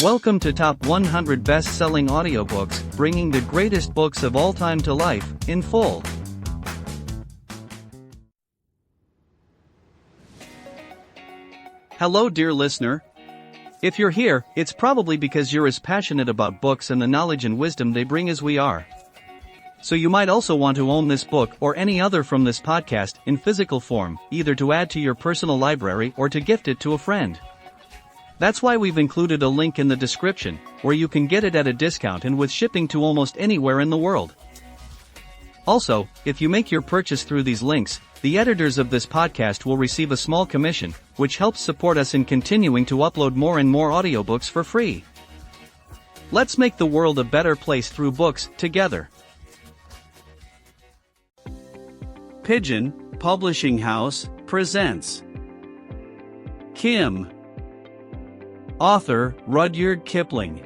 Welcome to Top 100 Best-Selling Audiobooks, bringing the greatest books of all time to life, in full. Hello dear listener. If you're here, it's probably because you're as passionate about books and the knowledge and wisdom they bring as we are. So you might also want to own this book or any other from this podcast in physical form, either to add to your personal library or to gift it to a friend. That's why we've included a link in the description, where you can get it at a discount and with shipping to almost anywhere in the world. Also, if you make your purchase through these links, the editors of this podcast will receive a small commission, which helps support us in continuing to upload more and more audiobooks for free. Let's make the world a better place through books, together. Pigeon Publishing House presents Kim. Author, Rudyard Kipling.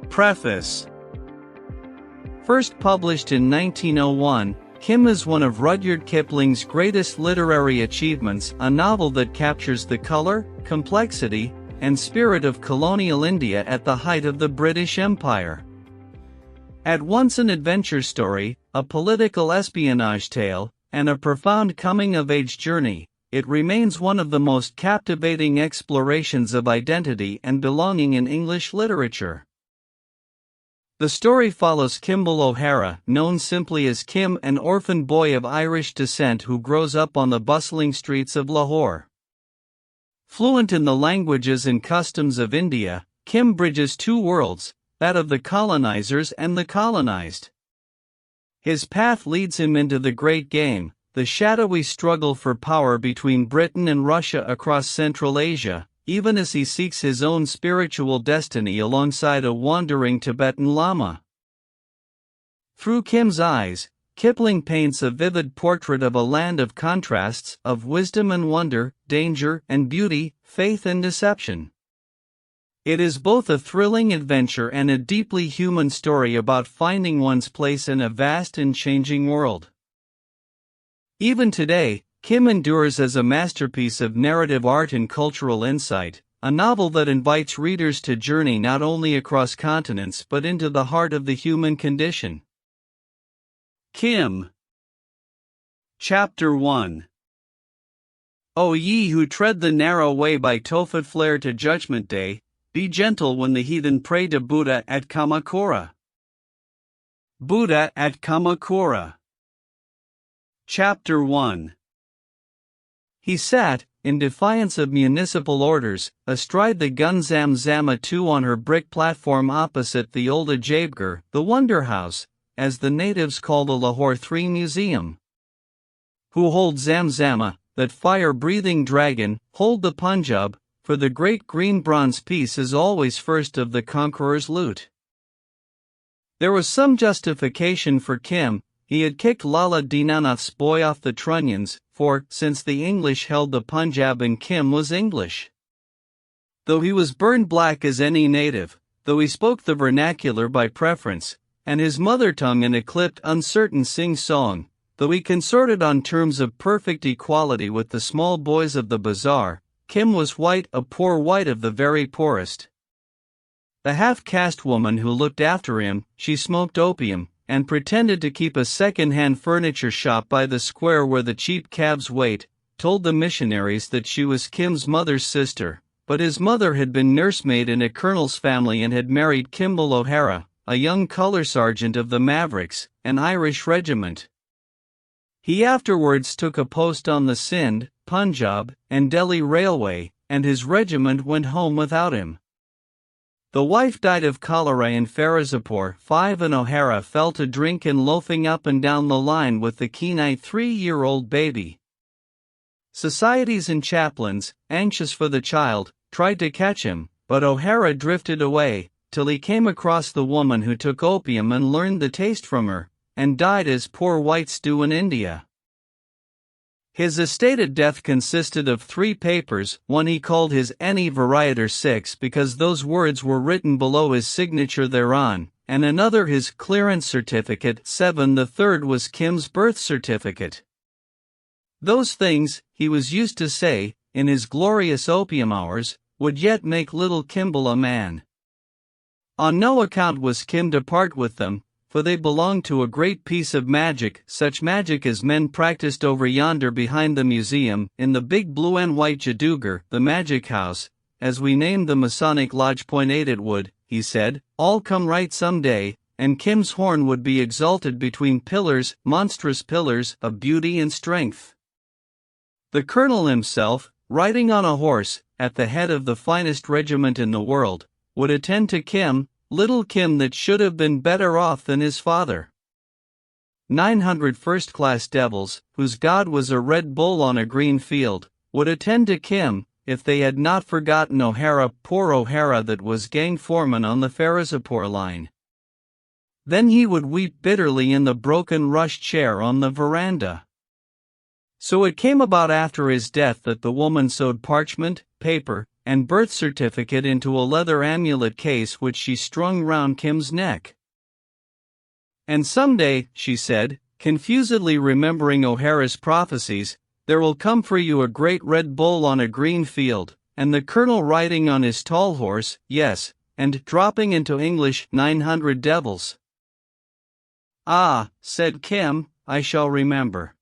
Preface. First published in 1901, Kim is one of Rudyard Kipling's greatest literary achievements, a novel that captures the color, complexity, and spirit of colonial India at the height of the British Empire. At once an adventure story, a political espionage tale, and a profound coming-of-age journey, it remains one of the most captivating explorations of identity and belonging in English literature. The story follows Kimball O'Hara, known simply as Kim, an orphan boy of Irish descent who grows up on the bustling streets of Lahore. Fluent in the languages and customs of India, Kim bridges two worlds, that of the colonizers and the colonized. His path leads him into the great game, the shadowy struggle for power between Britain and Russia across Central Asia, even as he seeks his own spiritual destiny alongside a wandering Tibetan Lama. Through Kim's eyes, Kipling paints a vivid portrait of a land of contrasts, of wisdom and wonder, danger and beauty, faith and deception. It is both a thrilling adventure and a deeply human story about finding one's place in a vast and changing world. Even today, Kim endures as a masterpiece of narrative art and cultural insight, a novel that invites readers to journey not only across continents but into the heart of the human condition. Kim. Chapter 1. O ye who tread the narrow way by Tophet flare to Judgment Day, be gentle when the heathen pray to Buddha at Kamakura. Buddha at Kamakura. Chapter 1. He sat, in defiance of municipal orders, astride the Gunzam Zama 2 on her brick platform opposite the old Ajabgarh, the Wonder House, as the natives call the Lahore 3 Museum. Who hold Zamzama, that fire-breathing dragon, hold the Punjab, for the great green bronze piece is always first of the conqueror's loot. There was some justification for Kim. He had kicked Lala Dinanath's boy off the trunnions, for, since the English held the Punjab and Kim was English. Though he was burned black as any native, though he spoke the vernacular by preference, and his mother tongue an eclipsed uncertain sing-song, though he consorted on terms of perfect equality with the small boys of the bazaar, Kim was white, a poor white of the very poorest. The half-caste woman who looked after him, she smoked opium, and pretended to keep a second-hand furniture shop by the square where the cheap cabs wait, told the missionaries that she was Kim's mother's sister, but his mother had been nursemaid in a colonel's family and had married Kimball O'Hara, a young color sergeant of the Mavericks, an Irish regiment. He afterwards took a post on the Sindh, Punjab, and Delhi Railway, and his regiment went home without him. The wife died of cholera in Ferozepur 5 and O'Hara fell to drink and loafing up and down the line with the keen-eyed 3-year-old baby. Societies and chaplains, anxious for the child, tried to catch him, but O'Hara drifted away, till he came across the woman who took opium and learned the taste from her, and died as poor whites do in India. His estate at death consisted of 3 papers, one he called his Any Varietor 6 because those words were written below his signature thereon, and another his clearance certificate 7. The third was Kim's birth certificate. Those things, he was used to say, in his glorious opium hours, would yet make little Kimble a man. On no account was Kim to part with them, for they belonged to a great piece of magic, such magic as men practiced over yonder behind the museum, in the big blue and white jaduger, the magic house, as we named the Masonic Lodge. It would, he said, all come right some day, and Kim's horn would be exalted between pillars, monstrous pillars of beauty and strength. The colonel himself, riding on a horse, at the head of the finest regiment in the world, would attend to Kim, little Kim that should have been better off than his father. 900 first-class devils, whose god was a red bull on a green field, would attend to Kim, if they had not forgotten O'Hara, poor O'Hara that was gang foreman on the Ferozepur line. Then he would weep bitterly in the broken rush chair on the veranda. So it came about after his death that the woman sewed parchment, paper, and birth certificate into a leather amulet case which she strung round Kim's neck. And someday, she said, confusedly remembering O'Hara's prophecies, there will come for you a great red bull on a green field, and the colonel riding on his tall horse, yes, and dropping into English 900 devils. Ah, said Kim, I shall remember.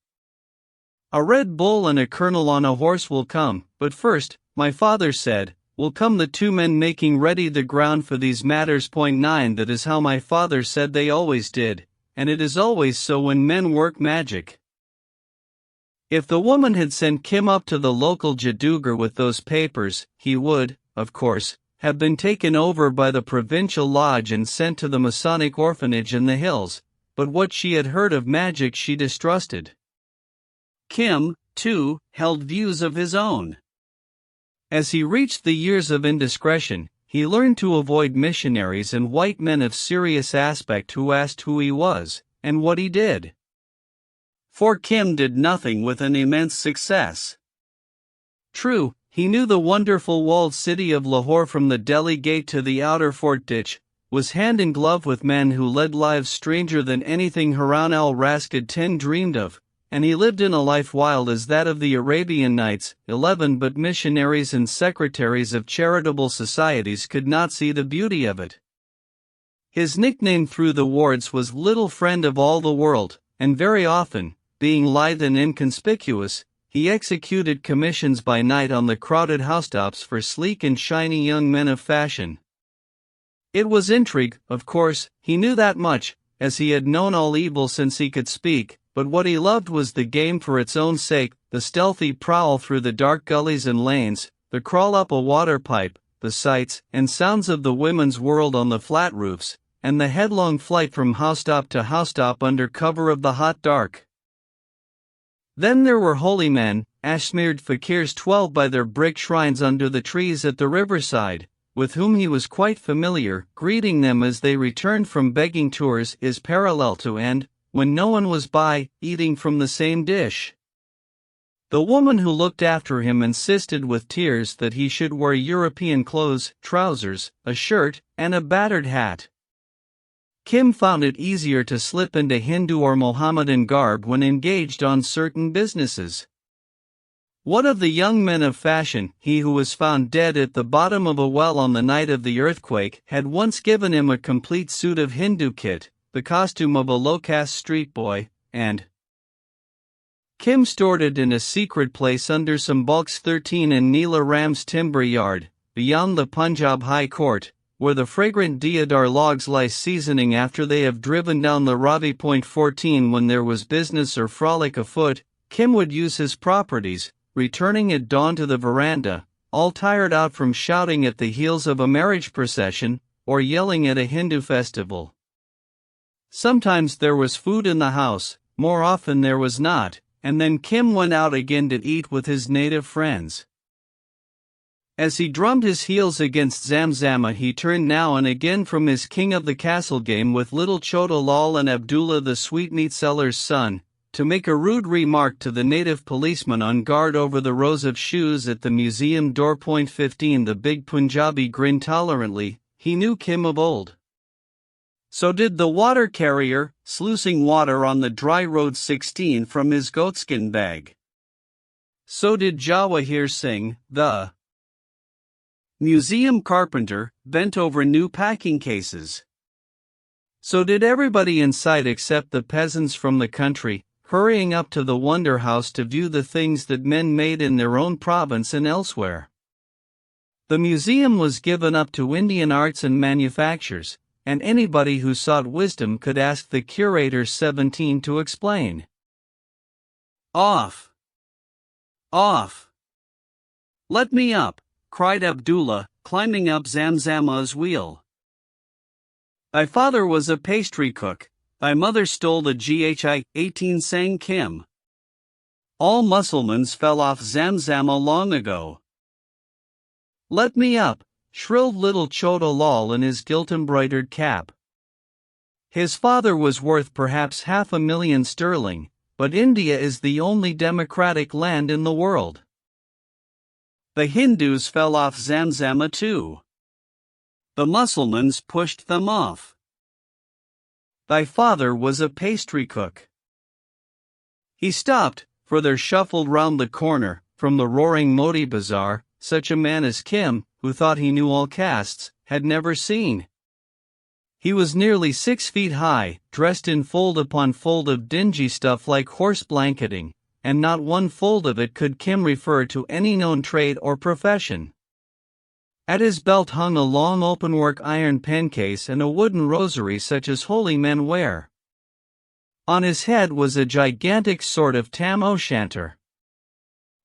A red bull and a colonel on a horse will come, but first, my father said, will come the two men making ready the ground for these matters. 9 That is how my father said they always did, and it is always so when men work magic. If the woman had sent Kim up to the local jaduger with those papers, he would, of course, have been taken over by the provincial lodge and sent to the Masonic orphanage in the hills, but what she had heard of magic she distrusted. Kim, too, held views of his own. As he reached the years of indiscretion, he learned to avoid missionaries and white men of serious aspect who asked who he was, and what he did. For Kim did nothing with an immense success. True, he knew the wonderful walled city of Lahore from the Delhi gate to the outer fort ditch, was hand in glove with men who led lives stranger than anything Harun al-Rashid 10 dreamed of, and he lived in a life wild as that of the Arabian Nights. 11 But missionaries and secretaries of charitable societies could not see the beauty of it. His nickname through the wards was Little Friend of All the World, and very often, being lithe and inconspicuous, he executed commissions by night on the crowded housetops for sleek and shiny young men of fashion. It was intrigue, of course, he knew that much, as he had known all evil since he could speak, but what he loved was the game for its own sake, the stealthy prowl through the dark gullies and lanes, the crawl up a water pipe, the sights and sounds of the women's world on the flat roofs, and the headlong flight from housetop to housetop under cover of the hot dark. Then there were holy men, ash-smeared fakirs 12 by their brick shrines under the trees at the riverside, with whom he was quite familiar. Greeting them as they returned from begging tours is parallel to and, when no one was by, eating from the same dish. The woman who looked after him insisted with tears that he should wear European clothes, trousers, a shirt, and a battered hat. Kim found it easier to slip into Hindu or Mohammedan garb when engaged on certain businesses. What of the young men of fashion? He who was found dead at the bottom of a well on the night of the earthquake had once given him a complete suit of Hindu kit, the costume of a low-caste street boy, and Kim stored it in a secret place under some bulks 13 in Neela Ram's timber yard, beyond the Punjab High Court, where the fragrant deodar logs lie seasoning after they have driven down the Ravi. 14 When there was business or frolic afoot, Kim would use his properties, returning at dawn to the veranda, all tired out from shouting at the heels of a marriage procession, or yelling at a Hindu festival. Sometimes there was food in the house, more often there was not, and then Kim went out again to eat with his native friends. As he drummed his heels against Zamzama, he turned now and again from his king of the castle game with little Chota Lal and Abdullah the sweetmeat seller's son, to make a rude remark to the native policeman on guard over the rows of shoes at the museum door. 15 The big Punjabi grinned tolerantly. He knew Kim of old. So did the water carrier, sluicing water on the dry road. 16 From his goatskin bag. So did Jawahir Singh, the Museum carpenter, bent over new packing cases. So did everybody in sight except the peasants from the country, hurrying up to the wonder house to view the things that men made in their own province and elsewhere. The museum was given up to Indian arts and manufactures, and anybody who sought wisdom could ask the curator 17 to explain. Off! Off! Let me up, cried Abdullah, climbing up Zamzama's wheel. Thy father was a pastry cook, thy mother stole the GHI 18, sang Kim. All Mussulmans fell off Zamzama long ago. Let me up, shrilled little Chota Lal in his gilt-embroidered cap. His father was worth perhaps £500,000 sterling, but India is the only democratic land in the world. The Hindus fell off Zamzama too. The Mussulmans pushed them off. Thy father was a pastry cook. He stopped, for there shuffled round the corner, from the roaring Modi Bazaar, such a man as Kim, who thought he knew all castes, had never seen. He was nearly 6 feet high, dressed in fold upon fold of dingy stuff like horse blanketing, and not one fold of it could Kim refer to any known trade or profession. At his belt hung a long openwork iron pencase and a wooden rosary such as holy men wear. On his head was a gigantic sort of tam o' shanter.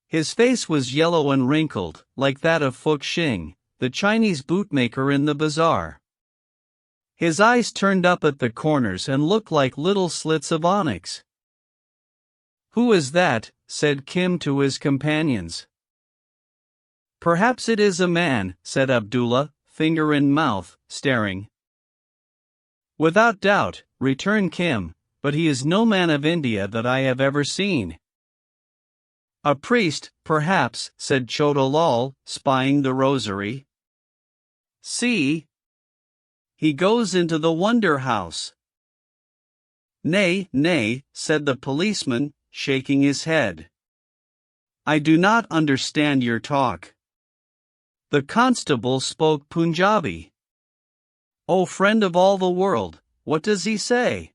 His face was yellow and wrinkled, like that of Fuk Xing, the Chinese bootmaker in the bazaar. His eyes turned up at the corners and looked like little slits of onyx. "Who is that?" said Kim to his companions. "Perhaps it is a man," said Abdullah, finger in mouth, staring. "Without doubt," returned Kim, "but he is no man of India that I have ever seen." "A priest, perhaps," said Chota Lal, spying the rosary. "See! He goes into the wonder house." "Nay, nay," said the policeman, shaking his head. "I do not understand your talk." The constable spoke Punjabi. "O friend of all the world, what does he say?"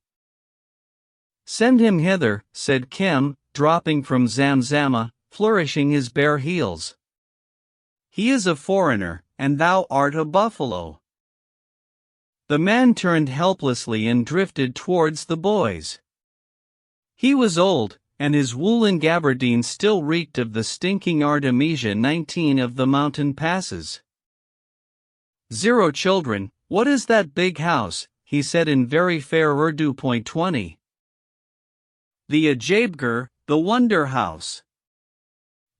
"Send him hither," said Kim, dropping from Zamzama, flourishing his bare heels. "He is a foreigner, and thou art a buffalo." The man turned helplessly and drifted towards the boys. He was old, and his woolen gabardine still reeked of the stinking Artemisia 19 of the mountain passes. "0 children, what is that big house?" he said in very fair Urdu. 20. "The Ajabghar, the Wonder House."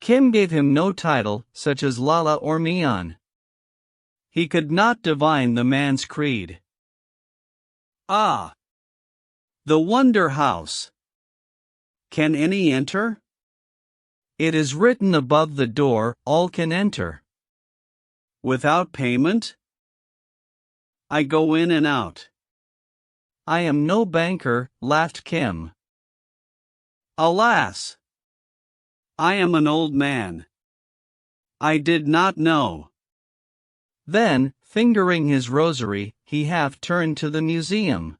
Kim gave him no title, such as Lala or Mian. He could not divine the man's creed. "Ah! The Wonder House. Can any enter?" "It is written above the door, all can enter." "Without payment?" "I go in and out." "I am no banker," laughed Kim. "Alas! I am an old man. I did not know." Then, fingering his rosary, he half turned to the museum.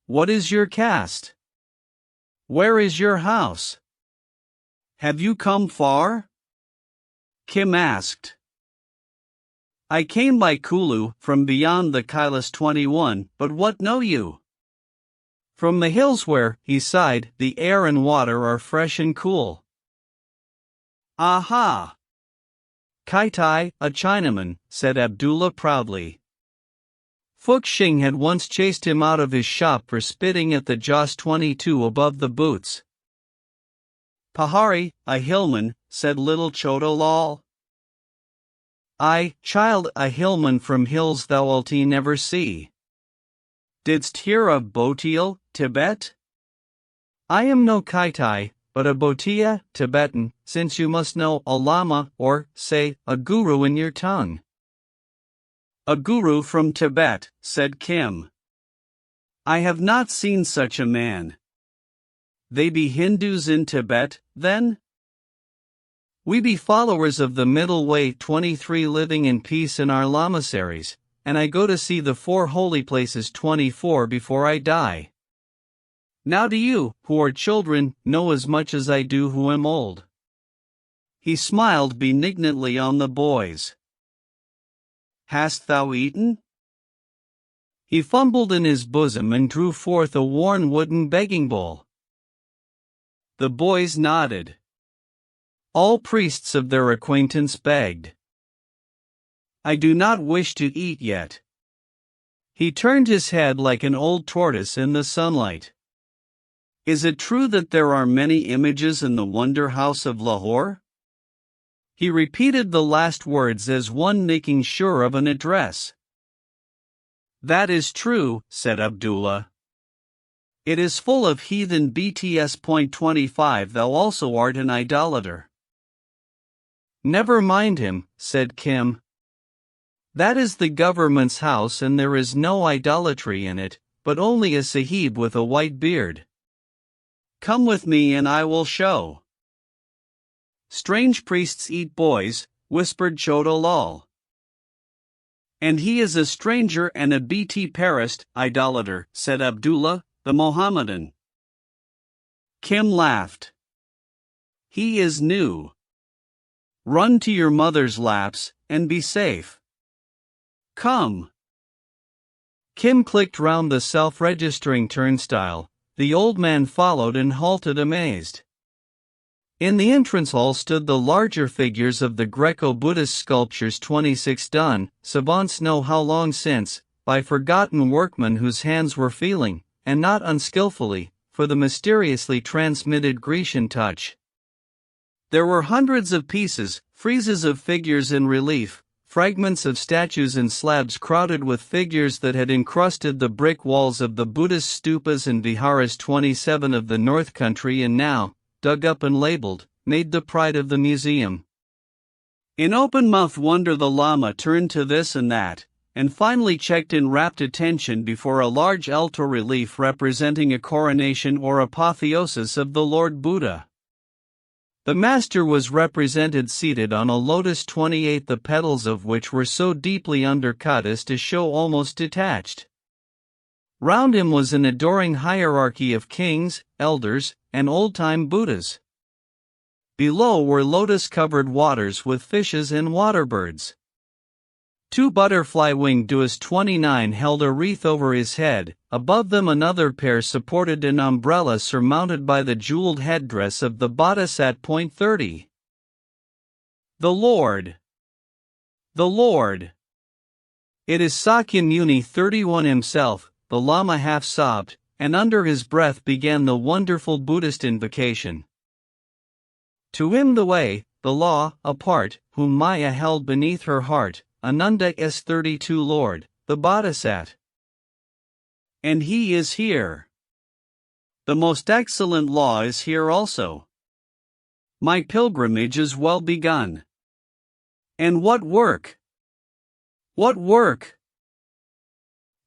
"What is your caste? Where is your house? Have you come far?" Kim asked. "I came by Kulu, from beyond the Kailas 21, but what know you?" "From the hills where," he sighed, "the air and water are fresh and cool." "Aha! Kaitai, a Chinaman," said Abdullah proudly. Fuk Xing had once chased him out of his shop for spitting at the Jos 22 above the boots. "Pahari, a hillman," said little Chota Lal. "Aye, child, a hillman from hills thou'lt never see. Didst hear of Bhotial, Tibet?" "I am no Kaitai, but a Bhotia, Tibetan, since you must know a lama or, say, a guru in your tongue." "A guru from Tibet," said Kim. "I have not seen such a man." "They be Hindus in Tibet, then?" We be followers of the middle way 23 living in peace in our lamaseries, and I go to see the 4 holy places 24 before I die. Now do you, who are children, know as much as I do who am old. He smiled benignantly on the boys. Hast thou eaten? He fumbled in his bosom and drew forth a worn wooden begging bowl. The boys nodded. All priests of their acquaintance begged. I do not wish to eat yet. He turned his head like an old tortoise in the sunlight. Is it true that there are many images in the Wonder House of Lahore? He repeated the last words as one making sure of an address. That is true, said Abdullah. It is full of heathen BTS. 25 Thou also art an idolater. Never mind him, said Kim. That is the government's house and there is no idolatry in it, but only a sahib with a white beard. Come with me and I will show. Strange priests eat boys, whispered Chota Lal. And he is a stranger and a BT Parist, idolater, said Abdullah, the Mohammedan. Kim laughed. He is new. Run to your mother's laps, and be safe. Come. Kim clicked round the self-registering turnstile. The old man followed and halted amazed. In the entrance hall stood the larger figures of the Greco-Buddhist sculptures 26 done, savants know how long since, by forgotten workmen whose hands were feeling, and not unskillfully, for the mysteriously transmitted Grecian touch. There were hundreds of pieces, friezes of figures in relief, fragments of statues and slabs crowded with figures that had encrusted the brick walls of the Buddhist stupas and viharas 27 of the North Country and now, dug up and labeled, made the pride of the museum. In open-mouthed wonder the Lama turned to this and that, and finally checked in rapt attention before a large alto relief representing a coronation or apotheosis of the Lord Buddha. The master was represented seated on a lotus 28, the petals of which were so deeply undercut as to show almost detached. Round him was an adoring hierarchy of kings, elders, and old-time Buddhas. Below were lotus-covered waters with fishes and waterbirds. 2 butterfly-winged Duas 29 held a wreath over his head, above them another pair supported an umbrella surmounted by the jeweled headdress of the Bodhisattva. 30. The Lord. The Lord. It is Sakyamuni 31 himself, the Lama half sobbed, and under his breath began the wonderful Buddhist invocation. To him the way, the law, apart, whom Maya held beneath her heart, Ananda S32 Lord, the Bodhisattva. And he is here. The most excellent law is here also. My pilgrimage is well begun. And what work? What work?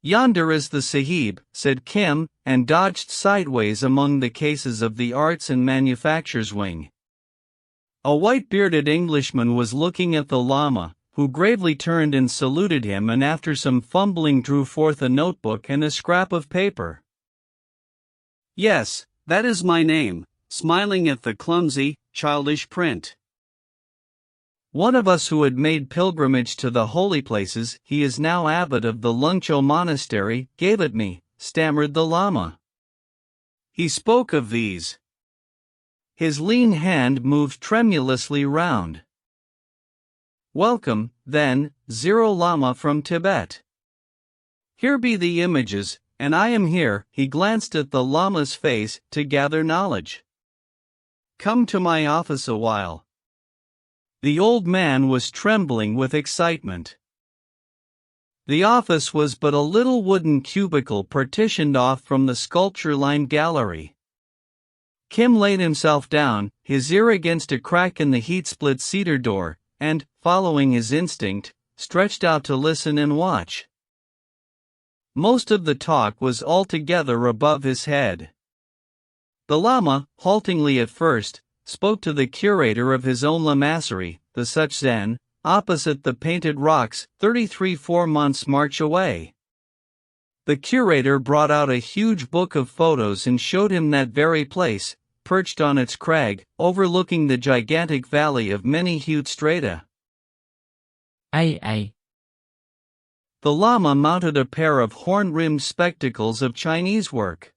Yonder is the Sahib, said Kim, and dodged sideways among the cases of the Arts and Manufactures wing. A white-bearded Englishman was looking at the Lama, who gravely turned and saluted him and after some fumbling drew forth a notebook and a scrap of paper. Yes, that is my name, smiling at the clumsy, childish print. One of us who had made pilgrimage to the holy places, he is now abbot of the Lungcho monastery, gave it me, stammered the Lama. He spoke of these. His lean hand moved tremulously round. Welcome, then, Zero Lama from Tibet. Here be the images, and I am here, he glanced at the Lama's face, to gather knowledge. Come to my office a while. The old man was trembling with excitement. The office was but a little wooden cubicle partitioned off from the sculpture-lined gallery. Kim laid himself down, his ear against a crack in the heat-split cedar door, and, following his instinct, stretched out to listen and watch. Most of the talk was altogether above his head. The Lama, haltingly at first, spoke to the curator of his own lamassery, the Suchzen, opposite the painted rocks, 33 months' march away. The curator brought out a huge book of photos and showed him that very place, perched on its crag, overlooking the gigantic valley of many-hued strata. Ai. The Lama mounted a pair of horn-rimmed spectacles of Chinese work.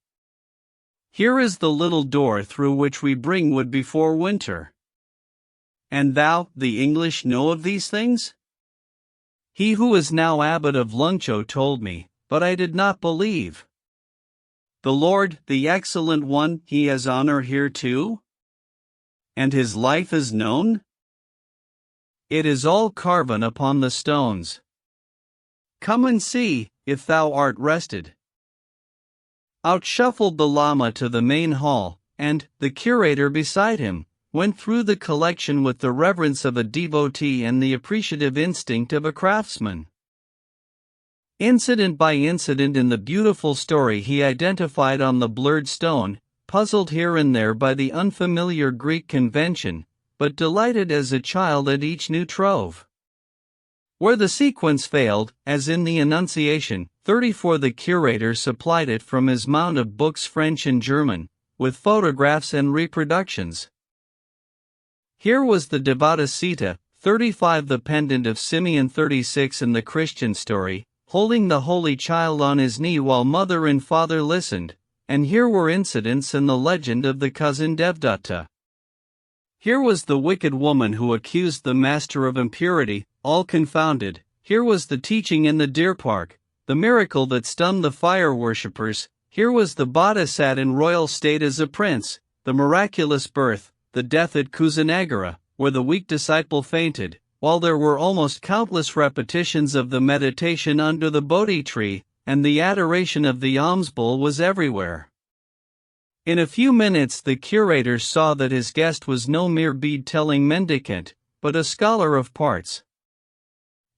Here is the little door through which we bring wood before winter. And thou, the English, know of these things? He who is now abbot of Lungcho told me, but I did not believe. The Lord, the Excellent One, he has honor here too? And his life is known? It is all carven upon the stones. Come and see, if thou art rested. Out shuffled the Lama to the main hall, and, the curator beside him, went through the collection with the reverence of a devotee and the appreciative instinct of a craftsman. Incident by incident in the beautiful story he identified on the blurred stone, puzzled here and there by the unfamiliar Greek convention, but delighted as a child at each new trove. Where the sequence failed, as in the Annunciation, 34 the curator supplied it from his mound of books French and German, with photographs and reproductions. Here was the Devata Sita, 35 the pendant of Simeon 36 in the Christian story, holding the Holy Child on his knee while mother and father listened, and here were incidents in the legend of the cousin Devdatta. Here was the wicked woman who accused the master of impurity, all confounded. Here was the teaching in the deer park, the miracle that stunned the fire worshippers. Here was the Bodhisat in royal state as a prince, the miraculous birth, the death at Kusanagara, where the weak disciple fainted, while there were almost countless repetitions of the meditation under the Bodhi tree, and the adoration of the alms bowl was everywhere. In a few minutes the curator saw that his guest was no mere bead-telling mendicant, but a scholar of parts.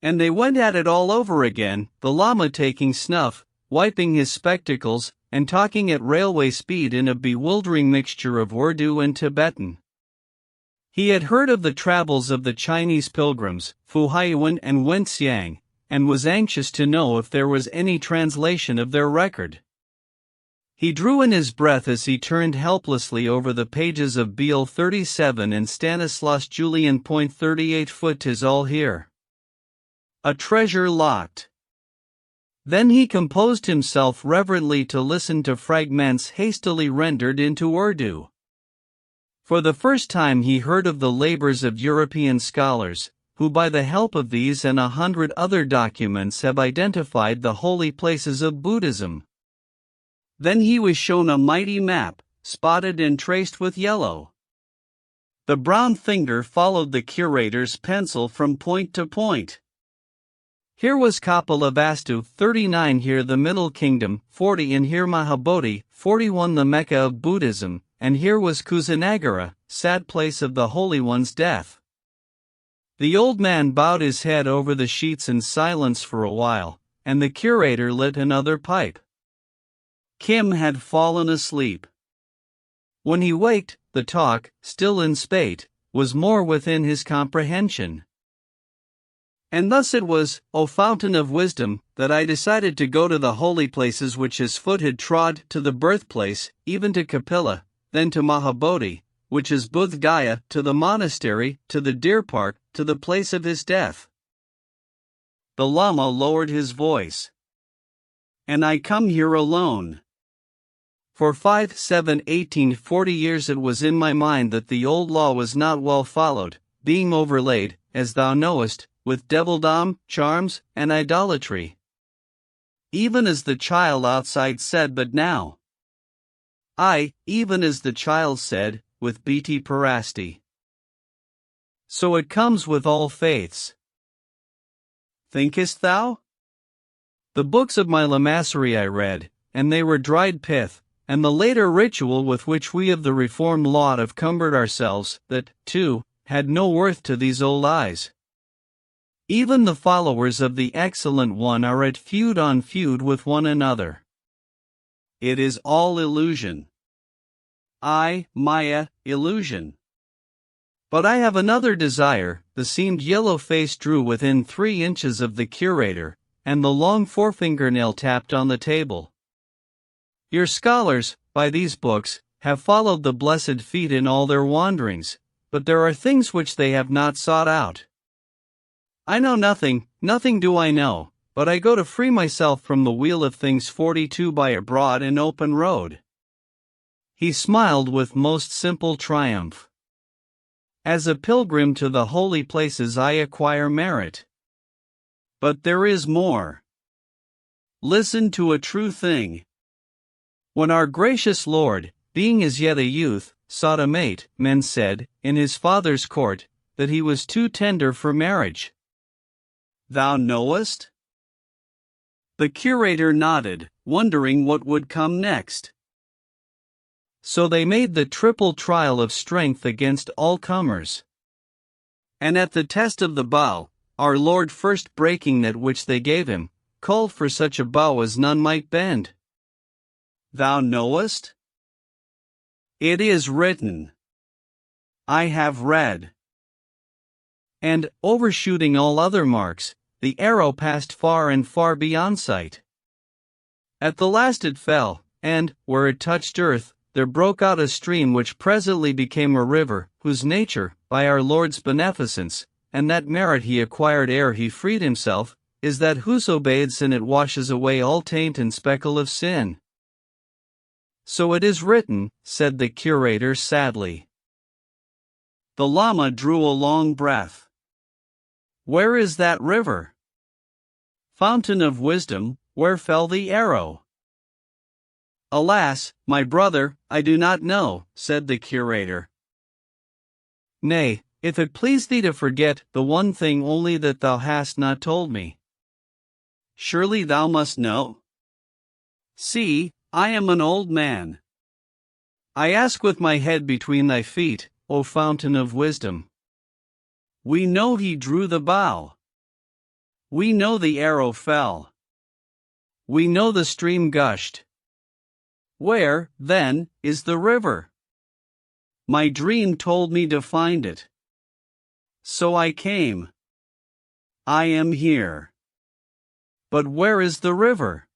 And they went at it all over again, the Lama taking snuff, wiping his spectacles, and talking at railway speed in a bewildering mixture of Urdu and Tibetan. He had heard of the travels of the Chinese pilgrims, Fu Haiyuan and Wen Xiang, and was anxious to know if there was any translation of their record. He drew in his breath as he turned helplessly over the pages of Beale 37 and Stanislas Julien. 38 foot 'tis all here. A treasure locked. Then he composed himself reverently to listen to fragments hastily rendered into Urdu. For the first time he heard of the labors of European scholars, who by the help of these and 100 other documents have identified the holy places of Buddhism. Then he was shown a mighty map, spotted and traced with yellow. The brown finger followed the curator's pencil from point to point. Here was Kapilavastu, 39, here the Middle Kingdom, 40, and here Mahabodhi, 41, the Mecca of Buddhism, and here was Kusanagara, sad place of the Holy One's death. The old man bowed his head over the sheets in silence for a while, and the curator lit another pipe. Kim had fallen asleep. When he waked, the talk, still in spate, was more within his comprehension. And thus it was, O fountain of wisdom, that I decided to go to the holy places which his foot had trod, to the birthplace, even to Kapila, then to Mahabodhi, which is Bodh Gaya, to the monastery, to the deer park, to the place of his death. The Lama lowered his voice. And I come here alone. For 5, 7, 18, 40 years it was in my mind that the old law was not well followed, being overlaid, as thou knowest, with devildom, charms, and idolatry. Even as the child outside said but now. Aye, even as the child said, with Biti Parasti. So it comes with all faiths. Thinkest thou? The books of my lamassery I read, and they were dried pith, and the later ritual with which we of the reformed lot have cumbered ourselves, that, too, had no worth to these old eyes. Even the followers of the Excellent One are at feud on feud with one another. It is all illusion. Maya, illusion. But I have another desire. The seamed yellow face drew within 3 inches of the curator, and the long forefingernail tapped on the table. Your scholars, by these books, have followed the blessed feet in all their wanderings, but there are things which they have not sought out. I know nothing, nothing do I know, but I go to free myself from the wheel of things 42 by a broad and open road. He smiled with most simple triumph. As a pilgrim to the holy places I acquire merit. But there is more. Listen to a true thing. When our gracious Lord, being as yet a youth, sought a mate, men said, in his father's court, that he was too tender for marriage. Thou knowest? The curator nodded, wondering what would come next. So they made the triple trial of strength against all comers. And at the test of the bow, our Lord, first breaking that which they gave him, called for such a bow as none might bend. Thou knowest? It is written. I have read. And, overshooting all other marks, the arrow passed far and far beyond sight. At the last it fell, and, where it touched earth, there broke out a stream which presently became a river, whose nature, by our Lord's beneficence, and that merit he acquired ere he freed himself, is that whoso bathes in it washes away all taint and speckle of sin. So it is written, said the curator sadly. The Lama drew a long breath. Where is that river? Fountain of wisdom, where fell the arrow? Alas, my brother, I do not know, said the curator. Nay, if it please thee to forget the one thing only that thou hast not told me. Surely thou must know. See, I am an old man. I ask with my head between thy feet, O fountain of wisdom. We know he drew the bow. We know the arrow fell. We know the stream gushed. Where, then, is the river? My dream told me to find it. So I came. I am here. But where is the river?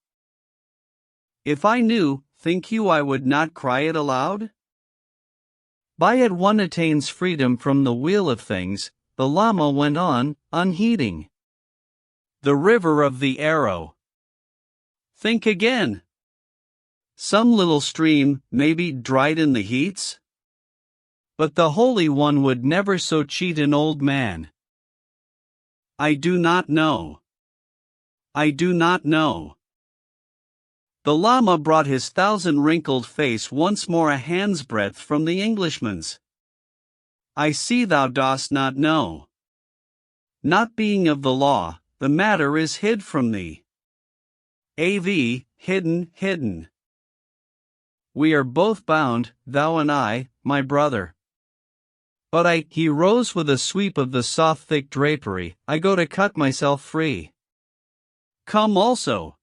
If I knew, think you I would not cry it aloud? By it one attains freedom from the wheel of things, the Lama went on, unheeding. The river of the arrow. Think again. Some little stream, maybe dried in the heats? But the Holy One would never so cheat an old man. I do not know. I do not know. The Lama brought his 1,000-wrinkled face once more a hand's breadth from the Englishman's. I see thou dost not know. Not being of the law, the matter is hid from thee. A.V. Hidden, hidden. We are both bound, thou and I, my brother. But he rose with a sweep of the soft thick drapery, I go to cut myself free. Come also.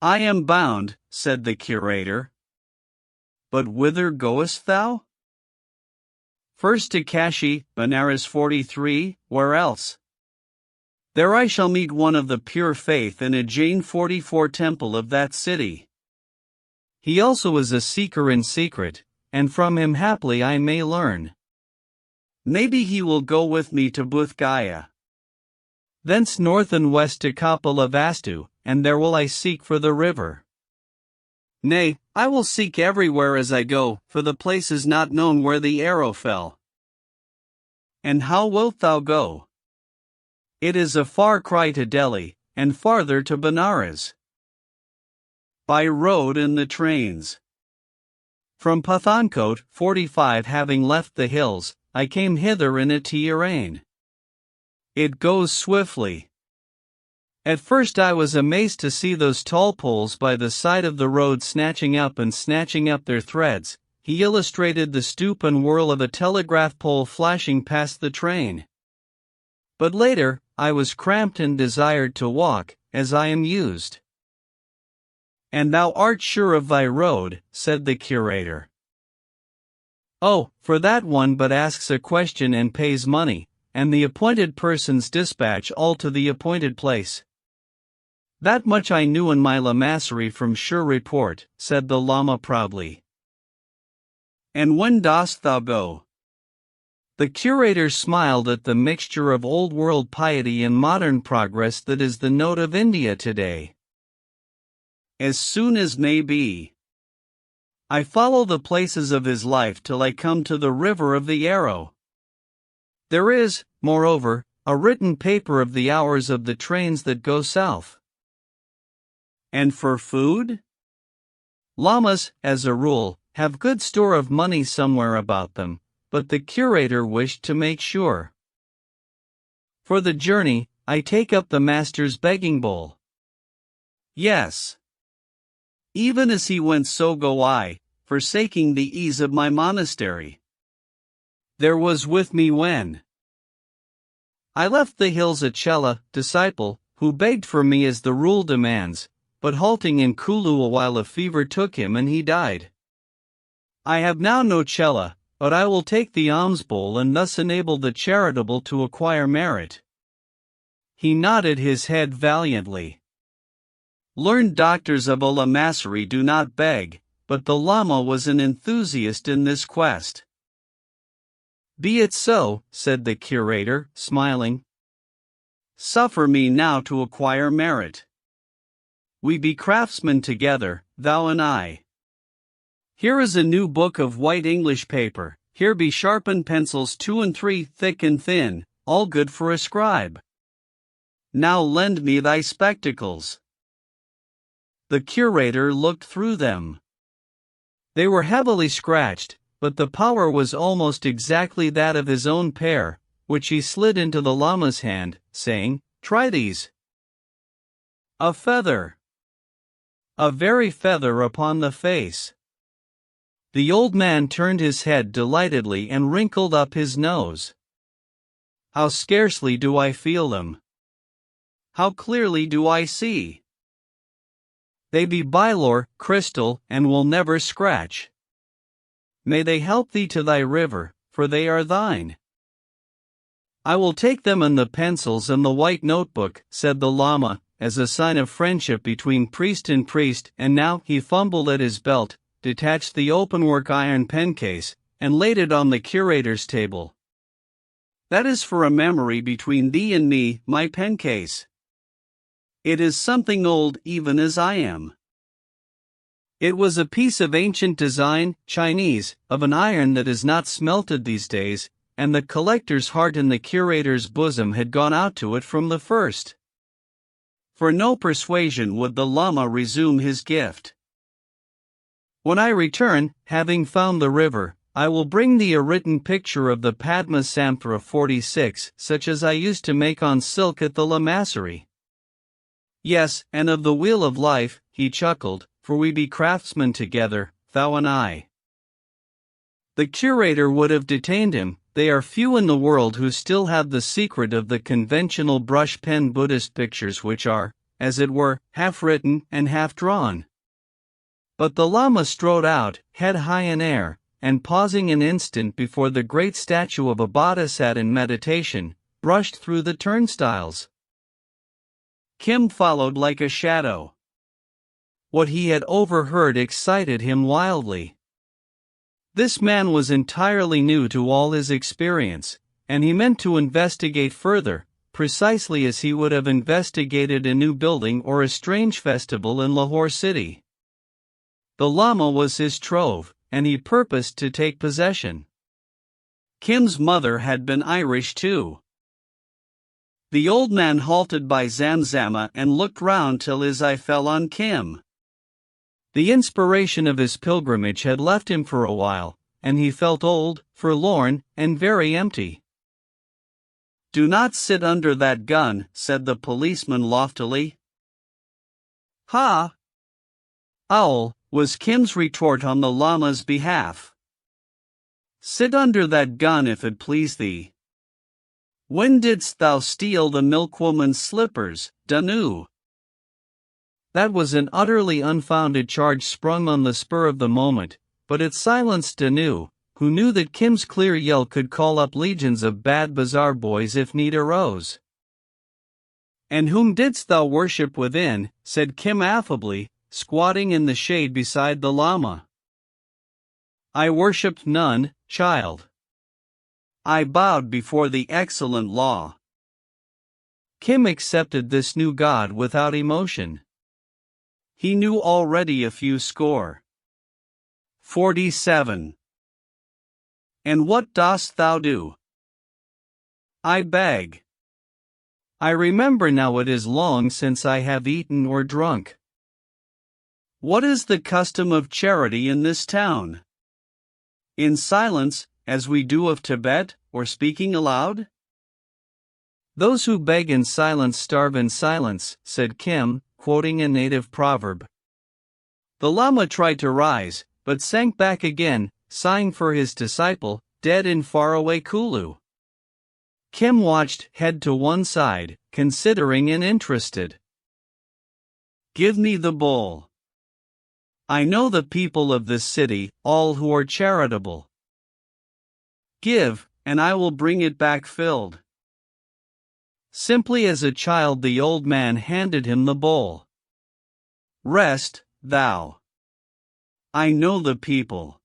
I am bound, said the curator. But whither goest thou? First to Kashi, Benares 43, where else? There I shall meet one of the pure faith in a Jain 44 temple of that city. He also is a seeker in secret, and from him haply I may learn. Maybe he will go with me to Bodh Gaya. Thence north and west to Kapila Vastu, and there will I seek for the river. Nay, I will seek everywhere as I go, for the place is not known where the arrow fell. And how wilt thou go? It is a far cry to Delhi, and farther to Benares. By road and the trains. From Pathankot, 45 having left the hills, I came hither in a train. It goes swiftly. At first I was amazed to see those tall poles by the side of the road snatching up their threads. He illustrated the stoop and whirl of a telegraph pole flashing past the train. But later, I was cramped and desired to walk, as I am used. And thou art sure of thy road, said the curator. Oh, for that one but asks a question and pays money, and the appointed persons dispatch all to the appointed place. That much I knew in my lamassery from sure report, said the Lama proudly. And when dost thou go? The curator smiled at the mixture of old-world piety and modern progress that is the note of India today. As soon as may be. I follow the places of his life till I come to the river of the Arrow. There is, moreover, a written paper of the hours of the trains that go south. And for food? Lamas, as a rule, have good store of money somewhere about them, but the curator wished to make sure. For the journey, I take up the master's begging bowl. Yes. Even as he went so go I, forsaking the ease of my monastery. There was with me when I left the hills a Chela, disciple, who begged for me as the rule demands, but halting in Kulu a while a fever took him and he died. I have now no Chela, but I will take the alms bowl and thus enable the charitable to acquire merit. He nodded his head valiantly. Learned doctors of a lamassery do not beg, but the Lama was an enthusiast in this quest. Be it so, said the curator, smiling. Suffer me now to acquire merit. We be craftsmen together, thou and I. Here is a new book of white English paper, here be sharpened pencils 2 and 3 thick and thin, all good for a scribe. Now lend me thy spectacles. The curator looked through them. They were heavily scratched, but the power was almost exactly that of his own pair, which he slid into the Lama's hand, saying, Try these. A feather. A very feather upon the face. The old man turned his head delightedly and wrinkled up his nose. How scarcely do I feel them. How clearly do I see. They be bylor, crystal, and will never scratch. May they help thee to thy river, for they are thine. I will take them and the pencils and the white notebook, said the Lama, as a sign of friendship between priest, and now he fumbled at his belt, detached the openwork iron pencase, and laid it on the curator's table. That is for a memory between thee and me, my pencase. It is something old even as I am. It was a piece of ancient design, Chinese, of an iron that is not smelted these days, and the collector's heart in the curator's bosom had gone out to it from the first. For no persuasion would the Lama resume his gift. When I return, having found the river, I will bring thee a written picture of the Padma Samthra 46, such as I used to make on silk at the lamassery. Yes, and of the wheel of life, he chuckled, for we be craftsmen together, thou and I. The curator would have detained him. They are few in the world who still have the secret of the conventional brush pen Buddhist pictures which are, as it were, half written and half drawn. But the Lama strode out, head high in air, and pausing an instant before the great statue of a bodhisattva in meditation, brushed through the turnstiles. Kim followed like a shadow. What he had overheard excited him wildly. This man was entirely new to all his experience, and he meant to investigate further, precisely as he would have investigated a new building or a strange festival in Lahore city. The Lama was his trove, and he purposed to take possession. Kim's mother had been Irish too. The old man halted by Zamzama and looked round till his eye fell on Kim. The inspiration of his pilgrimage had left him for a while, and he felt old, forlorn, and very empty. Do not sit under that gun, said the policeman loftily. Ha! Owl, was Kim's retort on the Lama's behalf. Sit under that gun if it please thee. When didst thou steal the milkwoman's slippers, Danu? That was an utterly unfounded charge sprung on the spur of the moment, but it silenced Danu, who knew that Kim's clear yell could call up legions of bad bazaar boys if need arose. "And whom didst thou worship within?" said Kim affably, squatting in the shade beside the llama. "I worshipped none, child. I bowed before the excellent law." Kim accepted this new god without emotion. He knew already a few score. 47. "And what dost thou do?" "I beg. I remember now it is long since I have eaten or drunk." "What is the custom of charity in this town? In silence, as we do of Tibet, or speaking aloud?" "Those who beg in silence starve in silence," said Kim, quoting a native proverb. The Lama tried to rise, but sank back again, sighing for his disciple, dead in faraway Kulu. Kim watched, head to one side, considering and interested. "Give me the bowl. I know the people of this city, all who are charitable. Give, and I will bring it back filled." Simply as a child the old man handed him the bowl. "Rest, thou. I know the people."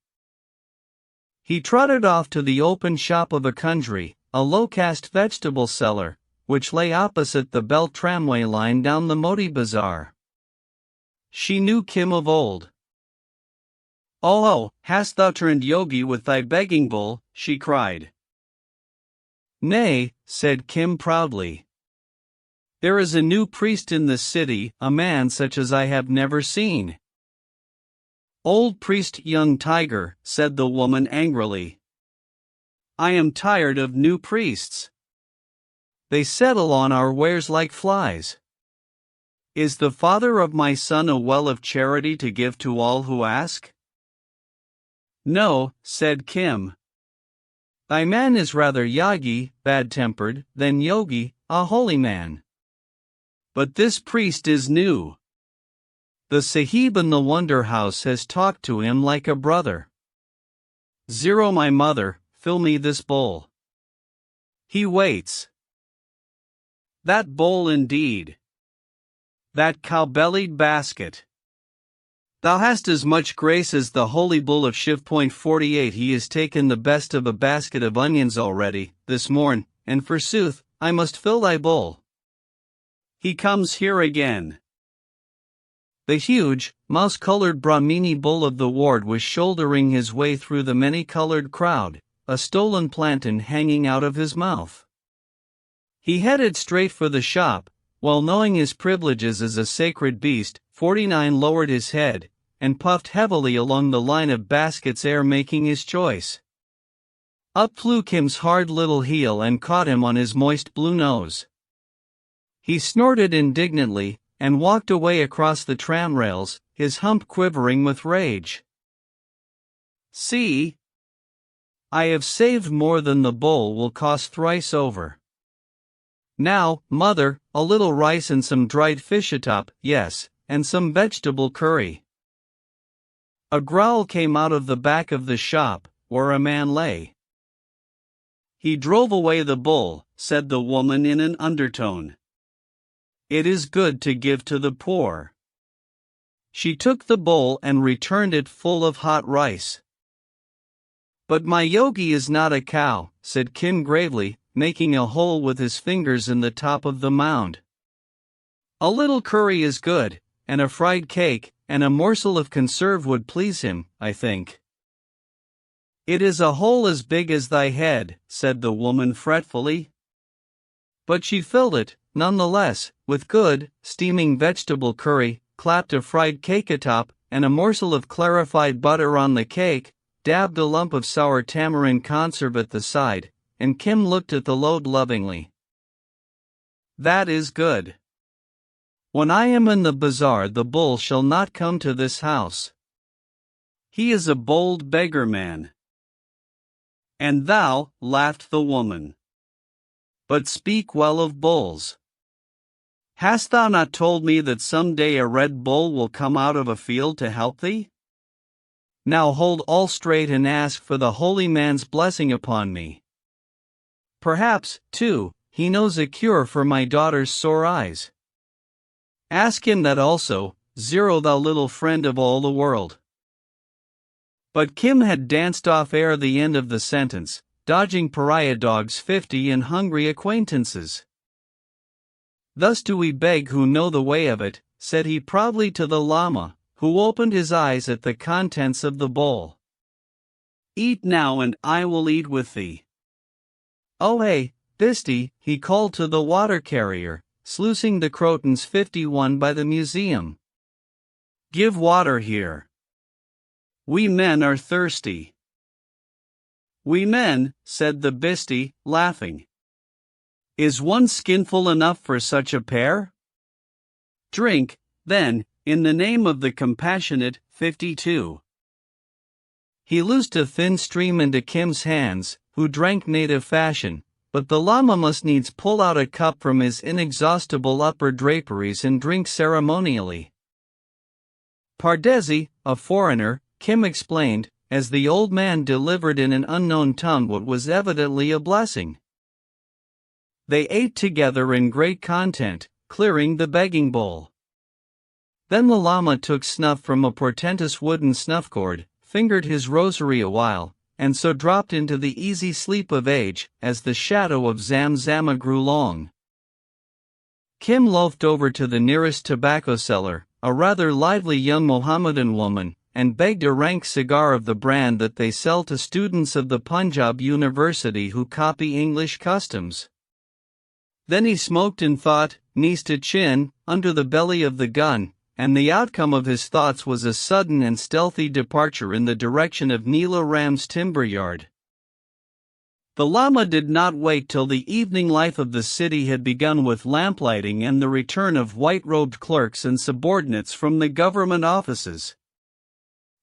He trotted off to the open shop of a kundry, a low-caste vegetable seller, which lay opposite the belt tramway line down the Modi Bazaar. She knew Kim of old. Oh, hast thou turned yogi with thy begging bowl?" she cried. "Nay," said Kim proudly. "There is a new priest in this city, a man such as I have never seen." "Old priest, young tiger," said the woman angrily. "I am tired of new priests. They settle on our wares like flies. Is the father of my son a well of charity to give to all who ask?" "No," said Kim. "Thy man is rather yagi, bad-tempered, than yogi, a holy man. But this priest is new. The Sahib in the Wonder House has talked to him like a brother. Zero, my mother, fill me this bowl. He waits." "That bowl indeed. That cow-bellied basket. Thou hast as much grace as the holy bull of Shiv. 48. He has taken the best of a basket of onions already, this morn, and forsooth, I must fill thy bowl. He comes here again." The huge, mouse-colored Brahmini bull of the ward was shouldering his way through the many-colored crowd, a stolen plantain hanging out of his mouth. He headed straight for the shop, while knowing his privileges as a sacred beast. 49 lowered his head, and puffed heavily along the line of baskets ere making his choice. Up flew Kim's hard little heel and caught him on his moist blue nose. He snorted indignantly, and walked away across the tram rails, his hump quivering with rage. "See? I have saved more than the bowl will cost thrice over. Now, mother, a little rice and some dried fish atop, yes, and some vegetable curry." A growl came out of the back of the shop, where a man lay. "He drove away the bull," said the woman in an undertone. "It is good to give to the poor." She took the bowl and returned it full of hot rice. "But my yogi is not a cow," said Kim gravely, making a hole with his fingers in the top of the mound. "A little curry is good, and a fried cake, and a morsel of conserve would please him, I think." "It is a hole as big as thy head," said the woman fretfully. But she filled it, nonetheless, with good, steaming vegetable curry, clapped a fried cake atop, and a morsel of clarified butter on the cake, dabbed a lump of sour tamarind conserve at the side, and Kim looked at the load lovingly. "That is good. When I am in the bazaar the bull shall not come to this house. He is a bold beggar man." "And thou," laughed the woman. "But speak well of bulls. Hast thou not told me that some day a red bull will come out of a field to help thee?" Now hold all straight and ask for the holy man's blessing upon me. Perhaps, too, he knows a cure for my daughter's sore eyes. Ask him that also, thou little friend of all the world. But Kim had danced off ere the end of the sentence, dodging pariah dogs 50 and hungry acquaintances. Thus do we beg who know the way of it, said he proudly to the Lama, who opened his eyes at the contents of the bowl. Eat now and I will eat with thee. Oh hey, Bisty, he called to the water carrier, sluicing the Crotons 51 by the museum. Give water here. We men are thirsty. We men, said the Bisty, laughing. Is one skinful enough for such a pair? Drink, then, in the name of the compassionate, 52. He loosed a thin stream into Kim's hands, who drank native fashion, but the Lama must needs pull out a cup from his inexhaustible upper draperies and drink ceremonially. Pardesi, a foreigner, Kim explained, as the old man delivered in an unknown tongue what was evidently a blessing. They ate together in great content, clearing the begging bowl. Then the Lama took snuff from a portentous wooden snuff gourd, fingered his rosary a while, and so dropped into the easy sleep of age, as the shadow of Zamzama grew long. Kim loafed over to the nearest tobacco seller, a rather lively young Mohammedan woman, and begged a rank cigar of the brand that they sell to students of the Punjab University who copy English customs. Then he smoked and thought, knees to chin, under the belly of the gun, and the outcome of his thoughts was a sudden and stealthy departure in the direction of Neela Ram's timber yard. The Lama did not wait till the evening life of the city had begun with lamplighting and the return of white-robed clerks and subordinates from the government offices.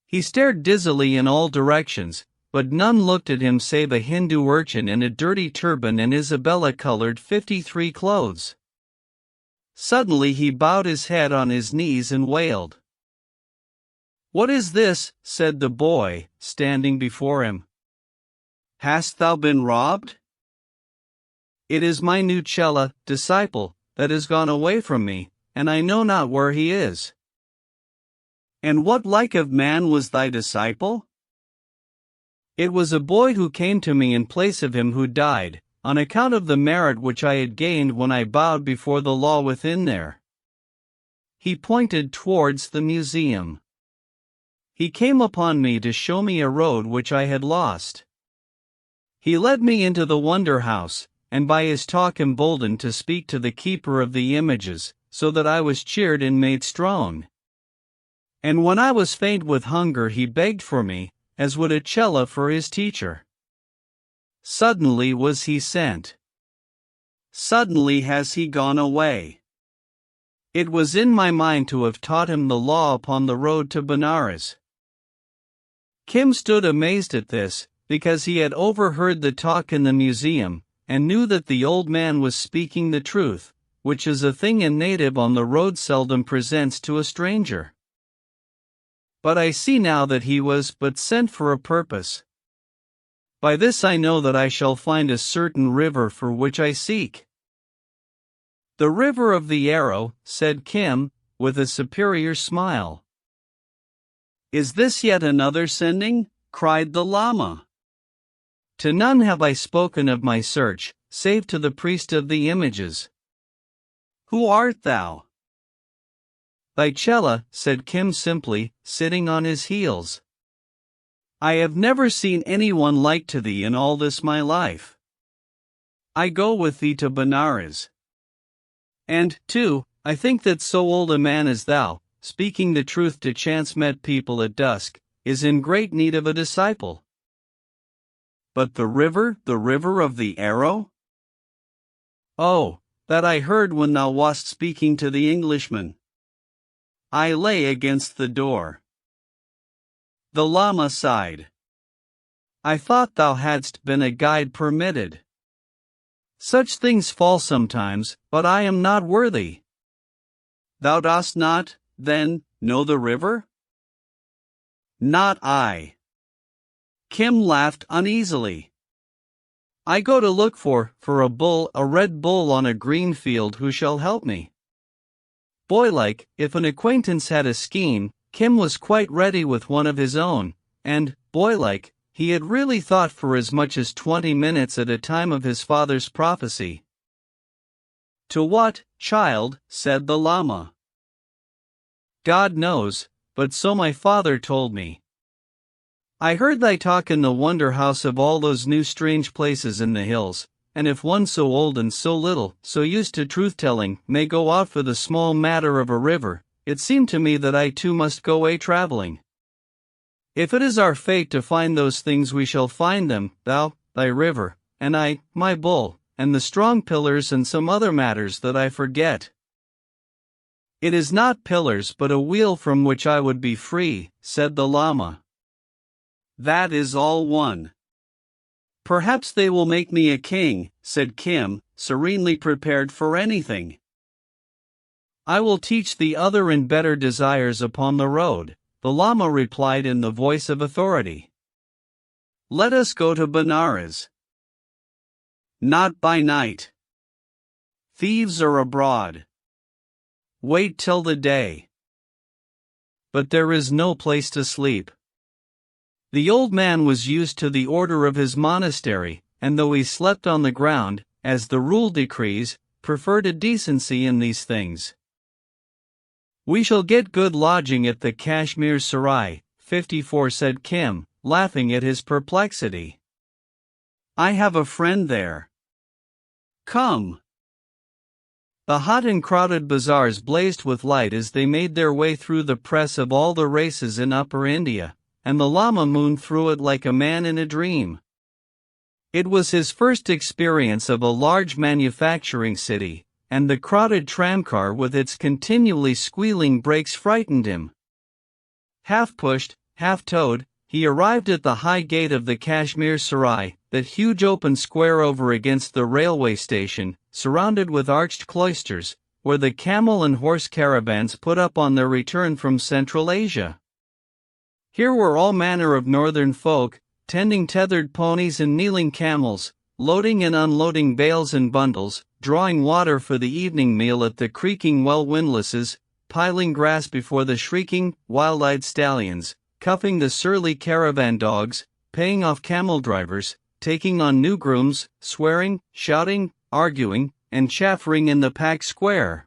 He stared dizzily in all directions, but none looked at him save a Hindu urchin in a dirty turban and Isabella-colored 53 clothes. Suddenly he bowed his head on his knees and wailed. "What is this?" said the boy, standing before him. "Hast thou been robbed?" "It is my new Chela, disciple, that is gone away from me, and I know not where he is." "And what like of man was thy disciple?" "It was a boy who came to me in place of him who died, on account of the merit which I had gained when I bowed before the law within there." He pointed towards the museum. "He came upon me to show me a road which I had lost. He led me into the wonder house, and by his talk emboldened to speak to the keeper of the images, so that I was cheered and made strong. And when I was faint with hunger he begged for me, as would a Chela for his teacher. Suddenly was he sent. Suddenly has he gone away. It was in my mind to have taught him the law upon the road to Benares." Kim stood amazed at this, because he had overheard the talk in the museum, and knew that the old man was speaking the truth, which is a thing a native on the road seldom presents to a stranger. "But I see now that he was but sent for a purpose. By this I know that I shall find a certain river for which I seek." "The river of the arrow," said Kim, with a superior smile. "Is this yet another sending?" cried the Lama. "To none have I spoken of my search, save to the priest of the images." "Who art thou?" "Thy Chela," said Kim simply, sitting on his heels. "I have never seen anyone like to thee in all this my life. I go with thee to Benares. And, too, I think that so old a man as thou, speaking the truth to chance-met people at dusk, is in great need of a disciple." "But the river of the arrow?" "Oh, that I heard when thou wast speaking to the Englishman. I lay against the door." The Lama sighed. "I thought thou hadst been a guide permitted. Such things fall sometimes, but I am not worthy." "Thou dost not, then, know the river?" Not I. Kim laughed uneasily. I go to look for a red bull on a green field who shall help me. Boylike, if an acquaintance had a scheme, Kim was quite ready with one of his own, and, boylike, he had really thought for as much as 20 minutes at a time of his father's prophecy. To what, child? Said the llama. God knows, but so my father told me. I heard thy talk in the wonder house of all those new strange places in the hills, and if one so old and so little, so used to truth-telling, may go out for the small matter of a river, it seemed to me that I too must go a-traveling. If it is our fate to find those things we shall find them, thou, thy river, and I, my bull, and the strong pillars and some other matters that I forget. It is not pillars but a wheel from which I would be free, said the llama. That is all one. Perhaps they will make me a king, said Kim, serenely prepared for anything. I will teach the other and better desires upon the road, the llama replied in the voice of authority. Let us go to Benares. Not by night. Thieves are abroad. Wait till the day. But there is no place to sleep. The old man was used to the order of his monastery, and though he slept on the ground, as the rule decrees, preferred a decency in these things. We shall get good lodging at the Kashmir Sarai, 54 said Kim, laughing at his perplexity. I have a friend there. Come. The hot and crowded bazaars blazed with light as they made their way through the press of all the races in Upper India, and the llama mooned through it like a man in a dream. It was his first experience of a large manufacturing city, and the crowded tramcar with its continually squealing brakes frightened him. Half pushed, half towed, he arrived at the high gate of the Kashmir Sarai, that huge open square over against the railway station, surrounded with arched cloisters, where the camel and horse caravans put up on their return from Central Asia. Here were all manner of northern folk, tending tethered ponies and kneeling camels, loading and unloading bales and bundles, drawing water for the evening meal at the creaking well-windlasses, piling grass before the shrieking, wild-eyed stallions, cuffing the surly caravan dogs, paying off camel drivers, taking on new grooms, swearing, shouting, arguing, and chaffering in the packed square.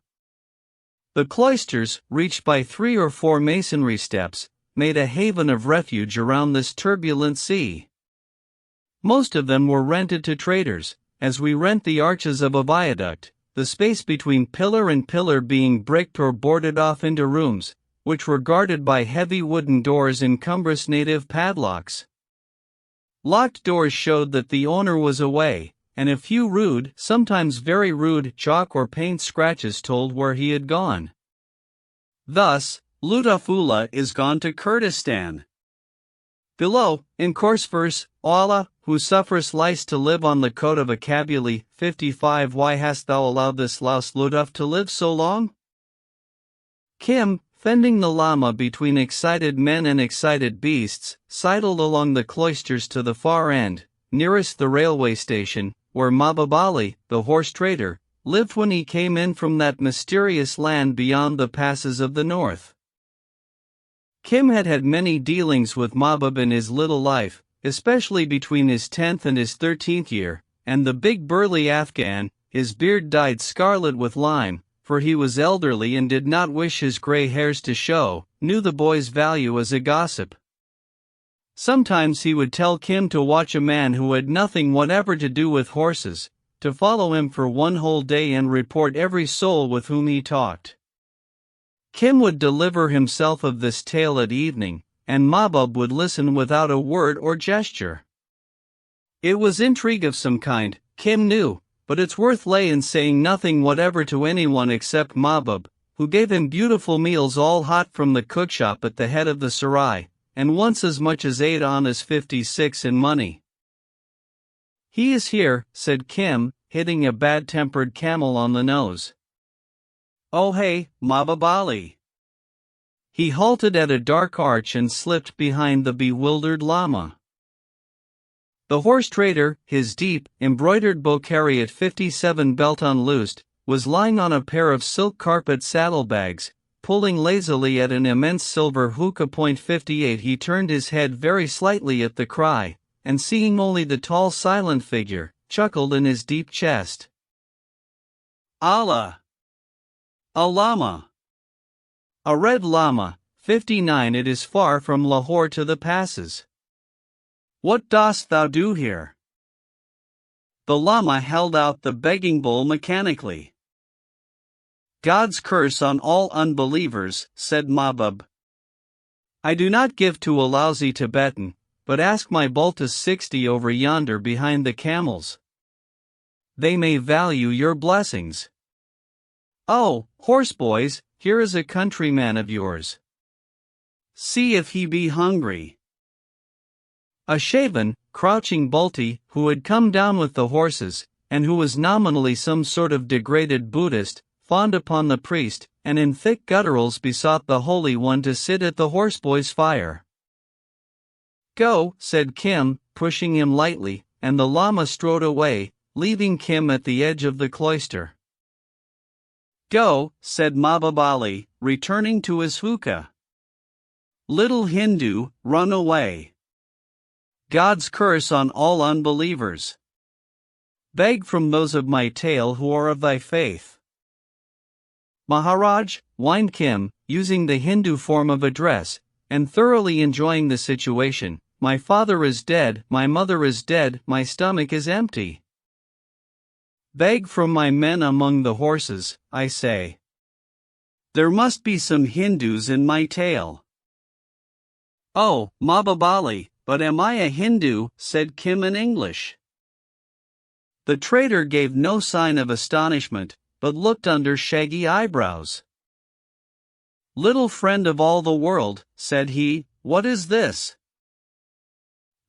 The cloisters, reached by 3 or 4 masonry steps, made a haven of refuge around this turbulent sea. Most of them were rented to traders, as we rent the arches of a viaduct, the space between pillar and pillar being bricked or boarded off into rooms, which were guarded by heavy wooden doors and cumbrous native padlocks. Locked doors showed that the owner was away, and a few rude, sometimes very rude, chalk or paint scratches told where he had gone. Thus, Lutafullah is gone to Kurdistan. Below, in coarse verse, Allah, who sufferest lice to live on the coat of a Kabuli, 55 Why hast thou allowed this louse Lutaf to live so long? Kim, fending the llama between excited men and excited beasts, sidled along the cloisters to the far end, nearest the railway station, where Mahbub Ali, the horse trader, lived when he came in from that mysterious land beyond the passes of the north. Kim had had many dealings with Mahbub in his little life, especially between his 10th and his 13th year, and the big burly Afghan, his beard dyed scarlet with lime, for he was elderly and did not wish his gray hairs to show, knew the boy's value as a gossip. Sometimes he would tell Kim to watch a man who had nothing whatever to do with horses, to follow him for one whole day and report every soul with whom he talked. Kim would deliver himself of this tale at evening, and Mahbub would listen without a word or gesture. It was intrigue of some kind, Kim knew, but its worth lay in saying nothing whatever to anyone except Mahbub, who gave him beautiful meals all hot from the cookshop at the head of the Sarai, and once as much as 8 annas 56 in money. He is here, said Kim, hitting a bad-tempered camel on the nose. Oh hey, Mahbub Ali. He halted at a dark arch and slipped behind the bewildered llama. The horse trader, his deep, embroidered Bokhariot 57 belt unloosed, was lying on a pair of silk carpet saddlebags, pulling lazily at an immense silver hookah. .58 He turned his head very slightly at the cry, and seeing only the tall silent figure, chuckled in his deep chest. Allah! A llama! A red llama, 59. It is far from Lahore to the passes. What dost thou do here? The llama held out the begging bowl mechanically. God's curse on all unbelievers, said Mahbub. I do not give to a lousy Tibetan, but ask my Baltus 60 over yonder behind the camels. They may value your blessings. Oh, horseboys, here is a countryman of yours. See if he be hungry. A shaven, crouching Balti, who had come down with the horses, and who was nominally some sort of degraded Buddhist, fawned upon the priest, and in thick gutturals besought the Holy One to sit at the horseboy's fire. Go, said Kim, pushing him lightly, and the llama strode away, leaving Kim at the edge of the cloister. Go, said Mahbub Ali, returning to his hookah. Little Hindu, run away. God's curse on all unbelievers. Beg from those of my tale who are of thy faith. Maharaj, whined Kim, using the Hindu form of address, and thoroughly enjoying the situation, my father is dead, my mother is dead, my stomach is empty. Beg from my men among the horses, I say. There must be some Hindus in my tale. Oh, Mahbub Ali, but am I a Hindu, said Kim in English. The trader gave no sign of astonishment, but looked under shaggy eyebrows. Little friend of all the world, said he, what is this?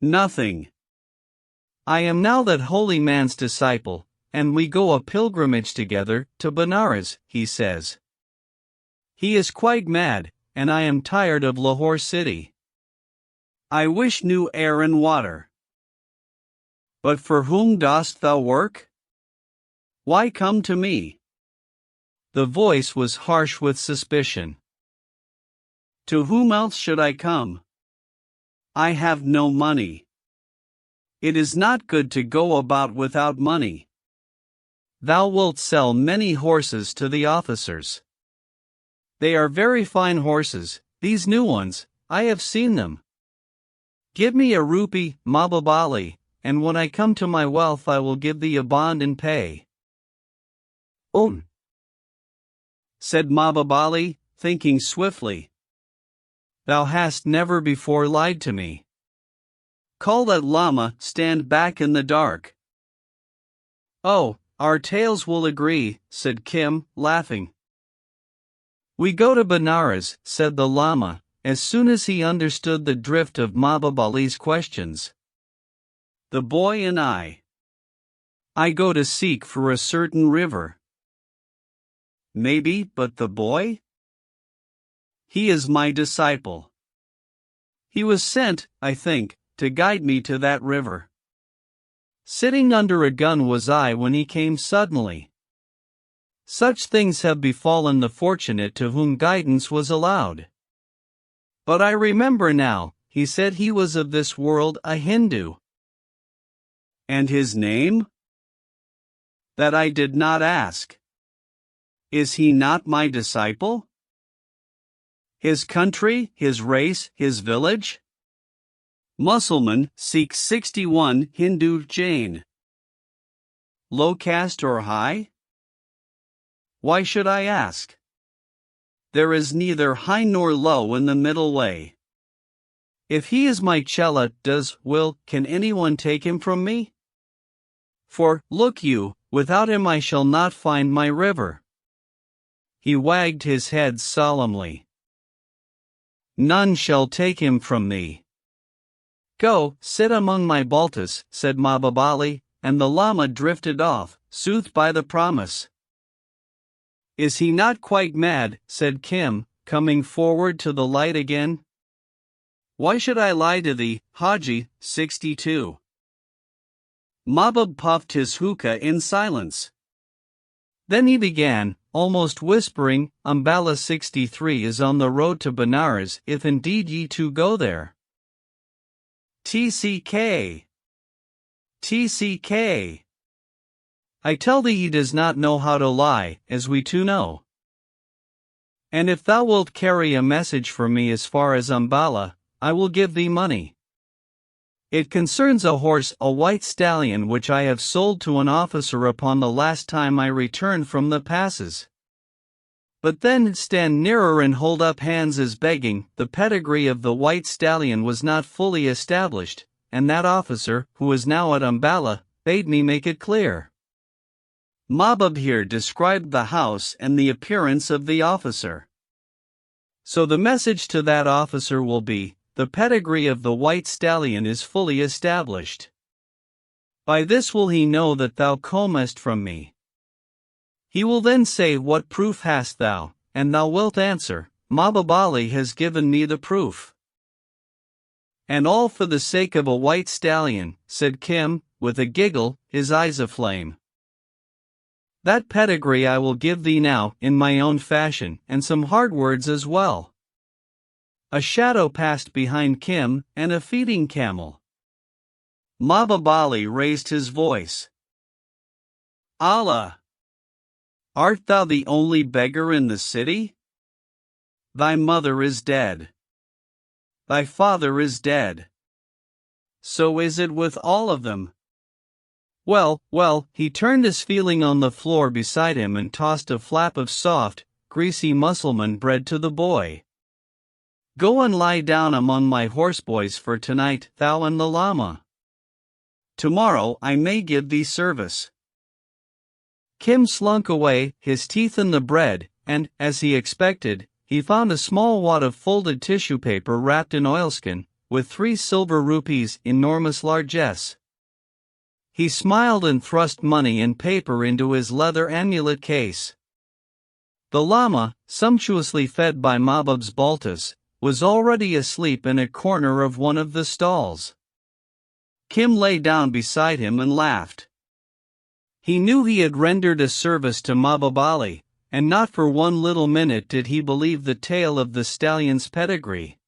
Nothing. I am now that holy man's disciple, and we go a pilgrimage together to Benares, he says. He is quite mad, and I am tired of Lahore city. I wish new air and water. But for whom dost thou work? Why come to me? The voice was harsh with suspicion. To whom else should I come? I have no money. It is not good to go about without money. Thou wilt sell many horses to the officers. They are very fine horses, these new ones, I have seen them. Give me a rupee, Mahbub Ali, and when I come to my wealth I will give thee a bond in pay. Said Mahbub Ali, thinking swiftly. Thou hast never before lied to me. Call that llama, stand back in the dark. Oh, our tales will agree, said Kim, laughing. We go to Benares, said the llama, as soon as he understood the drift of Mahbub Ali's questions. The boy and I go to seek for a certain river. Maybe, but the boy? He is my disciple. He was sent, I think, to guide me to that river. Sitting under a gun was I when he came suddenly. Such things have befallen the fortunate to whom guidance was allowed. But I remember now, he said he was of this world, a Hindu. And his name? That I did not ask. Is he not my disciple? His country, his race, his village? Mussulman, Sikh 61, Hindu, Jain. Low caste or high? Why should I ask? There is neither high nor low in the middle way. If he is my chela, can anyone take him from me? For, look you, without him I shall not find my river. He wagged his head solemnly. None shall take him from me. Go, sit among my Baltus, said Mahbub Ali, and the llama drifted off, soothed by the promise. Is he not quite mad, said Kim, coming forward to the light again. Why should I lie to thee, Haji? 62. Mahbub puffed his hookah in silence. Then he began, almost whispering, Ambala 63 is on the road to Benares if indeed ye two go there. TCK. TCK. I tell thee he does not know how to lie, as we two know. And if thou wilt carry a message for me as far as Ambala, I will give thee money. It concerns a horse, a white stallion which I have sold to an officer upon the last time I returned from the passes. But then stand nearer and hold up hands as begging. The pedigree of the white stallion was not fully established, and that officer, who is now at Ambala, bade me make it clear. Mahbub here described the house and the appearance of the officer. So the message to that officer will be, the pedigree of the white stallion is fully established. By this will he know that thou comest from me. He will then say, what proof hast thou? And thou wilt answer, Mahbub Ali has given me the proof. And all for the sake of a white stallion, said Kim, with a giggle, his eyes aflame. That pedigree I will give thee now, in my own fashion, and some hard words as well. A shadow passed behind Kim, and a feeding camel. Mahbub Ali raised his voice. Allah! Art thou the only beggar in the city? Thy mother is dead. Thy father is dead. So is it with all of them. Well, he turned his feeling on the floor beside him and tossed a flap of soft, greasy Mussulman bread to the boy. Go and lie down among my horseboys for tonight, thou and the llama. Tomorrow I may give thee service. Kim slunk away, his teeth in the bread, and, as he expected, he found a small wad of folded tissue paper wrapped in oilskin, with 3 silver rupees, enormous largesse. He smiled and thrust money and paper into his leather amulet case. The llama, sumptuously fed by Mahbub's baltas, was already asleep in a corner of one of the stalls. Kim lay down beside him and laughed. He knew he had rendered a service to Mahbub Ali, and not for one little minute did he believe the tale of the stallion's pedigree.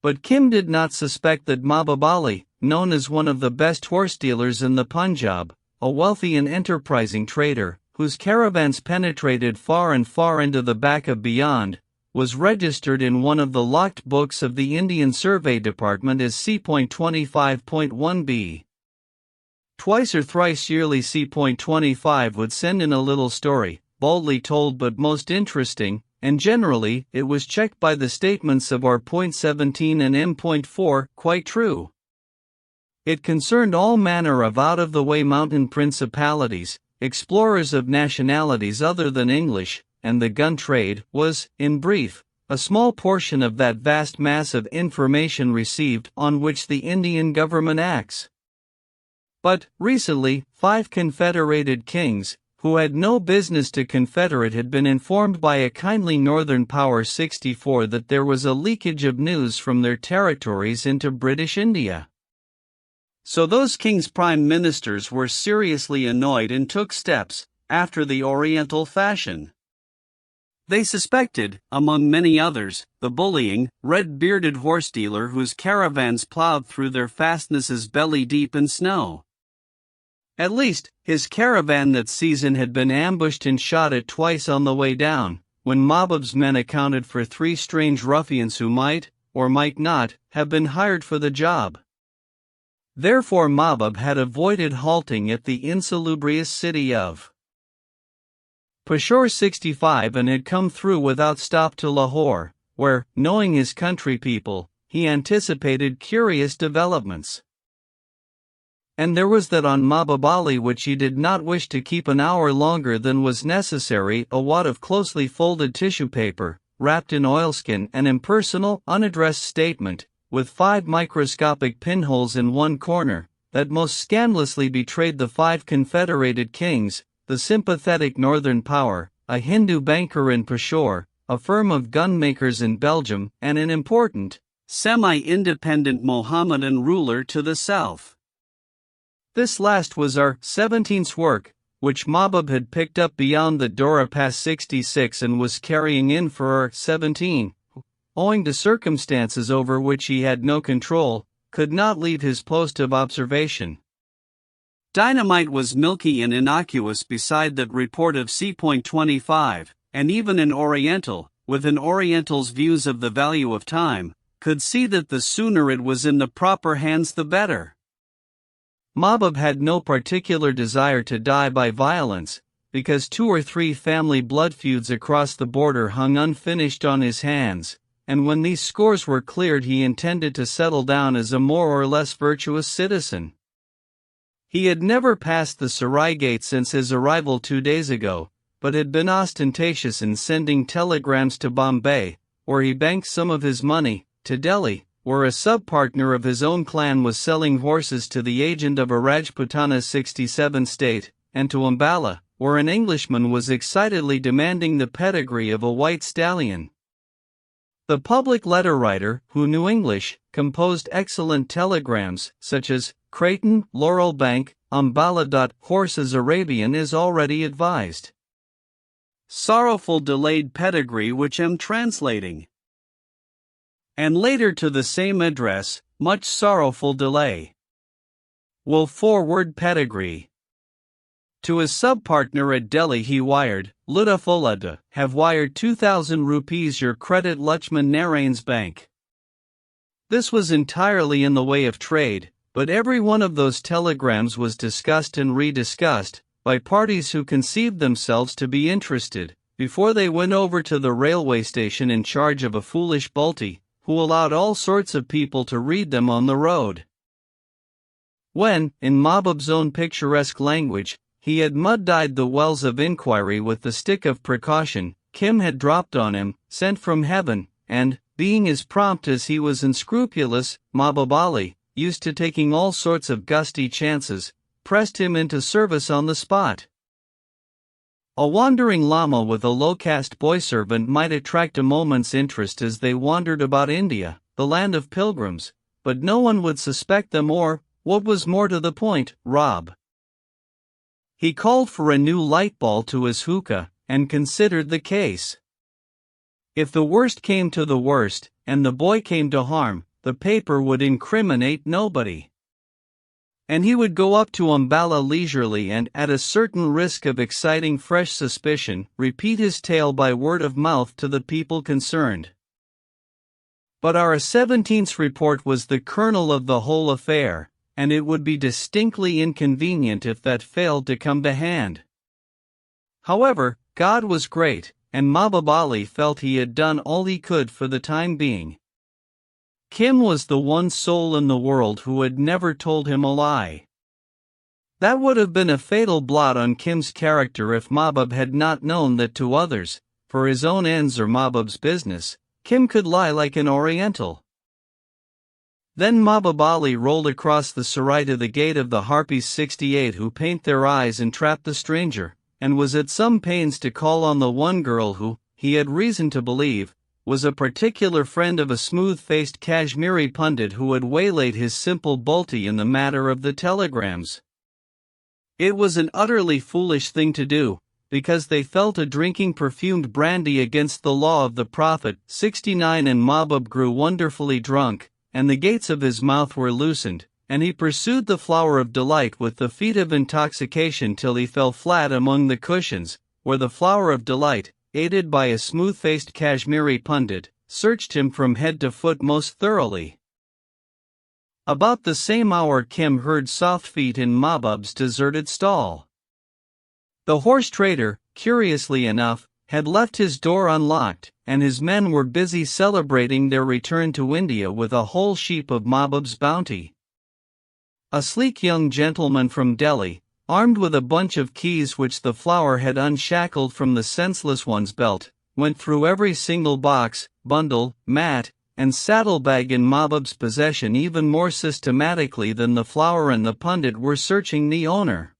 But Kim did not suspect that Mahbub Ali, known as one of the best horse dealers in the Punjab, a wealthy and enterprising trader, whose caravans penetrated far and far into the back of beyond, was registered in one of the locked books of the Indian Survey Department as C.25.1b. Twice or thrice yearly C.25 would send in a little story, boldly told but most interesting, and generally it was checked by the statements of our .17 and M.4, quite true. It concerned all manner of out-of-the-way mountain principalities, explorers of nationalities other than English, and the gun trade was, in brief, a small portion of that vast mass of information received on which the Indian government acts. But, recently, 5 confederated kings, who had no business to confederate, had been informed by a kindly Northern Power 64 that there was a leakage of news from their territories into British India. So those kings' prime ministers were seriously annoyed and took steps, after the Oriental fashion. They suspected, among many others, the bullying, red-bearded horse dealer whose caravans plowed through their fastnesses belly-deep in snow. At least, his caravan that season had been ambushed and shot at twice on the way down, when Mahbub's men accounted for 3 strange ruffians who might, or might not, have been hired for the job. Therefore Mahbub had avoided halting at the insalubrious city of Peshawar 65 and had come through without stop to Lahore, where, knowing his country people, he anticipated curious developments. And there was that on Mahbub Ali which he did not wish to keep an hour longer than was necessary, a wad of closely folded tissue paper, wrapped in oilskin, an impersonal, unaddressed statement, with 5 microscopic pinholes in one corner, that most scandalously betrayed the 5 confederated kings, the sympathetic Northern Power, a Hindu banker in Peshawar, a firm of gun makers in Belgium, and an important, semi-independent Mohammedan ruler to the south. This last was our 17th work, which Mahbub had picked up beyond the Dora past 66 and was carrying in for our 17, owing to circumstances over which he had no control, could not leave his post of observation. Dynamite was milky and innocuous beside that report of C.25, and even an Oriental, with an Oriental's views of the value of time, could see that the sooner it was in the proper hands the better. Mahbub had no particular desire to die by violence, because 2 or 3 family blood feuds across the border hung unfinished on his hands, and when these scores were cleared he intended to settle down as a more or less virtuous citizen. He had never passed the Sarai Gate since his arrival 2 days ago, but had been ostentatious in sending telegrams to Bombay, where he banked some of his money, to Delhi, where a sub-partner of his own clan was selling horses to the agent of a Rajputana 67 state, and to Ambala, where an Englishman was excitedly demanding the pedigree of a white stallion. The public letter writer, who knew English, composed excellent telegrams, such as, Creighton, Laurel Bank, Ambala. Horses Arabian is already advised. Sorrowful delayed pedigree which am translating. And later to the same address, much sorrowful delay. Will forward pedigree. To his sub-partner at Delhi he wired, Ludafolada, have wired 2,000 rupees your credit Luchman Narayan's bank. This was entirely in the way of trade, but every one of those telegrams was discussed and rediscussed, by parties who conceived themselves to be interested, before they went over to the railway station in charge of a foolish Balti, who allowed all sorts of people to read them on the road. When, in Mahbub's own picturesque language, he had mud-dyed the wells of inquiry with the stick of precaution, Kim had dropped on him, sent from heaven, and, being as prompt as he was unscrupulous, Mahbub Ali, used to taking all sorts of gusty chances, pressed him into service on the spot. A wandering lama with a low-caste boy-servant might attract a moment's interest as they wandered about India, the land of pilgrims, but no one would suspect them or, what was more to the point, rob. He called for a new light ball to his hookah, and considered the case. If the worst came to the worst, and the boy came to harm, the paper would incriminate nobody. And he would go up to Ambala leisurely and, at a certain risk of exciting fresh suspicion, repeat his tale by word of mouth to the people concerned. But our 17th report was the kernel of the whole affair, and it would be distinctly inconvenient if that failed to come to hand. However, God was great, and Mahbub Ali felt he had done all he could for the time being. Kim was the one soul in the world who had never told him a lie. That would have been a fatal blot on Kim's character if Mahbub had not known that to others, for his own ends or Mahbub's business, Kim could lie like an Oriental. Then Mahbub Ali rolled across the Sarai to the gate of the Harpies 68 who paint their eyes and trap the stranger, and was at some pains to call on the one girl who, he had reason to believe, was a particular friend of a smooth-faced Kashmiri pundit who had waylaid his simple Balti in the matter of the telegrams. It was an utterly foolish thing to do, because they fell to drinking perfumed brandy against the law of the Prophet 69 and Mahbub grew wonderfully drunk, and the gates of his mouth were loosened, and he pursued the flower of delight with the feat of intoxication till he fell flat among the cushions, where the flower of delight, aided by a smooth-faced Kashmiri pundit, searched him from head to foot most thoroughly. About the same hour Kim heard soft feet in Mahbub's deserted stall. The horse trader, curiously enough, had left his door unlocked, and his men were busy celebrating their return to India with a whole sheep of Mahbub's bounty. A sleek young gentleman from Delhi, armed with a bunch of keys which the flower had unshackled from the senseless one's belt, went through every single box, bundle, mat, and saddlebag in Mahbub's possession even more systematically than the flower and the pundit were searching the owner.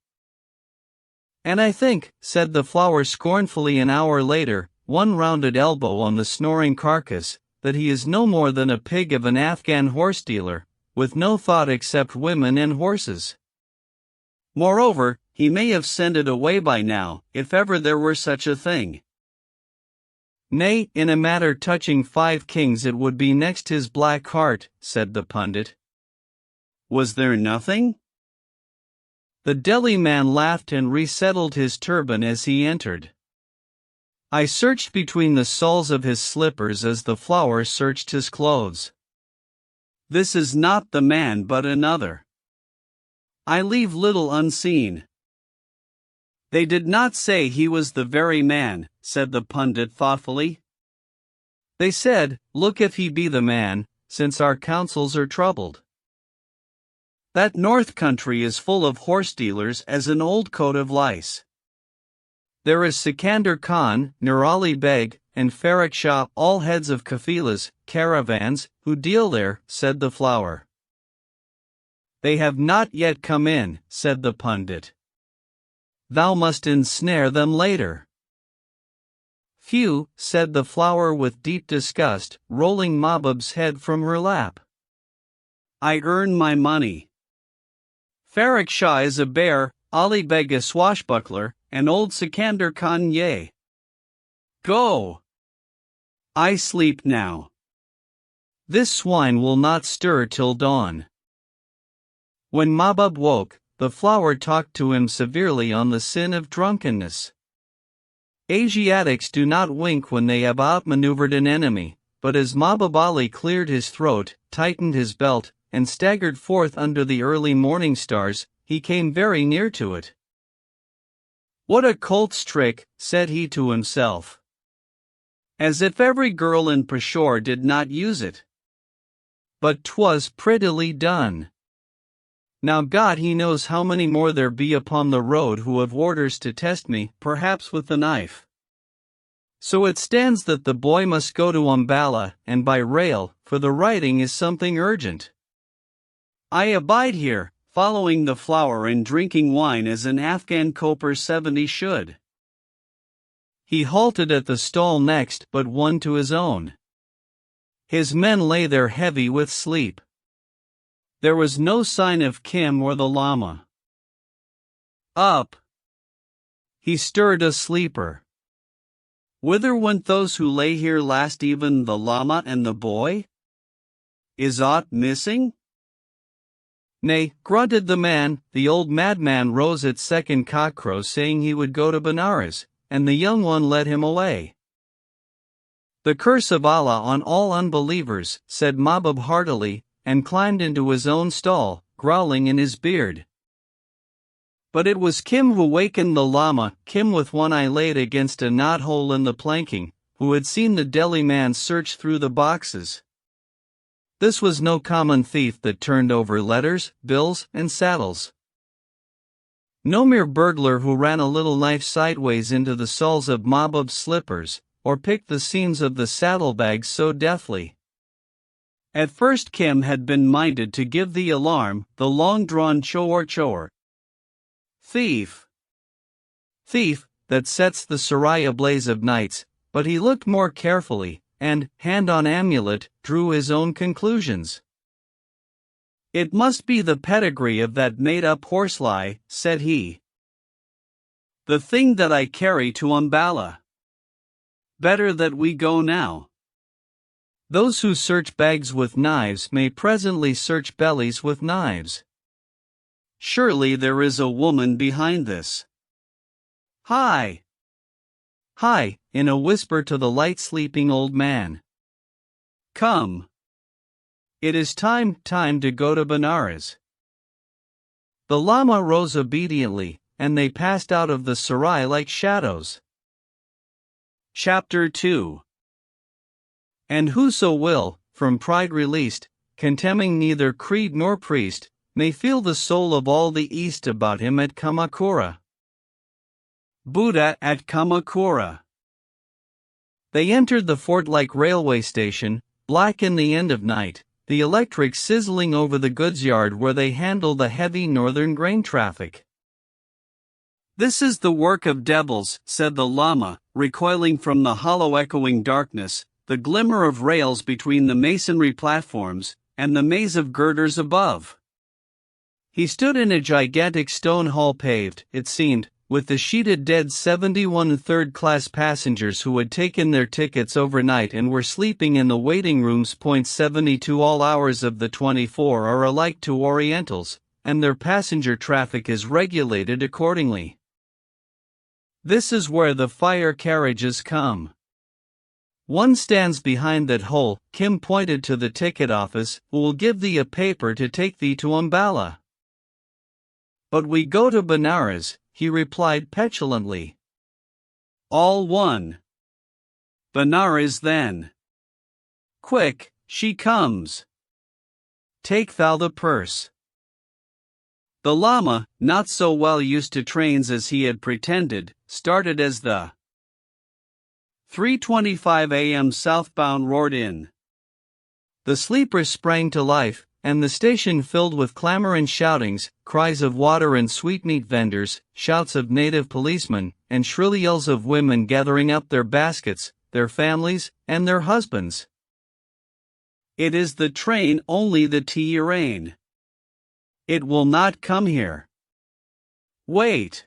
And I think, said the flower scornfully an hour later, one rounded elbow on the snoring carcass, that he is no more than a pig of an Afghan horse dealer, with no thought except women and horses. Moreover, he may have sent it away by now, if ever there were such a thing. Nay, in a matter touching 5 kings it would be next his black heart, said the pundit. Was there nothing? The Delhi man laughed and resettled his turban as he entered. I searched between the soles of his slippers as the flower searched his clothes. This is not the man but another. I leave little unseen. They did not say he was the very man, said the pundit thoughtfully. They said, look if he be the man, since our counsels are troubled. That north country is full of horse dealers as an old coat of lice. There is Sikandar Khan, Nurali Beg, and Farrukh Shah, all heads of kafilas, caravans, who deal there, said the flower. They have not yet come in, said the pundit. Thou must ensnare them later. Phew, said the flower with deep disgust, rolling Mahbub's head from her lap. I earn my money. Farrukh Shah is a bear, Ali Beg a swashbuckler, and old Sikandar Khan yea. Go! I sleep now. This swine will not stir till dawn. When Mahbub woke, the flower talked to him severely on the sin of drunkenness. Asiatics do not wink when they have outmaneuvered an enemy, but as Mahbub Ali cleared his throat, tightened his belt, and staggered forth under the early morning stars, he came very near to it. What a colt's trick, said he to himself. As if every girl in Peshawar did not use it. But 'twas prettily done. Now God he knows how many more there be upon the road who have orders to test me, perhaps with the knife. So it stands that the boy must go to Umballa, and by rail, for the writing is something urgent. I abide here, following the flower and drinking wine as an Afghan coper 70 should. He halted at the stall next but one to his own. His men lay there heavy with sleep. There was no sign of Kim or the llama. Up! He stirred a sleeper. Whither went those who lay here last, even the llama and the boy? Is aught missing? Nay, grunted the man. The old madman rose at second cockcrow, saying he would go to Benares, and the young one led him away. The curse of Allah on all unbelievers, said Mahbub heartily, and climbed into his own stall, growling in his beard. But it was Kim who wakened the llama, Kim with one eye laid against a knothole in the planking, who had seen the Delhi man search through the boxes. This was no common thief that turned over letters, bills, and saddles. No mere burglar who ran a little knife sideways into the soles of Mahbub's slippers, or picked the seams of the saddlebags so deftly. At first Kim had been minded to give the alarm, the long-drawn chor. Thief! Thief, that sets the sarai ablaze of nights, but he looked more carefully, and, hand on amulet, drew his own conclusions. It must be the pedigree of that made-up horselie, said he. The thing that I carry to Umballa. Better that we go now. Those who search bags with knives may presently search bellies with knives. Surely there is a woman behind this. Hi! Hi, in a whisper to the light-sleeping old man. Come. It is time to go to Benares. The llama rose obediently, and they passed out of the sarai like shadows. Chapter 2. And whoso will, from pride released, contemning neither creed nor priest, may feel the soul of all the East about him at Kamakura. Buddha at Kamakura. They entered the fort-like railway station, black in the end of night, the electric sizzling over the goods yard where they handle the heavy northern grain traffic. "This is the work of devils," said the llama, recoiling from the hollow echoing darkness, the glimmer of rails between the masonry platforms, and the maze of girders above. He stood in a gigantic stone hall paved, it seemed, with the sheeted dead 71 third-class passengers who had taken their tickets overnight and were sleeping in the waiting rooms. 72 All hours of the 24 are alike to Orientals, and their passenger traffic is regulated accordingly. This is where the fire carriages come. One stands behind that hole, Kim pointed to the ticket office, who will give thee a paper to take thee to Ambala. But we go to Benares, he replied petulantly. All one. Benares then. Quick, she comes. Take thou the purse. The llama, not so well used to trains as he had pretended, started as the 3:25 a.m. southbound roared in. The sleepers sprang to life, and the station filled with clamor and shoutings, cries of water and sweetmeat vendors, shouts of native policemen, and shrill yells of women gathering up their baskets, their families, and their husbands. It is the train, only the Pigeon. It will not come here. Wait.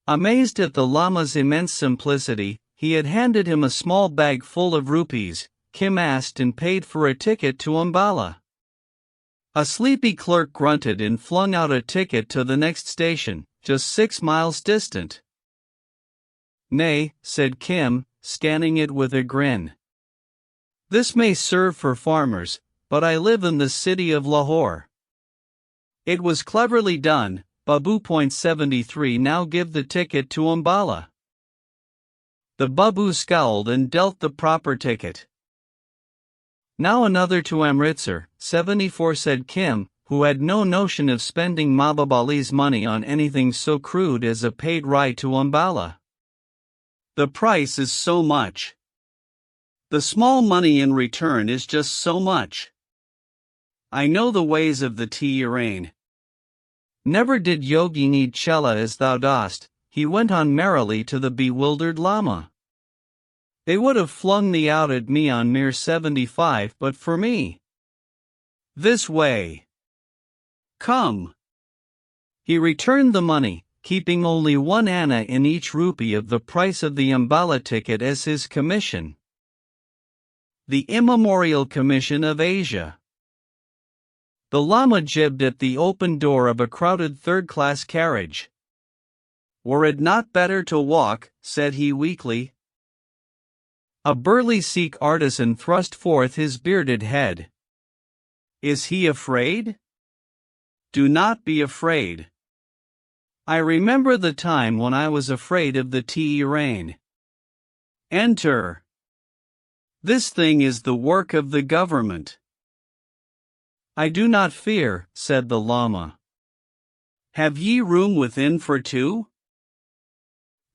Amazed at the llama's immense simplicity, he had handed him a small bag full of rupees. Kim asked and paid for a ticket to Ambala. A sleepy clerk grunted and flung out a ticket to the next station, just 6 miles distant. Nay, said Kim, scanning it with a grin. This may serve for farmers, but I live in the city of Lahore. It was cleverly done, Babu. 73 Now give the ticket to Ambala. The Babu scowled and dealt the proper ticket. Now another to Amritsar, 74 said Kim, who had no notion of spending Mahbubali's money on anything so crude as a paid ride to Ambala. The price is so much. The small money in return is just so much. I know the ways of the Pigeon. Never did Yogi need Chela as thou dost, he went on merrily to the bewildered llama. They would have flung thee out at me on mere 75 but for me. This way. Come. He returned the money, keeping only 1 anna in each rupee of the price of the Ambala ticket as his commission. The immemorial commission of Asia. The llama jibbed at the open door of a crowded third-class carriage. Were it not better to walk, said he weakly. A burly Sikh artisan thrust forth his bearded head. Is he afraid? Do not be afraid. I remember the time when I was afraid of the Pigeon. Enter. This thing is the work of the government. I do not fear, said the llama. Have ye room within for 2?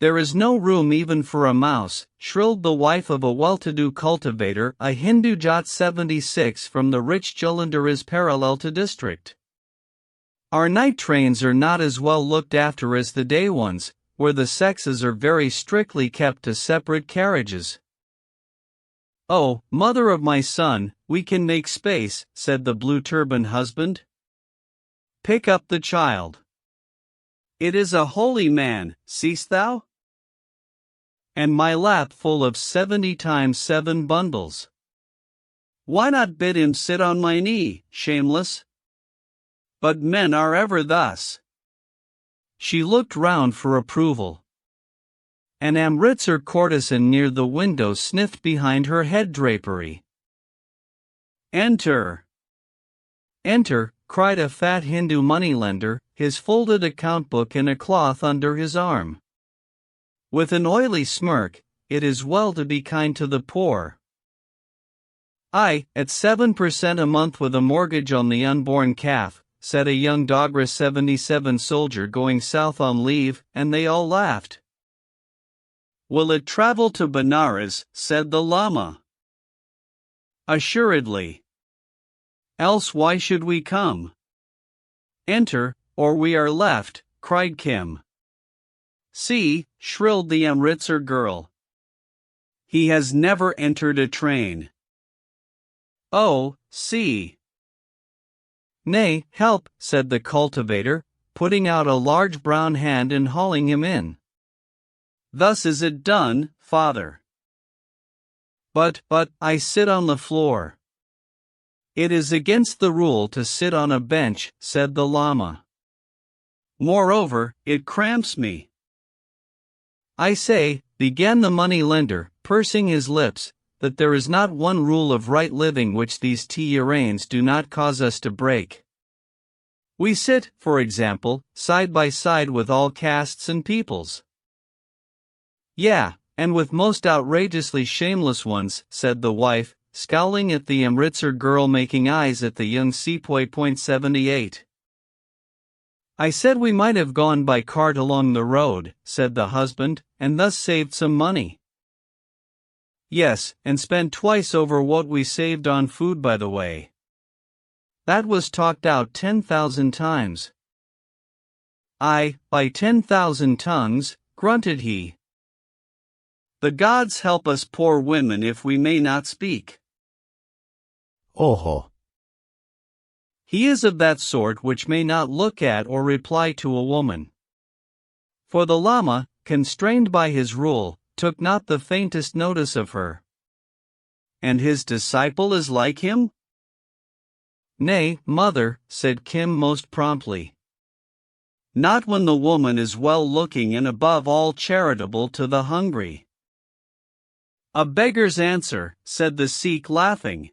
There is no room even for a mouse, shrilled the wife of a well-to-do cultivator, a Hindu Jat 76 from the rich Jalandhar's parallel to district. Our night trains are not as well looked after as the day ones, where the sexes are very strictly kept to separate carriages. Oh, mother of my son, we can make space, said the blue-turban husband. Pick up the child. It is a holy man, seest thou? And my lap full of 70 times 7 bundles. Why not bid him sit on my knee, shameless? But men are ever thus. She looked round for approval. An Amritsar courtesan near the window sniffed behind her head drapery. Enter! Enter! Cried a fat Hindu moneylender, his folded account book in a cloth under his arm. With an oily smirk, it is well to be kind to the poor. Aye, at 7% a month with a mortgage on the unborn calf, said a young Dogra 77 soldier going south on leave, and they all laughed. Will it travel to Benares, said the llama. Assuredly. Else why should we come? Enter, or we are left, cried Kim. See, shrilled the Amritsar girl. He has never entered a train. Oh, see. Nay, help, said the cultivator, putting out a large brown hand and hauling him in. Thus is it done, father. But, I sit on the floor. It is against the rule to sit on a bench, said the llama. Moreover, it cramps me. I say, began the money-lender, pursing his lips, that there is not one rule of right living which these tyranns do not cause us to break. We sit, for example, side by side with all castes and peoples. Yeah, and with most outrageously shameless ones, said the wife, scowling at the Amritsar girl making eyes at the young sepoy. 78. I said we might have gone by cart along the road, said the husband, and thus saved some money. Yes, and spent twice over what we saved on food by the way. That was talked out 10,000 times. Aye, by 10,000 tongues, grunted he. The gods help us poor women if we may not speak. Oho. He is of that sort which may not look at or reply to a woman. For the Lama, constrained by his rule, took not the faintest notice of her. And his disciple is like him? Nay, mother, said Kim most promptly. Not when the woman is well-looking and above all charitable to the hungry. A beggar's answer, said the Sikh laughing.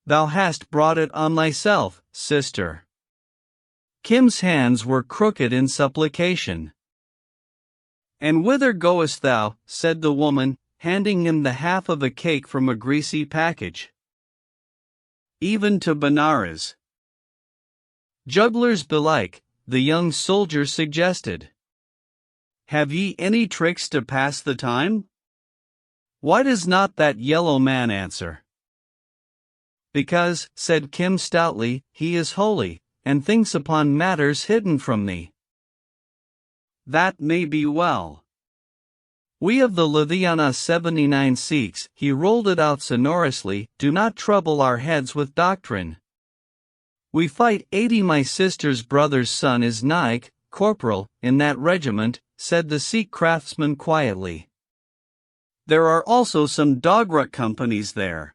Thou hast brought it on thyself, sister. Kim's hands were crooked in supplication. And whither goest thou, said the woman, handing him the half of a cake from a greasy package. Even to Benares. Jugglers belike, the young soldier suggested. Have ye any tricks to pass the time? Why does not that yellow man answer? Because, said Kim stoutly, he is holy, and thinks upon matters hidden from thee. That may be well. We of the Ludhiana 79 Sikhs, he rolled it out sonorously, do not trouble our heads with doctrine. We fight 80. My sister's brother's son is Naik, corporal, in that regiment, said the Sikh craftsman quietly. There are also some Dogra companies there.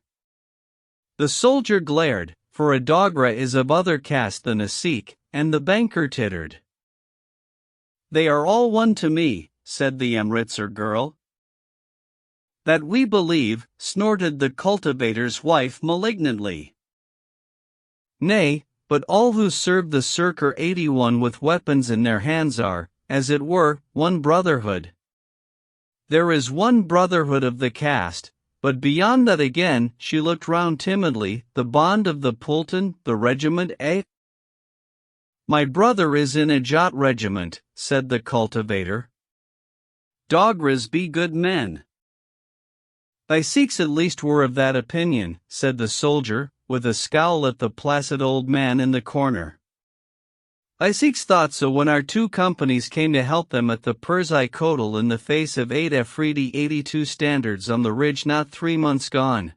The soldier glared, for a Dogra is of other caste than a Sikh, and the banker tittered. They are all one to me, said the Amritsar girl. That we believe, snorted the cultivator's wife malignantly. Nay, but all who serve the Circar 81 with weapons in their hands are, as it were, one brotherhood. There is one brotherhood of the caste, but beyond that again, she looked round timidly, the bond of the Pulton, the regiment, eh? My brother is in a Jat regiment, said the cultivator. Dogras be good men. Thy Sikhs at least were of that opinion, said the soldier, with a scowl at the placid old man in the corner. Thy Sikhs thought so when our two companies came to help them at the Purzai Kotal in the face of 8 Afridi 82 standards on the ridge not 3 months gone.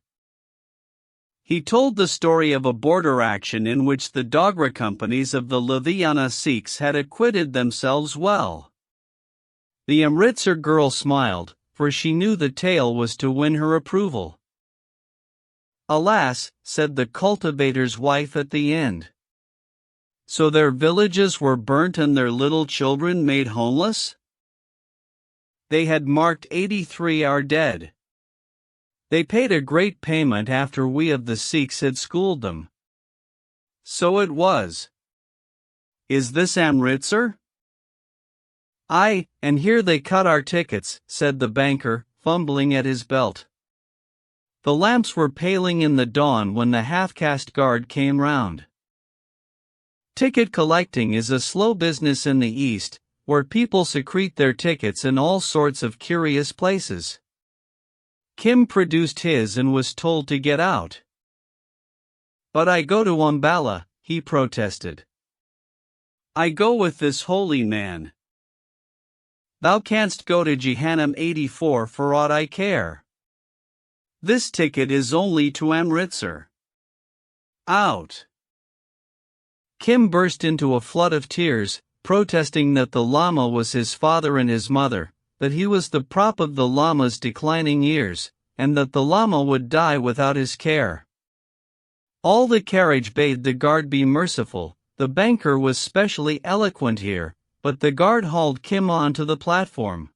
He told the story of a border action in which the Dogra companies of the Ludhiana Sikhs had acquitted themselves well. The Amritsar girl smiled, for she knew the tale was to win her approval. Alas, said the cultivator's wife at the end. So their villages were burnt and their little children made homeless? They had marked 83 are dead. They paid a great payment after we of the Sikhs had schooled them. So it was. Is this Amritsar? Aye, and here they cut our tickets, said the banker, fumbling at his belt. The lamps were paling in the dawn when the half-caste guard came round. Ticket collecting is a slow business in the East, where people secrete their tickets in all sorts of curious places. Kim produced his and was told to get out. But I go to Umballa, he protested. I go with this holy man. Thou canst go to Jehannam 84 for aught I care. This ticket is only to Amritsar. Out! Kim burst into a flood of tears, protesting that the Lama was his father and his mother, that he was the prop of the Lama's declining years, and that the Lama would die without his care. All the carriage bade the guard be merciful. The banker was specially eloquent here, but the guard hauled Kim on to the platform.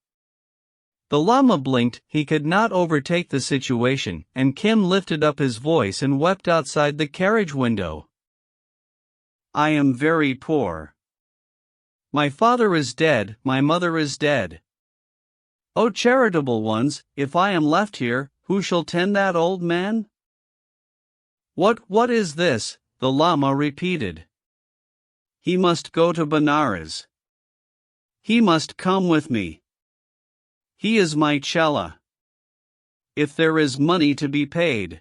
The Lama blinked, he could not overtake the situation, and Kim lifted up his voice and wept outside the carriage window. I am very poor. My father is dead, my mother is dead. O charitable ones, if I am left here, who shall tend that old man? What is this? The Lama repeated. He must go to Benares. He must come with me. He is my chela. If there is money to be paid.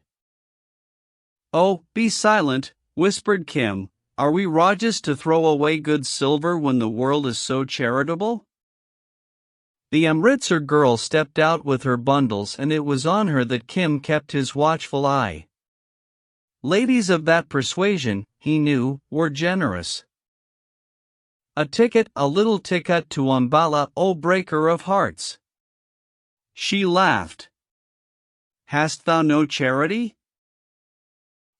Oh, be silent, whispered Kim. Are we Rajas to throw away good silver when the world is so charitable? The Amritsar girl stepped out with her bundles, and it was on her that Kim kept his watchful eye. Ladies of that persuasion, he knew, were generous. A ticket, a little ticket to Ambala, O breaker of hearts. She laughed. Hast thou no charity?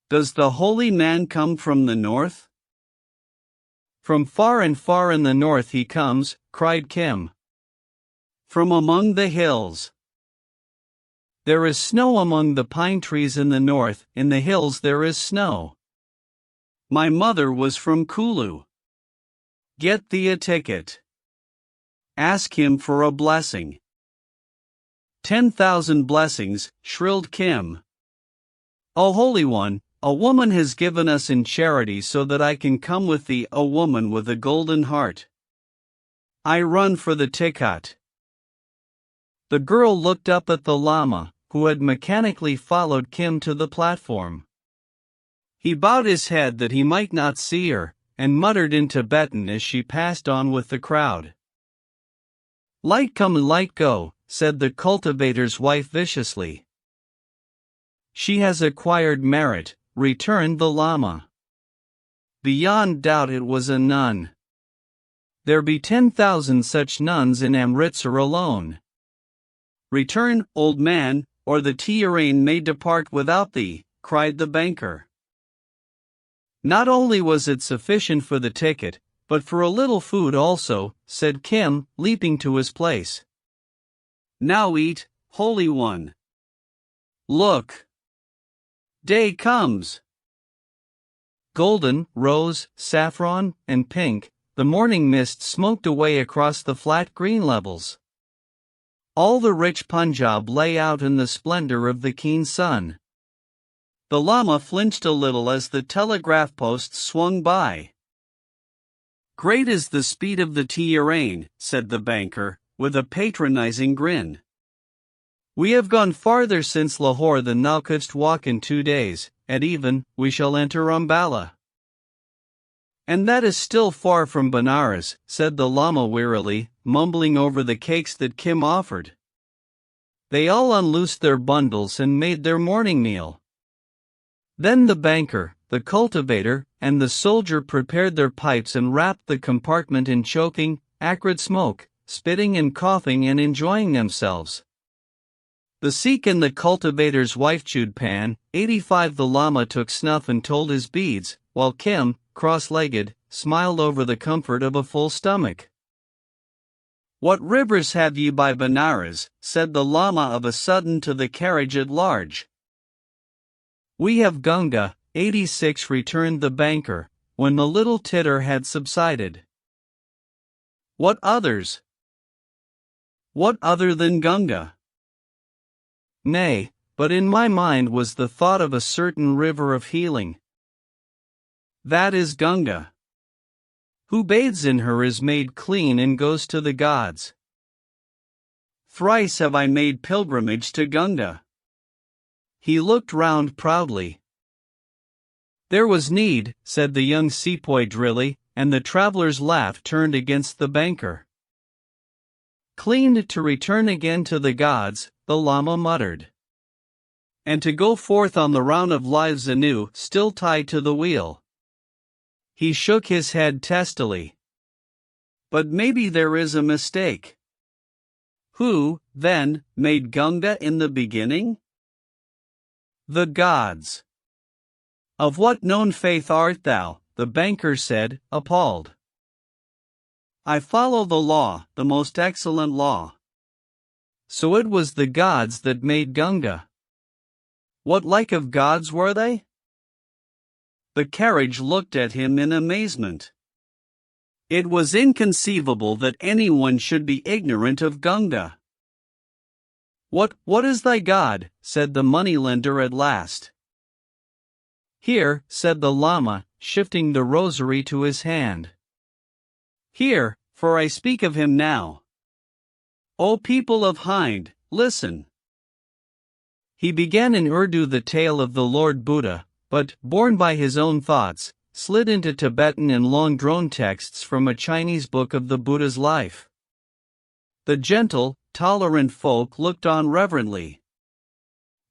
Does the holy man come from the north? From far and far in the north he comes, cried Kim. From among the hills. There is snow among the pine trees in the north, in the hills there is snow. My mother was from Kulu. Get thee a ticket. Ask him for a blessing. 10,000 blessings, shrilled Kim. O Holy One, a woman has given us in charity so that I can come with thee, a woman with a golden heart. I run for the ticket. The girl looked up at the Lama, who had mechanically followed Kim to the platform. He bowed his head that he might not see her, and muttered in Tibetan as she passed on with the crowd. Light come and light go, said the cultivator's wife viciously. She has acquired merit, returned the Lama. Beyond doubt it was a nun. There be 10,000 such nuns in Amritsar alone. Return, old man, or the Tiarain may depart without thee, cried the banker. Not only was it sufficient for the ticket, but for a little food also, said Kim, leaping to his place. Now eat, Holy One. Look. Day comes. Golden, rose, saffron, and pink, the morning mist smoked away across the flat green levels. All the rich Punjab lay out in the splendor of the keen sun. The Lama flinched a little as the telegraph posts swung by. Great is the speed of the Tiarain, said the banker, with a patronizing grin. We have gone farther since Lahore than thou couldst walk in 2 days. At even, we shall enter Ambala. And that is still far from Benares, said the Lama wearily, mumbling over the cakes that Kim offered. They all unloosed their bundles and made their morning meal. Then the banker, the cultivator, and the soldier prepared their pipes and wrapped the compartment in choking, acrid smoke, spitting and coughing and enjoying themselves. The Sikh and the cultivator's wife chewed pan, 85 the Lama took snuff and told his beads, while Kim, cross-legged, smiled over the comfort of a full stomach. What rivers have ye by Benares? Said the Lama of a sudden to the carriage at large. We have Gunga, 86 returned the banker, when the little titter had subsided. What others? What other than Gunga? Nay, but in my mind was the thought of a certain river of healing. That is Gunga. Who bathes in her is made clean and goes to the gods. Thrice have I made pilgrimage to Gunga. He looked round proudly. There was need, said the young sepoy drilly, and the traveler's laugh turned against the banker. Clean to return again to the gods, the Lama muttered. And to go forth on the round of lives anew, still tied to the wheel. He shook his head testily. But maybe there is a mistake. Who, then, made Gunga in the beginning? The gods. Of what known faith art thou? The banker said, appalled. I follow the law, the most excellent law. So it was the gods that made Gunga. What like of gods were they? The carriage looked at him in amazement. It was inconceivable that anyone should be ignorant of Gunga. What is thy god? Said the moneylender at last. Here, said the Lama, shifting the rosary to his hand. Here, for I speak of him now. O people of Hind, listen. He began in Urdu the tale of the Lord Buddha, but, borne by his own thoughts, slid into Tibetan and long-drawn texts from a Chinese book of the Buddha's life. The gentle, tolerant folk looked on reverently.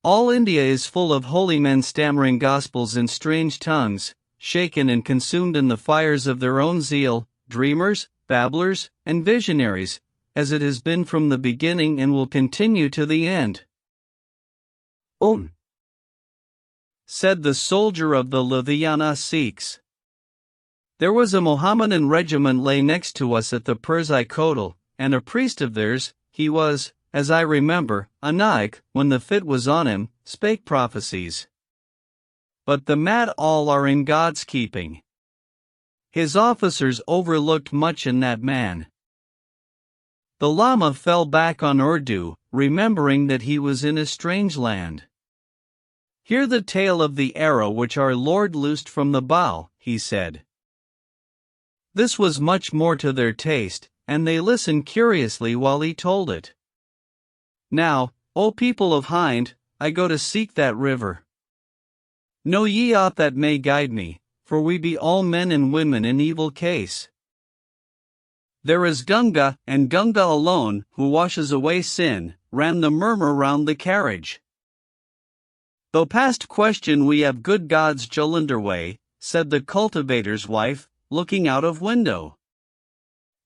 All India is full of holy men stammering gospels in strange tongues, shaken and consumed in the fires of their own zeal, dreamers, babblers, and visionaries, as it has been from the beginning and will continue to the end. Said the soldier of the Ludhiana Sikhs. There was a Mohammedan regiment lay next to us at the Pirzai Kotal, and a priest of theirs, he was, as I remember, a Naik, when the fit was on him, spake prophecies. But the mad all are in God's keeping. His officers overlooked much in that man. The Lama fell back on Urdu, remembering that he was in a strange land. Hear the tale of the arrow which our Lord loosed from the bow, he said. This was much more to their taste, and they listened curiously while he told it. Now, O people of Hind, I go to seek that river. Know ye aught that may guide me, for we be all men and women in evil case. There is Gunga, and Gunga alone, who washes away sin, ran the murmur round the carriage. Though past question we have good gods Jalandhar way, said the cultivator's wife, looking out of window.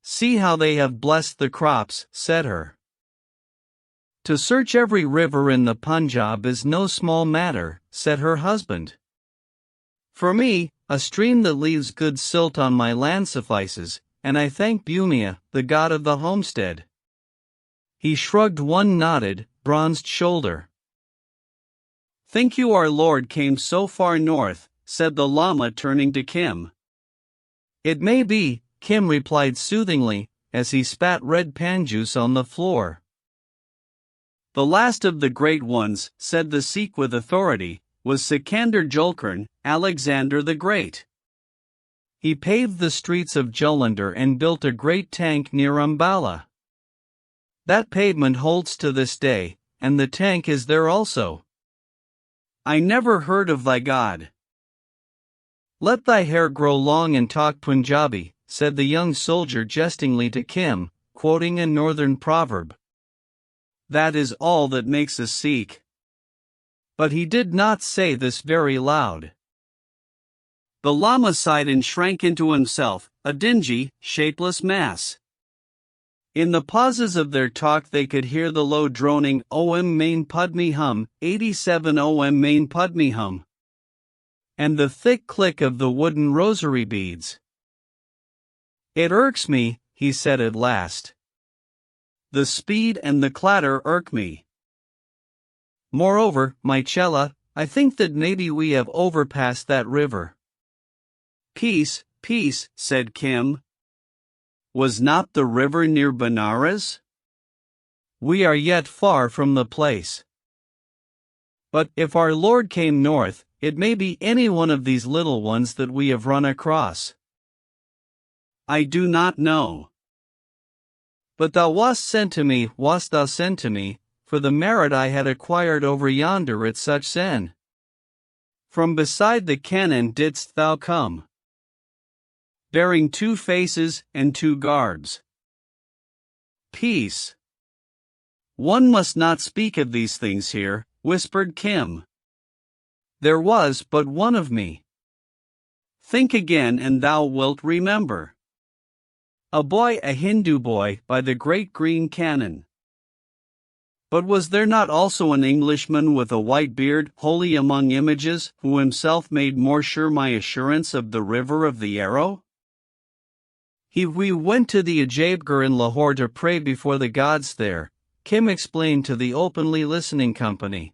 See how they have blessed the crops, said her. To search every river in the Punjab is no small matter, said her husband. For me, a stream that leaves good silt on my land suffices, and I thank Bhumia, the god of the homestead. He shrugged one knotted, bronzed shoulder. Think you our Lord came so far north, said the Lama turning to Kim. It may be, Kim replied soothingly, as he spat red pan-juice on the floor. The last of the great ones, said the Sikh with authority, was Sikandar Julkarn, Alexander the Great. He paved the streets of Jalandhar and built a great tank near Ambala. That pavement holds to this day, and the tank is there also. I never heard of thy god. Let thy hair grow long and talk Punjabi, said the young soldier jestingly to Kim, quoting a northern proverb. That is all that makes a Sikh. But he did not say this very loud. The Lama sighed and shrank into himself, a dingy, shapeless mass. In the pauses of their talk they could hear the low droning Om Main Padme Hum, 87 Om Main Padme Hum, and the thick click of the wooden rosary beads. It irks me, he said at last. The speed and the clatter irk me. Moreover, my Chela, I think that maybe we have overpassed that river. Peace, peace, said Kim. Was not the river near Benares? We are yet far from the place. But if our Lord came north, it may be any one of these little ones that we have run across. I do not know. But thou wast sent to me, for the merit I had acquired over yonder at such sen. From beside the cannon didst thou come, bearing 2 faces and 2 garbs. Peace. One must not speak of these things here, whispered Kim. There was but one of me. Think again and thou wilt remember. A boy, a Hindu boy, by the great green cannon. But was there not also an Englishman with a white beard, holy among images, who himself made more sure my assurance of the river of the arrow? We went to the Ajabgarh in Lahore to pray before the gods there, Kim explained to the openly listening company.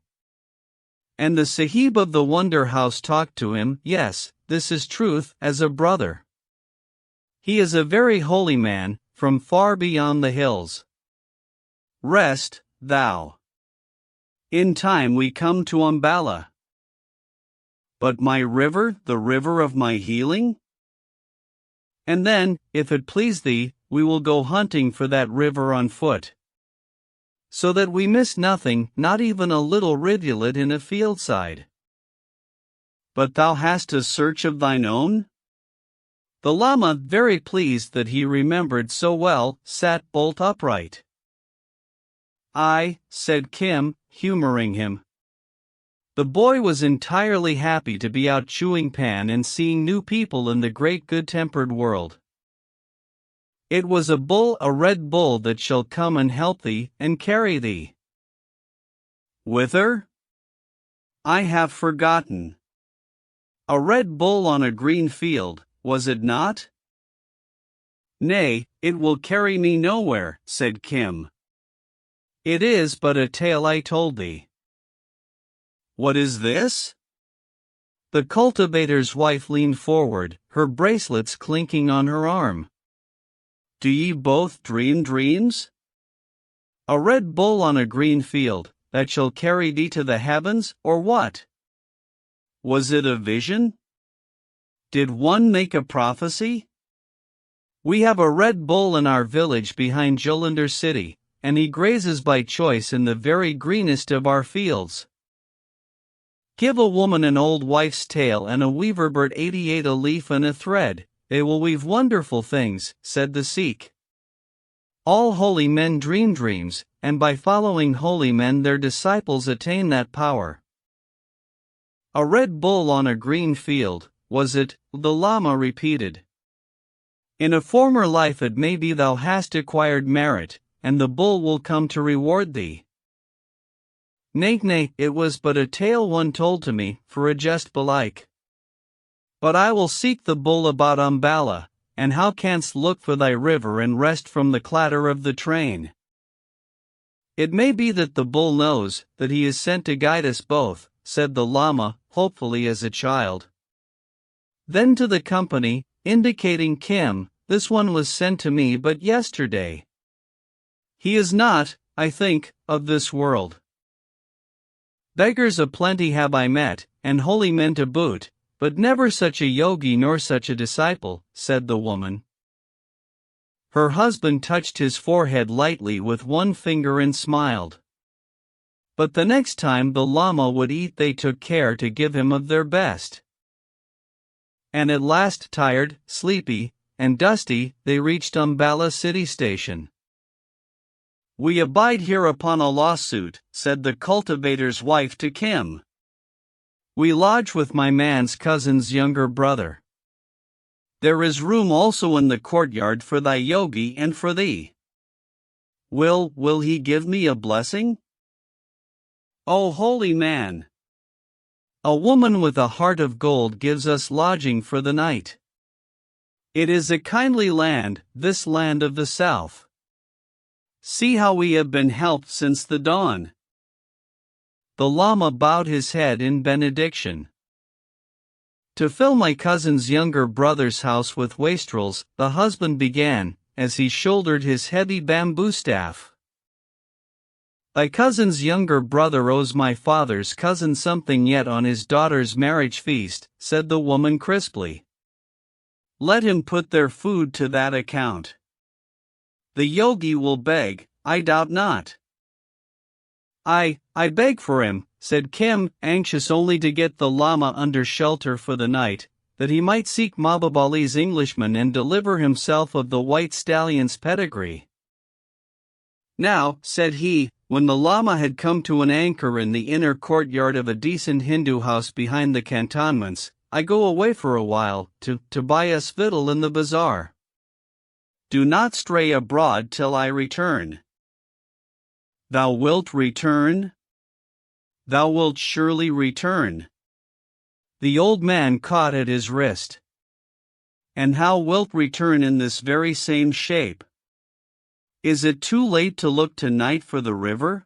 And the Sahib of the Wonder House talked to him, yes, this is truth, as a brother. He is a very holy man, from far beyond the hills. Rest, thou. In time we come to Ambala. But my river, the river of my healing? And then, if it please thee, we will go hunting for that river on foot. So that we miss nothing, not even a little rivulet in a field side. But thou hast a search of thine own? The Lama, very pleased that he remembered so well, sat bolt upright. I, said Kim, humoring him. The boy was entirely happy to be out chewing pan and seeing new people in the great good-tempered world. It was a bull, a red bull that shall come and help thee, and carry thee. Whither? I have forgotten. A red bull on a green field, was it not? Nay, it will carry me nowhere, said Kim. It is but a tale I told thee. What is this? The cultivator's wife leaned forward, her bracelets clinking on her arm. Do ye both dream dreams? A red bull on a green field, that shall carry thee to the heavens, or what? Was it a vision? Did one make a prophecy? We have a red bull in our village behind Jalandhar city, and he grazes by choice in the very greenest of our fields. Give a woman an old wife's tale and a weaver bird 88 a leaf and a thread, they will weave wonderful things, said the Sikh. All holy men dream dreams, and by following holy men their disciples attain that power. A red bull on a green field, was it? The Lama repeated. In a former life it may be thou hast acquired merit, and the bull will come to reward thee. Nay, nay, it was but a tale one told to me, for a jest belike. But I will seek the bull about Ambala, and how canst look for thy river and rest from the clatter of the train? It may be that the bull knows that he is sent to guide us both, said the Lama, hopefully as a child. Then to the company, indicating Kim, this one was sent to me but yesterday. He is not, I think, of this world. Beggars aplenty have I met, and holy men to boot, but never such a yogi nor such a disciple, said the woman. Her husband touched his forehead lightly with one finger and smiled. But the next time the Lama would eat they took care to give him of their best. And at last, tired, sleepy, and dusty, they reached Ambala city station. We abide here upon a lawsuit, said the cultivator's wife to Kim. We lodge with my man's cousin's younger brother. There is room also in the courtyard for thy yogi and for thee. Will he give me a blessing? O holy man! A woman with a heart of gold gives us lodging for the night. It is a kindly land, this land of the south. See how we have been helped since the dawn. The Lama bowed his head in benediction. To fill my cousin's younger brother's house with wastrels, the husband began, as he shouldered his heavy bamboo staff. Thy cousin's younger brother owes my father's cousin something yet on his daughter's marriage feast, said the woman crisply. Let him put their food to that account. The yogi will beg, I doubt not. I beg for him, said Kim, anxious only to get the Lama under shelter for the night, that he might seek Mahbubali's Englishman and deliver himself of the white stallion's pedigree. Now, said he, when the llama had come to an anchor in the inner courtyard of a decent Hindu house behind the cantonments, I go away for a while, to buy us victual in the bazaar. Do not stray abroad till I return. Thou wilt return? Thou wilt surely return. The old man caught at his wrist. And how wilt return in this very same shape? Is it too late to look tonight for the river?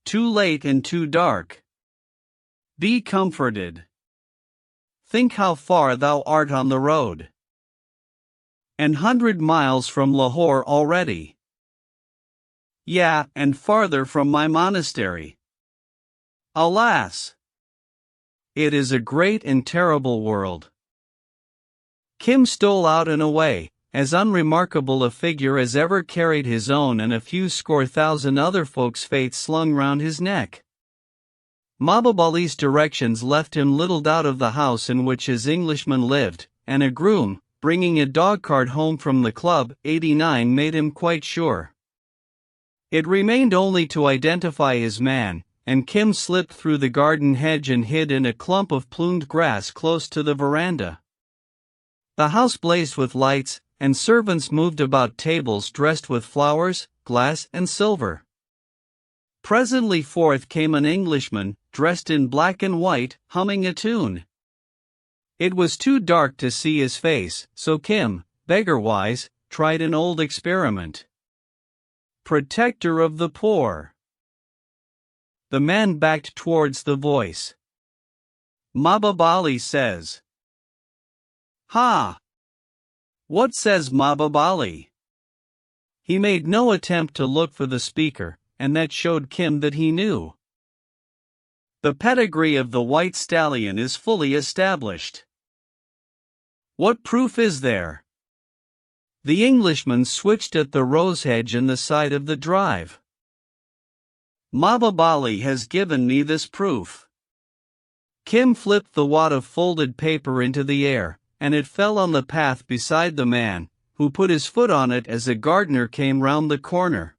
Too late and too dark. Be comforted. Think how far thou art on the road. An 100 miles from Lahore already. Yeah, and farther from my monastery. Alas! It is a great and terrible world. Kim stole out and away, as unremarkable a figure as ever carried his own and a few score thousand other folks' fates slung round his neck. Mahbubali's directions left him little doubt of the house in which his Englishman lived, and a groom, bringing a dog-cart home from the club, 89 made him quite sure. It remained only to identify his man, and Kim slipped through the garden hedge and hid in a clump of plumed grass close to the veranda. The house blazed with lights, and servants moved about tables dressed with flowers, glass, and silver. Presently forth came an Englishman, dressed in black and white, humming a tune. It was too dark to see his face, so Kim, beggar-wise, tried an old experiment. Protector of the poor. The man backed towards the voice. Mahbubali says. Ha! What says Mahbubali? He made no attempt to look for the speaker, and that showed Kim that he knew. The pedigree of the white stallion is fully established. What proof is there? The Englishman switched at the rose hedge in the side of the drive. Mahbubali has given me this proof. Kim flipped the wad of folded paper into the air, and it fell on the path beside the man, who put his foot on it as a gardener came round the corner.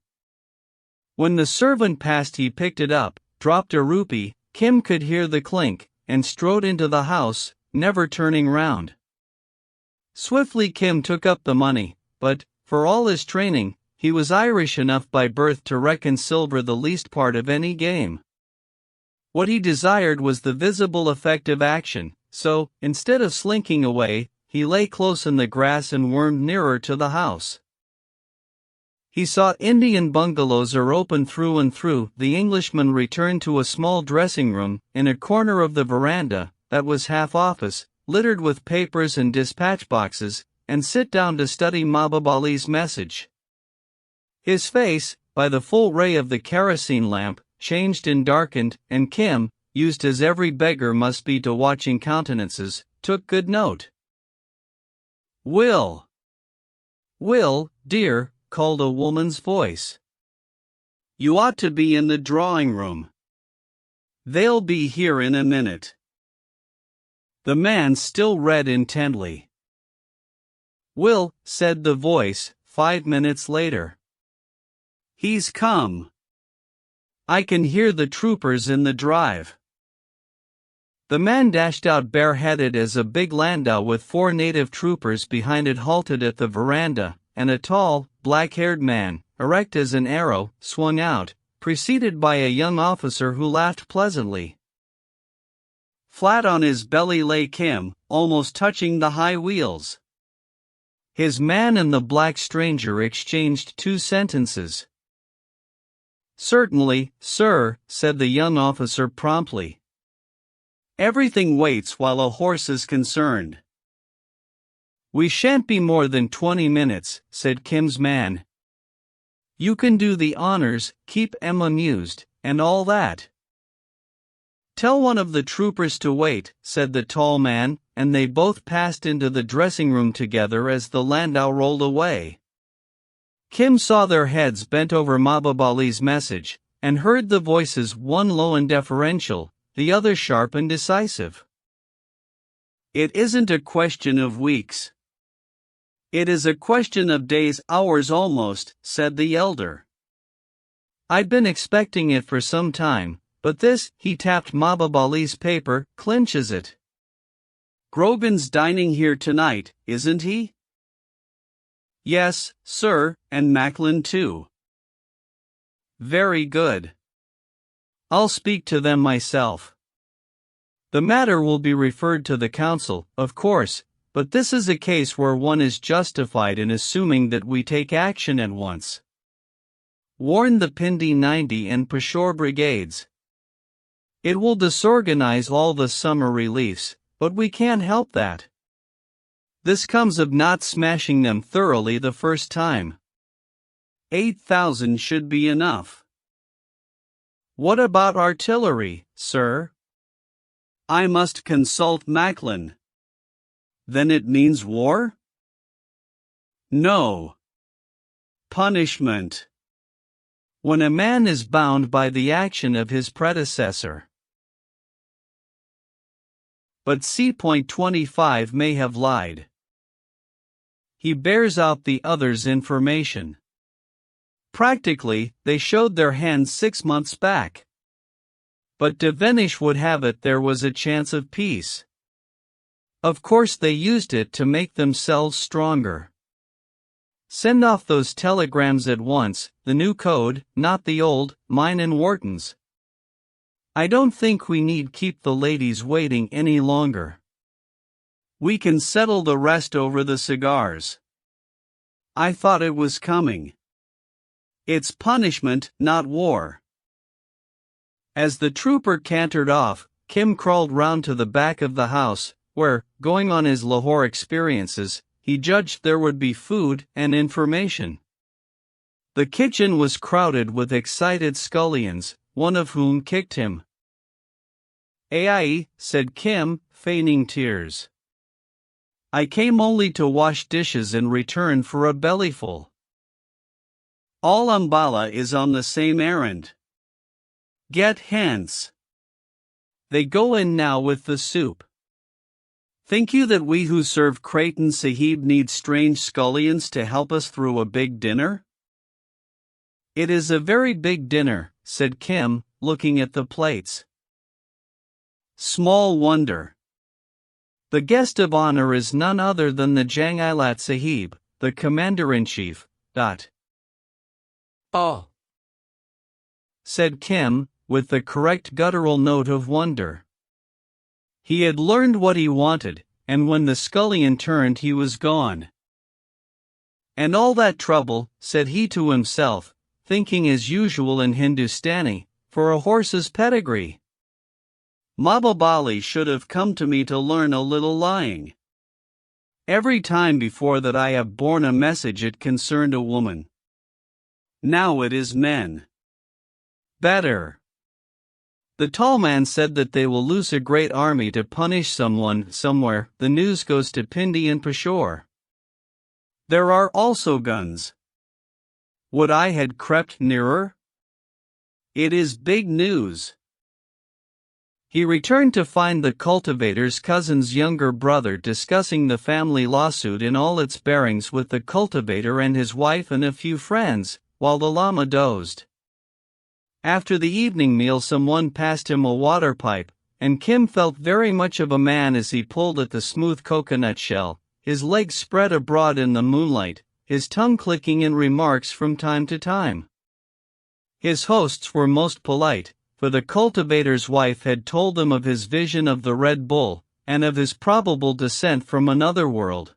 When the servant passed he picked it up, dropped a rupee, Kim could hear the clink, and strode into the house, never turning round. Swiftly Kim took up the money, but, for all his training, he was Irish enough by birth to reckon silver the least part of any game. What he desired was the visible effect of action, so, instead of slinking away, he lay close in the grass and wormed nearer to the house. He saw Indian bungalows are open through and through. The Englishman returned to a small dressing room, in a corner of the veranda, that was half office, littered with papers and dispatch boxes, and sit down to study Mahbubali's message. His face, by the full ray of the kerosene lamp, changed and darkened, and Kim, used as every beggar must be to watching countenances, took good note. Will, dear, called a woman's voice. You ought to be in the drawing room. They'll be here in a minute. The man still read intently. Will, said the voice, 5 minutes later. He's come. I can hear the troopers in the drive. The man dashed out bareheaded as a big landau with 4 native troopers behind it halted at the veranda, and a tall, black-haired man, erect as an arrow, swung out, preceded by a young officer who laughed pleasantly. Flat on his belly lay Kim, almost touching the high wheels. His man and the black stranger exchanged 2 sentences. Certainly, sir, said the young officer promptly. Everything waits while a horse is concerned. We shan't be more than 20 minutes, said Kim's man. You can do the honors, keep Em amused, and all that. Tell one of the troopers to wait, said the tall man, and they both passed into the dressing room together as the landau rolled away. Kim saw their heads bent over Mahbubali's message, and heard the voices, one low and deferential, the other sharp and decisive. It isn't a question of weeks. It is a question of days, hours almost, said the elder. I'd been expecting it for some time, but this, he tapped Mababali's paper, clinches it. Grogan's dining here tonight, isn't he? Yes, sir, and Macklin too. Very good. I'll speak to them myself. The matter will be referred to the council, of course, but this is a case where one is justified in assuming that we take action at once. Warn the Pindi 90 and Peshawar brigades. It will disorganize all the summer reliefs, but we can't help that. This comes of not smashing them thoroughly the first time. 8,000 should be enough. What about artillery, sir? I must consult Macklin. Then it means war? No. Punishment. When a man is bound by the action of his predecessor. But C.25 may have lied. He bears out the other's information. Practically, they showed their hand 6 months back. But Devenish would have it there was a chance of peace. Of course they used it to make themselves stronger. Send off those telegrams at once, the new code, not the old, mine and Wharton's. I don't think we need keep the ladies waiting any longer. We can settle the rest over the cigars. I thought it was coming. It's punishment, not war. As the trooper cantered off, Kim crawled round to the back of the house, where, going on his Lahore experiences, he judged there would be food and information. The kitchen was crowded with excited scullions, one of whom kicked him. "Ai," said Kim, feigning tears. "I came only to wash dishes in return for a bellyful." All Ambala is on the same errand. Get hence. They go in now with the soup. Think you that we who serve Creighton Sahib need strange scullions to help us through a big dinner? It is a very big dinner, said Kim, looking at the plates. Small wonder. The guest of honor is none other than the Jangilat Sahib, the commander-in-chief. Oh, said Kim, with the correct guttural note of wonder. He had learned what he wanted, and when the scullion turned he was gone. And all that trouble, said he to himself, thinking as usual in Hindustani, for a horse's pedigree. Mababali should have come to me to learn a little lying. Every time before that I have borne a message it concerned a woman. Now it is men. Better. The tall man said that they will lose a great army to punish someone somewhere. The news goes to Pindi and Peshawar. There are also guns. Would I had crept nearer? It is big news. He returned to find the cultivator's cousin's younger brother discussing the family lawsuit in all its bearings with the cultivator and his wife and a few friends, while the Lama dozed. After the evening meal someone passed him a water pipe, and Kim felt very much of a man as he pulled at the smooth coconut shell, his legs spread abroad in the moonlight, his tongue clicking in remarks from time to time. His hosts were most polite, for the cultivator's wife had told them of his vision of the Red Bull, and of his probable descent from another world.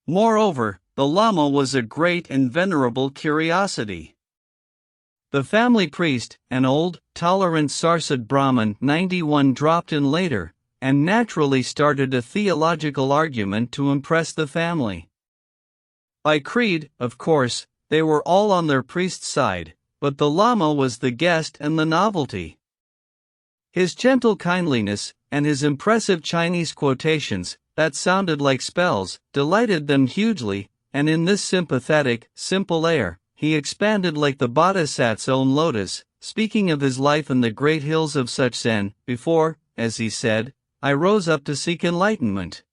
Moreover, the Lama was a great and venerable curiosity. The family priest, an old, tolerant Sarsad Brahmin 91 dropped in later, and naturally started a theological argument to impress the family. By creed, of course, they were all on their priest's side, but the Lama was the guest and the novelty. His gentle kindliness, and his impressive Chinese quotations, that sounded like spells, delighted them hugely, and in this sympathetic, simple air, he expanded like the Bodhisattva's own lotus, speaking of his life in the great hills of Suchsen, before, as he said, I rose up to seek enlightenment.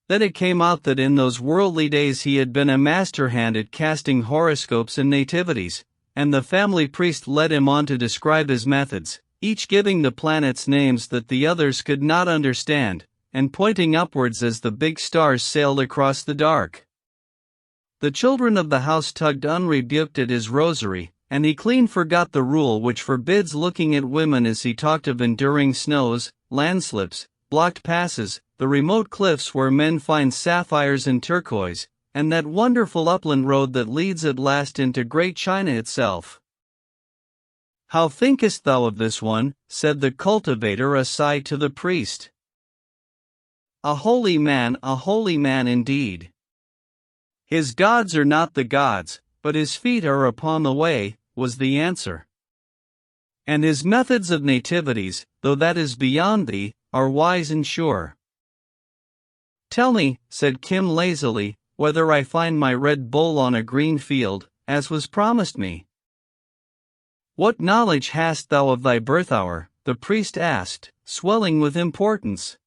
Then it came out that in those worldly days he had been a master hand at casting horoscopes and nativities, and the family priest led him on to describe his methods, each giving the planets names that the others could not understand, and pointing upwards as the big stars sailed across the dark. The children of the house tugged unrebuked at his rosary, and he clean forgot the rule which forbids looking at women as he talked of enduring snows, landslips, blocked passes, the remote cliffs where men find sapphires and turquoise, and that wonderful upland road that leads at last into great China itself. "How thinkest thou of this one?" said the cultivator aside to the priest. A holy man indeed. "His gods are not the gods, but his feet are upon the way," was the answer. "And his methods of nativities, though that is beyond thee, are wise and sure." "Tell me," said Kim lazily, "whether I find my red bull on a green field, as was promised me." "What knowledge hast thou of thy birth hour?" the priest asked, swelling with importance.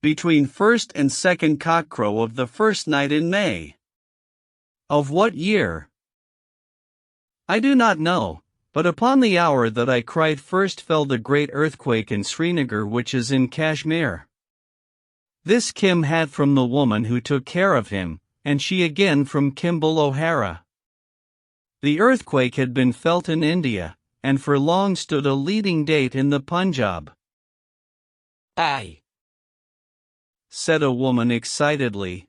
"Between first and second cockcrow of the first night in May." "Of what year?" "I do not know, but upon the hour that I cried first fell the great earthquake in Srinagar, which is in Kashmir." This Kim had from the woman who took care of him, and she again from Kimball O'Hara. The earthquake had been felt in India, and for long stood a leading date in the Punjab. Aye, said a woman excitedly.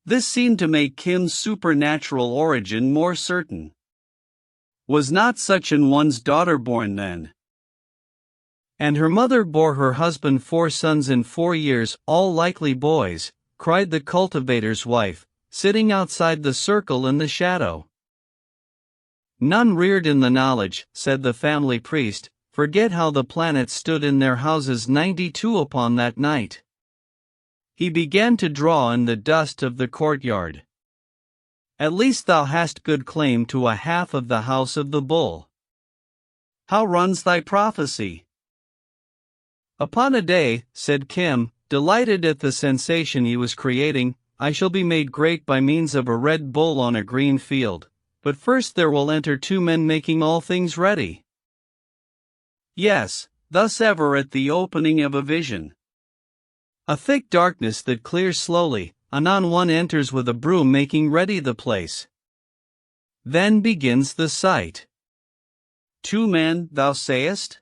This seemed to make Kim's supernatural origin more certain. Was not such an one's daughter born then? And her mother bore her husband 4 sons in 4 years, all likely boys, cried the cultivator's wife, sitting outside the circle in the shadow. None reared in the knowledge, said the family priest, forget how the planets stood in their houses 92 upon that night. He began to draw in the dust of the courtyard. At least thou hast good claim to a half of the house of the bull. How runs thy prophecy? Upon a day, said Kim, delighted at the sensation he was creating, I shall be made great by means of a red bull on a green field, but first there will enter 2 men making all things ready. Yes, thus ever at the opening of a vision. A thick darkness that clears slowly, anon one enters with a broom making ready the place. Then begins the sight. 2 men, thou sayest?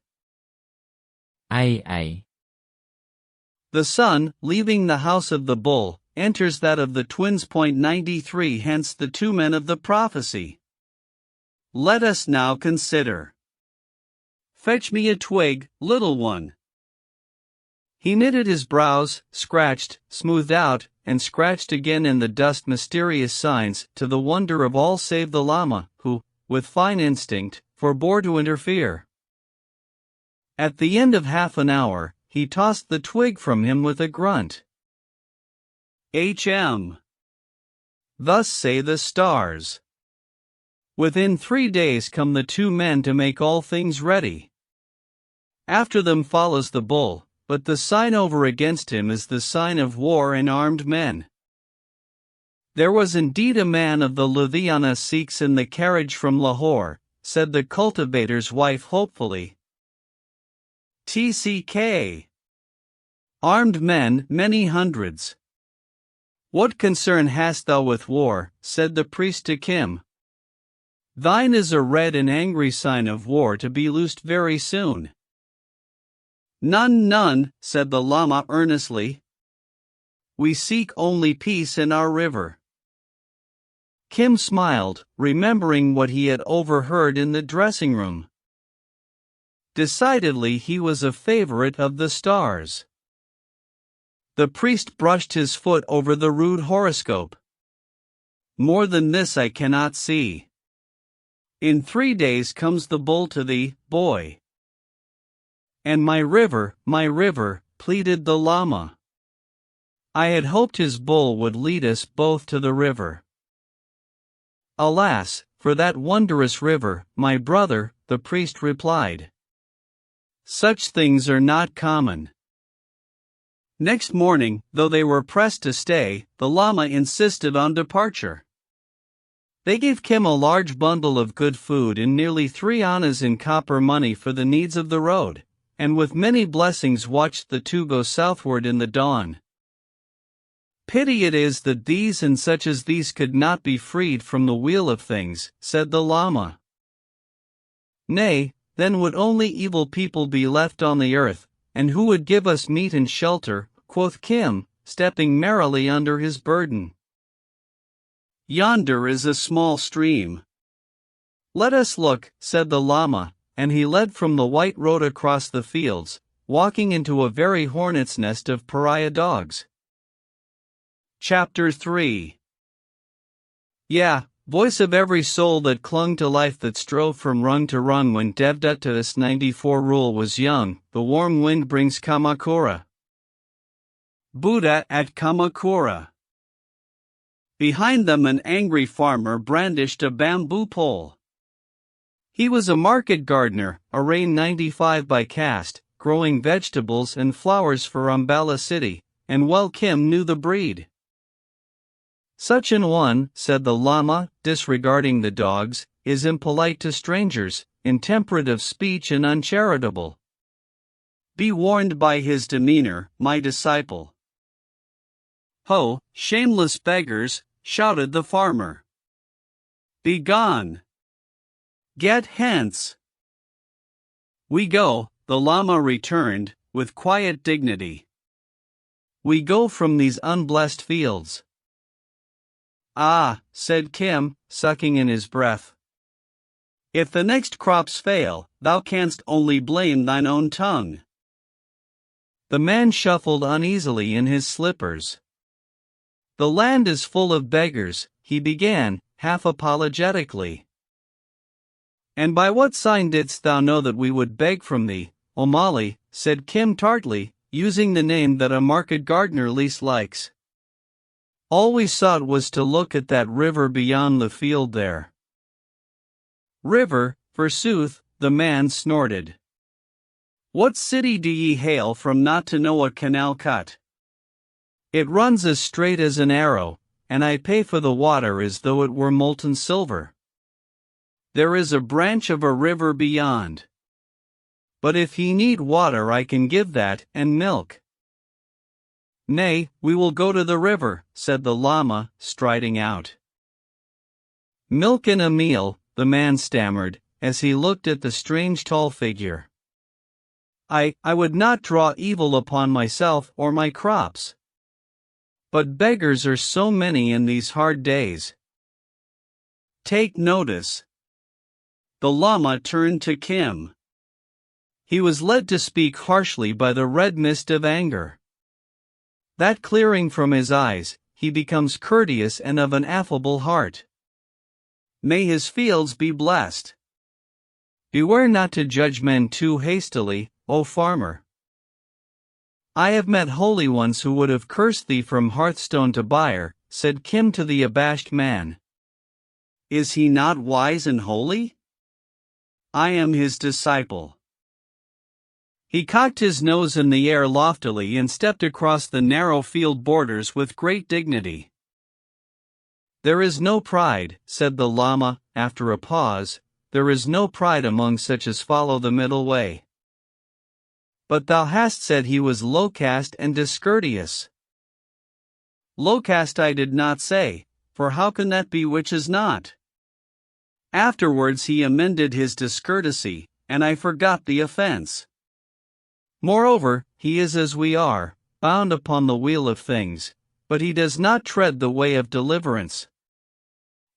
Aye. The son, leaving the house of the bull, enters that of the twins. 93 Hence the 2 men of the prophecy. Let us now consider. Fetch me a twig, little one. He knitted his brows, scratched, smoothed out, and scratched again in the dust mysterious signs, to the wonder of all save the Lama, who, with fine instinct, forbore to interfere. At the end of half an hour, he tossed the twig from him with a grunt. H.M. Thus say the stars. Within 3 days come the 2 men to make all things ready. After them follows the bull, but the sign over against him is the sign of war and armed men. There was indeed a man of the Ludhiana Sikhs in the carriage from Lahore, said the cultivator's wife hopefully. TCK. Armed men, many hundreds. What concern hast thou with war? Said the priest to Kim. Thine is a red and angry sign of war to be loosed very soon. None, said the Lama earnestly. We seek only peace in our river. Kim smiled, remembering what he had overheard in the dressing room. Decidedly he was a favorite of the stars. The priest brushed his foot over the rude horoscope. More than this I cannot see. In 3 days comes the bull to thee, boy. And my river, pleaded the Lama. I had hoped his bull would lead us both to the river. Alas, for that wondrous river, my brother, the priest replied. Such things are not common. Next morning, though they were pressed to stay, the llama insisted on departure. They gave Kim a large bundle of good food and nearly 3 annas in copper money for the needs of the road, and with many blessings watched the two go southward in the dawn. "Pity it is that these and such as these could not be freed from the wheel of things," said the llama. "Nay, then would only evil people be left on the earth, and who would give us meat and shelter," quoth Kim, stepping merrily under his burden. "Yonder is a small stream. Let us look," said the llama, and he led from the white road across the fields, walking into a very hornet's nest of pariah dogs. Chapter 3. Yeah, voice of every soul that clung to life, that strove from rung to rung when Devdutta's 94 rule was young, the warm wind brings Kamakura. Buddha at Kamakura. Behind them an angry farmer brandished a bamboo pole. He was a market gardener, arrayed 95 by caste, growing vegetables and flowers for Umballa city, and well Kim knew the breed. "Such an one," said the llama, disregarding the dogs, "is impolite to strangers, intemperate of speech and uncharitable. Be warned by his demeanor, my disciple." "Ho, shameless beggars," shouted the farmer. "Be gone! Get hence!" "We go," the llama returned, with quiet dignity. "We go from these unblessed fields." "Ah," said Kim, sucking in his breath. "If the next crops fail, thou canst only blame thine own tongue." The man shuffled uneasily in his slippers. "The land is full of beggars," he began, half apologetically. "And by what sign didst thou know that we would beg from thee, O'Malley?" said Kim tartly, using the name that a market gardener least likes. "All we sought was to look at that river beyond the field there." "River, forsooth," the man snorted. "What city do ye hail from not to know a canal cut? It runs as straight as an arrow, and I pay for the water as though it were molten silver. There is a branch of a river beyond. But if ye need water I can give that, and milk." "Nay, we will go to the river," said the llama, striding out. "Milk and a meal," the man stammered, as he looked at the strange tall figure. I would not draw evil upon myself or my crops. But beggars are so many in these hard days. Take notice." The llama turned to Kim. He was led to speak harshly by the red mist of anger. That clearing from his eyes, he becomes courteous and of an affable heart. May his fields be blessed. Beware not to judge men too hastily, O farmer. I have met holy ones who would have cursed thee from hearthstone to byre, said Kim to the abashed man. Is he not wise and holy? I am his disciple. He cocked his nose in the air loftily and stepped across the narrow field borders with great dignity. There is no pride, said the Lama, after a pause, there is no pride among such as follow the middle way. But thou hast said he was low caste and discourteous. Low caste I did not say, for how can that be which is not? Afterwards he amended his discourtesy, and I forgot the offense. Moreover, he is as we are, bound upon the wheel of things, but he does not tread the way of deliverance.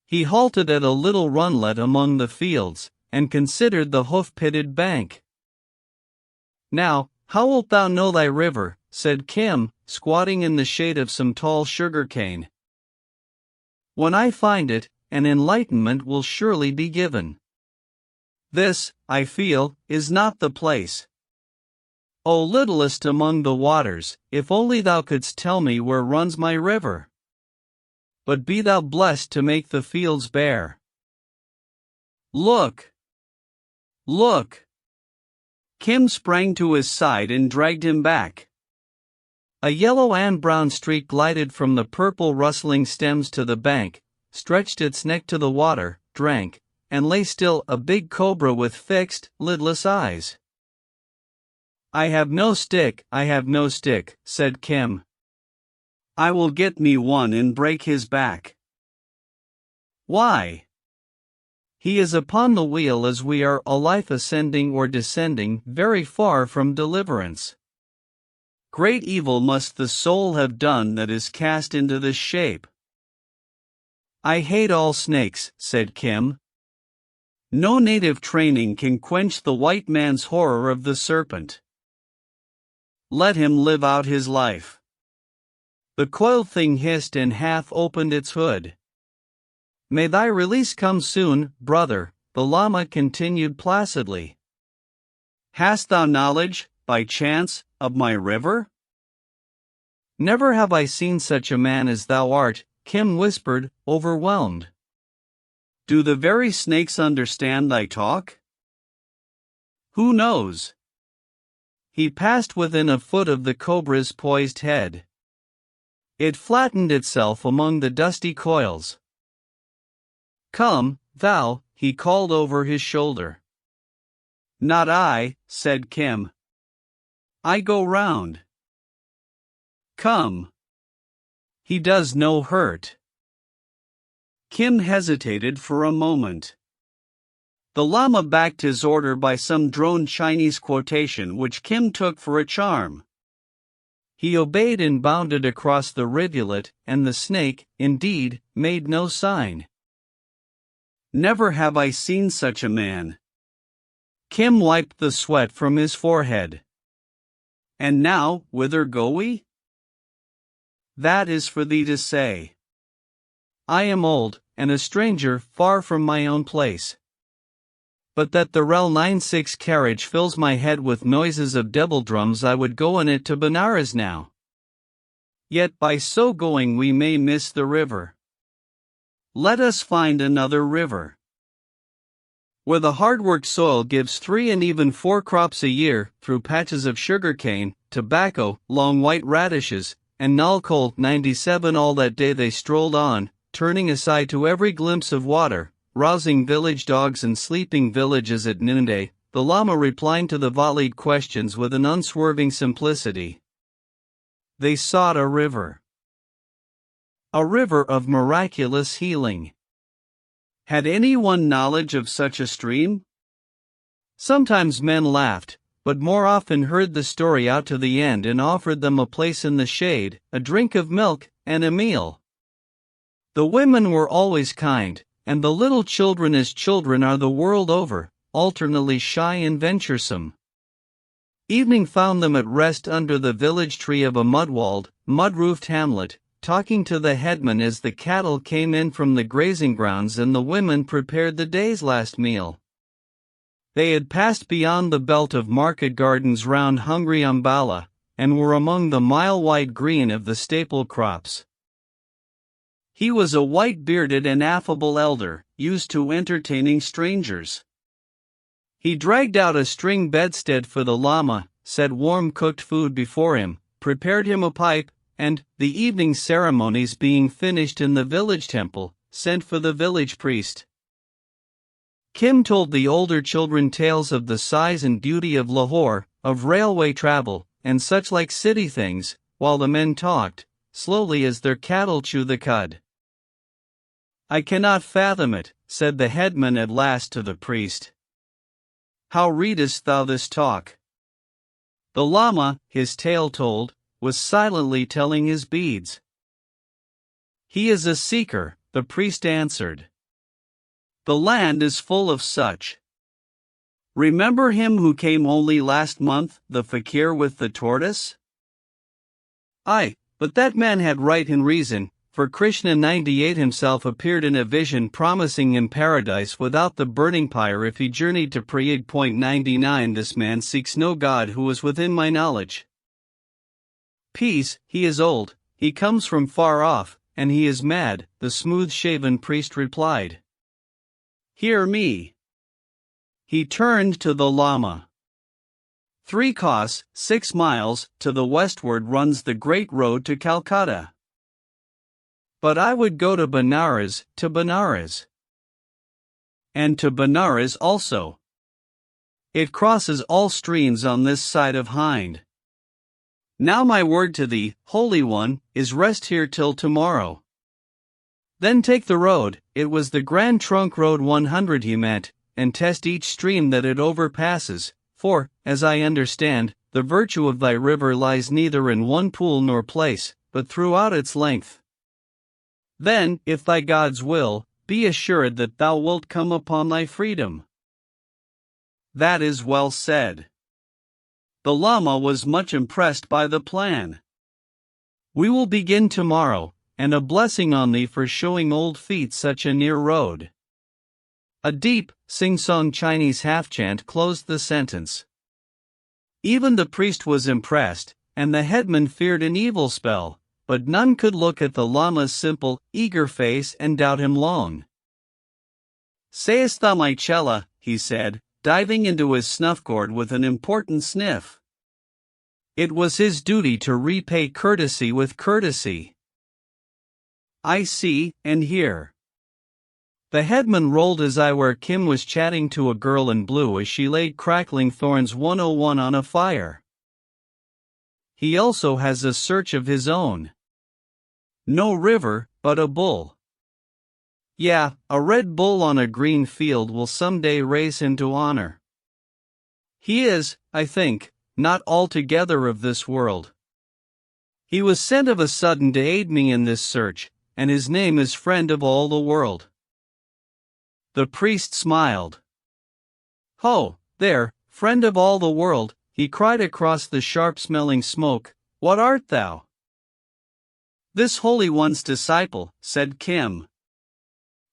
He halted at a little runlet among the fields, and considered the hoof-pitted bank. Now, how wilt thou know thy river? Said Kim, squatting in the shade of some tall sugar cane. When I find it, an enlightenment will surely be given. This, I feel, is not the place. O littlest among the waters, if only thou couldst tell me where runs my river. But be thou blessed to make the fields bare. Look! Look! Kim sprang to his side and dragged him back. A yellow and brown streak glided from the purple rustling stems to the bank, stretched its neck to the water, drank, and lay still, a big cobra with fixed, lidless eyes. "I have no stick, I have no stick," said Kim. "I will get me one and break his back." "Why?" "He is upon the wheel as we are, a life ascending or descending, very far from deliverance. Great evil must the soul have done that is cast into this shape." "I hate all snakes," said Kim. "No native training can quench the white man's horror of the serpent. Let him live out his life." The coiled thing hissed and half opened its hood. "May thy release come soon, brother," the llama continued placidly. "Hast thou knowledge, by chance, of my river?" "Never have I seen such a man as thou art," Kim whispered, overwhelmed. "Do the very snakes understand thy talk?" "Who knows?" He passed within a foot of the cobra's poised head. It flattened itself among the dusty coils. "Come, thou," he called over his shoulder. "Not I," said Kim. "I go round." "Come. He does no hurt." Kim hesitated for a moment. The llama backed his order by some droned Chinese quotation which Kim took for a charm. He obeyed and bounded across the rivulet, and the snake, indeed, made no sign. "Never have I seen such a man." Kim wiped the sweat from his forehead. "And now, whither go we?" "That is for thee to say. I am old, and a stranger, far from my own place. But that the Rel 96 carriage fills my head with noises of devil drums, I would go in it to Benares now. Yet by so going we may miss the river. Let us find another river, where the hard-worked soil gives 3 and even 4 crops a year, through patches of sugarcane, tobacco, long white radishes, and Nalcol 97." All that day they strolled on, turning aside to every glimpse of water, rousing village dogs and sleeping villages at noonday, the llama replying to the volleyed questions with an unswerving simplicity. They sought a river. A river of miraculous healing. Had anyone knowledge of such a stream? Sometimes men laughed, but more often heard the story out to the end and offered them a place in the shade, a drink of milk, and a meal. The women were always kind, and the little children, as children are the world over, alternately shy and venturesome. Evening found them at rest under the village tree of a mud-walled, mud-roofed hamlet, talking to the headman as the cattle came in from the grazing grounds and the women prepared the day's last meal. They had passed beyond the belt of market gardens round hungry Umballa, and were among the mile-wide green of the staple crops. He was a white-bearded and affable elder, used to entertaining strangers. He dragged out a string bedstead for the llama, set warm cooked food before him, prepared him a pipe, and, the evening ceremonies being finished in the village temple, sent for the village priest. Kim told the older children tales of the size and beauty of Lahore, of railway travel, and such like city things, while the men talked, slowly as their cattle chew the cud. "I cannot fathom it," said the headman at last to the priest. "How readest thou this talk?" The llama, his tale told, was silently telling his beads. "He is a seeker," the priest answered. "The land is full of such. Remember him who came only last month, the fakir with the tortoise?" "Aye, but that man had right and reason, for Krishna 98 himself appeared in a vision promising him paradise without the burning pyre if he journeyed to Prayag. 99 This man seeks no God who is within my knowledge. Peace, he is old, he comes from far off, and he is mad," the smooth-shaven priest replied. "Hear me." He turned to the llama. 3 kos, 6 miles, to the westward runs the great road to Calcutta. But I would go to Benares, and to Benares also. It crosses all streams on this side of Hind. Now my word to thee, Holy One, is rest here till tomorrow. Then take the road, it was the Grand Trunk Road 100 he meant, and test each stream that it overpasses, for, as I understand, the virtue of thy river lies neither in one pool nor place, but throughout its length. Then, if thy God's will, be assured that thou wilt come upon thy freedom. That is well said. The Lama was much impressed by the plan. We will begin tomorrow, and a blessing on thee for showing old feet such a near road. A deep, sing-song Chinese half-chant closed the sentence. Even the priest was impressed, and the headman feared an evil spell, but none could look at the Lama's simple, eager face and doubt him long. Sayest thou my chela, he said, diving into his snuff-gourd with an important sniff. It was his duty to repay courtesy with courtesy. I see, and hear. The headman rolled his eye where Kim was chatting to a girl in blue as she laid crackling thorns 101 on a fire. He also has a search of his own. No river, but a bull. Yeah, a red bull on a green field will someday raise him to honor. He is, I think, not altogether of this world. He was sent of a sudden to aid me in this search, and his name is Friend of all the World. The priest smiled. Ho, there, Friend of all the world, he cried across the sharp-smelling smoke, what art thou? This Holy One's disciple, said Kim.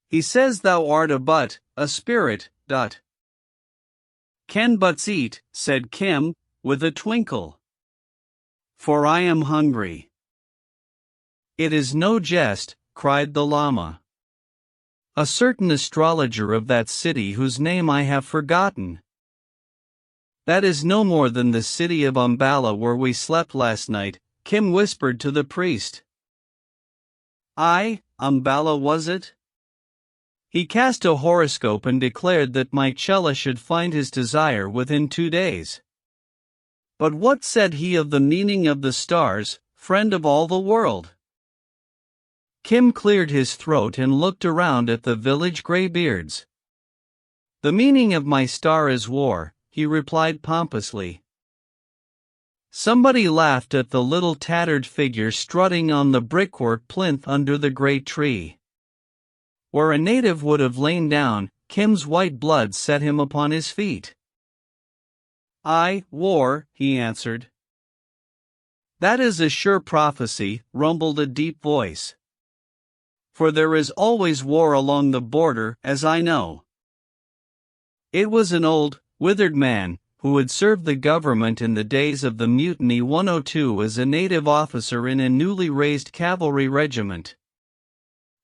He says thou art a spirit, Can buts eat, said Kim, with a twinkle. For I am hungry. It is no jest, cried the Lama. A certain astrologer of that city whose name I have forgotten. That is no more than the city of Umballa where we slept last night, Kim whispered to the priest. Aye, Umballa was it? He cast a horoscope and declared that my chela should find his desire within 2 days. But what said he of the meaning of the stars, Friend of all the world? Kim cleared his throat and looked around at the village graybeards. The meaning of my star is war, he replied pompously. Somebody laughed at the little tattered figure strutting on the brickwork plinth under the great tree. Where a native would have lain down, Kim's white blood set him upon his feet. Aye, war, he answered. That is a sure prophecy, rumbled a deep voice. For there is always war along the border, as I know. It was an old, withered man, who had served the government in the days of the Mutiny 102 as a native officer in a newly raised cavalry regiment.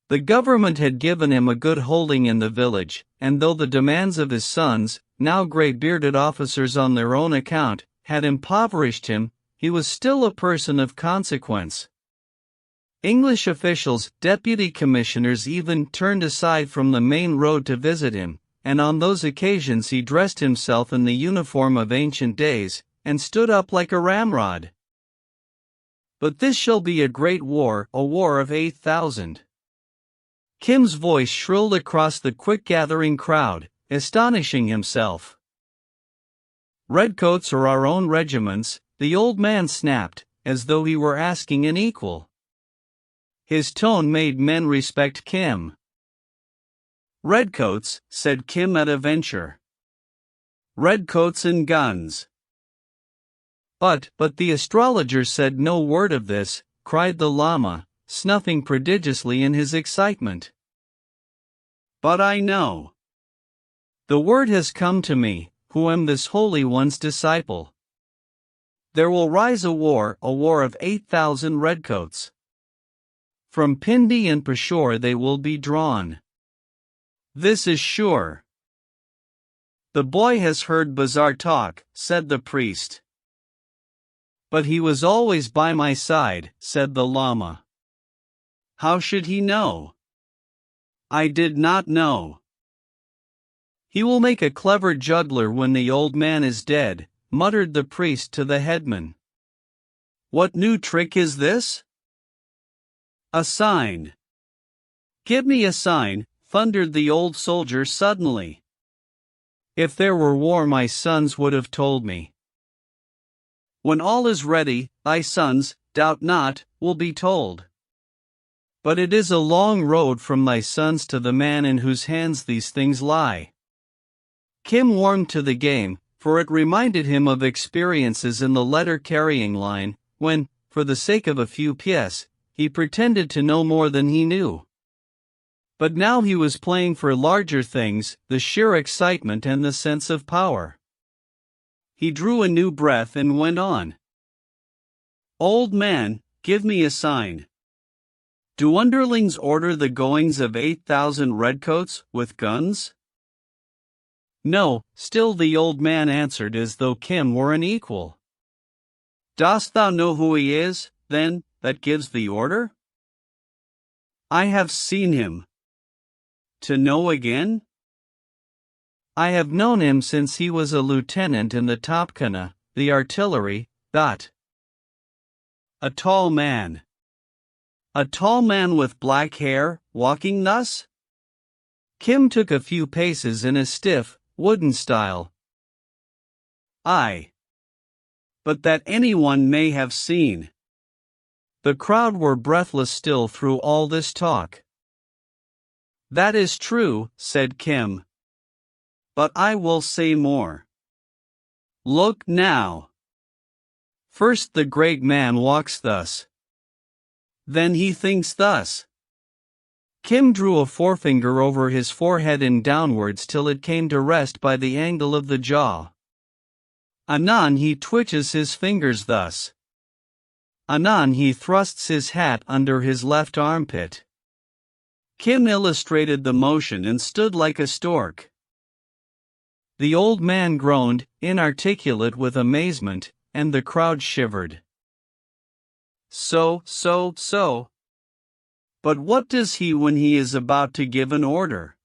The government had given him a good holding in the village, and though the demands of his sons, now gray-bearded officers on their own account, had impoverished him, he was still a person of consequence. English officials, deputy commissioners even turned aside from the main road to visit him, and on those occasions he dressed himself in the uniform of ancient days, and stood up like a ramrod. But this shall be a great war, a war of 8,000. Kim's voice shrilled across the quick-gathering crowd, astonishing himself. Redcoats are our own regiments, the old man snapped, as though he were asking an equal. His tone made men respect Kim. Redcoats, said Kim at a venture. Redcoats and guns. But the astrologer said no word of this, cried the Lama, snuffing prodigiously in his excitement. But I know. The word has come to me, who am this Holy One's disciple. There will rise a war of 8,000 redcoats. From Pindi and Peshawar they will be drawn. This is sure. The boy has heard bizarre talk, said the priest. But he was always by my side, said the llama. How should he know? I did not know. He will make a clever juggler when the old man is dead, muttered the priest to the headman. What new trick is this? A sign. Give me a sign, thundered the old soldier suddenly. If there were war, my sons would have told me. When all is ready, thy sons, doubt not, will be told. But it is a long road from thy sons to the man in whose hands these things lie. Kim warmed to the game, for it reminded him of experiences in the letter-carrying line, when, for the sake of a few pièces, he pretended to know more than he knew. But now he was playing for larger things, the sheer excitement and the sense of power. He drew a new breath and went on. Old man, give me a sign. Do underlings order the goings of 8,000 redcoats, with guns? No, still the old man answered as though Kim were an equal. Dost thou know who he is, then, that gives the order? I have seen him. To know again? I have known him since he was a lieutenant in the Topkana, the artillery. A tall man. A tall man with black hair, walking thus? Kim took a few paces in a stiff, wooden style. Aye. But that anyone may have seen. The crowd were breathless still through all this talk. That is true, said Kim. But I will say more. Look now. First the great man walks thus. Then he thinks thus. Kim drew a forefinger over his forehead and downwards till it came to rest by the angle of the jaw. Anon he twitches his fingers thus. Anon he thrusts his hat under his left armpit. Kim illustrated the motion and stood like a stork. The old man groaned, inarticulate with amazement, and the crowd shivered. So. But what does he when he is about to give an order?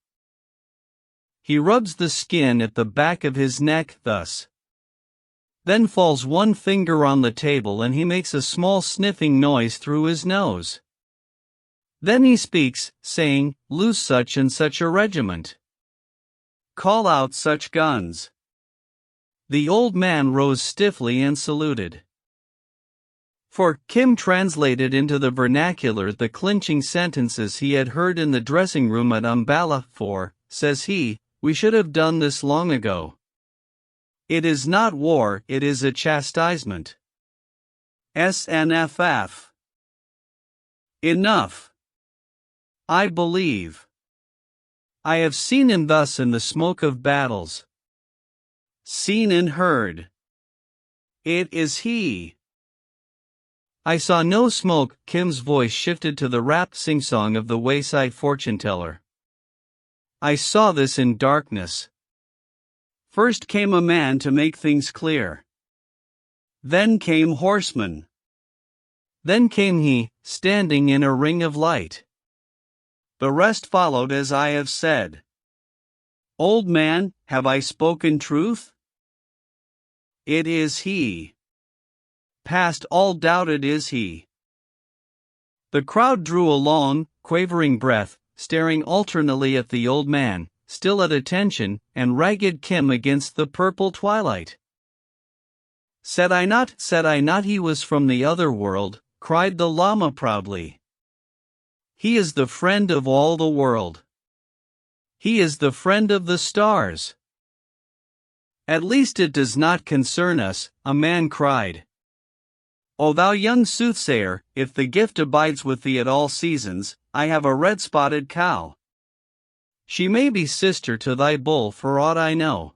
He rubs the skin at the back of his neck thus. Then falls one finger on the table and he makes a small sniffing noise through his nose. Then he speaks, saying, loose such and such a regiment. Call out such guns. The old man rose stiffly and saluted. For Kim translated into the vernacular the clinching sentences he had heard in the dressing room at Umballa. For, says he, we should have done this long ago. It is not war, it is a chastisement. SNFF. Enough. I believe. I have seen him thus in the smoke of battles. Seen and heard. It is he. I saw no smoke. Kim's voice shifted to the rapt sing-song of the wayside fortune-teller. I saw this in darkness. First came a man to make things clear. Then came horsemen. Then came he, standing in a ring of light. The rest followed as I have said. Old man, have I spoken truth? It is he. Past all doubt it is he. The crowd drew a long, quavering breath, staring alternately at the old man, still at attention, and ragged Kim against the purple twilight. Said I not he was from the other world, cried the llama proudly. He is the friend of all the world. He is the friend of the stars. At least it does not concern us, a man cried. O thou young soothsayer, if the gift abides with thee at all seasons, I have a red-spotted cow. She may be sister to thy bull for aught I know.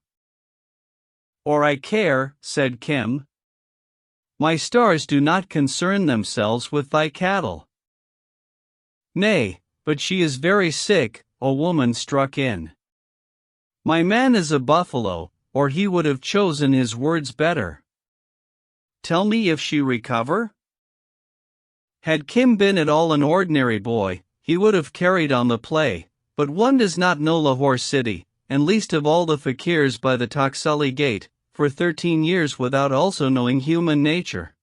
Or I care, said Kim. My stars do not concern themselves with thy cattle. Nay, but she is very sick, a woman struck in. My man is a buffalo, or he would have chosen his words better. tell me if she recover? Had Kim been at all an ordinary boy, he would have carried on the play, but one does not know Lahore city, and least of all the fakirs by the Taksali gate, for 13 years without also knowing human nature.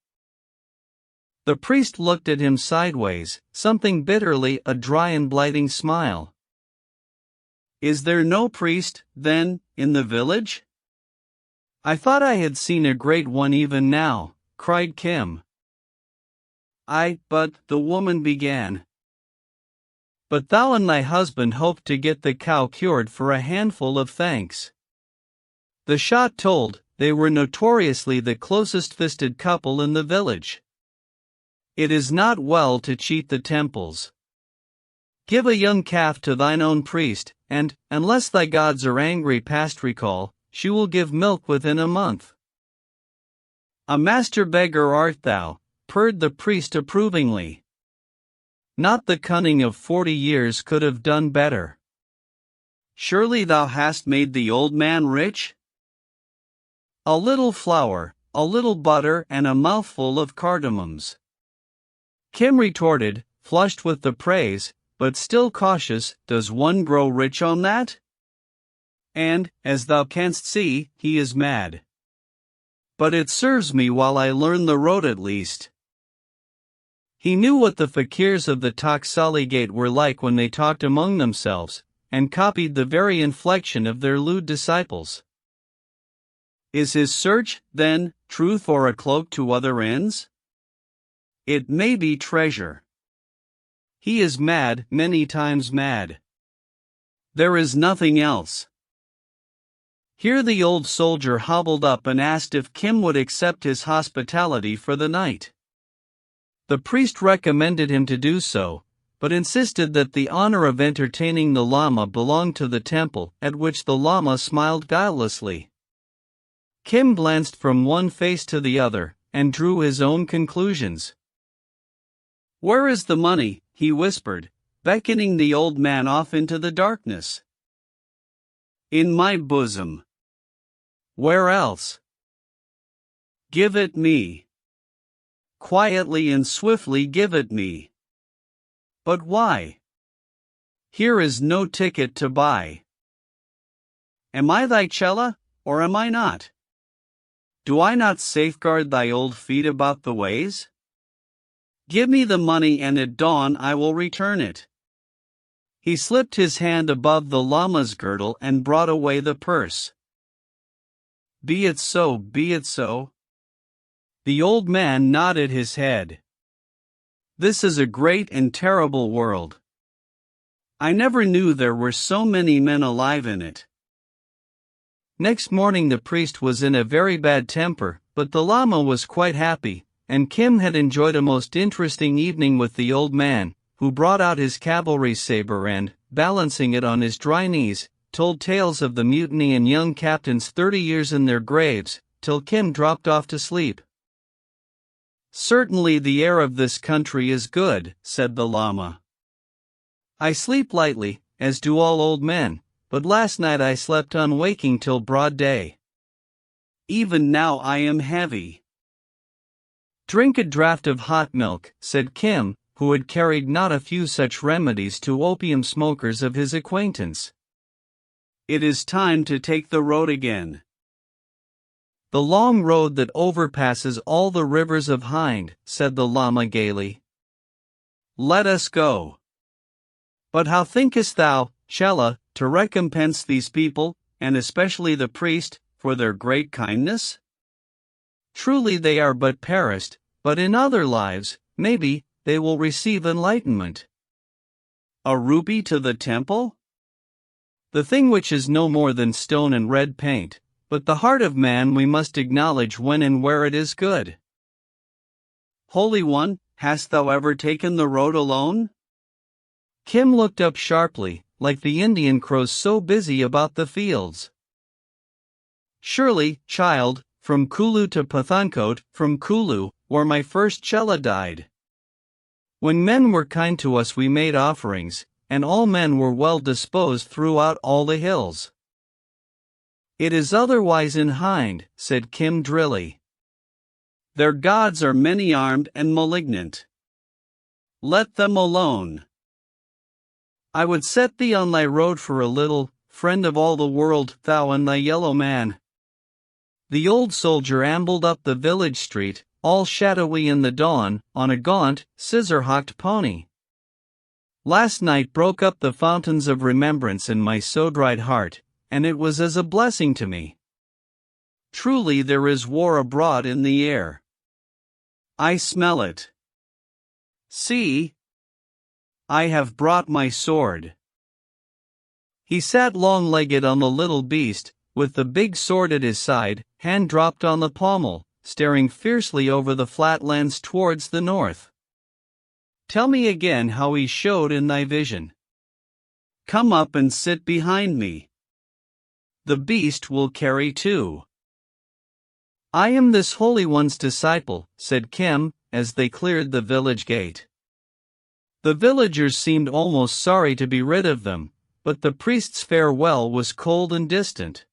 The priest looked at him sideways, something bitterly, a dry and blighting smile. Is there no priest, then, in the village? I thought I had seen a great one even now, cried Kim. But, the woman began. But thou and thy husband hoped to get the cow cured for a handful of thanks. The shot told, they were notoriously the closest-fisted couple in the village. It is not well to cheat the temples. Give a young calf to thine own priest, and, unless thy gods are angry past recall, she will give milk within a month. A master beggar art thou, purred the priest approvingly. Not the cunning of 40 years could have done better. Surely thou hast made the old man rich? A little flour, a little butter, and a mouthful of cardamoms. Kim retorted, flushed with the praise, but still cautious, does one grow rich on that? And, as thou canst see, he is mad. But it serves me while I learn the road at least. He knew what the fakirs of the Taksali gate were like when they talked among themselves, and copied the very inflection of their lewd disciples. Is his search, then, truth or a cloak to other ends? It may be treasure. He is mad, many times mad. There is nothing else. Here the old soldier hobbled up and asked if Kim would accept his hospitality for the night. The priest recommended him to do so, but insisted that the honor of entertaining the Lama belonged to the temple, at which the Lama smiled guilelessly. Kim glanced from one face to the other, and drew his own conclusions. Where is the money? He whispered, beckoning the old man off into the darkness. In my bosom. Where else? Give it me. Quietly and swiftly give it me. But why? Here is no ticket to buy. Am I thy chela, or am I not? Do I not safeguard thy old feet about the ways? Give me the money and at dawn I will return it. He slipped his hand above the Lama's girdle and brought away the purse. Be it so, be it so. The old man nodded his head. This is a great and terrible world. I never knew there were so many men alive in it. Next morning the priest was in a very bad temper, but the Lama was quite happy, and Kim had enjoyed a most interesting evening with the old man, who brought out his cavalry saber and, balancing it on his dry knees, told tales of the mutiny and young captains 30 years in their graves, till Kim dropped off to sleep. Certainly the air of this country is good, said the Lama. I sleep lightly, as do all old men, but last night I slept unwaking till broad day. Even now I am heavy. Drink a draught of hot milk, said Kim, who had carried not a few such remedies to opium smokers of his acquaintance. It is time to take the road again. The long road that overpasses all the rivers of Hind, said the Lama gaily. Let us go. But how thinkest thou, Chela, to recompense these people, and especially the priest, for their great kindness? Truly they are but perished, but in other lives, maybe, they will receive enlightenment. A rupee to the temple? The thing which is no more than stone and red paint, but the heart of man we must acknowledge when and where it is good. Holy One, hast thou ever taken the road alone? Kim looked up sharply, like the Indian crows so busy about the fields. Surely, child, from Kulu to Pathankot, from Kulu, where my first Chela died. When men were kind to us we made offerings, and all men were well disposed throughout all the hills. It is otherwise in Hind, said Kim drily. Their gods are many-armed and malignant. Let them alone. I would set thee on thy road for a little, friend of all the world, thou and thy yellow man. The old soldier ambled up the village street, all shadowy in the dawn, on a gaunt, scissor-hocked pony. Last night broke up the fountains of remembrance in my so-dried heart, and it was as a blessing to me. Truly there is war abroad in the air. I smell it. See! I have brought my sword. He sat long-legged on the little beast, with the big sword at his side, hand dropped on the pommel, staring fiercely over the flatlands towards the north. Tell me again how he showed in thy vision. Come up and sit behind me. The beast will carry two. I am this Holy One's disciple, said Kim, as they cleared the village gate. The villagers seemed almost sorry to be rid of them, but the priest's farewell was cold and distant.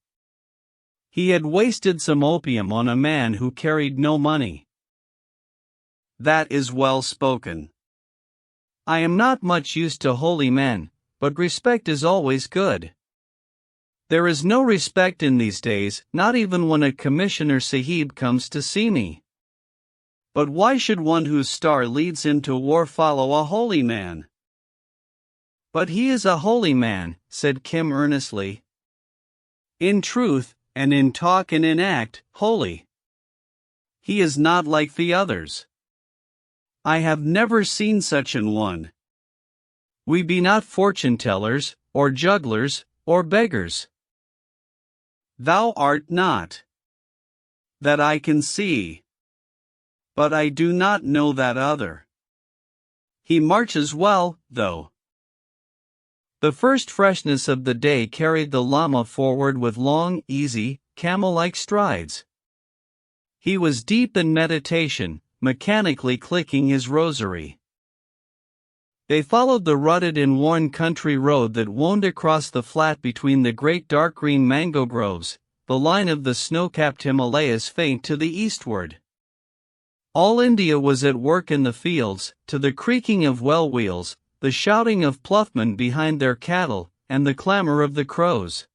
He had wasted some opium on a man who carried no money. That is well spoken. I am not much used to holy men, but respect is always good. There is no respect in these days, not even when a commissioner sahib comes to see me. But why should one whose star leads him to war follow a holy man? But he is a holy man, said Kim earnestly. In truth, and in talk and in act, holy. He is not like the others. I have never seen such an one. We be not fortune-tellers, or jugglers, or beggars. Thou art not. That I can see. But I do not know that other. He marches well, though. The first freshness of the day carried the llama forward with long, easy, camel-like strides. He was deep in meditation, mechanically clicking his rosary. They followed the rutted and worn country road that wound across the flat between the great dark green mango groves, the line of the snow-capped Himalayas faint to the eastward. All India was at work in the fields, to the creaking of well wheels, the shouting of ploughmen behind their cattle, and the clamor of the crows.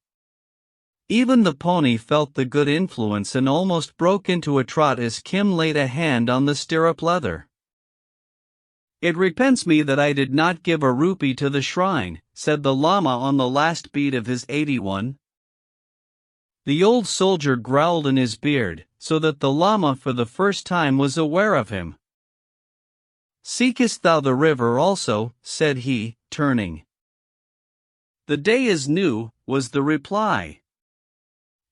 Even the pony felt the good influence and almost broke into a trot as Kim laid a hand on the stirrup leather. It repents me that I did not give a rupee to the shrine, said the Lama on the last beat of his 81. The old soldier growled in his beard, so that the Lama for the first time was aware of him. Seekest thou the river also, said he, turning. The day is new, was the reply.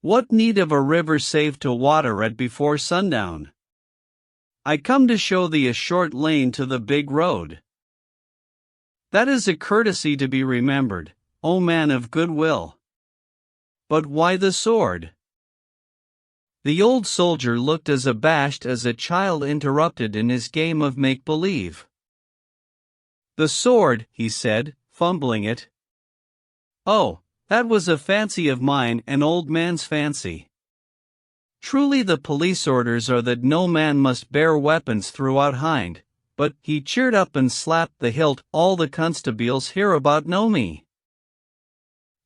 What need of a river save to water at before sundown? I come to show thee a short lane to the big road. That is a courtesy to be remembered, O man of good will. But why the sword? The old soldier looked as abashed as a child interrupted in his game of make-believe. The sword, he said, fumbling it. Oh, that was a fancy of mine, an old man's fancy. Truly the police orders are that no man must bear weapons throughout Hind, but, he cheered up and slapped the hilt, all the constables hereabout know me.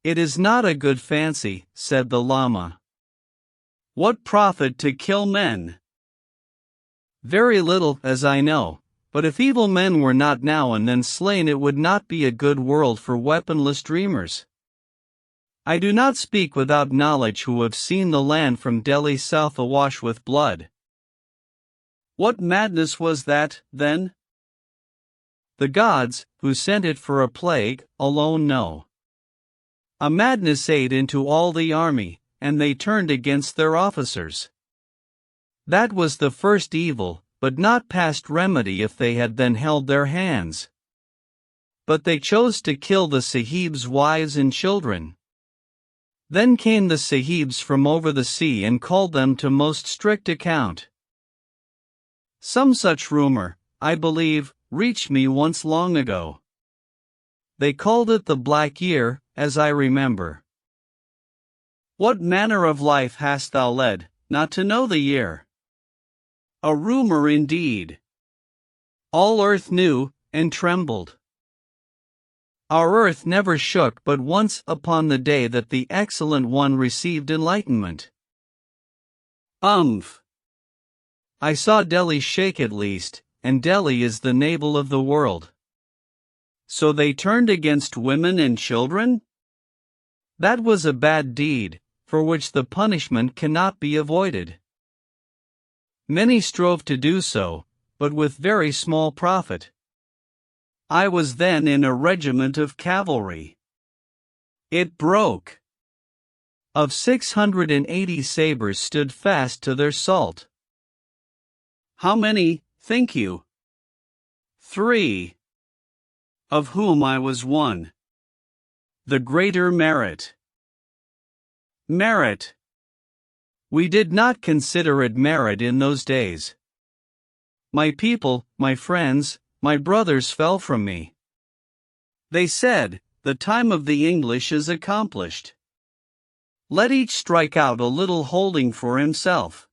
It is not a good fancy, said the Lama. What profit to kill men? Very little, as I know, but if evil men were not now and then slain it would not be a good world for weaponless dreamers. I do not speak without knowledge who have seen the land from Delhi south awash with blood. What madness was that, then? The gods, who sent it for a plague, alone know. A madness ate into all the army, and they turned against their officers. That was the first evil, but not past remedy if they had then held their hands. But they chose to kill the sahibs' wives and children. Then came the sahibs from over the sea and called them to most strict account. Some such rumor, I believe, reached me once long ago. They called it the Black Year, as I remember. What manner of life hast thou led, not to know the year? A rumor indeed. All earth knew, and trembled. Our earth never shook but once upon the day that the Excellent One received enlightenment. I saw Delhi shake at least, and Delhi is the navel of the world. So they turned against women and children? That was a bad deed, for which the punishment cannot be avoided. Many strove to do so, but with very small profit. I was then in a regiment of cavalry. It broke. Of 680 sabres stood fast to their salt. How many, think you? 3. Of whom I was one. The greater merit. Merit. We did not consider it merit in those days. My people, my friends, my brothers fell from me. They said, the time of the English is accomplished. Let each strike out a little holding for himself.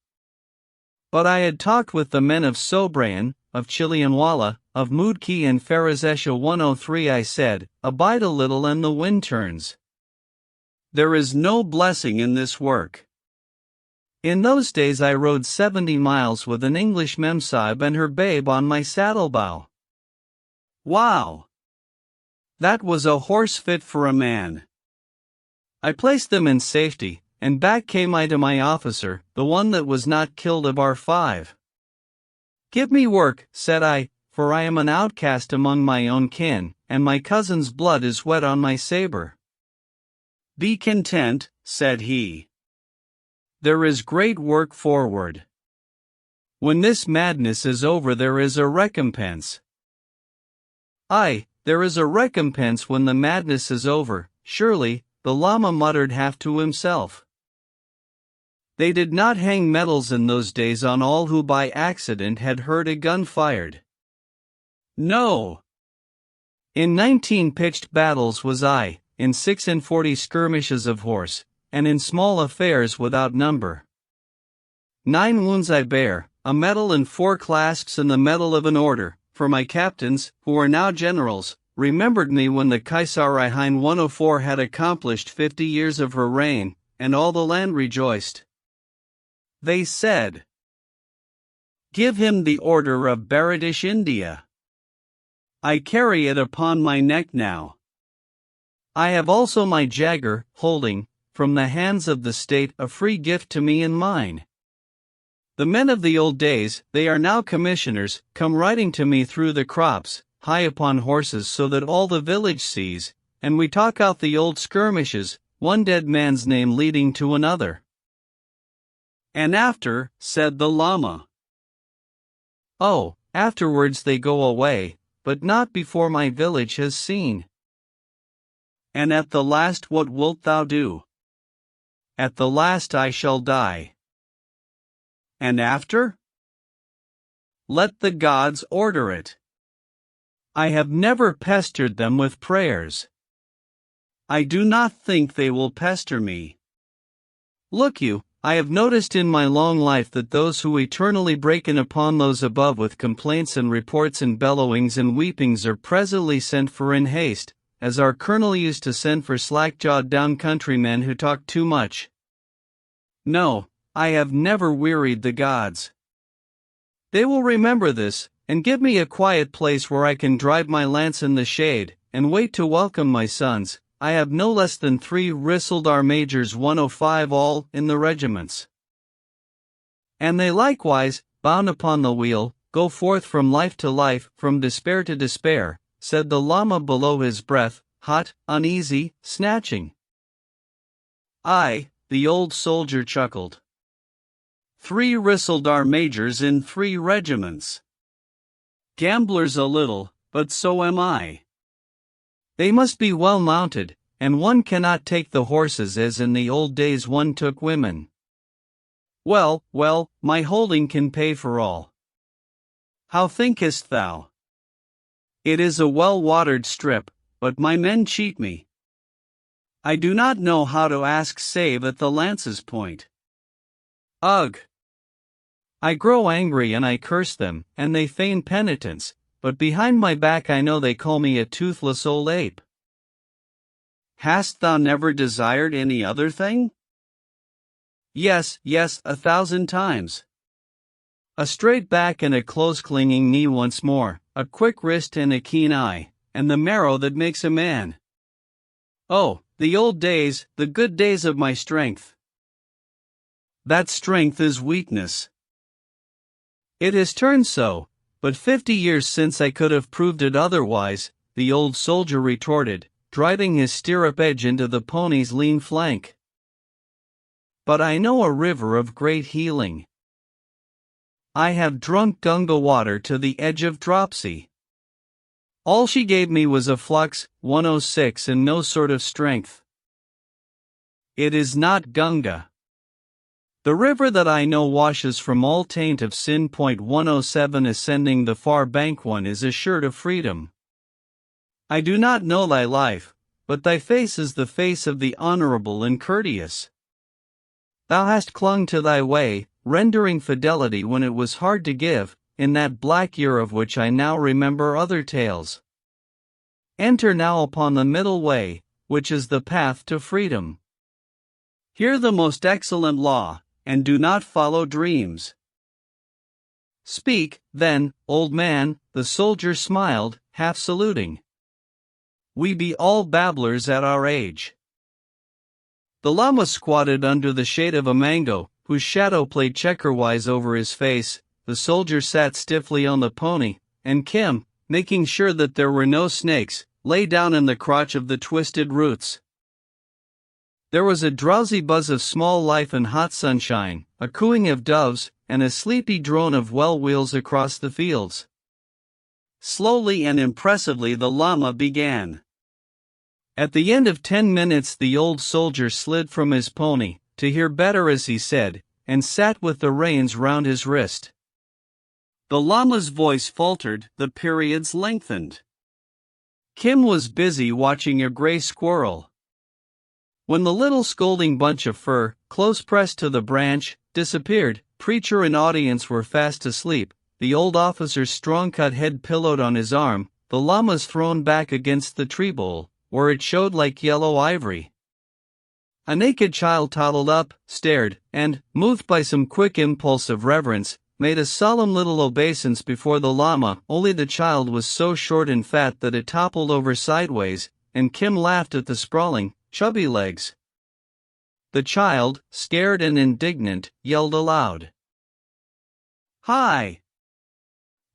But I had talked with the men of Sobraon, of Chilianwala, of Moodkee and Farazesha 103. I said, abide a little and the wind turns. There is no blessing in this work. In those days I rode 70 miles with an English memsahib and her babe on my saddle-bow. Wow! That was a horse fit for a man. I placed them in safety, and back came I to my officer, the one that was not killed of our 5. Give me work, said I, for I am an outcast among my own kin, and my cousin's blood is wet on my saber. Be content, said he. There is great work forward. When this madness is over there is a recompense. Aye, there is a recompense when the madness is over, surely, the Lama muttered half to himself. They did not hang medals in those days on all who by accident had heard a gun fired. No. In 19 pitched battles was I, in 46 skirmishes of horse, and in small affairs without number. 9 wounds I bear, a medal and 4 clasps and the medal of an order, for my captains, who are now generals, remembered me when the Kaisari Hind 104 had accomplished 50 years of her reign, and all the land rejoiced. They said, give him the order of Baradish India. I carry it upon my neck now. I have also my Jagger, holding, from the hands of the state, a free gift to me and mine. The men of the old days, they are now commissioners, come riding to me through the crops, high upon horses so that all the village sees, and we talk out the old skirmishes, one dead man's name leading to another. And after, said the Lama. Oh, afterwards they go away, but not before my village has seen. And at the last what wilt thou do? At the last I shall die. And after? Let the gods order it. I have never pestered them with prayers. I do not think they will pester me. Look you, I have noticed in my long life that those who eternally break in upon those above with complaints and reports and bellowings and weepings are presently sent for in haste, as our colonel used to send for slack-jawed down countrymen who talk too much. No, I have never wearied the gods. They will remember this, and give me a quiet place where I can drive my lance in the shade, and wait to welcome my sons. I have no less than 3 Risaldar Majors 105 all in the regiments. And they likewise, bound upon the wheel, go forth from life to life, from despair to despair, said the Lama below his breath, hot, uneasy, snatching. I, the old soldier chuckled. 3 Risaldar Majors in 3 regiments. Gamblers a little, but so am I. They must be well mounted, and one cannot take the horses as in the old days one took women. Well, well, my holding can pay for all. How thinkest thou? It is a well-watered strip, but my men cheat me. I do not know how to ask save at the lance's point. Ugh! I grow angry and I curse them, and they feign penitence, but behind my back I know they call me a toothless old ape. Hast thou never desired any other thing? Yes, 1,000 times. A straight back and a close clinging knee once more, a quick wrist and a keen eye, and the marrow that makes a man. Oh, the old days, the good days of my strength. That strength is weakness. It has turned so, but 50 years since I could have proved it otherwise, the old soldier retorted, driving his stirrup edge into the pony's lean flank. But I know a river of great healing. I have drunk Gunga water to the edge of dropsy. All she gave me was a flux, 106 and no sort of strength. It is not Gunga. The river that I know washes from all taint of sin. 107 Ascending the far bank one is assured of freedom. I do not know thy life, but thy face is the face of the honorable and courteous. Thou hast clung to thy way, rendering fidelity when it was hard to give, in that black year of which I now remember other tales. Enter now upon the middle way, which is the path to freedom. Hear the most excellent law, and do not follow dreams. Speak, then, old man, the soldier smiled, half saluting. We be all babblers at our age. The Lama squatted under the shade of a mango, whose shadow played checkerwise over his face. The soldier sat stiffly on the pony, and Kim, making sure that there were no snakes, lay down in the crotch of the twisted roots. There was a drowsy buzz of small life and hot sunshine, a cooing of doves, and a sleepy drone of well wheels across the fields. Slowly and impressively the Lama began. At the end of 10 minutes the old soldier slid from his pony, to hear better as he said, and sat with the reins round his wrist. The Lama's voice faltered, the periods lengthened. Kim was busy watching a gray squirrel. When the little scolding bunch of fur, close pressed to the branch, disappeared, preacher and audience were fast asleep, the old officer's strong-cut head pillowed on his arm, the Lama's thrown back against the tree bole, where it showed like yellow ivory. A naked child toddled up, stared, and, moved by some quick impulse of reverence, made a solemn little obeisance before the Lama, only the child was so short and fat that it toppled over sideways, and Kim laughed at the sprawling, chubby legs. The child, scared and indignant, yelled aloud. "Hi!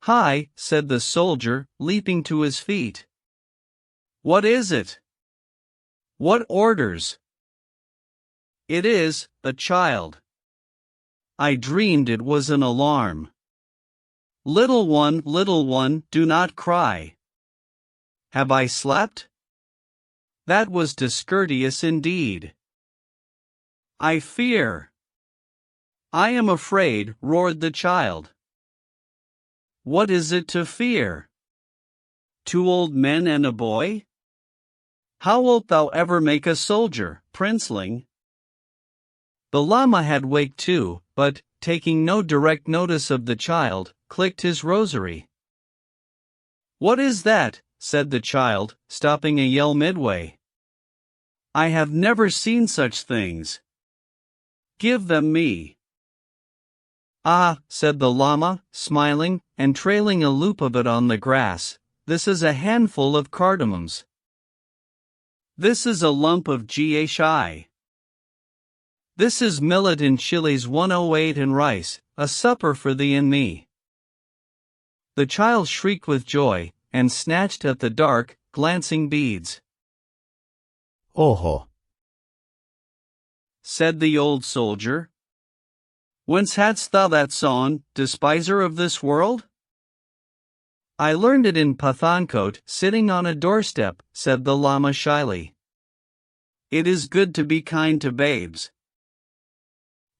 Hi," said the soldier, leaping to his feet. What is it? What orders? It is, a child. I dreamed it was an alarm. Little one, do not cry. Have I slept? That was discourteous indeed. I fear. I am afraid, roared the child. What is it to fear? 2 old men and a boy? How wilt thou ever make a soldier, princeling? The Lama had waked too, but, taking no direct notice of the child, clicked his rosary. What is that? said the child, stopping a yell midway. I have never seen such things. Give them me. Ah, said the Lama, smiling, and trailing a loop of it on the grass, this is a handful of cardamoms. This is a lump of ghi. This is millet and chilies 108 and rice, a supper for thee and me. The child shrieked with joy, and snatched at the dark, glancing beads. Oho, said the old soldier. Whence hadst thou that song, despiser of this world? I learned it in Pathankot, sitting on a doorstep, said the Lama shyly. It is good to be kind to babes.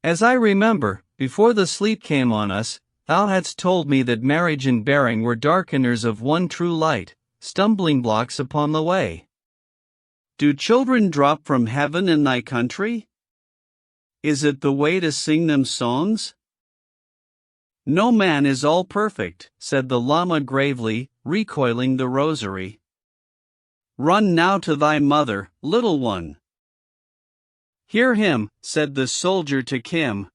As I remember, before the sleep came on us, thou hadst told me that marriage and bearing were darkeners of one true light, stumbling blocks upon the way. Do children drop from heaven in thy country? Is it the way to sing them songs? No man is all perfect, said the Lama gravely, recoiling the rosary. Run now to thy mother, little one. Hear him, said the soldier to Kim.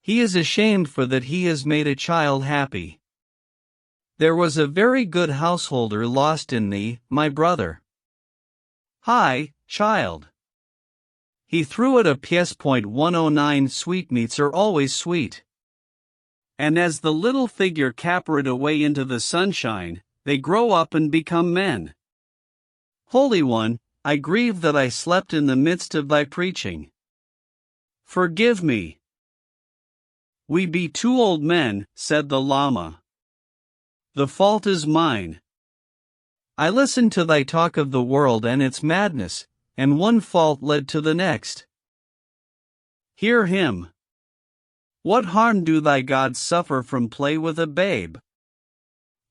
He is ashamed for that he has made a child happy. There was a very good householder lost in thee, my brother. Hi, child. He threw it a PS.109 sweetmeats are always sweet. And as the little figure capered away into the sunshine, they grow up and become men. Holy One, I grieve that I slept in the midst of thy preaching. Forgive me. We be two old men, said the Lama. The fault is mine. I listened to thy talk of the world and its madness, and one fault led to the next. Hear him. What harm do thy gods suffer from play with a babe?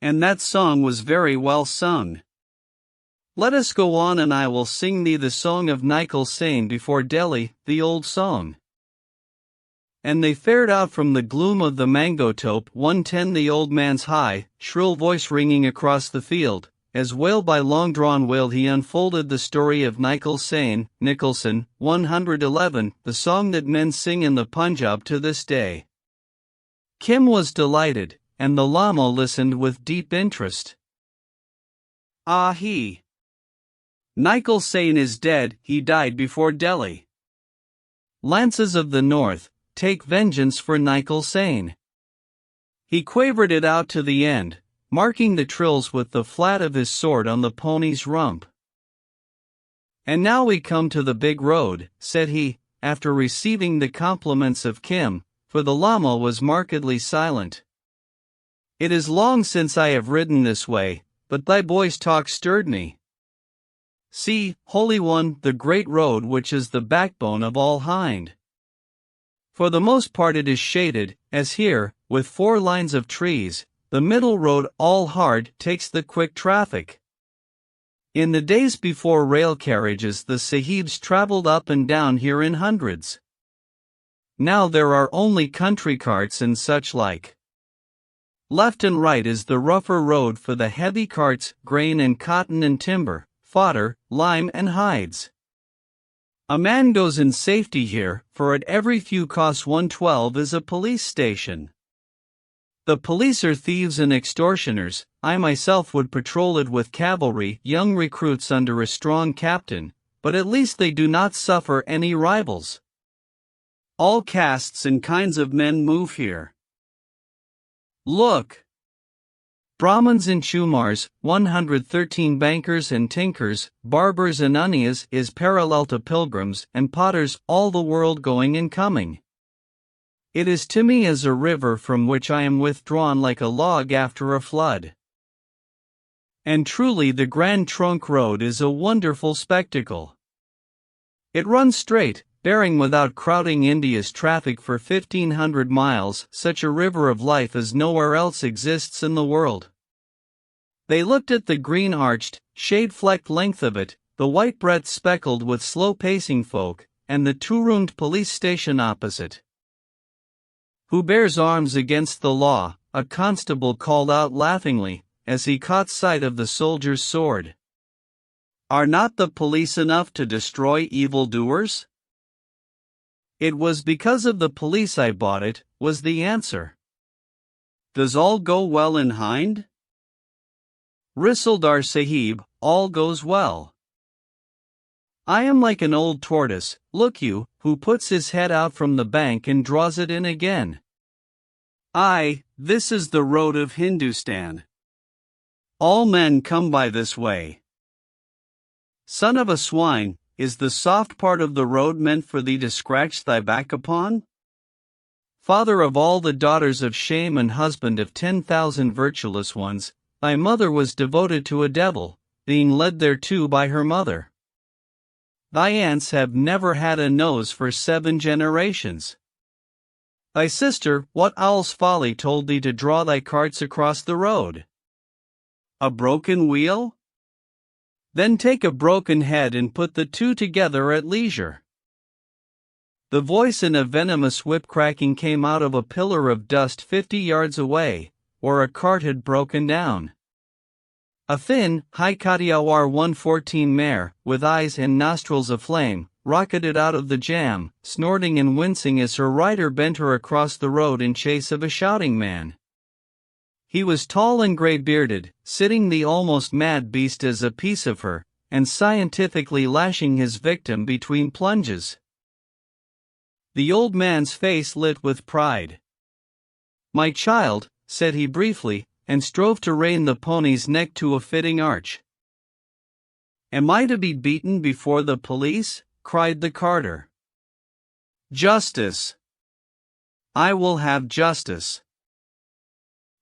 And that song was very well sung. Let us go on and I will sing thee the song of Nichol Sain before Delhi, the old song. And they fared out from the gloom of the mango tope 110 the old man's high, shrill voice ringing across the field, as wail by long-drawn wail he unfolded the story of Nichol Sain, Nicholson, 111, the song that men sing in the Punjab to this day. Kim was delighted, and the Lama listened with deep interest. Ah he! Nichol Sain is dead, he died before Delhi. Lances of the North, take vengeance for Nichol Sain. He quavered it out to the end, marking the trills with the flat of his sword on the pony's rump. And now we come to the big road, said he, after receiving the compliments of Kim, for the Lama was markedly silent. It is long since I have ridden this way, but thy boy's talk stirred me. See, Holy One, the great road which is the backbone of all Hind. For the most part it is shaded, as here, with 4 lines of trees. The middle road, all hard, takes the quick traffic. In the days before rail carriages the sahibs travelled up and down here in hundreds. Now there are only country carts and such like. Left and right is the rougher road for the heavy carts, grain and cotton and timber, fodder, lime and hides. A man goes in safety here, for at every few costs 112 is a police station. The police are thieves and extortioners. I myself would patrol it with cavalry, young recruits under a strong captain, but at least they do not suffer any rivals. All castes and kinds of men move here. Look! Brahmins and Chumars, 113 bankers and tinkers, barbers and unias is parallel to pilgrims and potters, all the world going and coming. It is to me as a river from which I am withdrawn like a log after a flood. And truly the Grand Trunk Road is a wonderful spectacle. It runs straight, bearing without crowding India's traffic for 1,500 miles, such a river of life as nowhere else exists in the world. They looked at the green-arched, shade-flecked length of it, the white breadth speckled with slow-pacing folk, and the two-roomed police station opposite. Who bears arms against the law? A constable called out laughingly, as he caught sight of the soldier's sword. Are not the police enough to destroy evildoers? It was because of the police I bought it, was the answer. Does all go well in Hind? Risaldar Sahib, all goes well. I am like an old tortoise, look you, who puts his head out from the bank and draws it in again. Aye, this is the road of Hindustan. All men come by this way. Son of a swine, is the soft part of the road meant for thee to scratch thy back upon? Father of all the daughters of shame and husband of 10,000 virtueless ones, thy mother was devoted to a devil, being led thereto by her mother. Thy aunts have never had a nose for 7 generations. Thy sister, what owl's folly told thee to draw thy carts across the road? A broken wheel? Then take a broken head and put the two together at leisure. The voice in a venomous whip cracking came out of a pillar of dust 50 yards away, where a cart had broken down. A thin, high Katiawar 114 mare, with eyes and nostrils aflame, rocketed out of the jam, snorting and wincing as her rider bent her across the road in chase of a shouting man. He was tall and gray-bearded, sitting the almost mad beast as a piece of her, and scientifically lashing his victim between plunges. The old man's face lit with pride. "My child," said he briefly, and strove to rein the pony's neck to a fitting arch. "Am I to be beaten before the police?" cried the carter. "Justice! I will have justice.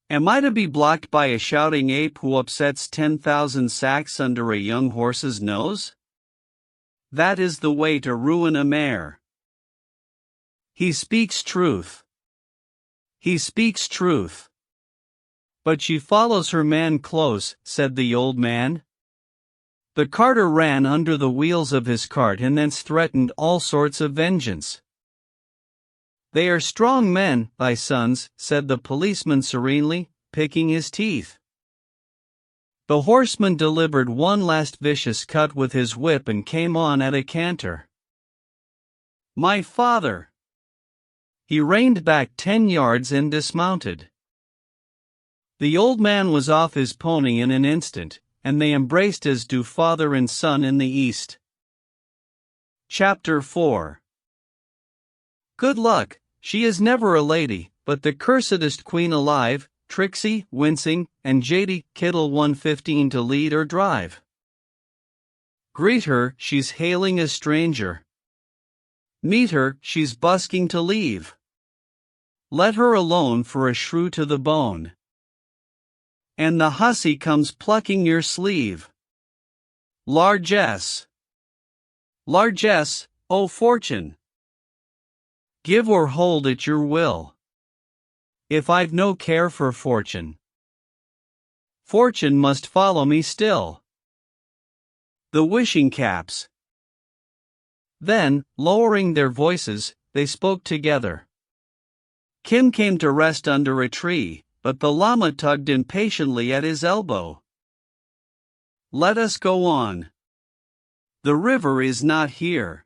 Am I to be blocked by a shouting ape who upsets 10,000 sacks under a young horse's nose? That is the way to ruin a mare." "He speaks truth. He speaks truth. But she follows her man close," said the old man. The carter ran under the wheels of his cart and thence threatened all sorts of vengeance. "They are strong men, thy sons," said the policeman serenely, picking his teeth. The horseman delivered one last vicious cut with his whip and came on at a canter. "My father!" He reined back 10 yards and dismounted. The old man was off his pony in an instant, and they embraced as do father and son in the East. Chapter 4. Good luck, she is never a lady, but the cursedest queen alive, tricksy, wincing, and jady, Kittle 115 to lead or drive. Greet her, she's hailing a stranger. Meet her, she's busking to leave. Let her alone for a shrew to the bone. And the hussy comes plucking your sleeve. Largesse. Largesse, O fortune. Give or hold at your will. If I've no care for fortune, fortune must follow me still. The wishing caps. Then, lowering their voices, they spoke together. Kim came to rest under a tree, but the llama tugged impatiently at his elbow. "Let us go on. The river is not here."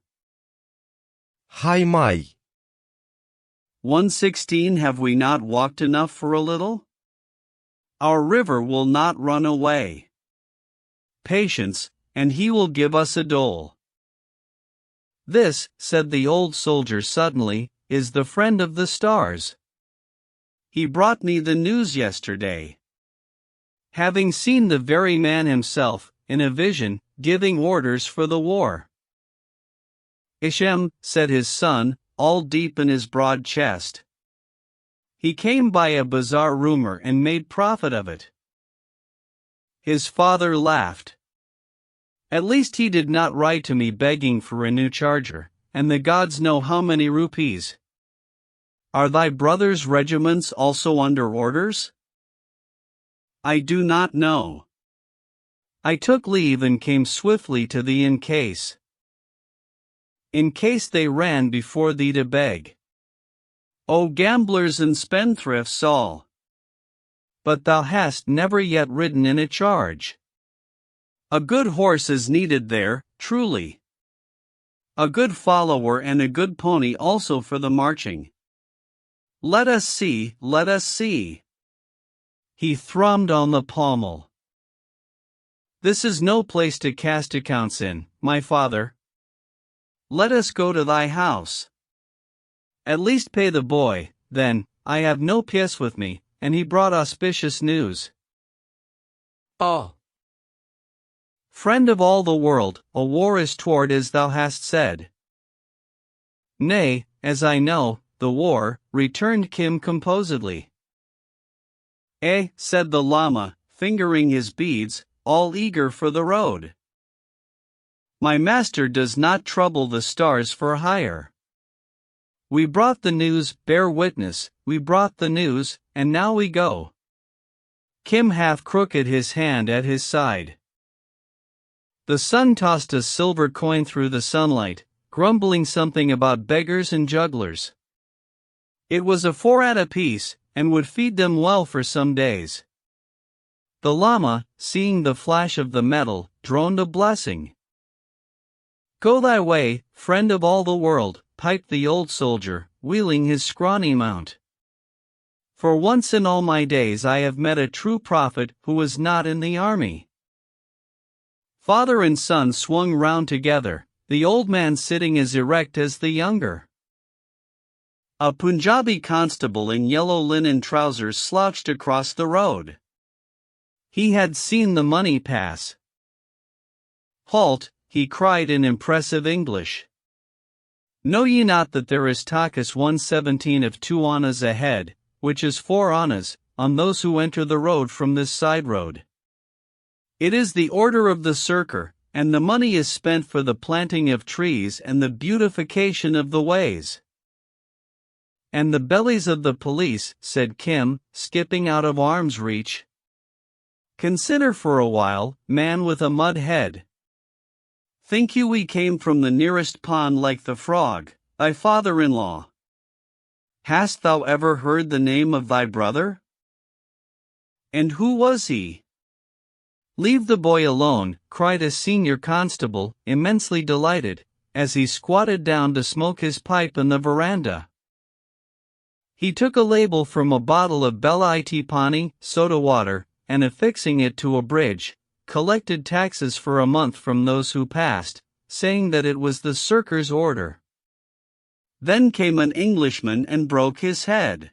Hai mai. 116 Have we not walked enough for a little? Our river will not run away. Patience, and he will give us a dole. This, said the old soldier suddenly, is the friend of the stars. He brought me the news yesterday. Having seen the very man himself, in a vision, giving orders for the war. Ishem, said his son, all deep in his broad chest. He came by a bizarre rumor and made profit of it. His father laughed. At least he did not write to me begging for a new charger, and the gods know how many rupees. Are thy brothers' regiments also under orders? I do not know. I took leave and came swiftly to thee in case they ran before thee to beg. O gamblers and spendthrifts all! But thou hast never yet ridden in a charge. A good horse is needed there, truly. A good follower and a good pony also for the marching. Let us see, let us see. He thrummed on the pommel. This is no place to cast accounts in, my father. Let us go to thy house. At least pay the boy, then. I have no pièce with me, and he brought auspicious news. Oh. Friend of all the world, a war is toward as thou hast said. Nay, as I know, the war, returned Kim composedly. Eh, said the llama, fingering his beads, all eager for the road. My master does not trouble the stars for hire. We brought the news, bear witness, we brought the news, and now we go. Kim half crooked his hand at his side. The sun tossed a silver coin through the sunlight, grumbling something about beggars and jugglers. It was a 4 a piece, and would feed them well for some days. The Lama, seeing the flash of the metal, droned a blessing. "Go thy way, friend of all the world," piped the old soldier, wheeling his scrawny mount. "For once in all my days I have met a true prophet who was not in the army." Father and son swung round together, the old man sitting as erect as the younger. A Punjabi constable in yellow linen trousers slouched across the road. He had seen the money pass. "Halt," he cried in impressive English. "Know ye not that there is takas 117 of 2 annas ahead, which is 4 annas, on those who enter the road from this side road? It is the order of the Sirkar, and the money is spent for the planting of trees and the beautification of the ways." "And the bellies of the police," said Kim, skipping out of arm's reach. "Consider for a while, man with a mud head. Think you we came from the nearest pond like the frog, thy father-in-law? Hast thou ever heard the name of thy brother? And who was he?" "Leave the boy alone," cried a senior constable, immensely delighted, as he squatted down to smoke his pipe in the veranda. He took a label from a bottle of Bela Iti Pani, soda water, and affixing it to a bridge, collected taxes for a month from those who passed, saying that it was the Sirkar's order. Then came an Englishman and broke his head.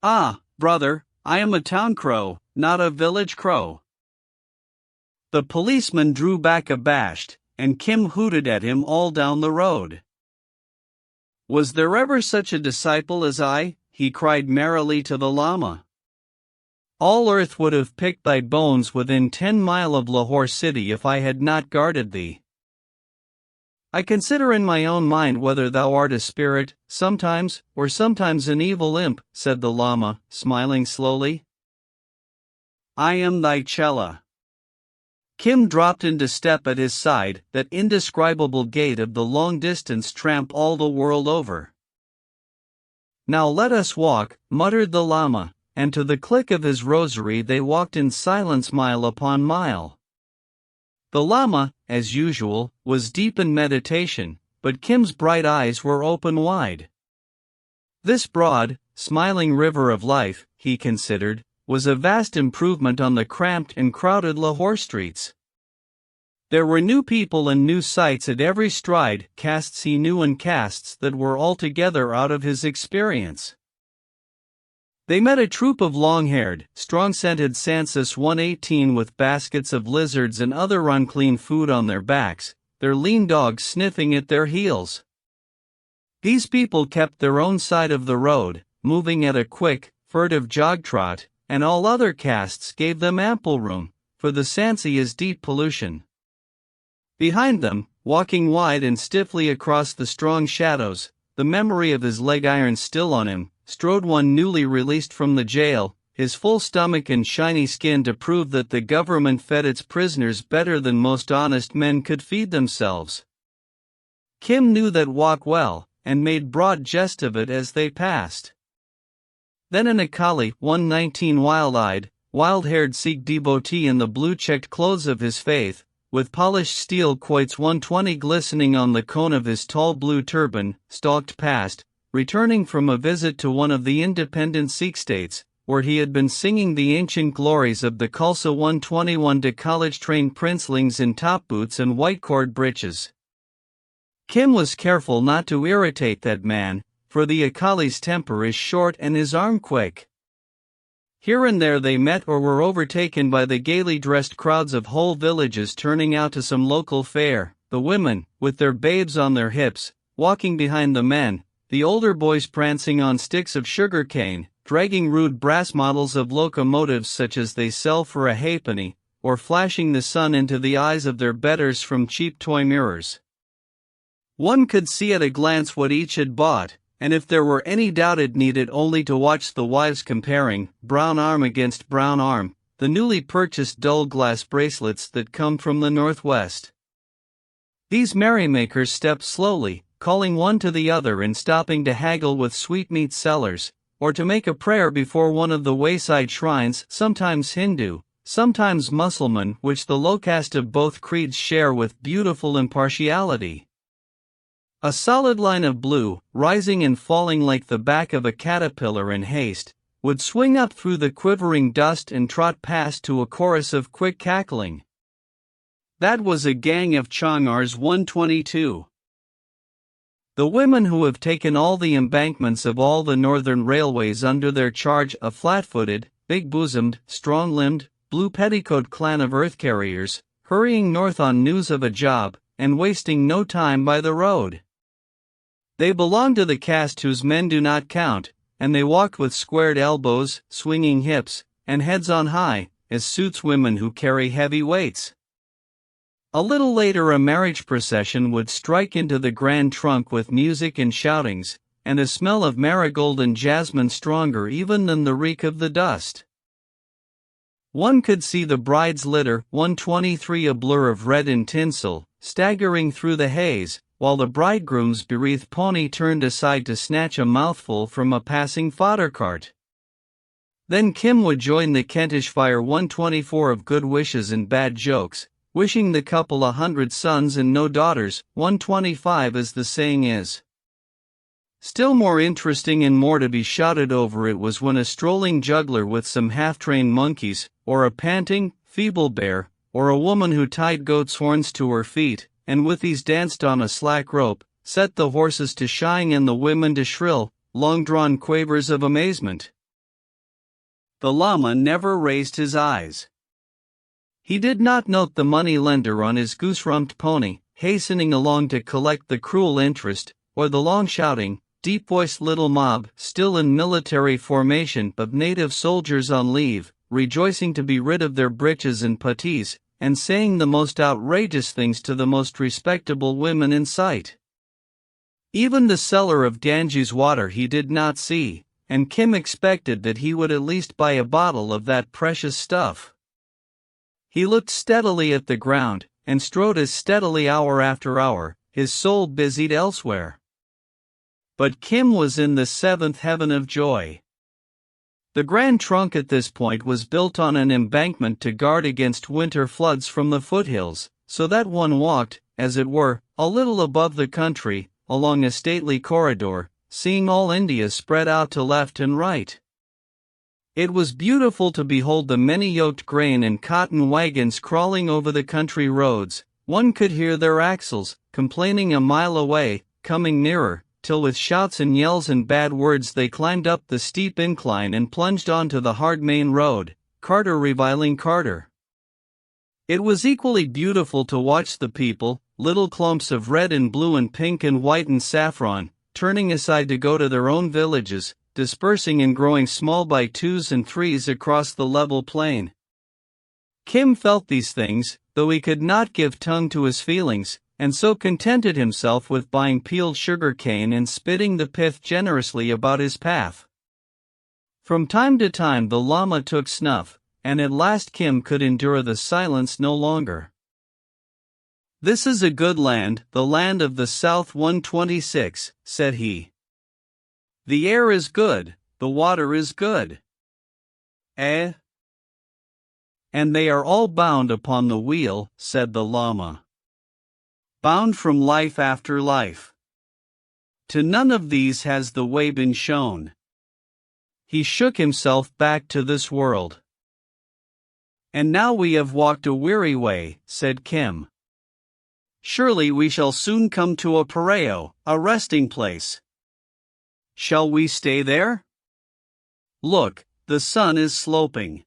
"Ah, brother, I am a town crow, not a village crow." The policeman drew back abashed, and Kim hooted at him all down the road. "Was there ever such a disciple as I?" he cried merrily to the Lama. "All earth would have picked thy bones within 10 miles of Lahore city if I had not guarded thee. I consider in my own mind whether thou art a spirit, sometimes, or sometimes an evil imp," said the Lama, smiling slowly. "I am thy chela." Kim dropped into step at his side, that indescribable gait of the long-distance tramp all the world over. "Now let us walk," muttered the Lama, and to the click of his rosary they walked in silence mile upon mile. The Lama, as usual, was deep in meditation, but Kim's bright eyes were open wide. This broad, smiling river of life, he considered, was a vast improvement on the cramped and crowded Lahore streets. There were new people and new sights at every stride, castes he knew and castes that were altogether out of his experience. They met a troop of long-haired, strong-scented Sansus 118 with baskets of lizards and other unclean food on their backs, their lean dogs sniffing at their heels. These people kept their own side of the road, moving at a quick, furtive jog-trot, and all other castes gave them ample room, for the Sansi is deep pollution. Behind them, walking wide and stiffly across the strong shadows, the memory of his leg irons still on him, strode one newly released from the jail, his full stomach and shiny skin to prove that the government fed its prisoners better than most honest men could feed themselves. Kim knew that walk well, and made broad jest of it as they passed. Then an Akali 119 wild-eyed, wild-haired Sikh devotee in the blue-checked clothes of his faith, with polished steel quoits 120 glistening on the cone of his tall blue turban, stalked past, returning from a visit to one of the independent Sikh states, where he had been singing the ancient glories of the Khalsa 121 to college-trained princelings in top boots and white-cord breeches. Kim was careful not to irritate that man, for the Akali's temper is short and his arm quick. Here and there they met or were overtaken by the gaily dressed crowds of whole villages turning out to some local fair, the women, with their babes on their hips, walking behind the men, the older boys prancing on sticks of sugar cane, dragging rude brass models of locomotives such as they sell for a halfpenny, or flashing the sun into the eyes of their betters from cheap toy mirrors. One could see at a glance what each had bought, and if there were any doubt it needed only to watch the wives comparing, brown arm against brown arm, the newly purchased dull glass bracelets that come from the northwest. These merrymakers stepped slowly, calling one to the other and stopping to haggle with sweetmeat sellers, or to make a prayer before one of the wayside shrines, sometimes Hindu, sometimes Mussulman, which the low caste of both creeds share with beautiful impartiality. A solid line of blue, rising and falling like the back of a caterpillar in haste, would swing up through the quivering dust and trot past to a chorus of quick cackling. That was a gang of Changars 122. The women who have taken all the embankments of all the northern railways under their charge, a flat-footed, big-bosomed, strong-limbed, blue-petticoat clan of earth carriers, hurrying north on news of a job, and wasting no time by the road. They belong to the caste whose men do not count, and they walked with squared elbows, swinging hips, and heads on high, as suits women who carry heavy weights. A little later a marriage procession would strike into the grand trunk with music and shoutings, and a smell of marigold and jasmine stronger even than the reek of the dust. One could see the bride's litter, 123, a blur of red and tinsel, staggering through the haze, while the bridegroom's bereaved pony turned aside to snatch a mouthful from a passing fodder cart. Then Kim would join the Kentish fire 124 of good wishes and bad jokes, wishing the couple 100 sons and no daughters, 125 as the saying is. Still more interesting and more to be shouted over it was when a strolling juggler with some half-trained monkeys, or a panting, feeble bear, or a woman who tied goat's horns to her feet, and with these danced on a slack rope, set the horses to shying and the women to shrill, long-drawn quavers of amazement. The Lama never raised his eyes. He did not note the money-lender on his goose-rumped pony, hastening along to collect the cruel interest, or the long-shouting, deep-voiced little mob, still in military formation, of native soldiers on leave, rejoicing to be rid of their breeches and puttees, and saying the most outrageous things to the most respectable women in sight. Even the seller of Danju's water he did not see, and Kim expected that he would at least buy a bottle of that precious stuff. He looked steadily at the ground, and strode as steadily hour after hour, his soul busied elsewhere. But Kim was in the seventh heaven of joy. The Grand Trunk at this point was built on an embankment to guard against winter floods from the foothills, so that one walked, as it were, a little above the country, along a stately corridor, seeing all India spread out to left and right. It was beautiful to behold the many-yoked grain and cotton wagons crawling over the country roads. One could hear their axles, complaining a mile away, coming nearer, till with shouts and yells and bad words they climbed up the steep incline and plunged onto the hard main road, carter reviling carter. It was equally beautiful to watch the people, little clumps of red and blue and pink and white and saffron, turning aside to go to their own villages, dispersing and growing small by twos and threes across the level plain. Kim felt these things, though he could not give tongue to his feelings, and so contented himself with buying peeled sugar cane and spitting the pith generously about his path. From time to time the Lama took snuff, and at last Kim could endure the silence no longer. "This is a good land, the land of the South 126, said he. "The air is good, the water is good." "Eh?" "And they are all bound upon the wheel," said the Lama. "Bound from life after life. To none of these has the way been shown." He shook himself back to this world. "And now we have walked a weary way," said Kim. "Surely we shall soon come to a pareo, a resting place. Shall we stay there? Look, the sun is sloping.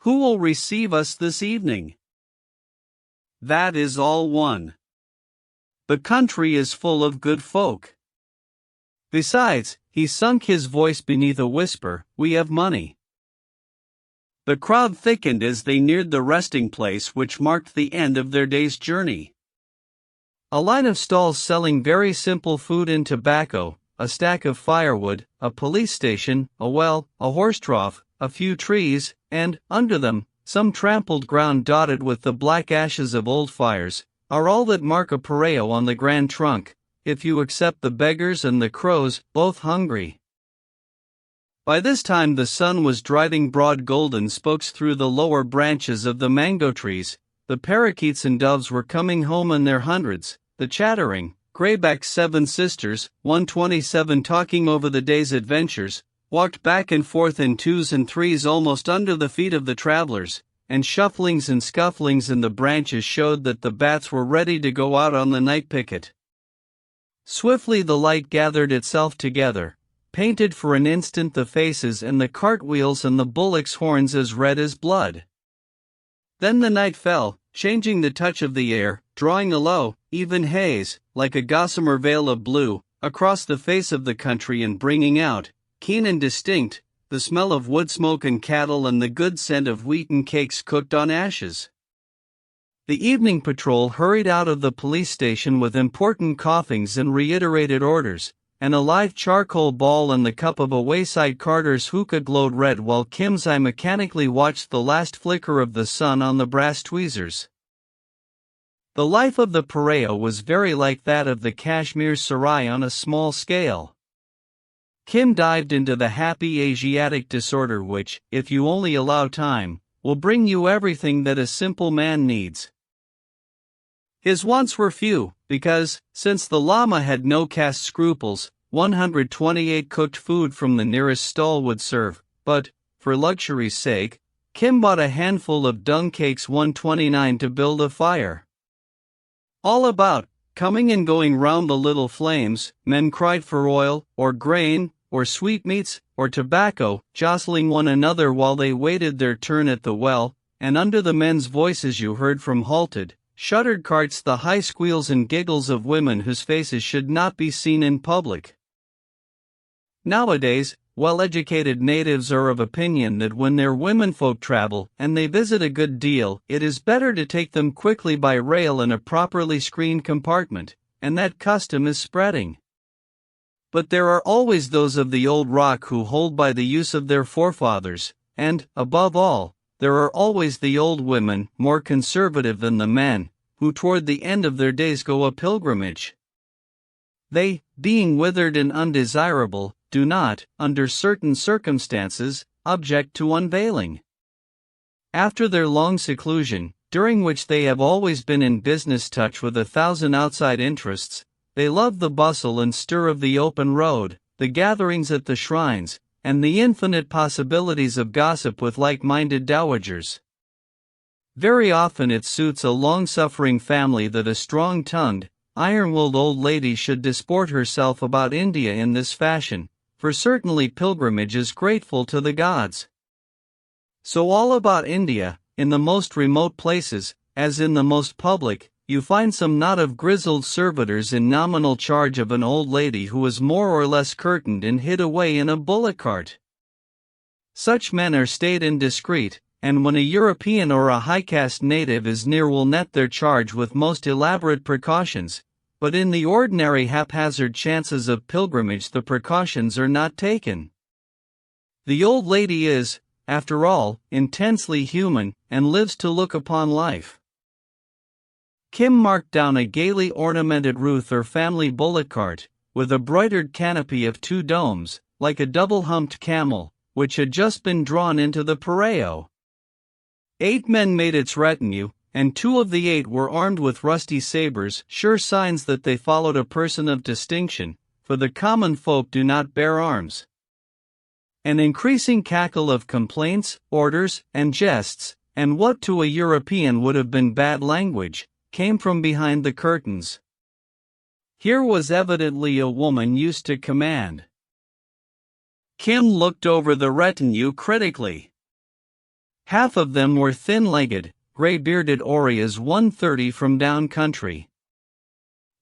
Who will receive us this evening? That is all one. The country is full of good folk. Besides," he sunk his voice beneath a whisper, "we have money." The crowd thickened as they neared the resting place which marked the end of their day's journey. A line of stalls selling very simple food and tobacco, a stack of firewood, a police station, a well, a horse trough, a few trees, and, under them, some trampled ground dotted with the black ashes of old fires, are all that mark a pareo on the Grand Trunk, if you accept the beggars and the crows, both hungry. By this time the sun was driving broad golden spokes through the lower branches of the mango trees. The parakeets and doves were coming home in their hundreds, the chattering, grayback's 7 sisters, 127 talking over the day's adventures, walked back and forth in 2s and 3s almost under the feet of the travelers, and shufflings and scufflings in the branches showed that the bats were ready to go out on the night picket. Swiftly the light gathered itself together, painted for an instant the faces and the cartwheels and the bullocks' horns as red as blood. Then the night fell, changing the touch of the air, drawing a low, even haze, like a gossamer veil of blue, across the face of the country and bringing out, keen and distinct, the smell of wood smoke and cattle and the good scent of wheaten cakes cooked on ashes. The evening patrol hurried out of the police station with important coughings and reiterated orders, and a live charcoal ball and the cup of a wayside carter's hookah glowed red while Kim's eye mechanically watched the last flicker of the sun on the brass tweezers. The life of the pareo was very like that of the Kashmir sarai on a small scale. Kim dived into the happy Asiatic disorder which, if you only allow time, will bring you everything that a simple man needs. His wants were few, because, since the Lama had no caste scruples, 128 cooked food from the nearest stall would serve, but, for luxury's sake, Kim bought a handful of dung cakes 129 to build a fire. All about, coming and going round the little flames, men cried for oil, or grain, or sweetmeats, or tobacco, jostling one another while they waited their turn at the well, and under the men's voices you heard from halted, shuttered carts the high squeals and giggles of women whose faces should not be seen in public. Nowadays, well-educated natives are of opinion that when their womenfolk travel, and they visit a good deal, it is better to take them quickly by rail in a properly screened compartment, and that custom is spreading. But there are always those of the old rock who hold by the use of their forefathers, and, above all, there are always the old women, more conservative than the men, who toward the end of their days go a pilgrimage. They, being withered and undesirable, do not, under certain circumstances, object to unveiling. After their long seclusion, during which they have always been in business touch with 1,000 outside interests, they love the bustle and stir of the open road, the gatherings at the shrines, and the infinite possibilities of gossip with like-minded dowagers. Very often it suits a long-suffering family that a strong-tongued, iron-willed old lady should disport herself about India in this fashion, for certainly pilgrimage is grateful to the gods. So all about India, in the most remote places, as in the most public, you find some knot of grizzled servitors in nominal charge of an old lady who is more or less curtained and hid away in a bullock cart. Such men are staid and discreet, and when a European or a high-caste native is near will net their charge with most elaborate precautions, but in the ordinary haphazard chances of pilgrimage the precautions are not taken. The old lady is, after all, intensely human, and lives to look upon life. Kim marked down a gaily ornamented Ruth or family bullock cart, with a broidered canopy of 2 domes, like a double-humped camel, which had just been drawn into the pareo. 8 men made its retinue, and 2 of the 8 were armed with rusty sabers, sure signs that they followed a person of distinction, for the common folk do not bear arms. An increasing cackle of complaints, orders, and jests, and what to a European would have been bad language, came from behind the curtains. Here was evidently a woman used to command. Kim looked over the retinue critically. Half of them were thin-legged, gray-bearded Orias 130 from down country.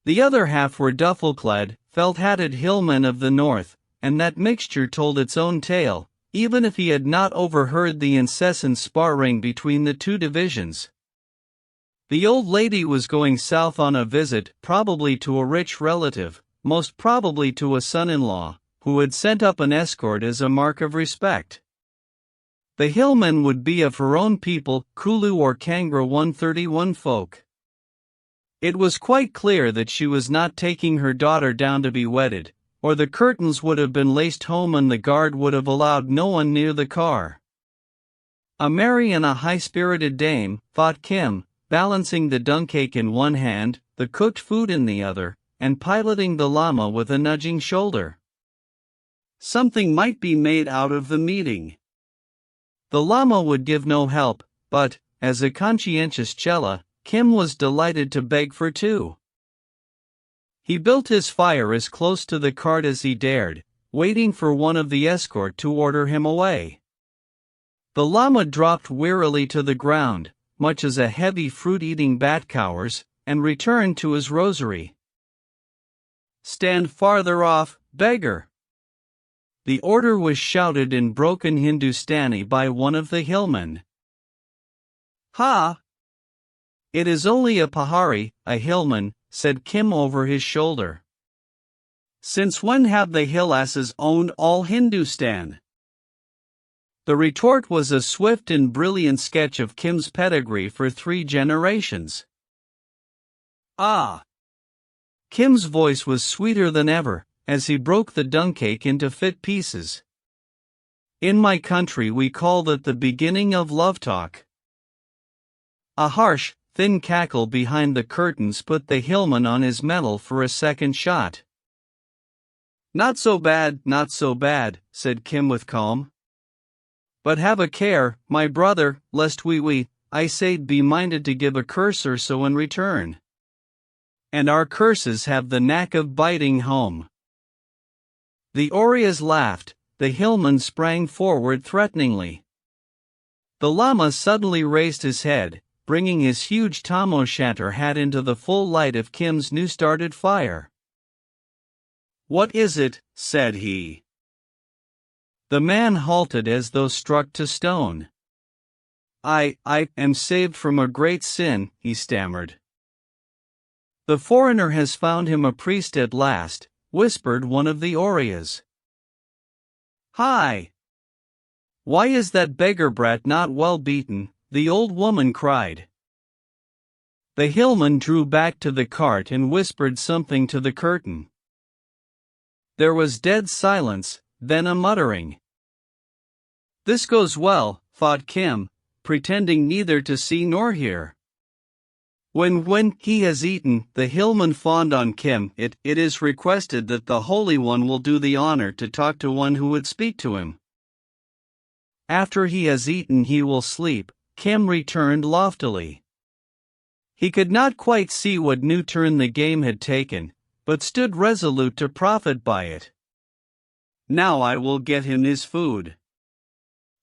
The other half were duffel-clad, felt-hatted hillmen of the north, and that mixture told its own tale, even if he had not overheard the incessant sparring between the 2 divisions. The old lady was going south on a visit, probably to a rich relative, most probably to a son-in-law, who had sent up an escort as a mark of respect. The hillmen would be of her own people, Kulu or Kangra 131 folk. It was quite clear that she was not taking her daughter down to be wedded, or the curtains would have been laced home and the guard would have allowed no one near the car. A merry and a high-spirited dame, thought Kim, balancing the dung-cake in one hand, the cooked food in the other, and piloting the llama with a nudging shoulder. Something might be made out of the meeting. The llama would give no help, but, as a conscientious chela, Kim was delighted to beg for two. He built his fire as close to the cart as he dared, waiting for one of the escort to order him away. The llama dropped wearily to the ground, much as a heavy fruit-eating bat cowers, and returned to his rosary. "Stand farther off, beggar!" The order was shouted in broken Hindustani by one of the hillmen. "Ha! It is only a Pahari, a hillman," said Kim over his shoulder. "Since when have the hillasses owned all Hindustan?" The retort was a swift and brilliant sketch of Kim's pedigree for 3 generations. "Ah!" Kim's voice was sweeter than ever, as he broke the dung-cake into fit pieces. "In my country we call that the beginning of love talk." A harsh, thin cackle behind the curtains put the hillman on his mettle for a second shot. "Not so bad, not so bad," said Kim with calm. "But have a care, my brother, lest I say'd be minded to give a curse or so in return. And our curses have the knack of biting home." The Orias laughed, the hillman sprang forward threateningly. The llama suddenly raised his head, bringing his huge tam o' shanter hat into the full light of Kim's new-started fire. "What is it?" said he. The man halted as though struck to stone. I am saved from a great sin," he stammered. "The foreigner has found him a priest at last," whispered one of the Orias. "Hi! Why is that beggar brat not well beaten?" the old woman cried. The hillman drew back to the cart and whispered something to the curtain. There was dead silence, then a muttering. "This goes well," thought Kim, pretending neither to see nor hear. When he has eaten, the hillman fawned on Kim. It is requested that the Holy One will do the honor to talk to one who would speak to him. After he has eaten he will sleep, Kim returned loftily. He could not quite see what new turn the game had taken, but stood resolute to profit by it. "Now I will get him his food."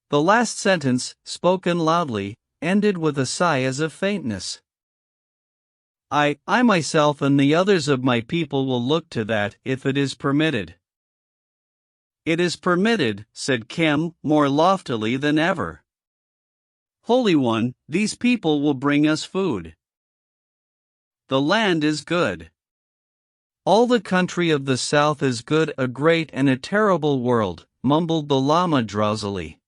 The last sentence, spoken loudly, ended with a sigh as of faintness. I myself and the others of my people will look to that, if it is permitted." "It is permitted," said Kim, more loftily than ever. "Holy One, these people will bring us food. The land is good. All the country of the south is good, a great and a terrible world," mumbled the llama drowsily.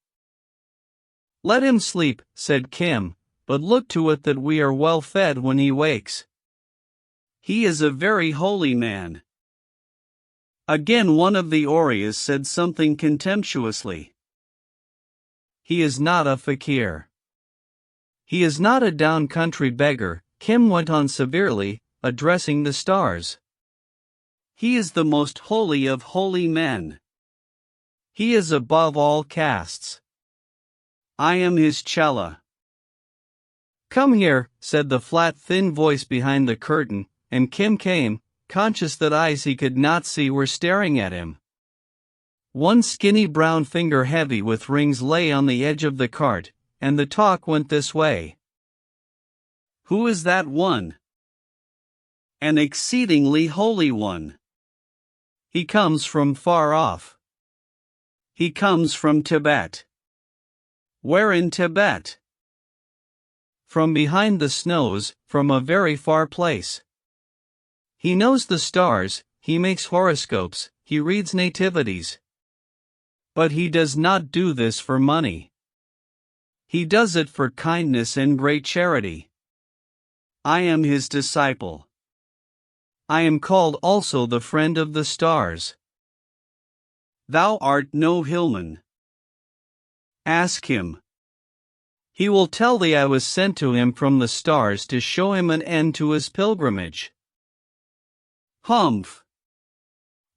"Let him sleep," said Kim, "but look to it that we are well fed when he wakes. He is a very holy man." Again one of the Orias said something contemptuously. "He is not a fakir. He is not a down-country beggar," Kim went on severely, addressing the stars. "He is the most holy of holy men. He is above all castes. I am his chela." "Come here," said the flat thin voice behind the curtain, and Kim came, conscious that eyes he could not see were staring at him. One skinny brown finger heavy with rings lay on the edge of the cart, and the talk went this way. "Who is that one?" "An exceedingly holy one. He comes from far off. He comes from Tibet." "Where in Tibet?" "From behind the snows, from a very far place. He knows the stars, he makes horoscopes, he reads nativities. But he does not do this for money. He does it for kindness and great charity. I am his disciple. I am called also the friend of the stars. Thou art no hillman. Ask him. He will tell thee I was sent to him from the stars to show him an end to his pilgrimage. Humph!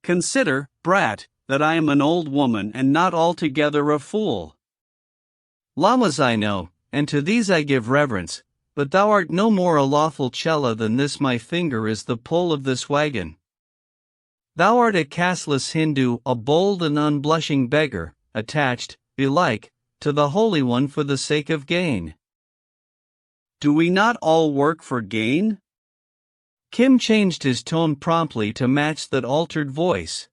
Consider, brat, that I am an old woman and not altogether a fool. Llamas I know, and to these I give reverence, but thou art no more a lawful chela than this my finger is the pole of this wagon. Thou art a casteless Hindu, a bold and unblushing beggar, attached, belike, to the Holy One for the sake of gain. Do we not all work for gain? Kim changed his tone promptly to match that altered voice.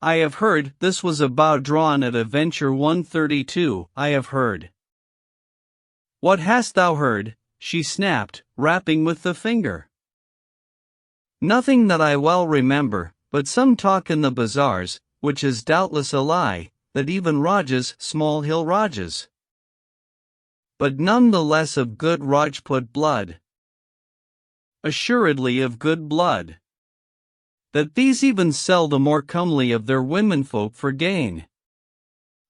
I have heard, this was a bow drawn at a venture 132, I have heard. What hast thou heard? She snapped, rapping with the finger. Nothing that I well remember, but some talk in the bazaars, which is doubtless a lie, that even Rajas, small hill Rajas, but none the less of good Rajput blood, assuredly of good blood, that these even sell the more comely of their womenfolk for gain.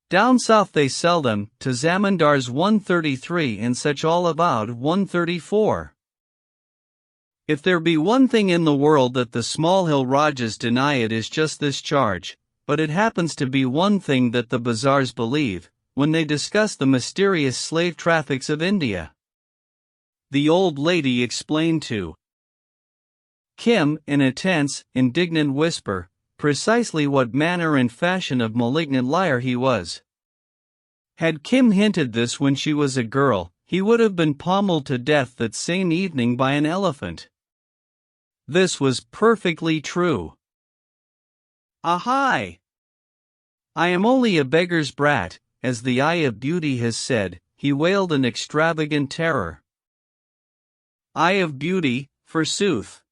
Down south they sell them, to Zamindars 133 and such all about 134. If there be one thing in the world that the small hill Rajas deny, it is just this charge, but it happens to be one thing that the bazaars believe, when they discuss the mysterious slave traffics of India. The old lady explained to Kim, in a tense, indignant whisper, precisely what manner and fashion of malignant liar he was. Had Kim hinted this when she was a girl, he would have been pommeled to death that same evening by an elephant. This was perfectly true. Ahai! I am only a beggar's brat, as the eye of beauty has said, he wailed in extravagant terror. Eye of beauty, forsooth!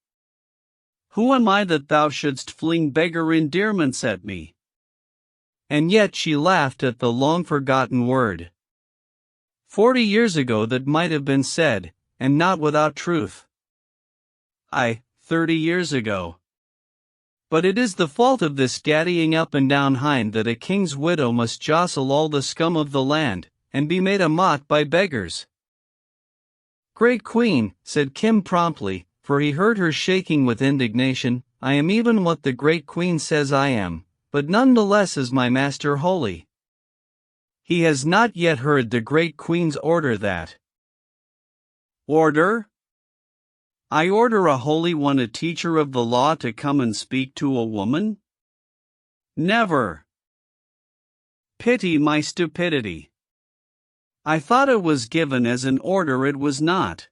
Who am I that thou shouldst fling beggar endearments at me? And yet she laughed at the long-forgotten word. 40 years ago that might have been said, and not without truth. 30 years ago. But it is the fault of this gaddying up and down hind that a king's widow must jostle all the scum of the land, and be made a mock by beggars. Great Queen, said Kim promptly, for he heard her shaking with indignation, I am even what the Great Queen says I am, but none the less is my master holy. He has not yet heard the Great Queen's order that. Order? I order a holy one, a teacher of the law, to come and speak to a woman? Never. Pity my stupidity. I thought it was given as an order. It was not.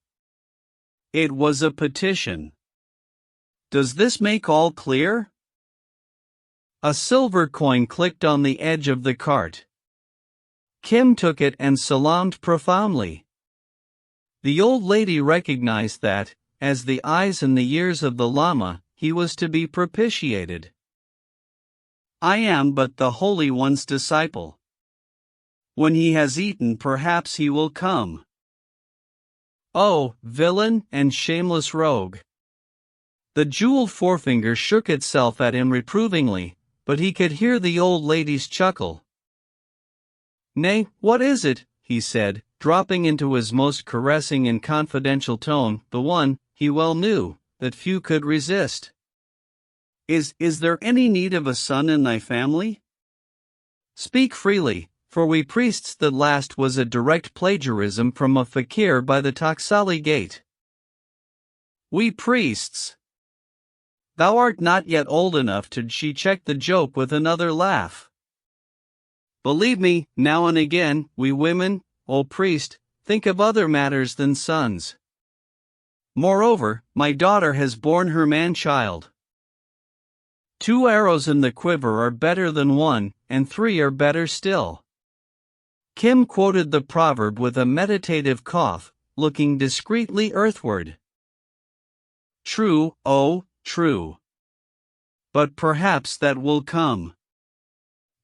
It was a petition. Does this make all clear? A silver coin clicked on the edge of the cart. Kim took it and salaamed profoundly. The old lady recognized that, as the eyes and the ears of the Lama, he was to be propitiated. I am but the Holy One's disciple. When he has eaten, perhaps he will come. Oh, villain and shameless rogue! The jeweled forefinger shook itself at him reprovingly, but he could hear the old lady's chuckle. Nay, what is it? He said, dropping into his most caressing and confidential tone, the one, he well knew, that few could resist. Is there any need of a son in thy family? Speak freely, for we priests that last was a direct plagiarism from a fakir by the Taksali gate. We priests. Thou art not yet old enough to. She checked the joke with another laugh. Believe me, now and again, we women, O priest, think of other matters than sons. Moreover, my daughter has borne her man-child. 2 arrows in the quiver are better than 1, and 3 are better still. Kim quoted the proverb with a meditative cough, looking discreetly earthward. True, oh, true. But perhaps that will come.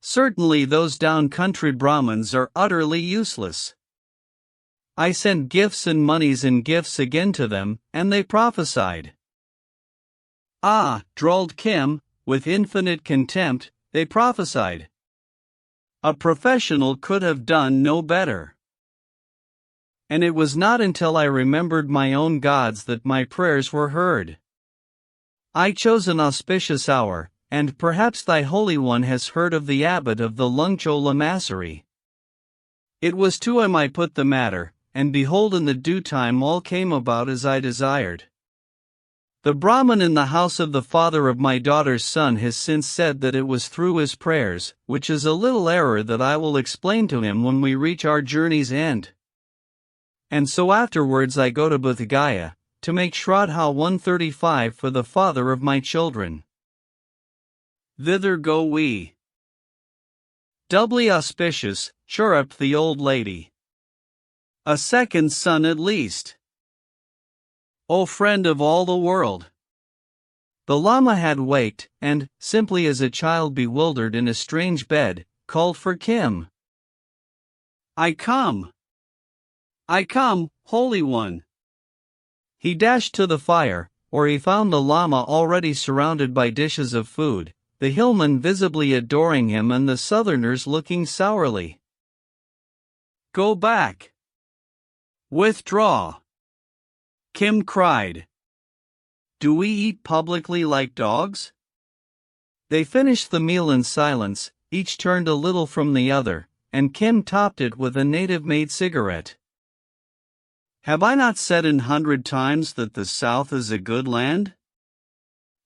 Certainly those down-country Brahmins are utterly useless. I sent gifts and monies and gifts again to them, and they prophesied. Ah, drawled Kim, with infinite contempt, they prophesied. A professional could have done no better. And it was not until I remembered my own gods that my prayers were heard. I chose an auspicious hour, and perhaps thy Holy One has heard of the abbot of the Lungcho Lamasery. It was to him I put the matter, and behold, in the due time all came about as I desired. The Brahmin in the house of the father of my daughter's son has since said that it was through his prayers, which is a little error that I will explain to him when we reach our journey's end. And so afterwards I go to Bodh Gaya, to make Shraddha 135 for the father of my children. Thither go we. Doubly auspicious, chirruped the old lady. A second son at least. O friend of all the world. The Lama had waked, and, simply as a child bewildered in a strange bed, called for Kim. I come, Holy One. He dashed to the fire, where he found the Lama already surrounded by dishes of food, the hillmen visibly adoring him and the southerners looking sourly. Go back. Withdraw. Kim cried. Do we eat publicly like dogs? They finished the meal in silence, each turned a little from the other, and Kim topped it with a native-made cigarette. Have I not said 100 times that the South is a good land?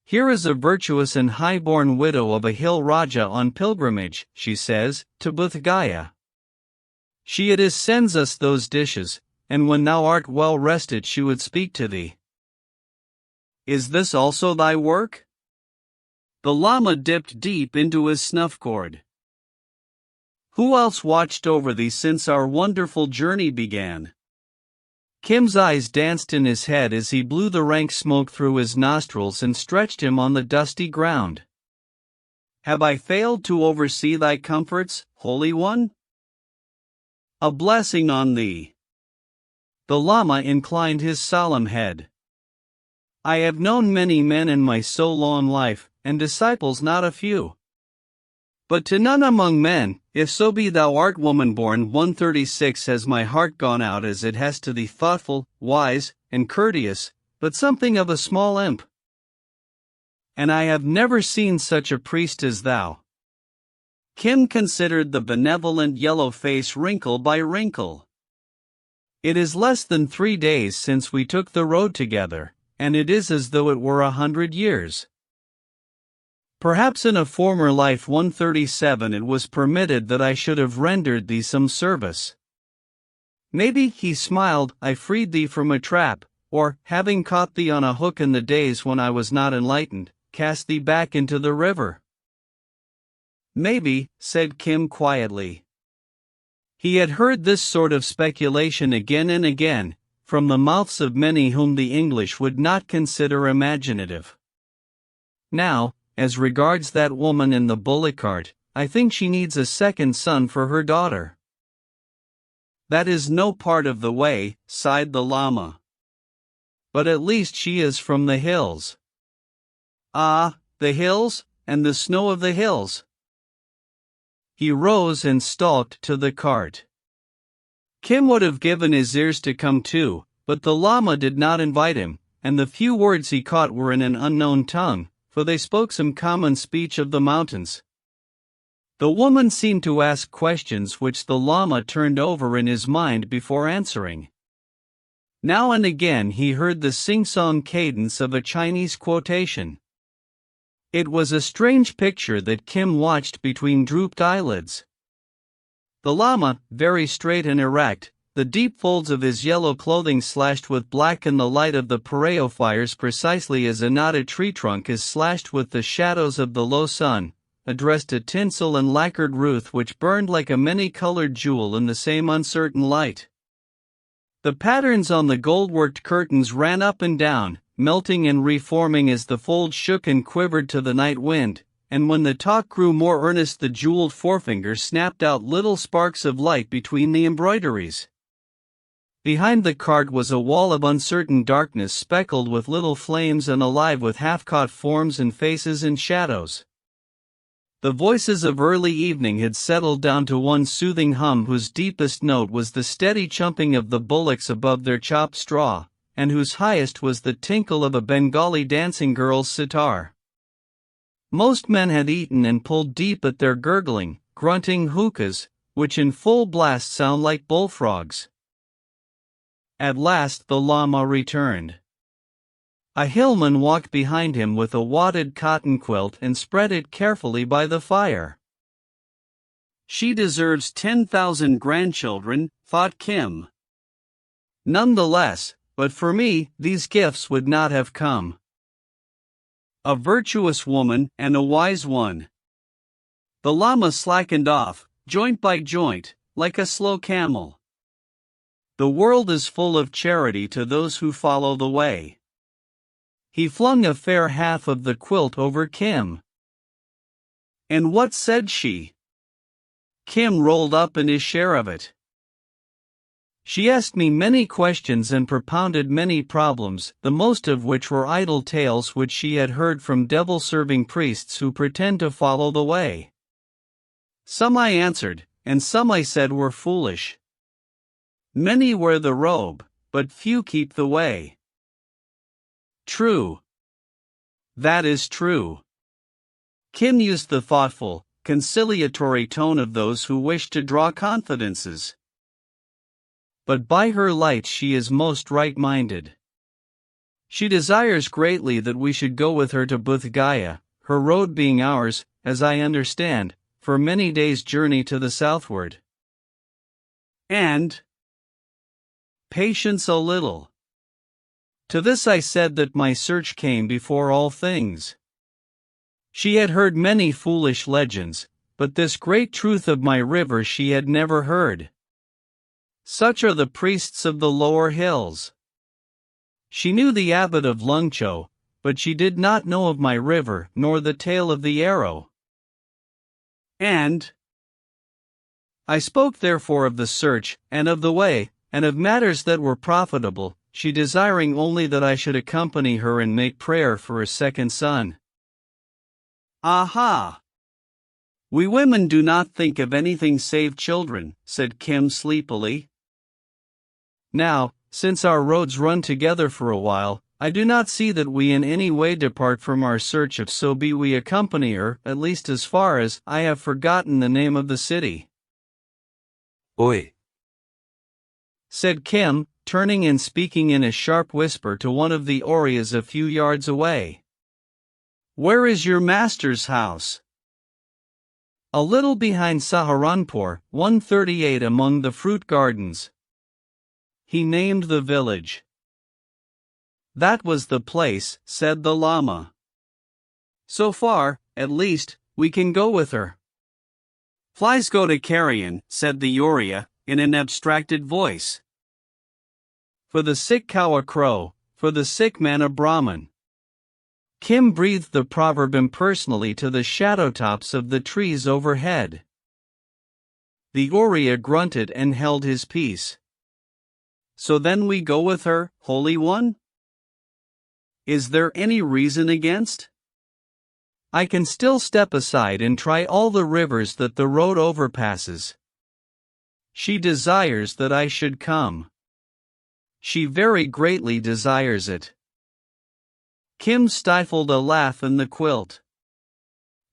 Here is a virtuous and high-born widow of a hill Raja on pilgrimage, she says, to Bodh Gaya. She it is sends us those dishes, and when thou art well rested she would speak to thee. Is this also thy work? The Lama dipped deep into his snuff-gourd. Who else watched over thee since our wonderful journey began? Kim's eyes danced in his head as he blew the rank smoke through his nostrils and stretched him on the dusty ground. Have I failed to oversee thy comforts, Holy One? A blessing on thee. The Lama inclined his solemn head. I have known many men in my so long life, and disciples not a few. But to none among men, if so be thou art woman-born 136, has my heart gone out as it has to thee, thoughtful, wise, and courteous, but something of a small imp. And I have never seen such a priest as thou. Kim considered the benevolent yellow face wrinkle by wrinkle. It is less than 3 days since we took the road together, and it is as though it were 100 years. Perhaps in a former life 137 it was permitted that I should have rendered thee some service. Maybe, he smiled, I freed thee from a trap, or, having caught thee on a hook in the days when I was not enlightened, cast thee back into the river. Maybe, said Kim quietly. He had heard this sort of speculation again and again, from the mouths of many whom the English would not consider imaginative. Now, as regards that woman in the bullock cart, I think she needs a second son for her daughter. That is no part of the way, sighed the Lama. But at least she is from the hills. Ah, the hills, and the snow of the hills. He rose and stalked to the cart. Kim would have given his ears to come too, but the Lama did not invite him, and the few words he caught were in an unknown tongue, for they spoke some common speech of the mountains. The woman seemed to ask questions which the Lama turned over in his mind before answering. Now and again he heard the sing-song cadence of a Chinese quotation. It was a strange picture that Kim watched between drooped eyelids. The Lama, very straight and erect, the deep folds of his yellow clothing slashed with black in the light of the pareo fires precisely as a knotted tree trunk is slashed with the shadows of the low sun, addressed a tinsel and lacquered Ruth which burned like a many-colored jewel in the same uncertain light. The patterns on the gold-worked curtains ran up and down, melting and reforming as the folds shook and quivered to the night wind, and when the talk grew more earnest the jeweled forefinger snapped out little sparks of light between the embroideries. Behind the cart was a wall of uncertain darkness speckled with little flames and alive with half-caught forms and faces and shadows. The voices of early evening had settled down to one soothing hum whose deepest note was the steady chumping of the bullocks above their chopped straw, and whose highest was the tinkle of a Bengali dancing girl's sitar. Most men had eaten and pulled deep at their gurgling, grunting hookahs, which in full blast sound like bullfrogs. At last the Lama returned. A hillman walked behind him with a wadded cotton quilt and spread it carefully by the fire. She deserves 10,000 grandchildren, thought Kim. Nonetheless, but for me, these gifts would not have come. A virtuous woman and a wise one. The Lama slackened off, joint by joint, like a slow camel. The world is full of charity to those who follow the way. He flung a fair half of the quilt over Kim. And what said she? Kim rolled up in his share of it. She asked me many questions and propounded many problems, the most of which were idle tales which she had heard from devil-serving priests who pretend to follow the way. Some I answered, and some I said were foolish. Many wear the robe, but few keep the way. True. That is true. Kim used the thoughtful, conciliatory tone of those who wish to draw confidences. But by her light she is most right-minded. She desires greatly that we should go with her to Bodh Gaya, her road being ours, as I understand, for many days' journey to the southward. And patience a little. To this I said that my search came before all things. She had heard many foolish legends, but this great truth of my river she had never heard. Such are the priests of the lower hills. She knew the abbot of Lungcho, but she did not know of my river nor the tale of the arrow. And I spoke therefore of the search, and of the way, and of matters that were profitable, she desiring only that I should accompany her and make prayer for a second son. Aha! We women do not think of anything save children, said Kim sleepily. Now, since our roads run together for a while, I do not see that we in any way depart from our search if so be we accompany her, at least as far as, I have forgotten the name of the city. Oi, said Kim, turning and speaking in a sharp whisper to one of the Orias a few yards away. Where is your master's house? A little behind Saharanpur, 138 among the fruit gardens. He named the village. That was the place, said the Lama. So far, at least, we can go with her. Flies go to carrion, said the Oriya, in an abstracted voice. For the sick cow a crow, for the sick man a Brahmin. Kim breathed the proverb impersonally to the shadow tops of the trees overhead. The Oriya grunted and held his peace. So then we go with her, Holy One? Is there any reason against? I can still step aside and try all the rivers that the road overpasses. She desires that I should come. She very greatly desires it. Kim stifled a laugh in the quilt.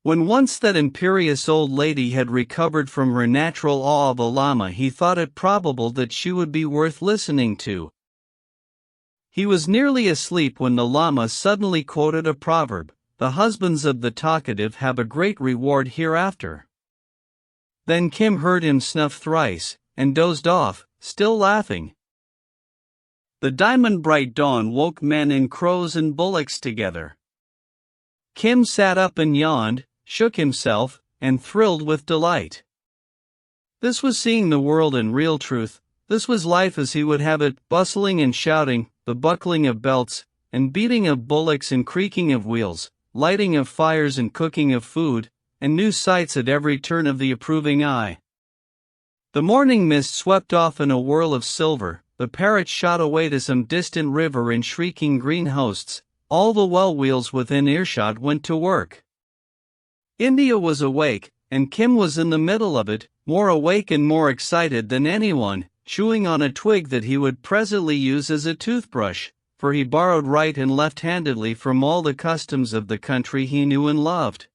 When once that imperious old lady had recovered from her natural awe of a Lama, he thought it probable that she would be worth listening to. He was nearly asleep when the Lama suddenly quoted a proverb, "The husbands of the talkative have a great reward hereafter." Then Kim heard him snuff thrice, and dozed off, still laughing. The diamond-bright dawn woke men and crows and bullocks together. Kim sat up and yawned, shook himself, and thrilled with delight. This was seeing the world in real truth, this was life as he would have it, bustling and shouting, the buckling of belts, and beating of bullocks and creaking of wheels, lighting of fires and cooking of food, and new sights at every turn of the approving eye. The morning mist swept off in a whirl of silver, the parrot shot away to some distant river in shrieking green hosts. All the well-wheels within earshot went to work. India was awake, and Kim was in the middle of it, more awake and more excited than anyone, chewing on a twig that he would presently use as a toothbrush, for he borrowed right and left-handedly from all the customs of the country he knew and loved.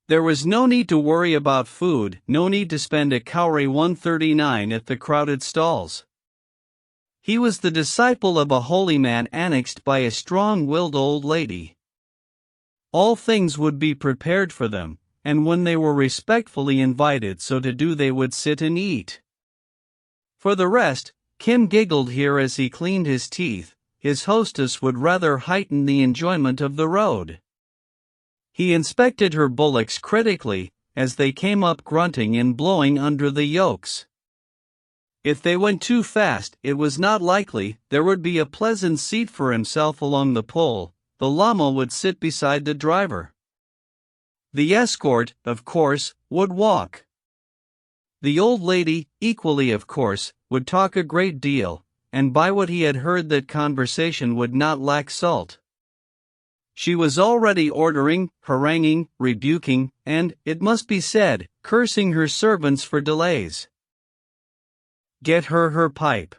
There was no need to worry about food, no need to spend a cowrie 139 at the crowded stalls. He was the disciple of a holy man annexed by a strong-willed old lady. All things would be prepared for them, and when they were respectfully invited so to do they would sit and eat. For the rest, Kim giggled here as he cleaned his teeth. His hostess would rather heighten the enjoyment of the road. He inspected her bullocks critically, as they came up grunting and blowing under the yokes. If they went too fast, it was not likely there would be a pleasant seat for himself along the pole. The llama would sit beside the driver. The escort, of course, would walk. The old lady, equally of course, would talk a great deal, and by what he had heard that conversation would not lack salt. She was already ordering, haranguing, rebuking, and, it must be said, cursing her servants for delays. Get her her pipe.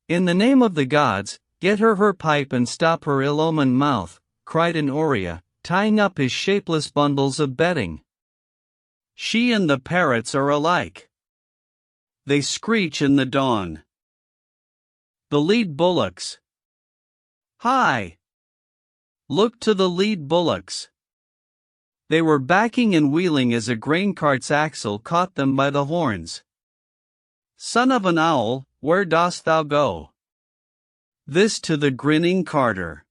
In the name of the gods, get her her pipe and stop her ill-omened mouth, cried an Oriya, tying up his shapeless bundles of bedding. She and the parrots are alike. They screech in the dawn. The lead bullocks. Hi! Look to the lead bullocks. They were backing and wheeling as a grain cart's axle caught them by the horns. Son of an owl, where dost thou go? This to the grinning carter.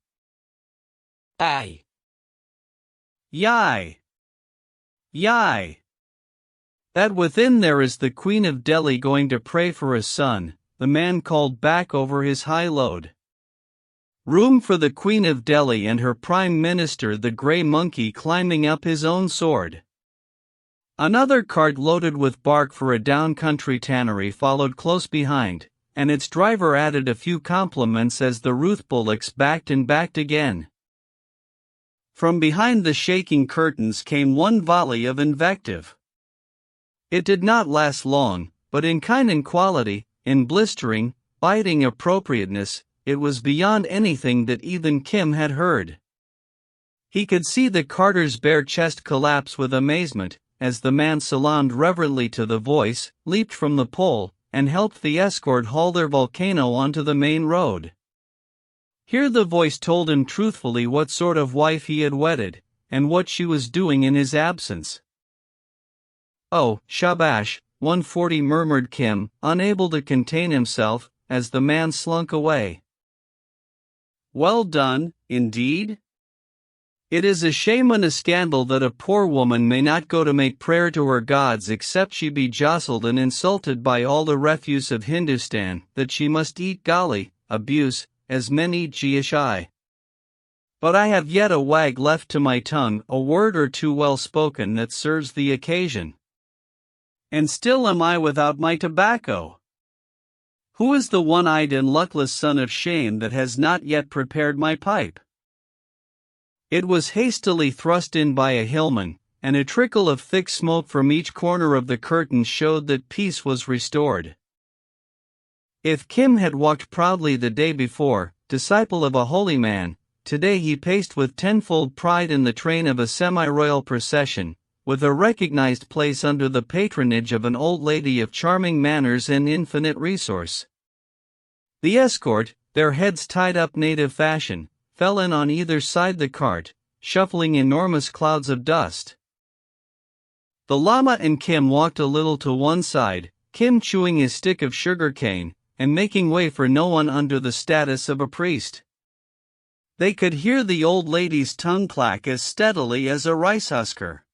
Aye. Yai! Yai! That within there is the Queen of Delhi going to pray for a son, the man called back over his high load. Room for the Queen of Delhi and her Prime Minister, the grey monkey climbing up his own sword. Another cart loaded with bark for a down-country tannery followed close behind, and its driver added a few compliments as the Ruth bullocks backed and backed again. From behind the shaking curtains came one volley of invective. It did not last long, but in kind and quality, in blistering, biting appropriateness, it was beyond anything that even Kim had heard. He could see the carter's bare chest collapse with amazement, as the man salaamed reverently to the voice, leaped from the pole, and helped the escort haul their volcano onto the main road. Here the voice told him truthfully what sort of wife he had wedded, and what she was doing in his absence. Oh, shabash, 140, murmured Kim, unable to contain himself, as the man slunk away. Well done, indeed? It is a shame and a scandal that a poor woman may not go to make prayer to her gods except she be jostled and insulted by all the refuse of Hindustan, that she must eat gully, abuse, as men eat gishi. But I have yet a wag left to my tongue, a word or two well spoken that serves the occasion. And still am I without my tobacco. Who is the one-eyed and luckless son of shame that has not yet prepared my pipe? It was hastily thrust in by a hillman, and a trickle of thick smoke from each corner of the curtain showed that peace was restored. If Kim had walked proudly the day before, disciple of a holy man, today he paced with tenfold pride in the train of a semi-royal procession, with a recognized place under the patronage of an old lady of charming manners and infinite resource. The escort, their heads tied up native fashion, fell in on either side the cart, shuffling enormous clouds of dust. The llama and Kim walked a little to one side, Kim chewing his stick of sugar cane, and making way for no one under the status of a priest. They could hear the old lady's tongue clack as steadily as a rice husker.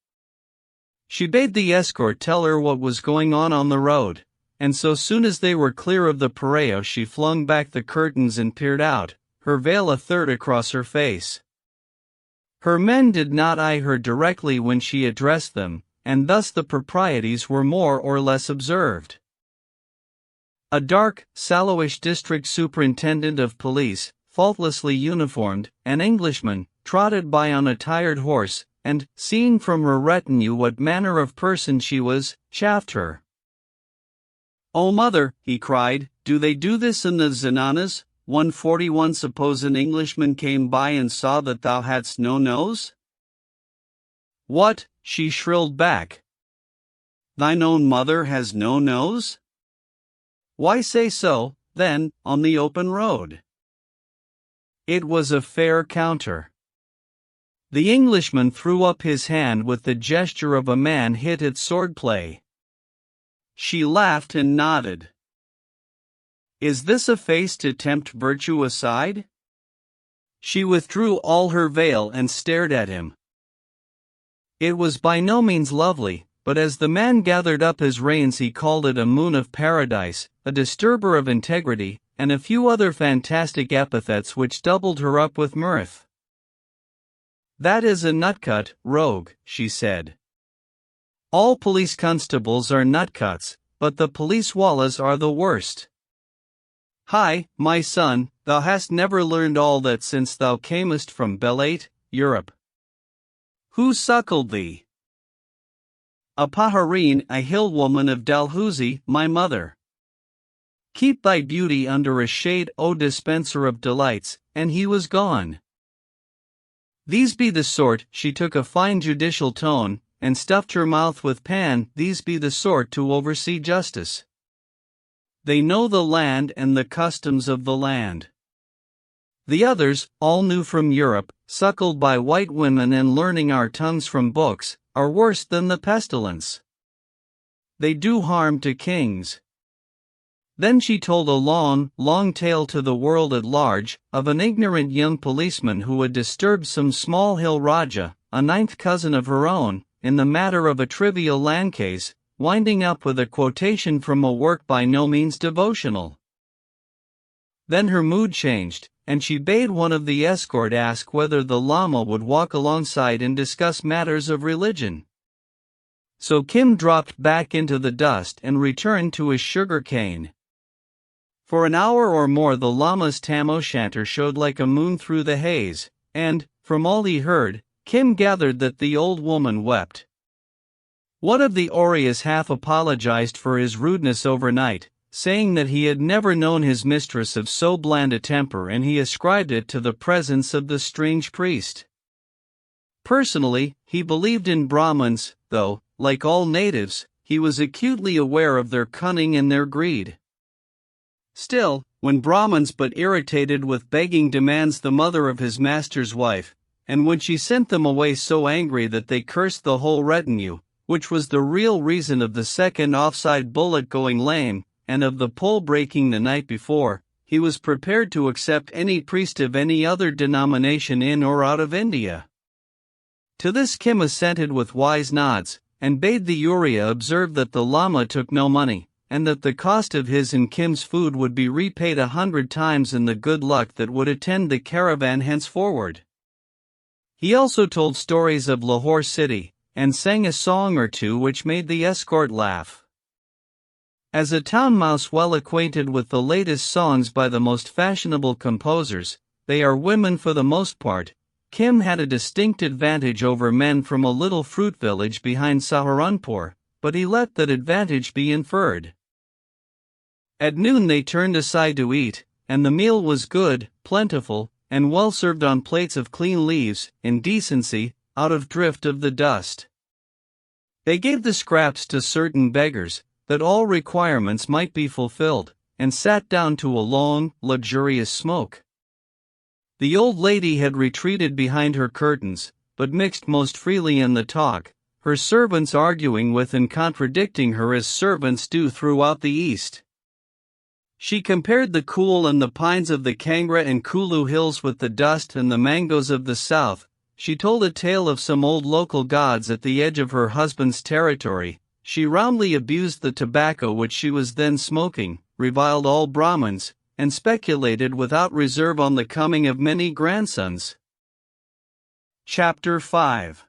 She bade the escort tell her what was going on the road, and so soon as they were clear of the pareo she flung back the curtains and peered out, her veil a third across her face. Her men did not eye her directly when she addressed them, and thus the proprieties were more or less observed. A dark, sallowish district superintendent of police, faultlessly uniformed, an Englishman, trotted by on a tired horse, and, seeing from her retinue what manner of person she was, chaffed her. "Oh mother," he cried, "do they do this in the zananas? 141. Suppose an Englishman came by and saw that thou hadst no nose?" "What?" she shrilled back. "Thine own mother has no nose? Why say so, then, on the open road?" It was a fair counter. The Englishman threw up his hand with the gesture of a man hit at swordplay. She laughed and nodded. "Is this a face to tempt virtue aside?" She withdrew all her veil and stared at him. It was by no means lovely, but as the man gathered up his reins he called it a moon of paradise, a disturber of integrity, and a few other fantastic epithets which doubled her up with mirth. "That is a nutcut, rogue," she said. "All police constables are nutcuts, but the police wallahs are the worst. Hi, my son, thou hast never learned all that since thou camest from Belate, Europe. Who suckled thee?" "A pahareen, a hill woman of Dalhousie, my mother." "Keep thy beauty under a shade, O dispenser of delights," and he was gone. "These be the sort," she took a fine judicial tone, and stuffed her mouth with pan, "these be the sort to oversee justice. They know the land and the customs of the land. The others, all new from Europe, suckled by white women and learning our tongues from books, are worse than the pestilence. They do harm to kings." Then she told a long, long tale to the world at large, of an ignorant young policeman who had disturbed some small hill Raja, a ninth cousin of her own, in the matter of a trivial land case, winding up with a quotation from a work by no means devotional. Then her mood changed, and she bade one of the escort ask whether the Lama would walk alongside and discuss matters of religion. So Kim dropped back into the dust and returned to his sugar cane. For an hour or more the Lama's tam o' shanter showed like a moon through the haze, and, from all he heard, Kim gathered that the old woman wept. One of the Aureas half apologized for his rudeness overnight, saying that he had never known his mistress of so bland a temper, and he ascribed it to the presence of the strange priest. Personally, he believed in Brahmins, though, like all natives, he was acutely aware of their cunning and their greed. Still, when Brahmins but irritated with begging demands the mother of his master's wife, and when she sent them away so angry that they cursed the whole retinue, which was the real reason of the second offside bullet going lame, and of the pole breaking the night before, he was prepared to accept any priest of any other denomination in or out of India. To this Kim assented with wise nods, and bade the Uriya observe that the Lama took no money, and that the cost of his and Kim's food would be repaid 100 times in the good luck that would attend the caravan henceforward. He also told stories of Lahore city, and sang a song or two which made the escort laugh. As a town mouse well acquainted with the latest songs by the most fashionable composers, they are women for the most part, Kim had a distinct advantage over men from a little fruit village behind Saharanpur, but he let that advantage be inferred. At noon they turned aside to eat, and the meal was good, plentiful, and well served on plates of clean leaves, in decency, out of drift of the dust. They gave the scraps to certain beggars, that all requirements might be fulfilled, and sat down to a long, luxurious smoke. The old lady had retreated behind her curtains, but mixed most freely in the talk, her servants arguing with and contradicting her as servants do throughout the East. She compared the cool and the pines of the Kangra and Kulu hills with the dust and the mangoes of the south. She told a tale of some old local gods at the edge of her husband's territory. She roundly abused the tobacco which she was then smoking, reviled all Brahmins, and speculated without reserve on the coming of many grandsons. Chapter 5.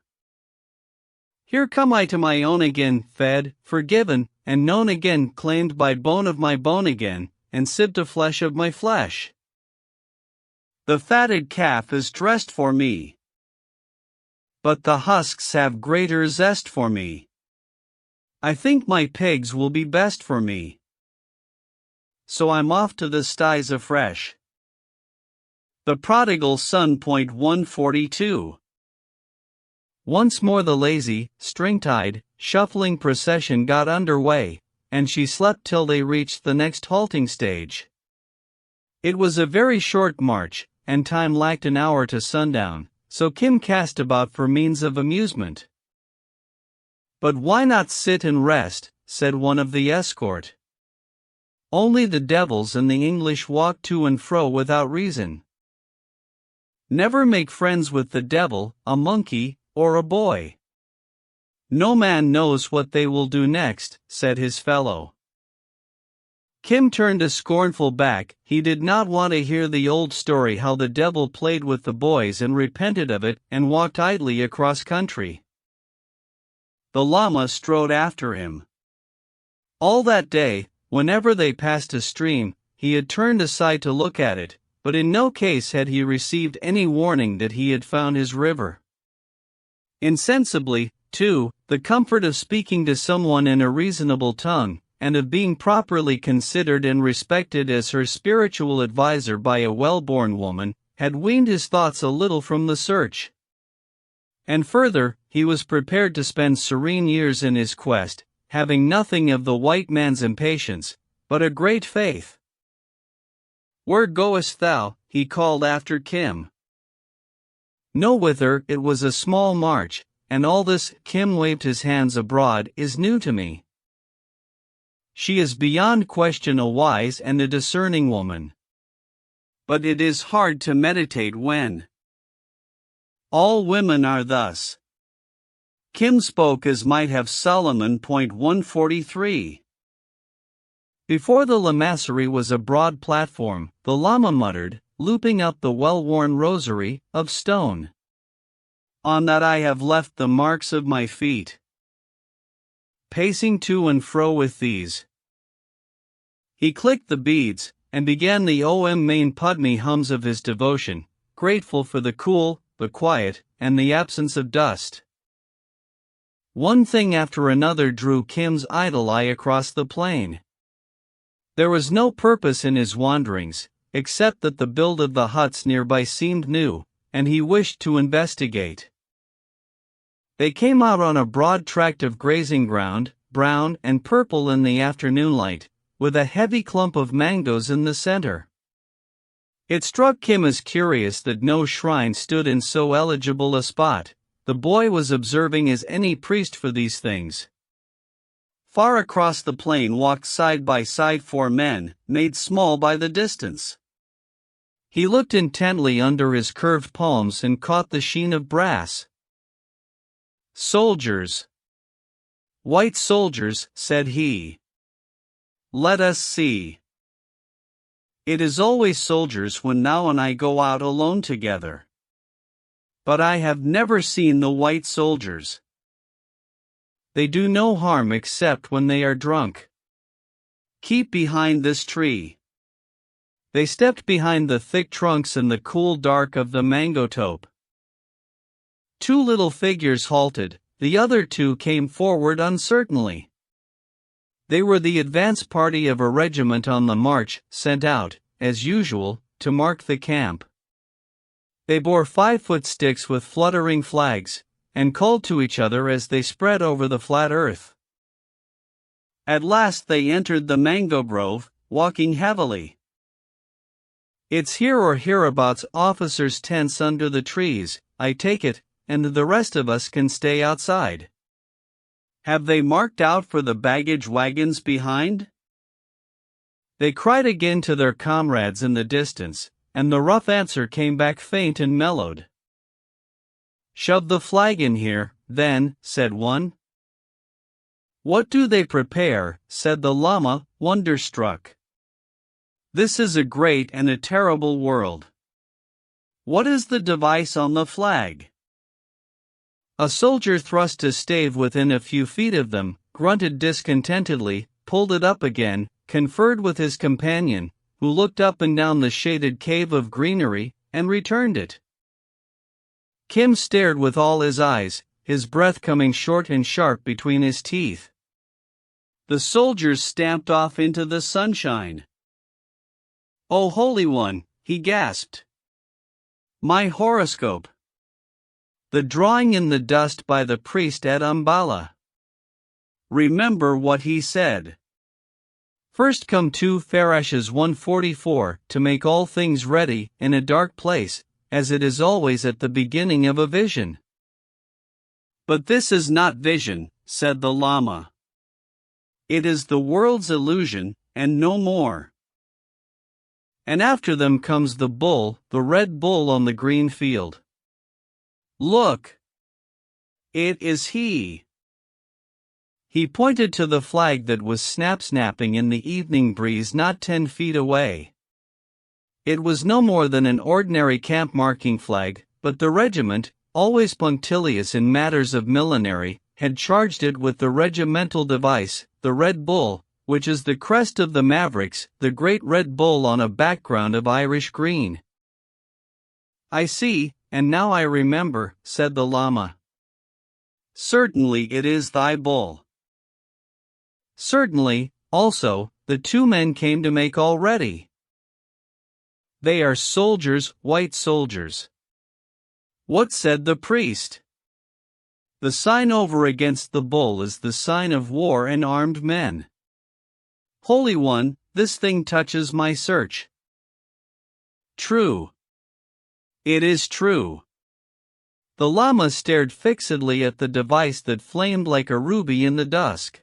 Here come I to my own again, fed, forgiven, and known again, claimed by bone of my bone again, and sipped of flesh of my flesh. The fatted calf is dressed for me, but the husks have greater zest for me. I think my pigs will be best for me, so I'm off to the styes afresh. The Prodigal Son. 142. Once more the lazy, string-tied, shuffling procession got under way, and she slept till they reached the next halting stage. It was a very short march, and time lacked an hour to sundown, so Kim cast about for means of amusement. But why not sit and rest, said one of the escort. Only the devils and the English walk to and fro without reason. Never make friends with the devil, a monkey, or a boy. No man knows what they will do next, said his fellow. Kim turned a scornful back. He did not want to hear the old story how the devil played with the boys and repented of it and walked idly across country. The llama strode after him. All that day, whenever they passed a stream, he had turned aside to look at it, but in no case had he received any warning that he had found his river. Insensibly, too, the comfort of speaking to someone in a reasonable tongue, and of being properly considered and respected as her spiritual adviser by a well-born woman, had weaned his thoughts a little from the search. And further, he was prepared to spend serene years in his quest, having nothing of the white man's impatience, but a great faith. Where goest thou? He called after Kim. No whither, it was a small march, and all this, Kim waved his hands abroad, is new to me. She is beyond question a wise and a discerning woman. But it is hard to meditate when all women are thus. Kim spoke as might have Solomon. 143. Before the lamassery was a broad platform, the llama muttered, looping up the well-worn rosary of stone. On that I have left the marks of my feet, pacing to and fro with these. He clicked the beads, and began the main Padme hums of his devotion, grateful for the cool, the quiet, and the absence of dust. One thing after another drew Kim's idle eye across the plain. There was no purpose in his wanderings, except that the build of the huts nearby seemed new, and he wished to investigate. They came out on a broad tract of grazing ground, brown and purple in the afternoon light, with a heavy clump of mangoes in the center. It struck Kim as curious that no shrine stood in so eligible a spot. The boy was observing as any priest for these things. Far across the plain walked side by side 4 men, made small by the distance. He looked intently under his curved palms and caught the sheen of brass. Soldiers. White soldiers, said he. Let us see. It is always soldiers when now and I go out alone together. But I have never seen the white soldiers. They do no harm except when they are drunk. Keep behind this tree. They stepped behind the thick trunks in the cool dark of the mango tope. 2 little figures halted, the other 2 came forward uncertainly. They were the advance party of a regiment on the march, sent out, as usual, to mark the camp. They bore 5-foot sticks with fluttering flags, and called to each other as they spread over the flat earth. At last they entered the mango grove, walking heavily. It's here or hereabouts, officers' tents under the trees, I take it, and the rest of us can stay outside. Have they marked out for the baggage wagons behind? They cried again to their comrades in the distance, and the rough answer came back faint and mellowed. Shove the flag in here, then, said one. What do they prepare? Said the llama, wonderstruck. This is a great and a terrible world. What is the device on the flag? A soldier thrust his stave within a few feet of them, grunted discontentedly, pulled it up again, conferred with his companion, who looked up and down the shaded cave of greenery, and returned it. Kim stared with all his eyes, his breath coming short and sharp between his teeth. The soldiers stamped off into the sunshine. "Oh, Holy One," he gasped. "My horoscope. The drawing in the dust by the priest at Umballa. Remember what he said. First come 2 Pharashes 1:44, to make all things ready in a dark place, as it is always at the beginning of a vision." "But this is not vision," said the Lama. "It is the world's illusion, and no more." And after them comes the bull, the red bull on the green field. "Look! It is he!" He pointed to the flag that was snap-snapping in the evening breeze not 10 feet away. It was no more than an ordinary camp marking flag, but the regiment, always punctilious in matters of millinery, had charged it with the regimental device, the Red Bull, which is the crest of the Mavericks, the great red bull on a background of Irish green. "I see, and now I remember," said the Lama. "Certainly it is thy bull." Certainly, also, the 2 men came to make all ready. "They are soldiers, white soldiers." What said the priest? "The sign over against the bull is the sign of war and armed men." "Holy One, this thing touches my search." "True. It is true." The Lama stared fixedly at the device that flamed like a ruby in the dusk.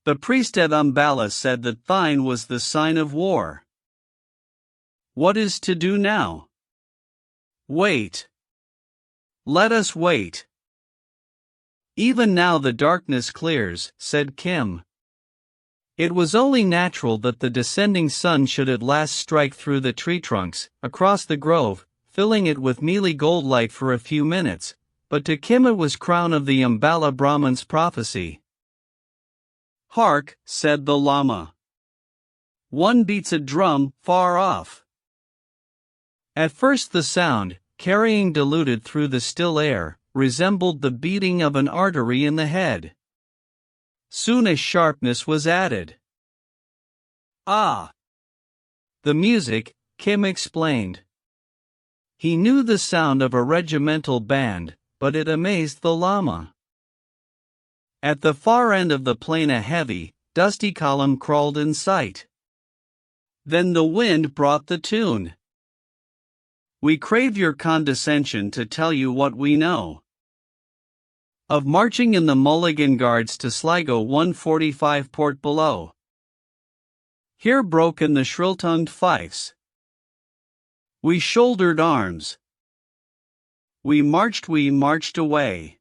"The priest at Umballa said that thine was the sign of war. What is to do now?" "Wait. Let us wait." "Even now the darkness clears," said Kim. It was only natural that the descending sun should at last strike through the tree trunks, across the grove, filling it with mealy gold light for a few minutes, but to Kim it was crown of the Umballa Brahman's prophecy. "Hark," said the Lama. "One beats a drum, far off." At first the sound, carrying diluted through the still air, resembled the beating of an artery in the head. Soon a sharpness was added. "Ah! The music," Kim explained. He knew the sound of a regimental band, but it amazed the Lama. At the far end of the plain a heavy, dusty column crawled in sight. Then the wind brought the tune. "We crave your condescension to tell you what we know of marching in the Mulligan Guards to Sligo 145 Port below." Here broke in the shrill-tongued fifes. "We shouldered arms. We marched away.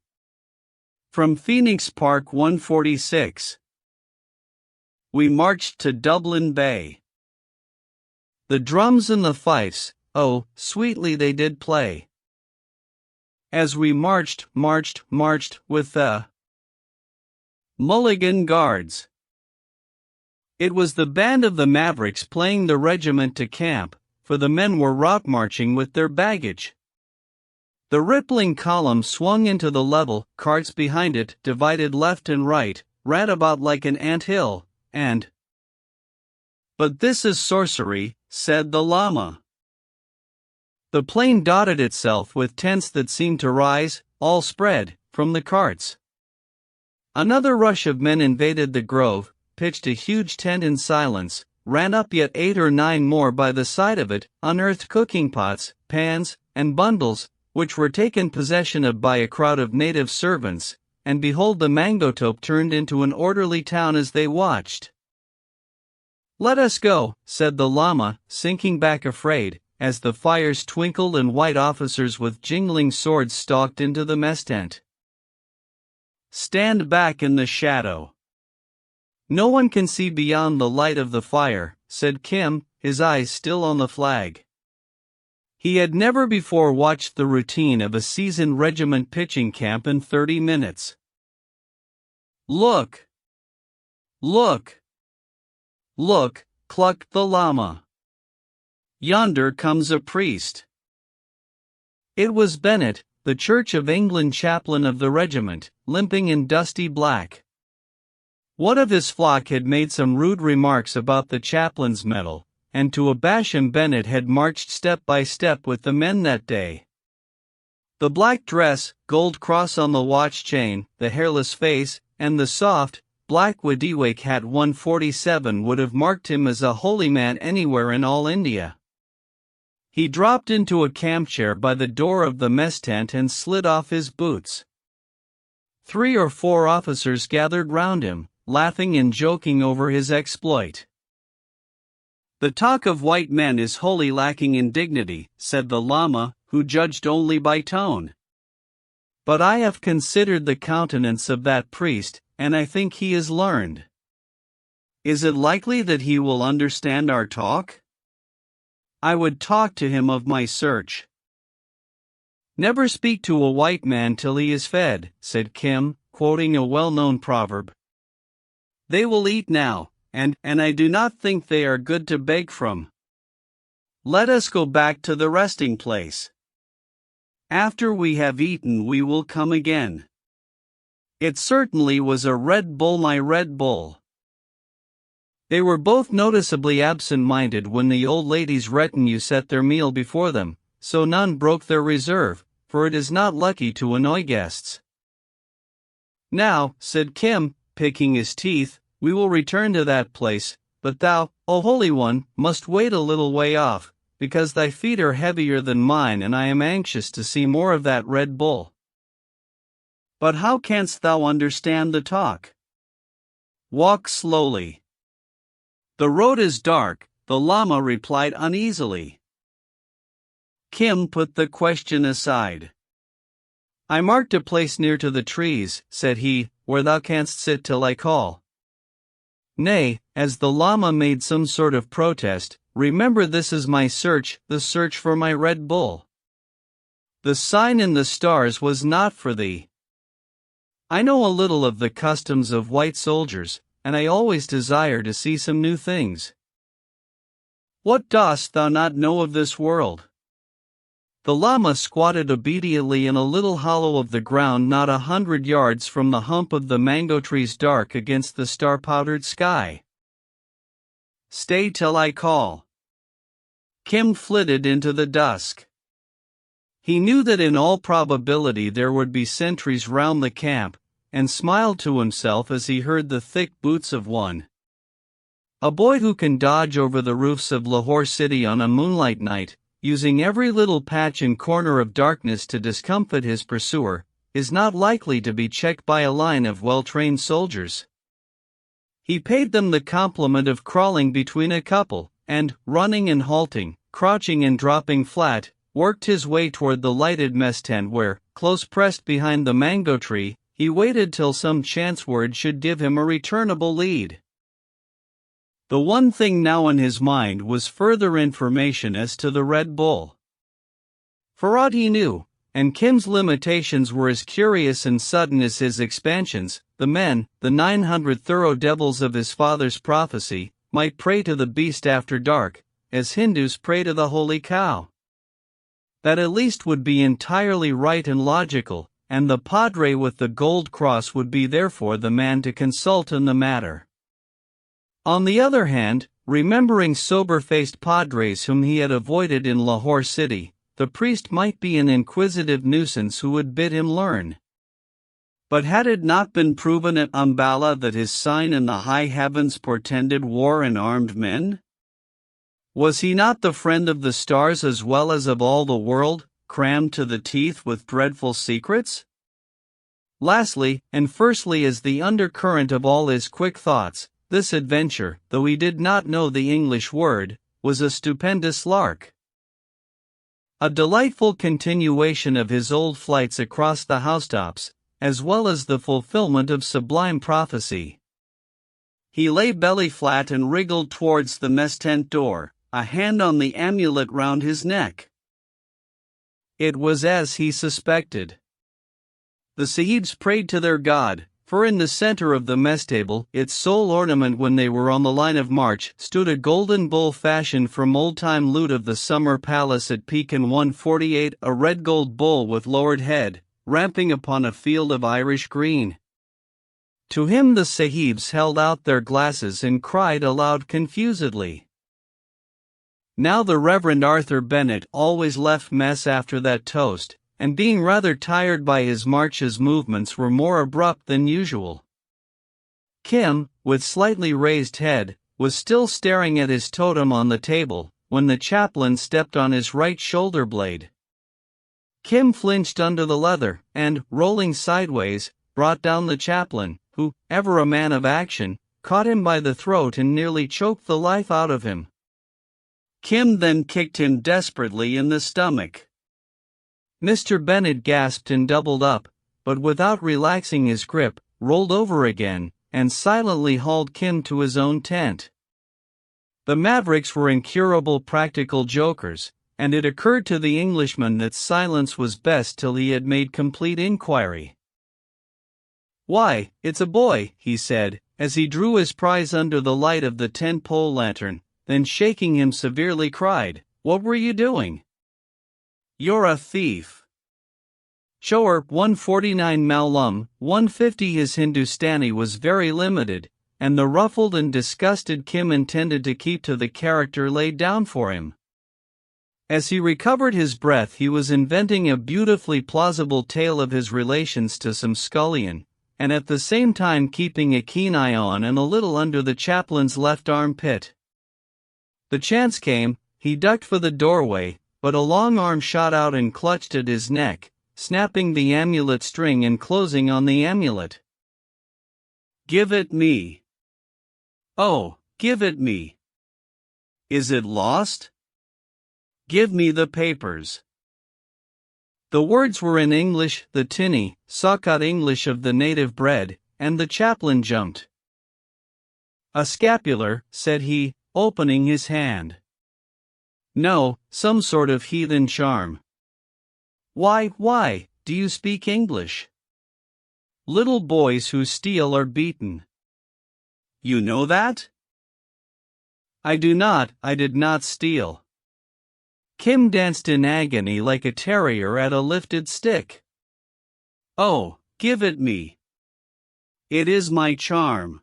From Phoenix Park 146. We marched to Dublin Bay. The drums and the fifes, oh, sweetly they did play. As we marched with the Mulligan Guards." It was the band of the Mavericks playing the regiment to camp, for the men were route marching with their baggage. The rippling column swung into the level, carts behind it, divided left and right, ran about like an ant-hill, and "But this is sorcery," said the Lama. The plain dotted itself with tents that seemed to rise, all spread, from the carts. Another rush of men invaded the grove, pitched a huge tent in silence, ran up yet 8 or 9 more by the side of it, unearthed cooking pots, pans, and bundles, which were taken possession of by a crowd of native servants, and behold the Mangotope turned into an orderly town as they watched. "Let us go," said the Lama, sinking back afraid, as the fires twinkled and white officers with jingling swords stalked into the mess tent. "Stand back in the shadow. No one can see beyond the light of the fire," said Kim, his eyes still on the flag. He had never before watched the routine of a seasoned regiment pitching camp in 30 minutes. "Look! Look! Look!" clucked the llama. "Yonder comes a priest." It was Bennet, the Church of England chaplain of the regiment, limping in dusty black. One of his flock had made some rude remarks about the chaplain's medal, and to abash him Bennet had marched step by step with the men that day. The black dress, gold cross on the watch chain, the hairless face, and the soft, black Wadiwake hat 147 would have marked him as a holy man anywhere in all India. He dropped into a camp chair by the door of the mess tent and slid off his boots. 3 or 4 officers gathered round him, laughing and joking over his exploit. "The talk of white men is wholly lacking in dignity," said the llama, who judged only by tone. "But I have considered the countenance of that priest, and I think he is learned. Is it likely that he will understand our talk? I would talk to him of my search." "Never speak to a white man till he is fed," said Kim, quoting a well-known proverb. "They will eat now, and I do not think they are good to beg from. Let us go back to the resting place. After we have eaten we will come again." It certainly was a Red Bull, my Red Bull. They were both noticeably absent-minded when the old lady's retinue set their meal before them, so none broke their reserve, for it is not lucky to annoy guests. "Now," said Kim, picking his teeth, "we will return to that place, but thou, O Holy One, must wait a little way off, because thy feet are heavier than mine and I am anxious to see more of that Red Bull." "But how canst thou understand the talk?" "Walk slowly." "The road is dark," the llama replied uneasily. Kim put the question aside. "I marked a place near to the trees," said he, "where thou canst sit till I call." "Nay," as the llama made some sort of protest, "remember this is my search, the search for my Red Bull. The sign in the stars was not for thee. I know a little of the customs of white soldiers, and I always desire to see some new things. What dost thou not know of this world?" The llama squatted obediently in a little hollow of the ground not 100 yards from the hump of the mango trees, dark against the star-powdered sky. "Stay till I call." Kim flitted into the dusk. He knew that in all probability there would be sentries round the camp, and smiled to himself as he heard the thick boots of one. A boy who can dodge over the roofs of Lahore city on a moonlight night, using every little patch and corner of darkness to discomfit his pursuer, is not likely to be checked by a line of well-trained soldiers. He paid them the compliment of crawling between a couple, and, running and halting, crouching and dropping flat, worked his way toward the lighted mess tent where, close pressed behind the mango tree, he waited till some chance word should give him a returnable lead. The one thing now in his mind was further information as to the Red Bull. For aught he knew, and Kim's limitations were as curious and sudden as his expansions, the men, the 900 thorough devils of his father's prophecy, might pray to the beast after dark, as Hindus pray to the holy cow. That at least would be entirely right and logical, and the padre with the gold cross would be therefore the man to consult in the matter. On the other hand, remembering sober-faced padres whom he had avoided in Lahore city, the priest might be an inquisitive nuisance who would bid him learn. But had it not been proven at Ambala that his sign in the high heavens portended war and armed men? Was he not the friend of the stars as well as of all the world, crammed to the teeth with dreadful secrets? Lastly, and firstly as the undercurrent of all his quick thoughts, this adventure, though he did not know the English word, was a stupendous lark. A delightful continuation of his old flights across the housetops, as well as the fulfillment of sublime prophecy. He lay belly flat and wriggled towards the mess tent door, a hand on the amulet round his neck. It was as he suspected. The Sahibs prayed to their god, for in the center of the mess table, its sole ornament when they were on the line of march, stood a golden bull fashioned from old-time loot of the summer palace at Pigeon 148, a red gold bull with lowered head, ramping upon a field of Irish green. To him the Sahibs held out their glasses and cried aloud confusedly. Now the Reverend Arthur Bennett always left mess after that toast, and being rather tired by his march, his movements were more abrupt than usual. Kim, with slightly raised head, was still staring at his totem on the table, when the chaplain stepped on his right shoulder blade. Kim flinched under the leather, and, rolling sideways, brought down the chaplain, who, ever a man of action, caught him by the throat and nearly choked the life out of him. Kim then kicked him desperately in the stomach. Mr. Bennett gasped and doubled up, but without relaxing his grip, rolled over again, and silently hauled Kim to his own tent. The Mavericks were incurable practical jokers, and it occurred to the Englishman that silence was best till he had made complete inquiry. "Why, it's a boy," he said, as he drew his prize under the light of the tent-pole lantern, then shaking him severely cried, "What were you doing?" "You're a thief." Shower 149 Malum, 150. His Hindustani was very limited, and the ruffled and disgusted Kim intended to keep to the character laid down for him. As he recovered his breath, he was inventing a beautifully plausible tale of his relations to some scullion, and at the same time keeping a keen eye on and a little under the chaplain's left armpit. The chance came, he ducked for the doorway, but a long arm shot out and clutched at his neck, snapping the amulet string and closing on the amulet. "Give it me." "Oh, give it me." "Is it lost?" "Give me the papers." The words were in English, the tinny, sock-out English of the native bred, and the chaplain jumped. "A scapular," said he, opening his hand. "No, some sort of heathen charm." Why, do you speak English?" "Little boys who steal are beaten." "You know that?" "I do not, I did not steal." Kim danced in agony like a terrier at a lifted stick. "Oh, give it me. It is my charm.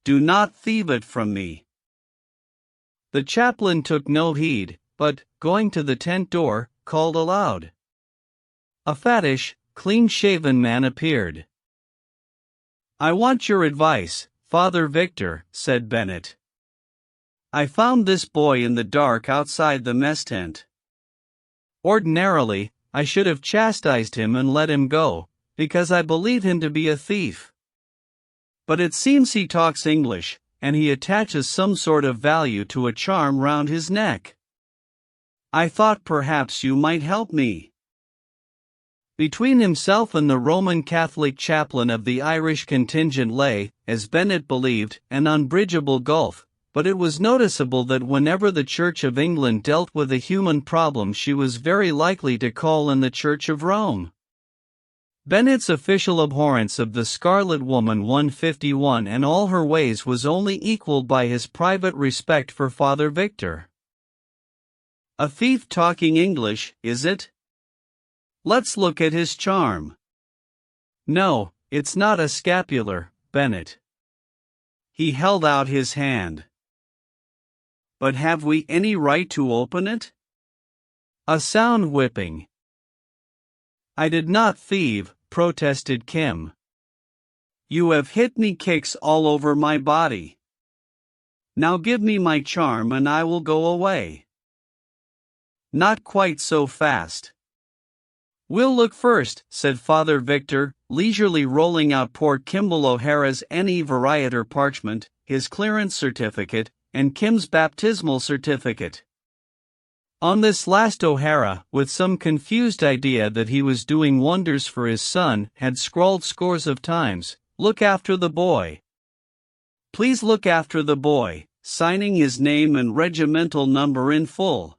Do not thieve it from me." The chaplain took no heed, but, going to the tent door, called aloud. A fattish, clean-shaven man appeared. "I want your advice, Father Victor," said Bennett. "I found this boy in the dark outside the mess tent. Ordinarily, I should have chastised him and let him go, because I believe him to be a thief. But it seems he talks English, and he attaches some sort of value to a charm round his neck. I thought perhaps you might help me." Between himself and the Roman Catholic chaplain of the Irish contingent lay, as Bennett believed, an unbridgeable gulf, but it was noticeable that whenever the Church of England dealt with a human problem, she was very likely to call in the Church of Rome. Bennett's official abhorrence of the Scarlet Woman 151 and all her ways was only equaled by his private respect for Father Victor. "A thief talking English, is it? Let's look at his charm." "No, it's not a scapular, Bennett." He held out his hand. "But have we any right to open it?" A sound whipping. "I did not thieve," protested Kim. "You have hit me kicks all over my body. Now give me my charm and I will go away." "Not quite so fast. We'll look first," said Father Victor, leisurely rolling out poor Kimball O'Hara's NE Varietor parchment, his clearance certificate, and Kim's baptismal certificate. On this last O'Hara, with some confused idea that he was doing wonders for his son, had scrawled scores of times, "Look after the boy. Please look after the boy," signing his name and regimental number in full.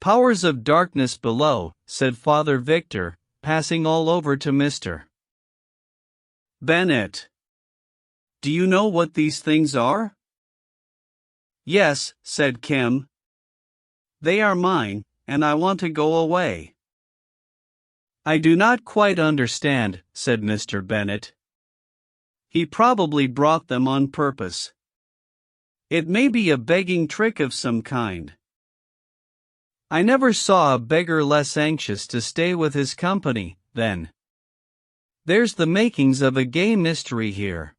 Powers of darkness below, said Father Victor, passing all over to Mr. Bennet. Do you know what these things are? Yes, said Kim. They are mine, and I want to go away. I do not quite understand, said Mr. Bennet. He probably brought them on purpose. It may be a begging trick of some kind. I never saw a beggar less anxious to stay with his company, then. There's the makings of a gay mystery here.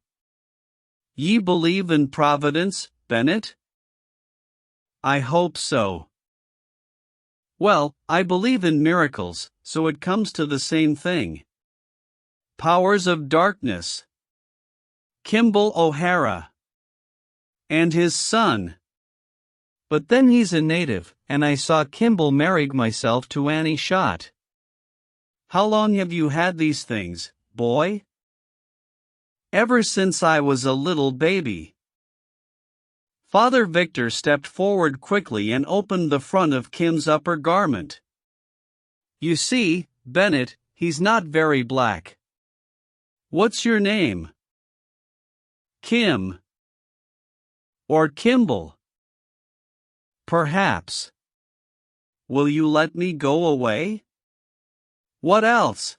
Ye believe in Providence, Bennet? I hope so. Well, I believe in miracles, so it comes to the same thing. Powers of darkness. Kimball O'Hara. And his son. But then he's a native, and I saw Kimball married myself to Annie Shott. How long have you had these things, boy? Ever since I was a little baby. Father Victor stepped forward quickly and opened the front of Kim's upper garment. You see, Bennet, he's not very black. What's your name? Kim. Or Kimball. Perhaps. Will you let me go away? What else?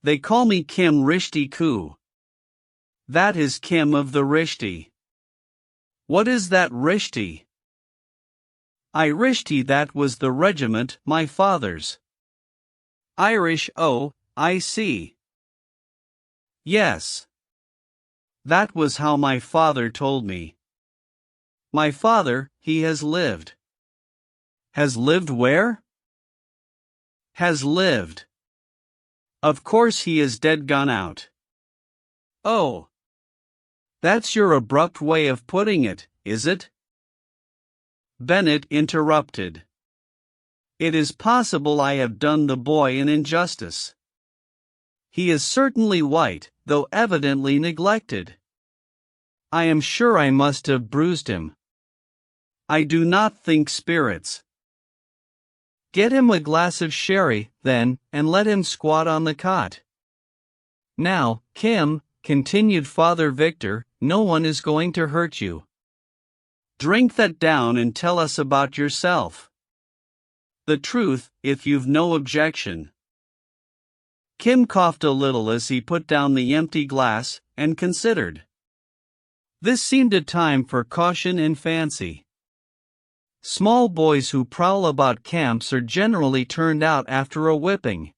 They call me Kim Rishti Koo. That is Kim of the Rishti. What is that Rishti? Rishti, that was the regiment, my father's. Irish, oh, I see. Yes. That was how my father told me. My father, he has lived. Has lived where? Has lived. Of course he is dead, gone out. Oh. That's your abrupt way of putting it, is it? Bennet interrupted. It is possible I have done the boy an injustice. He is certainly white, though evidently neglected. I am sure I must have bruised him. I do not think spirits. Get him a glass of sherry, then, and let him squat on the cot. Now, Kim, continued Father Victor, no one is going to hurt you. Drink that down and tell us about yourself. The truth, if you've no objection. Kim coughed a little as he put down the empty glass, and considered. This seemed a time for caution and fancy. Small boys who prowl about camps are generally turned out after a whipping.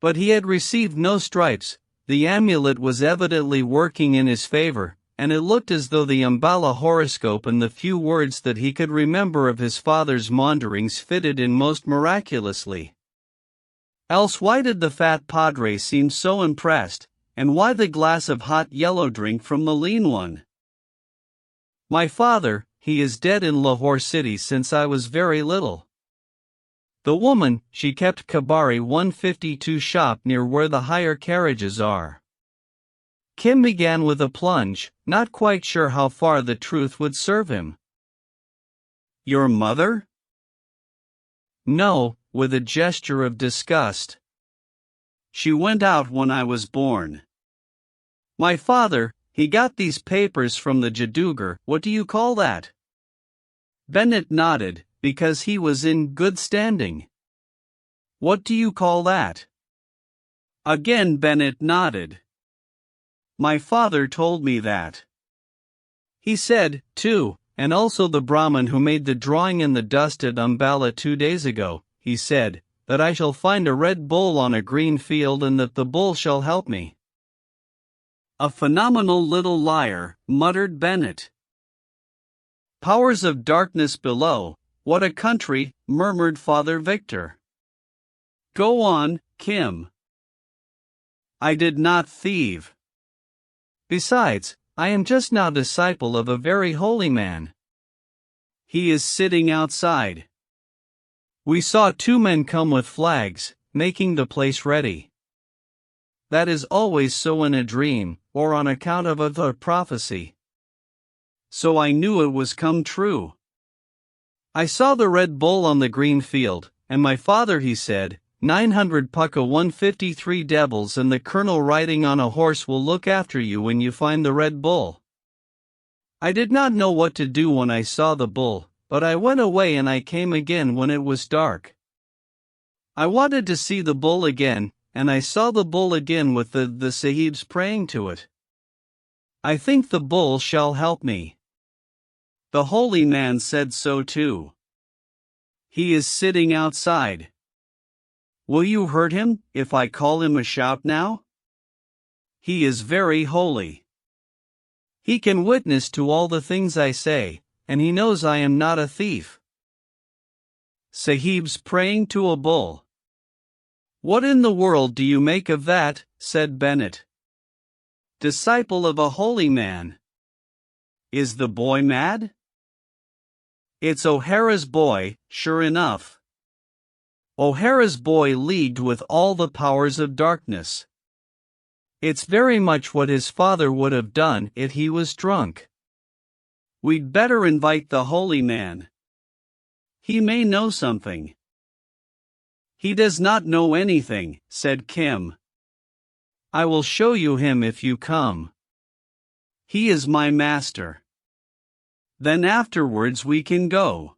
But he had received no stripes, the amulet was evidently working in his favor, and it looked as though the Umballa horoscope and the few words that he could remember of his father's maunderings fitted in most miraculously. Else why did the fat padre seem so impressed, and why the glass of hot yellow drink from the lean one? My father, he is dead in Lahore City since I was very little. The woman, she kept Kabari 152 shop near where the hire carriages are. Kim began with a plunge, not quite sure how far the truth would serve him. Your mother? No, with a gesture of disgust. She went out when I was born. My father, he got these papers from the Jadugar, what do you call that? Bennet nodded, because he was in good standing. What do you call that? Again Bennet nodded. My father told me that. He said, too, and also the Brahmin who made the drawing in the dust at Umballa 2 days ago, he said, that I shall find a red bull on a green field and that the bull shall help me. A phenomenal little liar, muttered Bennet. Powers of darkness below, what a country, murmured Father Victor. Go on, Kim. I did not thieve. Besides, I am just now disciple of a very holy man. He is sitting outside. We saw 2 men come with flags, making the place ready. That is always so in a dream, or on account of a prophecy. So I knew it was come true. I saw the Red Bull on the green field, and my father, he said, 900 pucka 153 devils, and the colonel riding on a horse will look after you when you find the Red Bull. I did not know what to do when I saw the bull, but I went away and I came again when it was dark. I wanted to see the bull again, and I saw the bull again with the sahibs praying to it. I think the bull shall help me. The holy man said so too. He is sitting outside. Will you hurt him, if I call him a shout now? He is very holy. He can witness to all the things I say, and he knows I am not a thief. Sahibs praying to a bull. What in the world do you make of that? Said Bennett. Disciple of a holy man. Is the boy mad? It's O'Hara's boy, sure enough. O'Hara's boy leagued with all the powers of darkness. It's very much what his father would have done if he was drunk. We'd better invite the holy man. He may know something. He does not know anything, said Kim. I will show you him if you come. He is my master. Then afterwards we can go.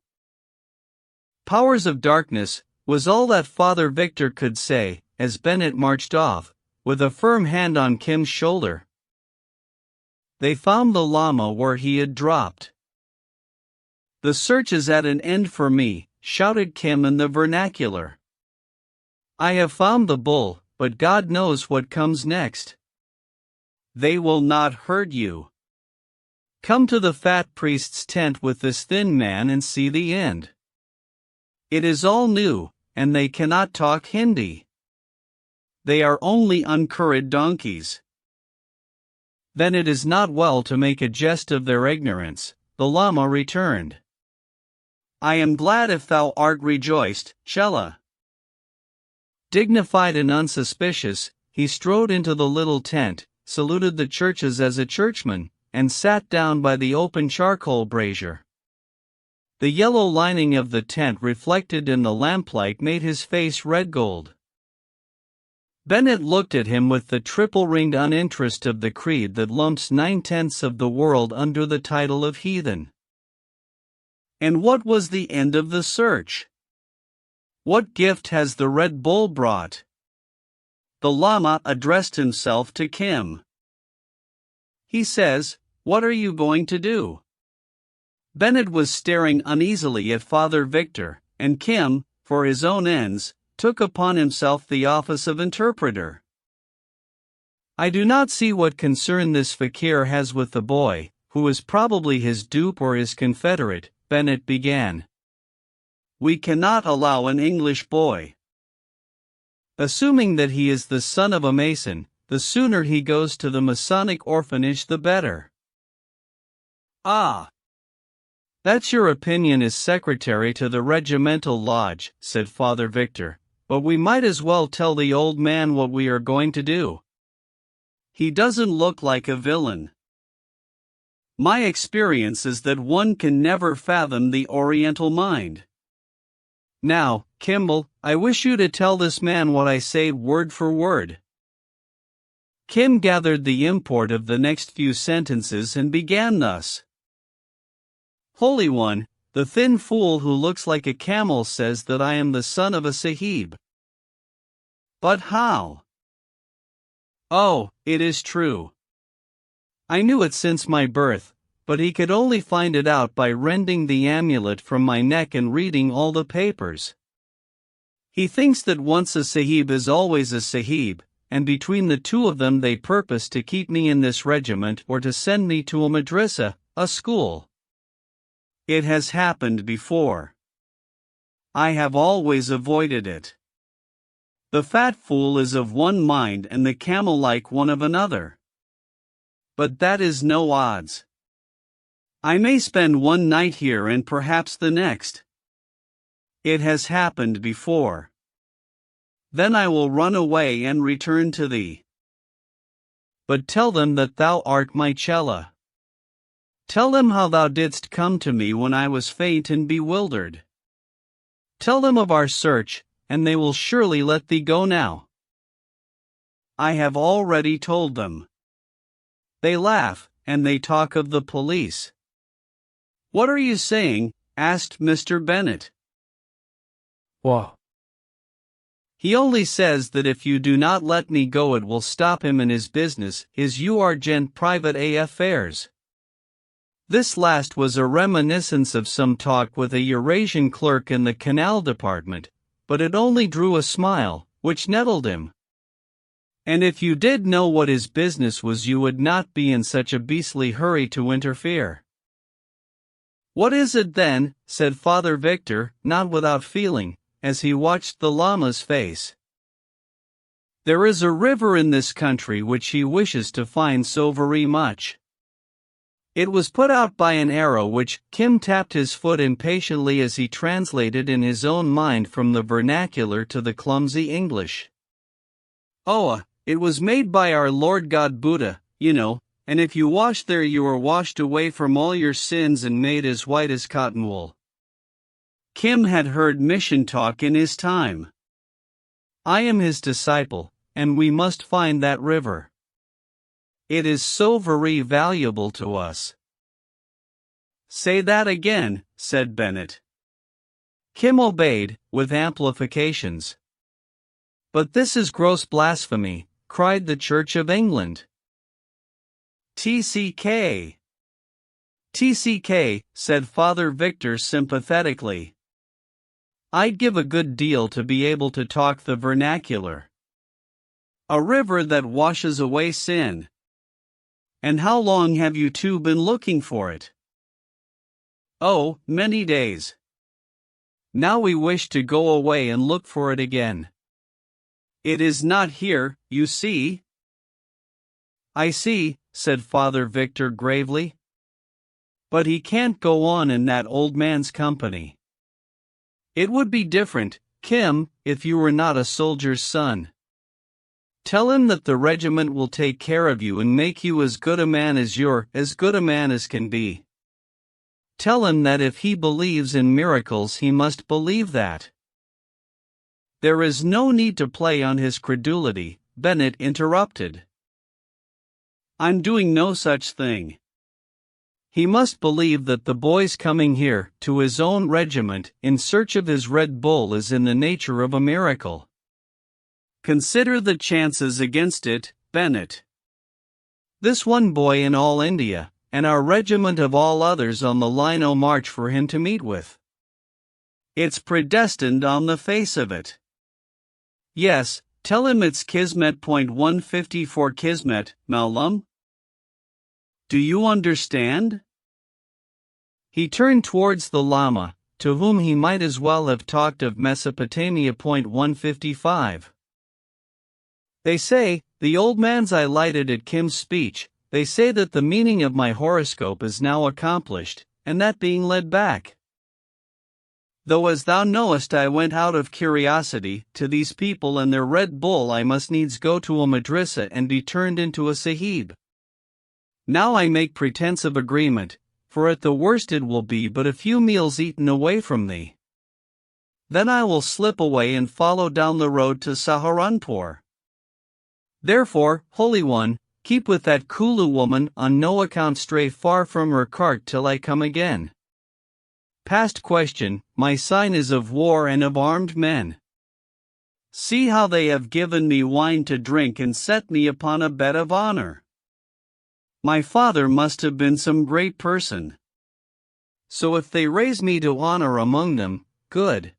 Powers of darkness was all that Father Victor could say, as Bennett marched off, with a firm hand on Kim's shoulder. They found the llama where he had dropped. The search is at an end for me, shouted Kim in the vernacular. I have found the bull, but God knows what comes next. They will not hurt you. Come to the fat priest's tent with this thin man and see the end. It is all new, and they cannot talk Hindi. They are only uncurried donkeys. Then it is not well to make a jest of their ignorance, the Lama returned. I am glad if thou art rejoiced, Chela. Dignified and unsuspicious, he strode into the little tent, saluted the churches as a churchman, and sat down by the open charcoal brazier. The yellow lining of the tent reflected in the lamplight made his face red gold. Bennett looked at him with the triple-ringed uninterest of the creed that lumps 9/10 of the world under the title of heathen. And what was the end of the search? What gift has the Red Bull brought? The Lama addressed himself to Kim. He says, what are you going to do? Bennett was staring uneasily at Father Victor, and Kim, for his own ends, took upon himself the office of interpreter. I do not see what concern this fakir has with the boy, who is probably his dupe or his confederate, Bennett began. We cannot allow an English boy. Assuming that he is the son of a mason, the sooner he goes to the Masonic orphanage the better. Ah! That's your opinion as secretary to the regimental lodge, said Father Victor, but we might as well tell the old man what we are going to do. He doesn't look like a villain. My experience is that one can never fathom the Oriental mind. Now, Kimball, I wish you to tell this man what I say word for word. Kim gathered the import of the next few sentences and began thus. Holy One, the thin fool who looks like a camel says that I am the son of a sahib. But how? Oh, it is true. I knew it since my birth, but he could only find it out by rending the amulet from my neck and reading all the papers. He thinks that once a sahib is always a sahib, and between the two of them they purpose to keep me in this regiment or to send me to a madrasa, a school. It has happened before. I have always avoided it. The fat fool is of one mind and the camel like one of another. But that is no odds. I may spend one night here and perhaps the next. It has happened before. Then I will run away and return to thee. But tell them that thou art my Chela. Tell them how thou didst come to me when I was faint and bewildered. Tell them of our search, and they will surely let thee go now. I have already told them. They laugh, and they talk of the police. What are you saying? Asked Mr. Bennet. What? He only says that if you do not let me go it will stop him in his business, his urgent private affairs. This last was a reminiscence of some talk with a Eurasian clerk in the canal department, but it only drew a smile, which nettled him. And if you did know what his business was you would not be in such a beastly hurry to interfere. What is it then? Said Father Victor, not without feeling, as he watched the llama's face. There is a river in this country which he wishes to find so very much. It was put out by an arrow which Kim tapped his foot impatiently as he translated in his own mind from the vernacular to the clumsy English. Oh, it was made by our Lord God Buddha, you know, and if you wash there you are washed away from all your sins and made as white as cotton wool. Kim had heard mission talk in his time. I am his disciple, and we must find that river. It is so very valuable to us. Say that again, said Bennet. Kim obeyed, with amplifications. But this is gross blasphemy, cried the Church of England. TCK. TCK, said Father Victor sympathetically. I'd give a good deal to be able to talk the vernacular. A river that washes away sin. And how long have you two been looking for it? Oh, many days. Now we wish to go away and look for it again. It is not here, you see. I see, said Father Victor gravely. But he can't go on in that old man's company. It would be different, Kim, if you were not a soldier's son. Tell him that the regiment will take care of you and make you as good a man as can be. Tell him that if he believes in miracles he must believe that. There is no need to play on his credulity, Bennet interrupted. I'm doing no such thing. He must believe that the boy's coming here, to his own regiment, in search of his Red Bull is in the nature of a miracle. Consider the chances against it, Bennet. This one boy in all India, and our regiment of all others on the line o' march for him to meet with. It's predestined on the face of it. Yes, tell him it's Kismet. 154 Kismet, Malum. Do you understand? He turned towards the Lama, to whom he might as well have talked of Mesopotamia. 155. They say, the old man's eye lighted at Kim's speech, they say that the meaning of my horoscope is now accomplished, and that being led back. Though as thou knowest I went out of curiosity, to these people and their Red Bull I must needs go to a madrasa and be turned into a sahib. Now I make pretense of agreement, for at the worst it will be but a few meals eaten away from thee. Then I will slip away and follow down the road to Saharanpur. Therefore, Holy One, keep with that Kulu woman, on no account stray far from her cart till I come again. Past question, my sign is of war and of armed men. See how they have given me wine to drink and set me upon a bed of honor. My father must have been some great person. So if they raise me to honor among them, good.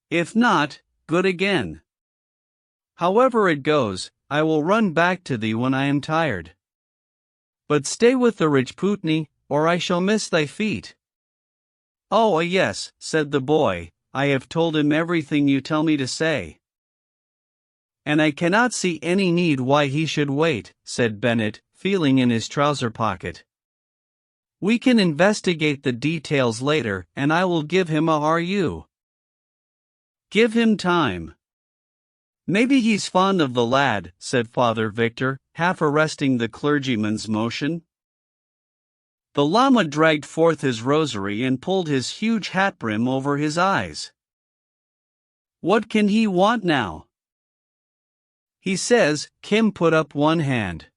If not, good again. However it goes, I will run back to thee when I am tired. But stay with the Rajputni, or I shall miss thy feet. Oh, yes, said the boy, I have told him everything you tell me to say. And I cannot see any need why he should wait, said Bennet, feeling in his trouser pocket. We can investigate the details later, and I will give him a RU. Give him time. Maybe he's fond of the lad, said Father Victor, half arresting the clergyman's motion. The Lama dragged forth his rosary and pulled his huge hat brim over his eyes. What can he want now? He says, Kim put up one hand.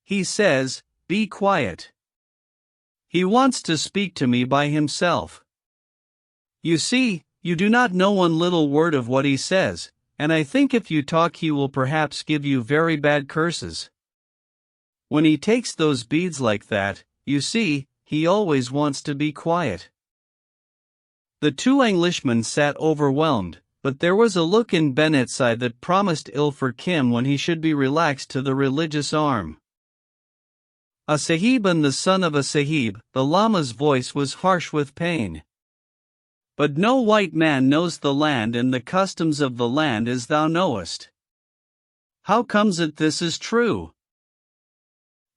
He says, be quiet. He wants to speak to me by himself. You see, you do not know one little word of what he says, and I think if you talk he will perhaps give you very bad curses. When he takes those beads like that, you see, he always wants to be quiet. The two Englishmen sat overwhelmed, but there was a look in Bennett's eye that promised ill for Kim when he should be relaxed to the religious arm. A Sahib and the son of a Sahib, the Lama's voice was harsh with pain. But no white man knows the land and the customs of the land as thou knowest. How comes it this is true?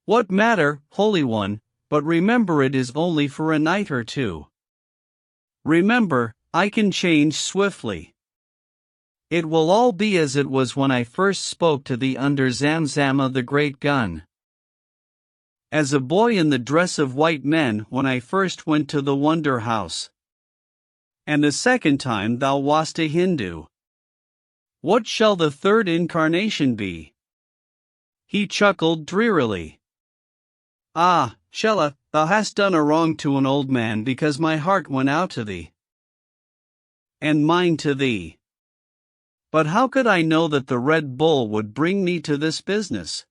What matter, Holy One, but remember it is only for a night or two. Remember, I can change swiftly. It will all be as it was when I first spoke to thee under Zamzama the great gun. As a boy in the dress of white men when I first went to the Wonder House. And a second time thou wast a Hindu. What shall the third incarnation be? He chuckled drearily. Ah, Shella, thou hast done a wrong to an old man because my heart went out to thee. And mine to thee. But how could I know that the Red Bull would bring me to this business?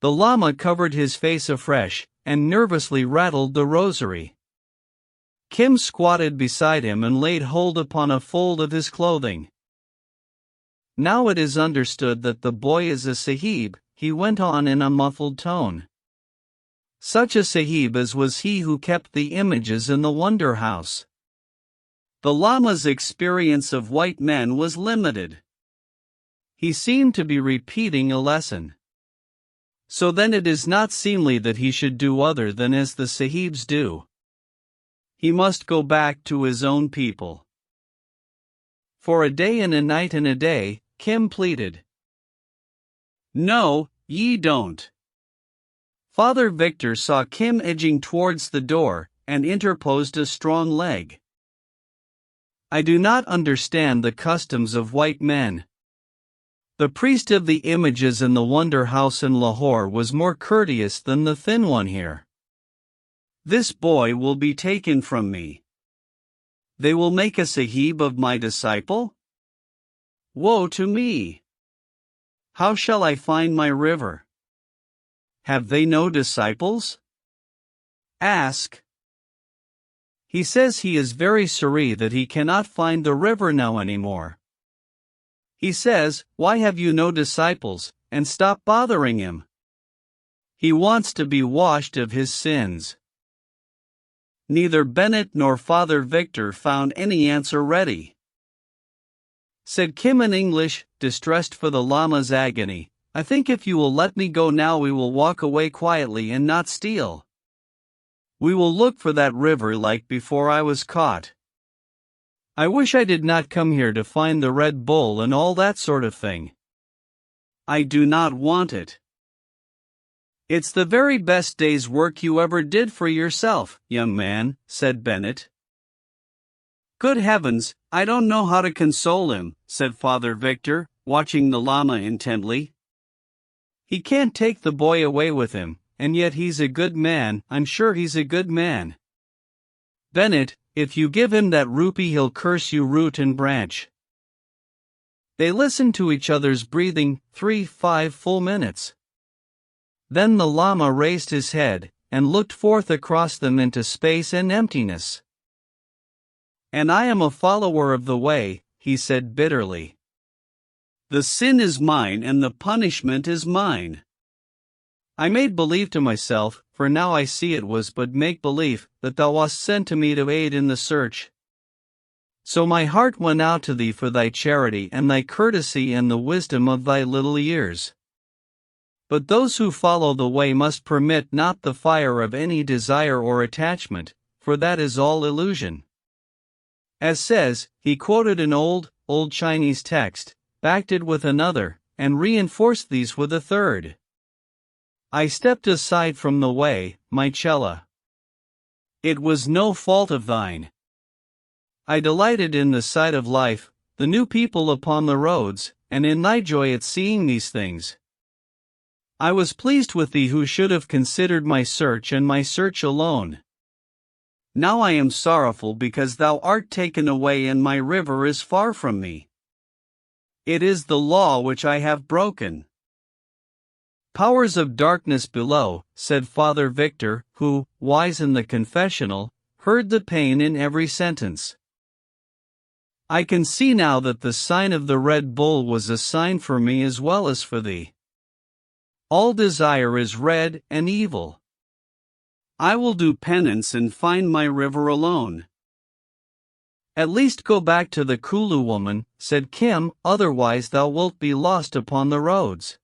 The Lama covered his face afresh, and nervously rattled the rosary. Kim squatted beside him and laid hold upon a fold of his clothing. Now it is understood that the boy is a Sahib, he went on in a muffled tone. Such a Sahib as was he who kept the images in the Wonder House. The Lama's experience of white men was limited. He seemed to be repeating a lesson. So then it is not seemly that he should do other than as the Sahibs do. He must go back to his own people. For a day and a night and a day, Kim pleaded. No, ye don't. Father Victor saw Kim edging towards the door, and interposed a strong leg. I do not understand the customs of white men. The priest of the images in the Wonder House in Lahore was more courteous than the thin one here. This boy will be taken from me. They will make a Sahib of my disciple? Woe to me! How shall I find my river? Have they no disciples? Ask. He says he is very sorry that he cannot find the river now anymore. He says, why have you no disciples, and stop bothering him. He wants to be washed of his sins. Neither Bennett nor Father Victor found any answer ready. Said Kim in English, distressed for the Lama's agony, I think if you will let me go now we will walk away quietly and not steal. We will look for that river like before I was caught. I wish I did not come here to find the Red Bull and all that sort of thing. I do not want it. It's the very best day's work you ever did for yourself, young man, said Bennett. Good heavens, I don't know how to console him, said Father Victor, watching the Lama intently. He can't take the boy away with him, and yet he's a good man, I'm sure he's a good man. Bennett, if you give him that rupee he'll curse you root and branch. They listened to each other's breathing, 3-5 full minutes. Then the Lama raised his head, and looked forth across them into space and emptiness. And I am a follower of the way, he said bitterly. The sin is mine and the punishment is mine. I made believe to myself, for now I see it was but make-believe, that thou wast sent to me to aid in the search. So my heart went out to thee for thy charity and thy courtesy and the wisdom of thy little years. But those who follow the way must permit not the fire of any desire or attachment, for that is all illusion. As says, he quoted an old Chinese text, backed it with another, and reinforced these with a third. I stepped aside from the way, my Cella. It was no fault of thine. I delighted in the sight of life, the new people upon the roads, and in thy joy at seeing these things. I was pleased with thee who should have considered my search and my search alone. Now I am sorrowful because thou art taken away and my river is far from me. It is the law which I have broken. Powers of darkness below, said Father Victor, who, wise in the confessional, heard the pain in every sentence. I can see now that the sign of the Red Bull was a sign for me as well as for thee. All desire is red and evil. I will do penance and find my river alone. At least go back to the Kulu woman, said Kim, otherwise thou wilt be lost upon the roads.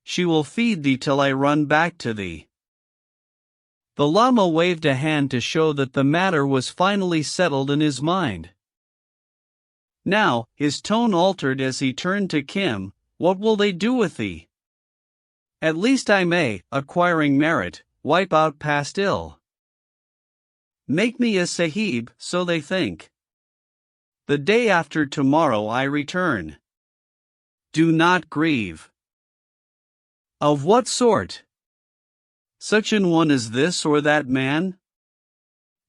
She will feed thee till I run back to thee. The Lama waved a hand to show that the matter was finally settled in his mind. Now, his tone altered as he turned to Kim, what will they do with thee? At least I may, acquiring merit, wipe out past ill. Make me a sahib, so they think. The day after tomorrow I return. Do not grieve. Of what sort? Such an one as this or that man?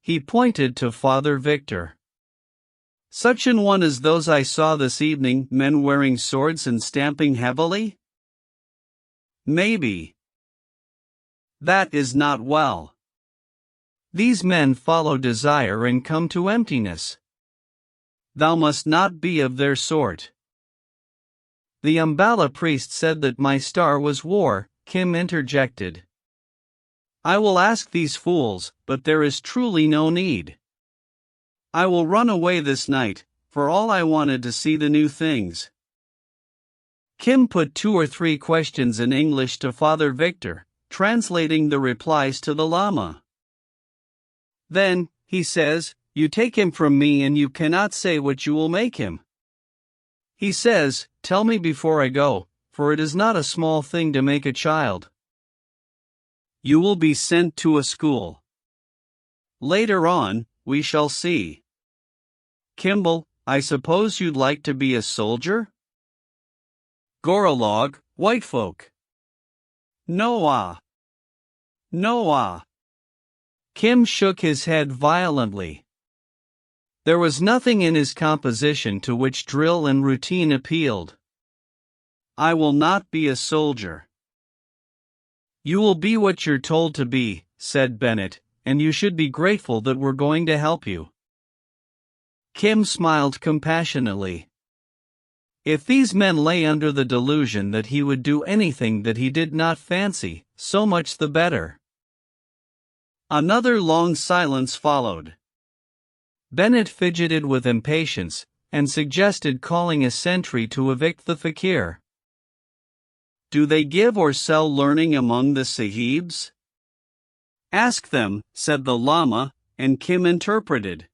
He pointed to Father Victor. Such an one as those I saw this evening, men wearing swords and stamping heavily? Maybe. That is not well. These men follow desire and come to emptiness. Thou must not be of their sort. The Umballa priest said that my star was war, Kim interjected. I will ask these fools, but there is truly no need. I will run away this night, for all I wanted to see the new things. Kim put 2 or 3 questions in English to Father Victor, translating the replies to the Lama. Then, he says, you take him from me and you cannot say what you will make him. He says, tell me before I go, for it is not a small thing to make a child. You will be sent to a school. Later on, we shall see. Kimball, I suppose you'd like to be a soldier? Goralog, white folk. Noah. Noah. Kim shook his head violently. There was nothing in his composition to which drill and routine appealed. I will not be a soldier. You will be what you're told to be, said Bennett, and you should be grateful that we're going to help you. Kim smiled compassionately. If these men lay under the delusion that he would do anything that he did not fancy, so much the better. Another long silence followed. Bennett fidgeted with impatience, and suggested calling a sentry to evict the fakir. Do they give or sell learning among the sahibs? Ask them, said the Lama, and Kim interpreted.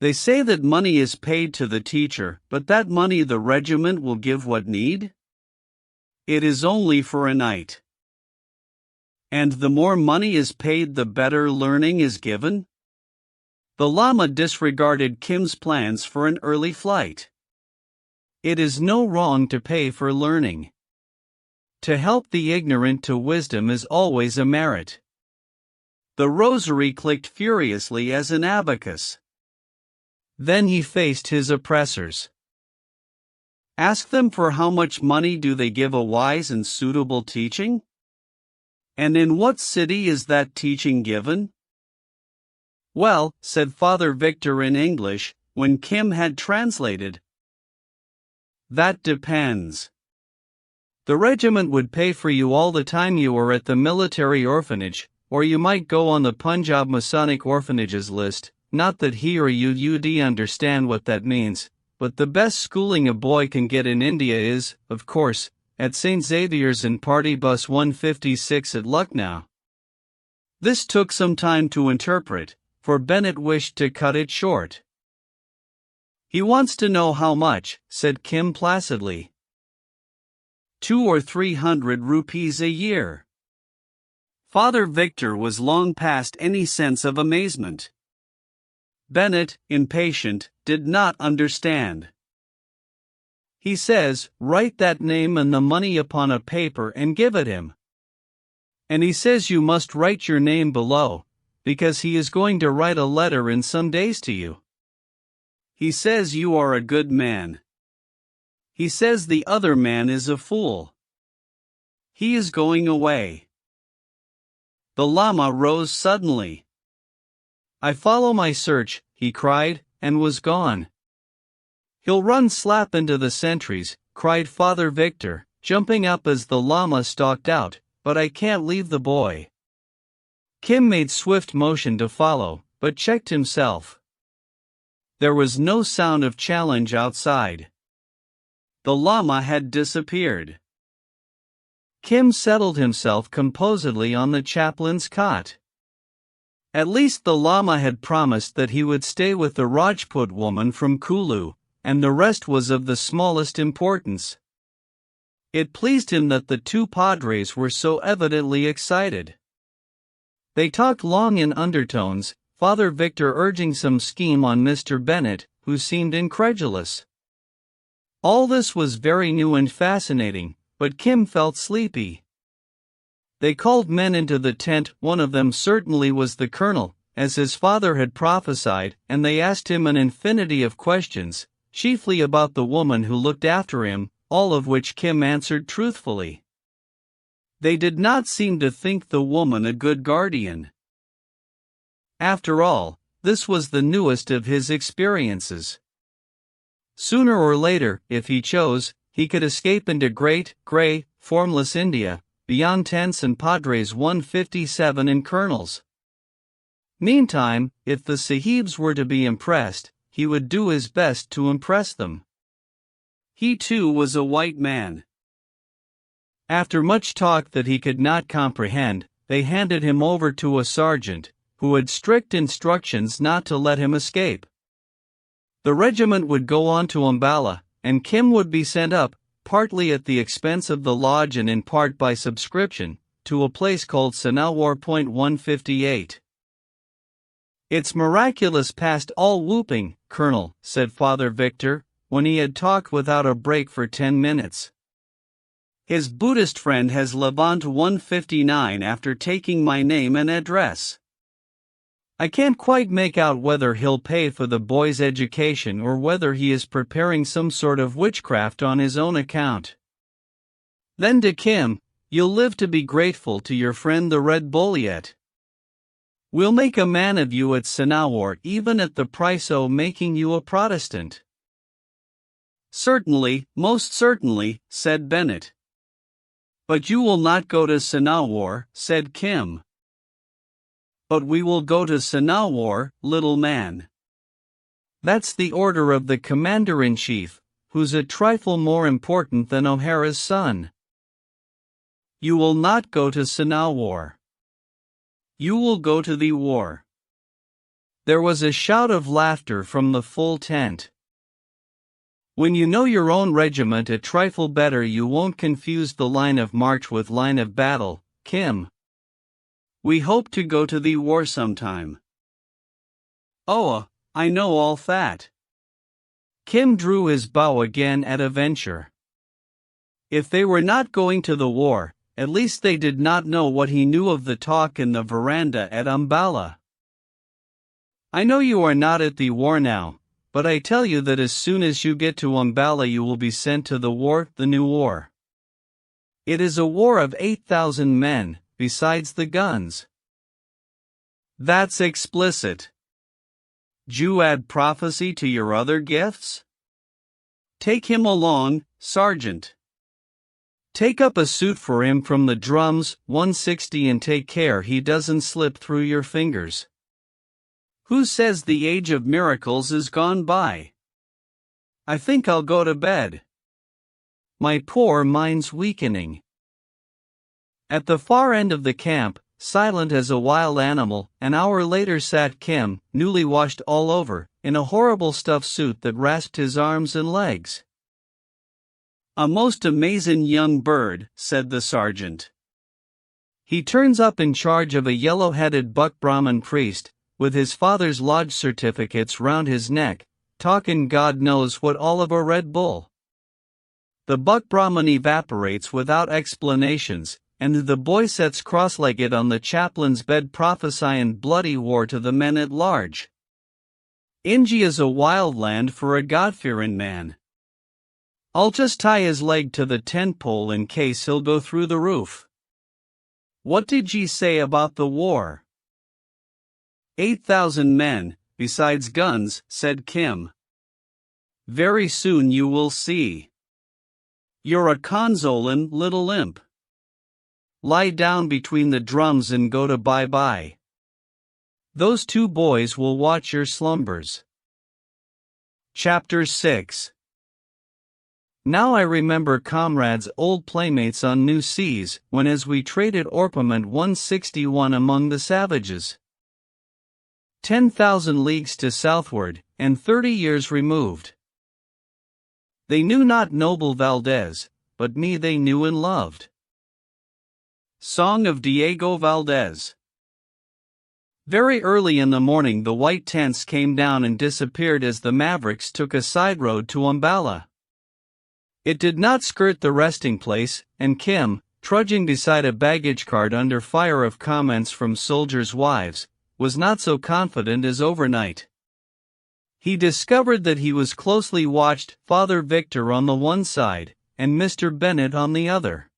They say that money is paid to the teacher, but that money the regiment will give what need? It is only for a night. And the more money is paid the better learning is given? The Lama disregarded Kim's plans for an early flight. It is no wrong to pay for learning. To help the ignorant to wisdom is always a merit. The rosary clicked furiously as an abacus. Then he faced his oppressors. Ask them for how much money do they give a wise and suitable teaching? And in what city is that teaching given? Well, said Father Victor in English, when Kim had translated. That depends. The regiment would pay for you all the time you were at the military orphanage, or you might go on the Punjab Masonic orphanages list. Not that he or you'd understand what that means, but the best schooling a boy can get in India is, of course, at St. Xavier's in Party Bus 156 at Lucknow. This took some time to interpret, for Bennett wished to cut it short. He wants to know how much, said Kim placidly. 200 or 300 rupees a year. Father Victor was long past any sense of amazement. Bennett, impatient, did not understand. He says, write that name and the money upon a paper and give it him. And he says you must write your name below, because he is going to write a letter in some days to you. He says you are a good man. He says the other man is a fool. He is going away. The Lama rose suddenly. I follow my search, he cried, and was gone. He'll run slap into the sentries, cried Father Victor, jumping up as the Lama stalked out, but I can't leave the boy. Kim made swift motion to follow, but checked himself. There was no sound of challenge outside. The Lama had disappeared. Kim settled himself composedly on the chaplain's cot. At least the Lama had promised that he would stay with the Rajput woman from Kulu, and the rest was of the smallest importance. It pleased him that the two padres were so evidently excited. They talked long in undertones, Father Victor urging some scheme on Mr. Bennett, who seemed incredulous. All this was very new and fascinating, but Kim felt sleepy. They called men into the tent, one of them certainly was the colonel, as his father had prophesied, and they asked him an infinity of questions, chiefly about the woman who looked after him, all of which Kim answered truthfully. They did not seem to think the woman a good guardian. After all, this was the newest of his experiences. Sooner or later, if he chose, he could escape into great, grey, formless India, beyond tents and padres 157 and colonels. Meantime, if the sahibs were to be impressed, he would do his best to impress them. He too was a white man. After much talk that he could not comprehend, they handed him over to a sergeant, who had strict instructions not to let him escape. The regiment would go on to Ambala, and Kim would be sent up, partly at the expense of the lodge and in part by subscription, to a place called Sanawar. 158. It's miraculous past all whooping, Colonel, said Father Victor, when he had talked without a break for 10 minutes. His Buddhist friend has Levant 159 after taking my name and address. I can't quite make out whether he'll pay for the boy's education or whether he is preparing some sort of witchcraft on his own account. Then to Kim, you'll live to be grateful to your friend the Red Bull yet. We'll make a man of you at Sanawar even at the price of making you a Protestant. Certainly, most certainly, said Bennett. But you will not go to Sanawar, said Kim. But we will go to Sanawar, little man. That's the order of the Commander-in-Chief, who's a trifle more important than O'Hara's son. You will not go to Sanawar. You will go to the war. There was a shout of laughter from the full tent. When you know your own regiment a trifle better, you won't confuse the line of march with line of battle, Kim. We hope to go to the war sometime. Oh, I know all that. Kim drew his bow again at a venture. If they were not going to the war, at least they did not know what he knew of the talk in the veranda at Ambala. I know you are not at the war now, but I tell you that as soon as you get to Ambala you will be sent to the war, the new war. It is a war of 8,000 men, besides the guns. That's explicit. Do you add prophecy to your other gifts? Take him along, Sergeant. Take up a suit for him from the drums, 160, and take care he doesn't slip through your fingers. Who says the age of miracles is gone by? I think I'll go to bed. My poor mind's weakening. At the far end of the camp, silent as a wild animal, an hour later sat Kim, newly washed all over, in a horrible stuff suit that rasped his arms and legs. "A most amazin' young bird," said the sergeant. He turns up in charge of a yellow-headed buck Brahmin priest, with his father's lodge certificates round his neck, talkin' God knows what all of a Red Bull. The buck Brahmin evaporates without explanations, and the boy sits cross-legged on the chaplain's bed prophesying bloody war to the men at large. India's a wild land for a God-fearing man. I'll just tie his leg to the tent pole in case he'll go through the roof. What did ye say about the war? 8,000 men, besides guns, said Kim. Very soon you will see. You're a consolin' little imp. Lie down between the drums and go to bye-bye. Those two boys will watch your slumbers. Chapter 6. Now I remember comrades, old playmates on new seas, when as we traded orpiment 161 among the savages. 10,000 leagues to southward, and 30 years removed. They knew not noble Valdez, but me they knew and loved. Song of Diego Valdez. Very early in the morning the white tents came down and disappeared as the Mavericks took a side road to Umballa. It did not skirt the resting place, and Kim, trudging beside a baggage cart under fire of comments from soldiers' wives, was not so confident as overnight. He discovered that he was closely watched, Father Victor on the one side, and Mr. Bennett on the other.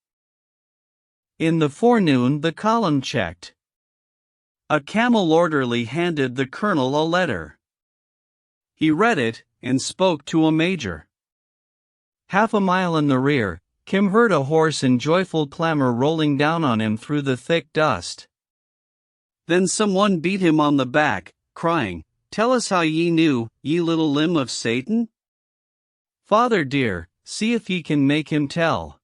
In the forenoon the column checked. A camel orderly handed the colonel a letter. He read it, and spoke to a major. Half a mile in the rear, Kim heard a hoarse and joyful clamor rolling down on him through the thick dust. Then someone beat him on the back, crying, "Tell us how ye knew, ye little limb of Satan? Father dear, see if ye can make him tell."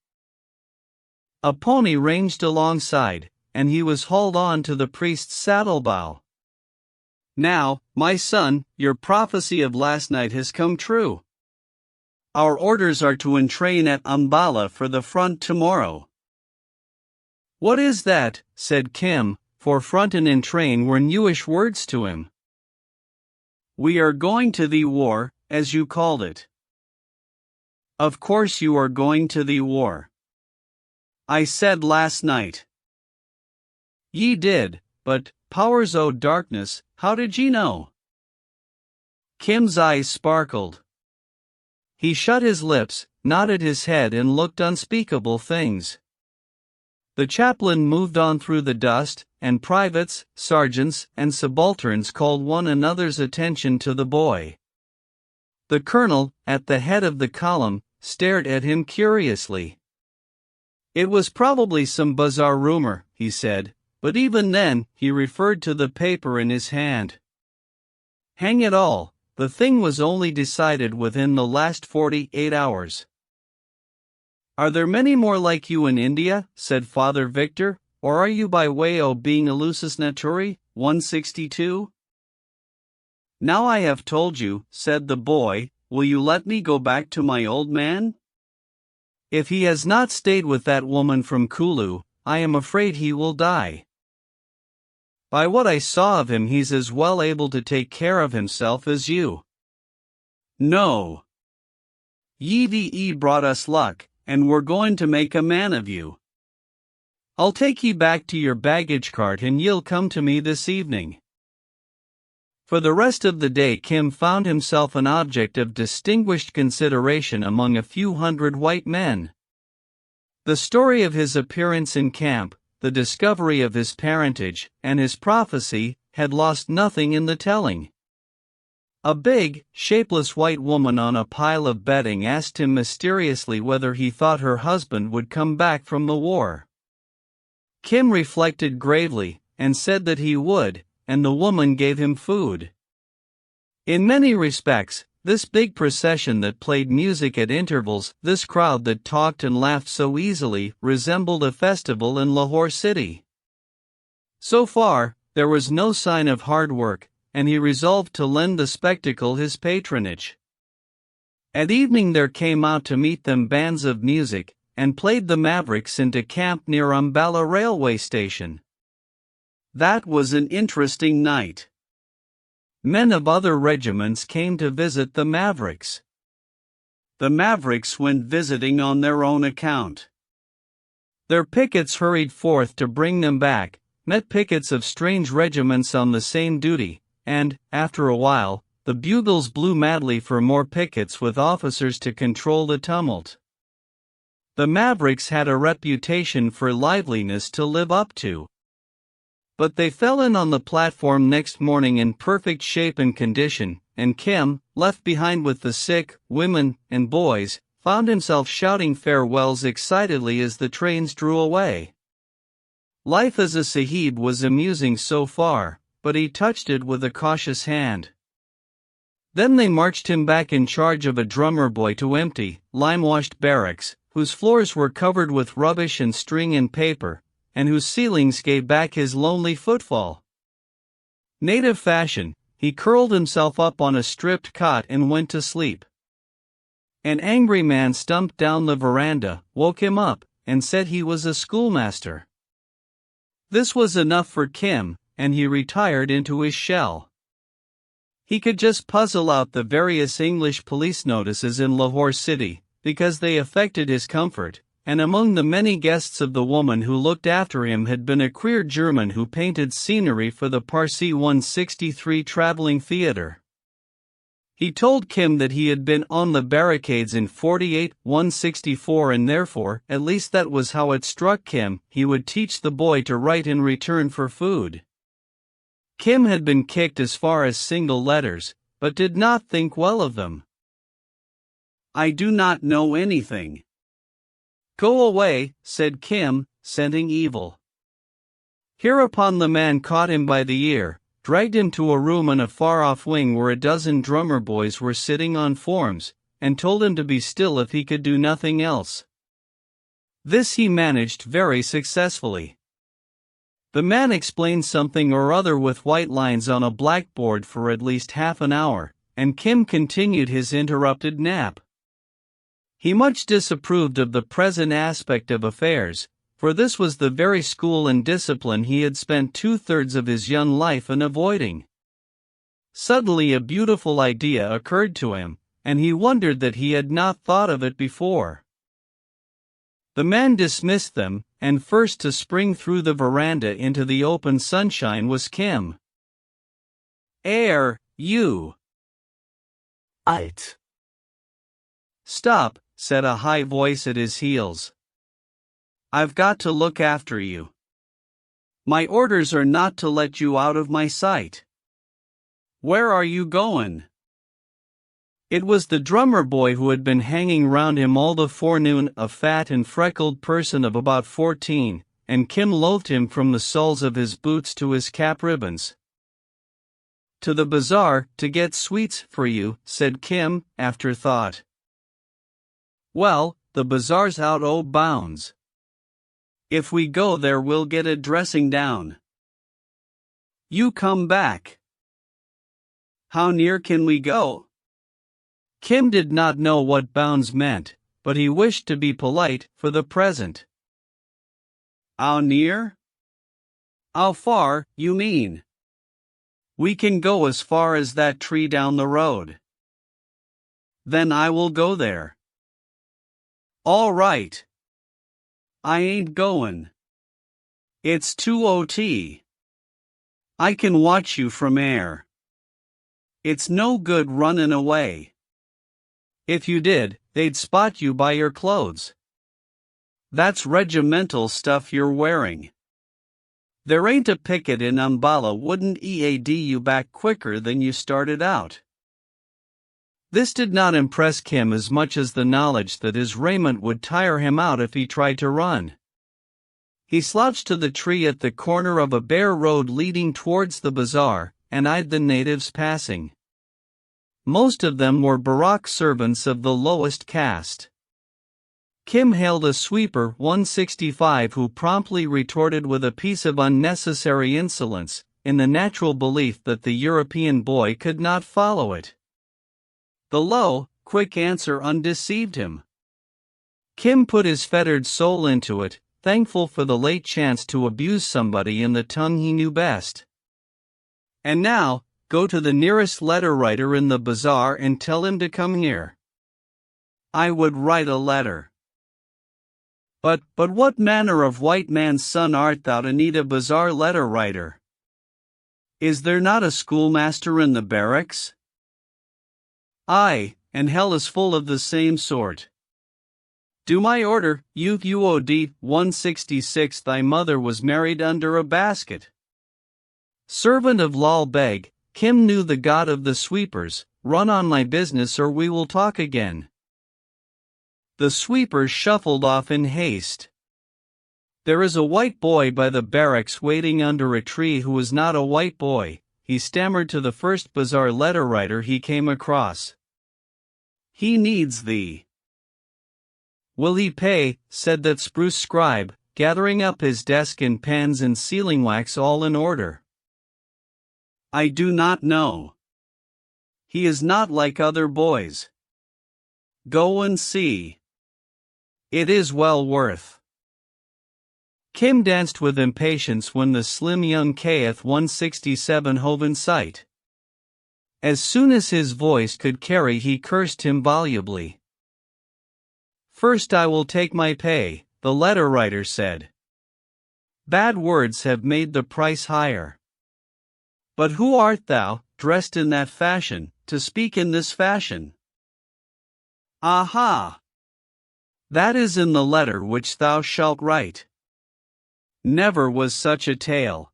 A pony ranged alongside, and he was hauled on to the priest's saddlebow. "Now, my son, your prophecy of last night has come true. Our orders are to entrain at Umballa for the front tomorrow." "What is that?" said Kim, for front and entrain were newish words to him. "We are going to the war, as you called it." "Of course you are going to the war. I said last night." "Ye did, but, powers o' darkness, how did ye know?" Kim's eyes sparkled. He shut his lips, nodded his head and looked unspeakable things. The chaplain moved on through the dust, and privates, sergeants, and subalterns called one another's attention to the boy. The colonel, at the head of the column, stared at him curiously. "It was probably some bizarre rumor," he said, but even then, he referred to the paper in his hand. "Hang it all, the thing was only decided within the last 48 hours. "Are there many more like you in India?" said Father Victor, "or are you by way o' being a lusus naturae, 162? "Now I have told you," said the boy, "will you let me go back to my old man? If he has not stayed with that woman from Kulu, I am afraid he will die. By what I saw of him he's as well able to take care of himself as you." "No. Ye brought us luck, and we're going to make a man of you. I'll take ye back to your baggage cart and ye'll come to me this evening." For the rest of the day Kim found himself an object of distinguished consideration among a few hundred white men. The story of his appearance in camp, the discovery of his parentage, and his prophecy, had lost nothing in the telling. A big, shapeless white woman on a pile of bedding asked him mysteriously whether he thought her husband would come back from the war. Kim reflected gravely, and said that he would, and the woman gave him food. In many respects, this big procession that played music at intervals, this crowd that talked and laughed so easily, resembled a festival in Lahore City. So far, there was no sign of hard work, and he resolved to lend the spectacle his patronage. At evening there came out to meet them bands of music, and played the Mavericks into camp near Umballa railway station. That was an interesting night. Men of other regiments came to visit the Mavericks. The Mavericks went visiting on their own account. Their pickets hurried forth to bring them back, met pickets of strange regiments on the same duty, and, after a while, the bugles blew madly for more pickets with officers to control the tumult. The Mavericks had a reputation for liveliness to live up to. But they fell in on the platform next morning in perfect shape and condition, and Kim, left behind with the sick, women, and boys, found himself shouting farewells excitedly as the trains drew away. Life as a Sahib was amusing so far, but he touched it with a cautious hand. Then they marched him back in charge of a drummer boy to empty, lime-washed barracks, whose floors were covered with rubbish and string and paper, and whose ceilings gave back his lonely footfall. Native fashion, he curled himself up on a stripped cot and went to sleep. An angry man stumped down the veranda, woke him up, and said he was a schoolmaster. This was enough for Kim, and he retired into his shell. He could just puzzle out the various English police notices in Lahore City, because they affected his comfort, and among the many guests of the woman who looked after him had been a queer German who painted scenery for the Parsi 163 traveling theater. He told Kim that he had been on the barricades in 48-164 and therefore, at least that was how it struck Kim, he would teach the boy to write in return for food. Kim had been kicked as far as single letters, but did not think well of them. I do not know anything. Go away, said Kim, scenting evil. Hereupon the man caught him by the ear, dragged him to a room in a far-off wing where a dozen drummer boys were sitting on forms, and told him to be still if he could do nothing else. This he managed very successfully. The man explained something or other with white lines on a blackboard for at least half an hour, and Kim continued his interrupted nap. He much disapproved of the present aspect of affairs, for this was the very school and discipline he had spent 2/3 of his young life in avoiding. Suddenly a beautiful idea occurred to him, and he wondered that he had not thought of it before. The man dismissed them, and first to spring through the veranda into the open sunshine was Kim. You! Alt! Stop, said a high voice at his heels. I've got to look after you. My orders are not to let you out of my sight. Where are you going? It was the drummer boy who had been hanging round him all the forenoon, a fat and freckled person of about 14, and Kim loathed him from the soles of his boots to his cap ribbons. To the bazaar, to get sweets for you, said Kim, after thought. Well, the bazaar's out o' bounds. If we go there we'll get a dressing down. You come back. How near can we go? Kim did not know what bounds meant, but he wished to be polite for the present. How near? How far, you mean? We can go as far as that tree down the road. Then I will go there. All right. I ain't going. It's too OT. I can watch you from air. It's no good running away. If you did, they'd spot you by your clothes. That's regimental stuff you're wearing. There ain't a picket in Umballa wouldn't EAD you back quicker than you started out. This did not impress Kim as much as the knowledge that his raiment would tire him out if he tried to run. He slouched to the tree at the corner of a bare road leading towards the bazaar, and eyed the natives passing. Most of them were barrack servants of the lowest caste. Kim hailed a sweeper 165 who promptly retorted with a piece of unnecessary insolence, in the natural belief that the European boy could not follow it. The low, quick answer undeceived him. Kim put his fettered soul into it, thankful for the late chance to abuse somebody in the tongue he knew best. And now, go to the nearest letter writer in the bazaar and tell him to come here. I would write a letter. But what manner of white man's son art thou to need a bazaar letter writer? Is there not a schoolmaster in the barracks? Aye, and hell is full of the same sort. Do my order, UOD 166. Thy mother was married under a basket. Servant of Lal Beg, Kim knew the god of the sweepers. Run on my business or we will talk again. The sweepers shuffled off in haste. There is a white boy by the barracks waiting under a tree who is not a white boy, he stammered to the first bazaar letter writer he came across. He needs thee. Will he pay? Said that spruce scribe, gathering up his desk and pens and sealing wax all in order. I do not know. He is not like other boys. Go and see. It is well worth. Kim danced with impatience when the slim young Kth 167 hove in sight. As soon as his voice could carry, he cursed him volubly. First I will take my pay, the letter writer said. Bad words have made the price higher. But who art thou, dressed in that fashion, to speak in this fashion? Aha! That is in the letter which thou shalt write. Never was such a tale.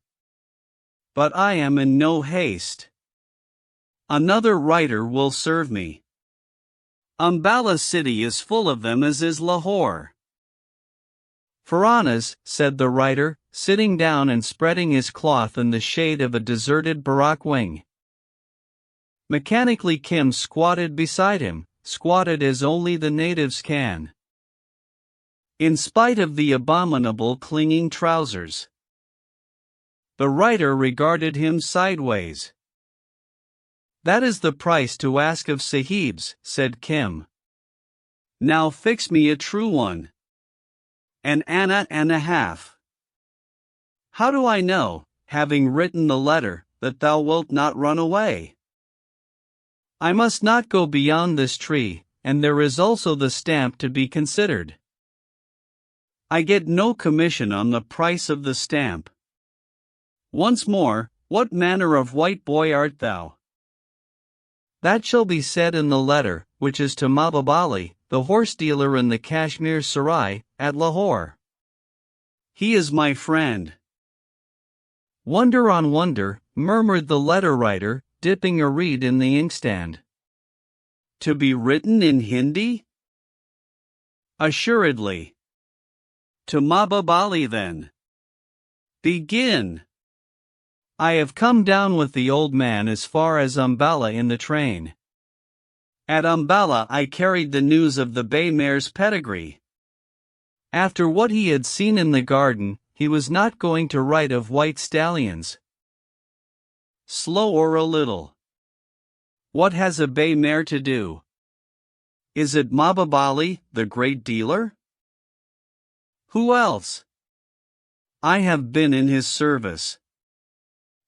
But I am in no haste. Another writer will serve me. Ambala city is full of them as is Lahore. Faranas, said the writer, sitting down and spreading his cloth in the shade of a deserted barrack wing. Mechanically Kim squatted beside him, squatted as only the natives can. In spite of the abominable clinging trousers. The writer regarded him sideways. That is the price to ask of sahibs, said Kim. Now fix me a true one. An anna and a half. How do I know, having written the letter, that thou wilt not run away? I must not go beyond this tree, and there is also the stamp to be considered. I get no commission on the price of the stamp. Once more, what manner of white boy art thou? That shall be said in the letter, which is to Mahbubali, the horse dealer in the Kashmir Sarai, at Lahore. He is my friend. Wonder on wonder, murmured the letter writer, dipping a reed in the inkstand. To be written in Hindi? Assuredly. To Mahbubali then. Begin. I have come down with the old man as far as Ambala in the train. At Ambala I carried the news of the bay mare's pedigree. After what he had seen in the garden, he was not going to write of white stallions. Slower a little. What has a bay mare to do? Is it Mahbubali, the great dealer? Who else? I have been in his service.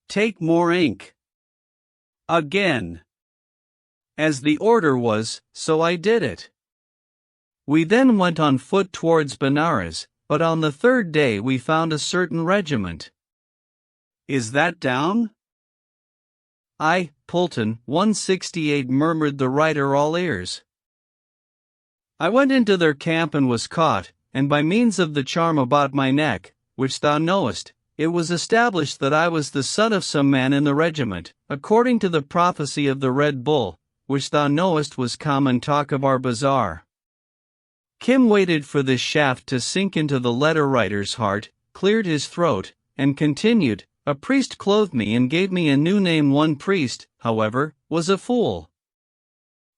Take more ink. Again. As the order was, so I did it. We then went on foot towards Benares, but on the third day we found a certain regiment. Is that down? I, Pulton, 168, murmured the writer, all ears. I went into their camp and was caught, and by means of the charm about my neck, which thou knowest, it was established that I was the son of some man in the regiment, according to the prophecy of the Red Bull, which thou knowest was common talk of our bazaar. Kim waited for this shaft to sink into the letter writer's heart, cleared his throat, and continued, a priest clothed me and gave me a new name. One priest, however, was a fool.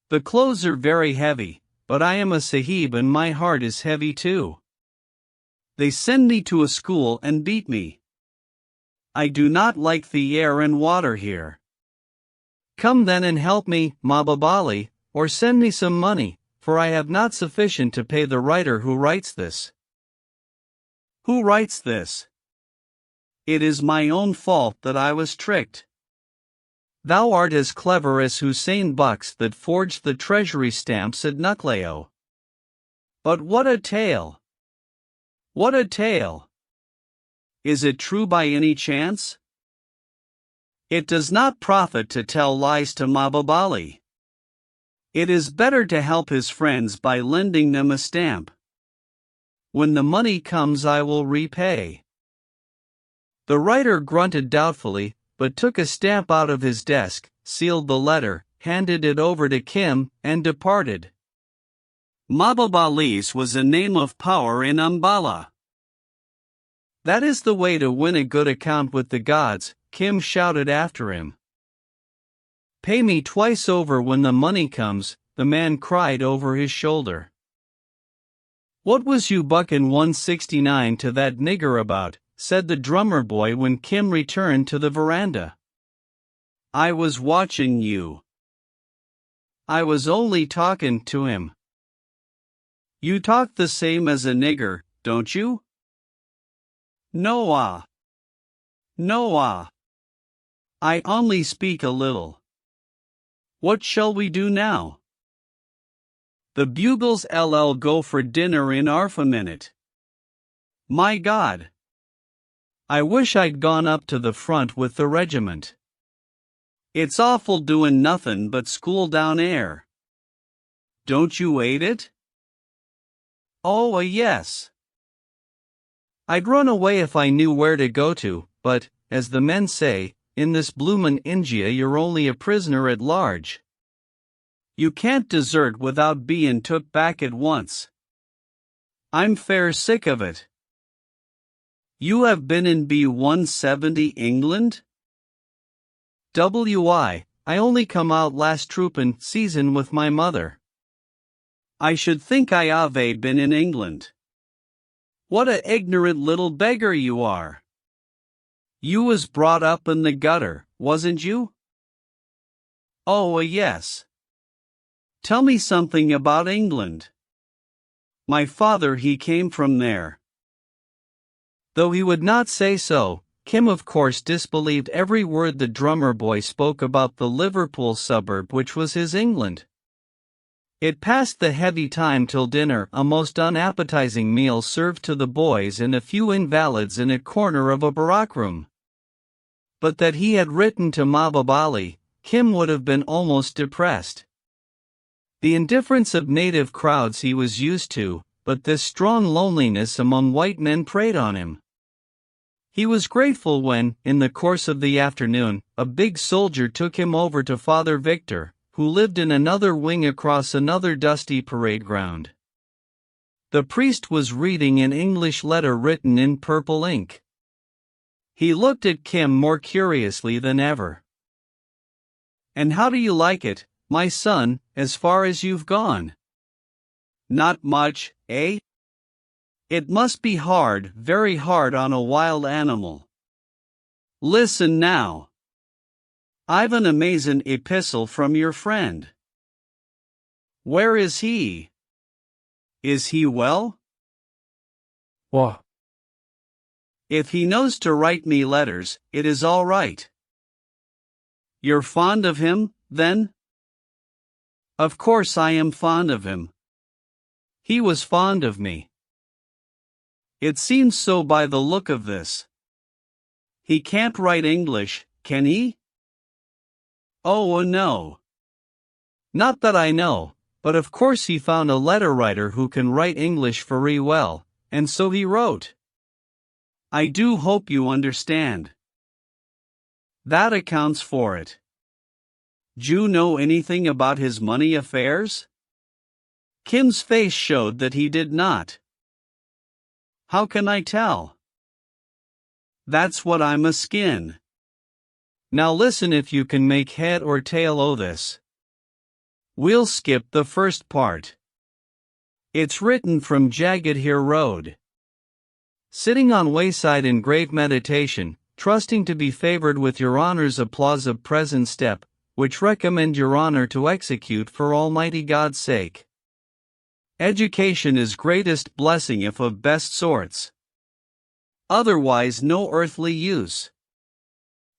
The clothes are very heavy, but I am a sahib and my heart is heavy too. They send me to a school and beat me. I do not like the air and water here. Come then and help me, Mahbubali, or send me some money, for I have not sufficient to pay the writer who writes this. Who writes this? It is my own fault that I was tricked. Thou art as clever as Hussein Bucks that forged the treasury stamps at Nucleo. But what a tale! What a tale! Is it true by any chance? It does not profit to tell lies to Mababali. It is better to help his friends by lending them a stamp. When the money comes I will repay. The writer grunted doubtfully, but took a stamp out of his desk, sealed the letter, handed it over to Kim, and departed. Mababalis was a name of power in Ambala. That is the way to win a good account with the gods, Kim shouted after him. Pay me twice over when the money comes, the man cried over his shoulder. What was you bucking 169 to that nigger about? Said the drummer boy when Kim returned to the veranda. I was watching you. I was only talking to him. You talk the same as a nigger, don't you? Noah. Noah. I only speak a little. What shall we do now? The bugles LL go for dinner in 1/2 a minute. My God! I wish I'd gone up to the front with the regiment. It's awful doin' nothin' but school down air. Don't you hate it? Oh, yes. I'd run away if I knew where to go to, but, as the men say, in this bloomin' India you're only a prisoner at large. You can't desert without bein' took back at once. I'm fair sick of it. You have been in B-170 England? I only come out last troopin' season with my mother. I should think I have been in England. What a ignorant little beggar you are. You was brought up in the gutter, wasn't you? Oh, yes. Tell me something about England. My father he came from there. Though he would not say so, Kim of course disbelieved every word the drummer boy spoke about the Liverpool suburb which was his England. It passed the heavy time till dinner, a most unappetizing meal served to the boys and a few invalids in a corner of a barack room. But that he had written to Mababali, Kim would have been almost depressed. The indifference of native crowds he was used to, but this strong loneliness among white men preyed on him. He was grateful when, in the course of the afternoon, a big soldier took him over to Father Victor, who lived in another wing across another dusty parade ground. The priest was reading an English letter written in purple ink. He looked at Kim more curiously than ever. "And how do you like it, my son, as far as you've gone?" "Not much, eh? It must be hard, very hard on a wild animal. Listen now. I've an amazin' epistle from your friend." "Where is he? Is he well?" What? "If he knows to write me letters, it is all right." "You're fond of him, then?" "Of course I am fond of him. He was fond of me." "It seems so by the look of this. He can't write English, can he?" "Oh, no. Not that I know, but of course he found a letter writer who can write English very well, and so he wrote." "I do hope you understand." "That accounts for it." "D'you know anything about his money affairs?" Kim's face showed that he did not. "How can I tell?" "That's what I'm a skin." Now listen if you can make head or tail o' this. We'll skip the first part. It's written from Jagged Here Road. Sitting on wayside in grave meditation, trusting to be favored with your honor's applause of present step, which recommend your honor to execute for Almighty God's sake. Education is greatest blessing if of best sorts. Otherwise no earthly use.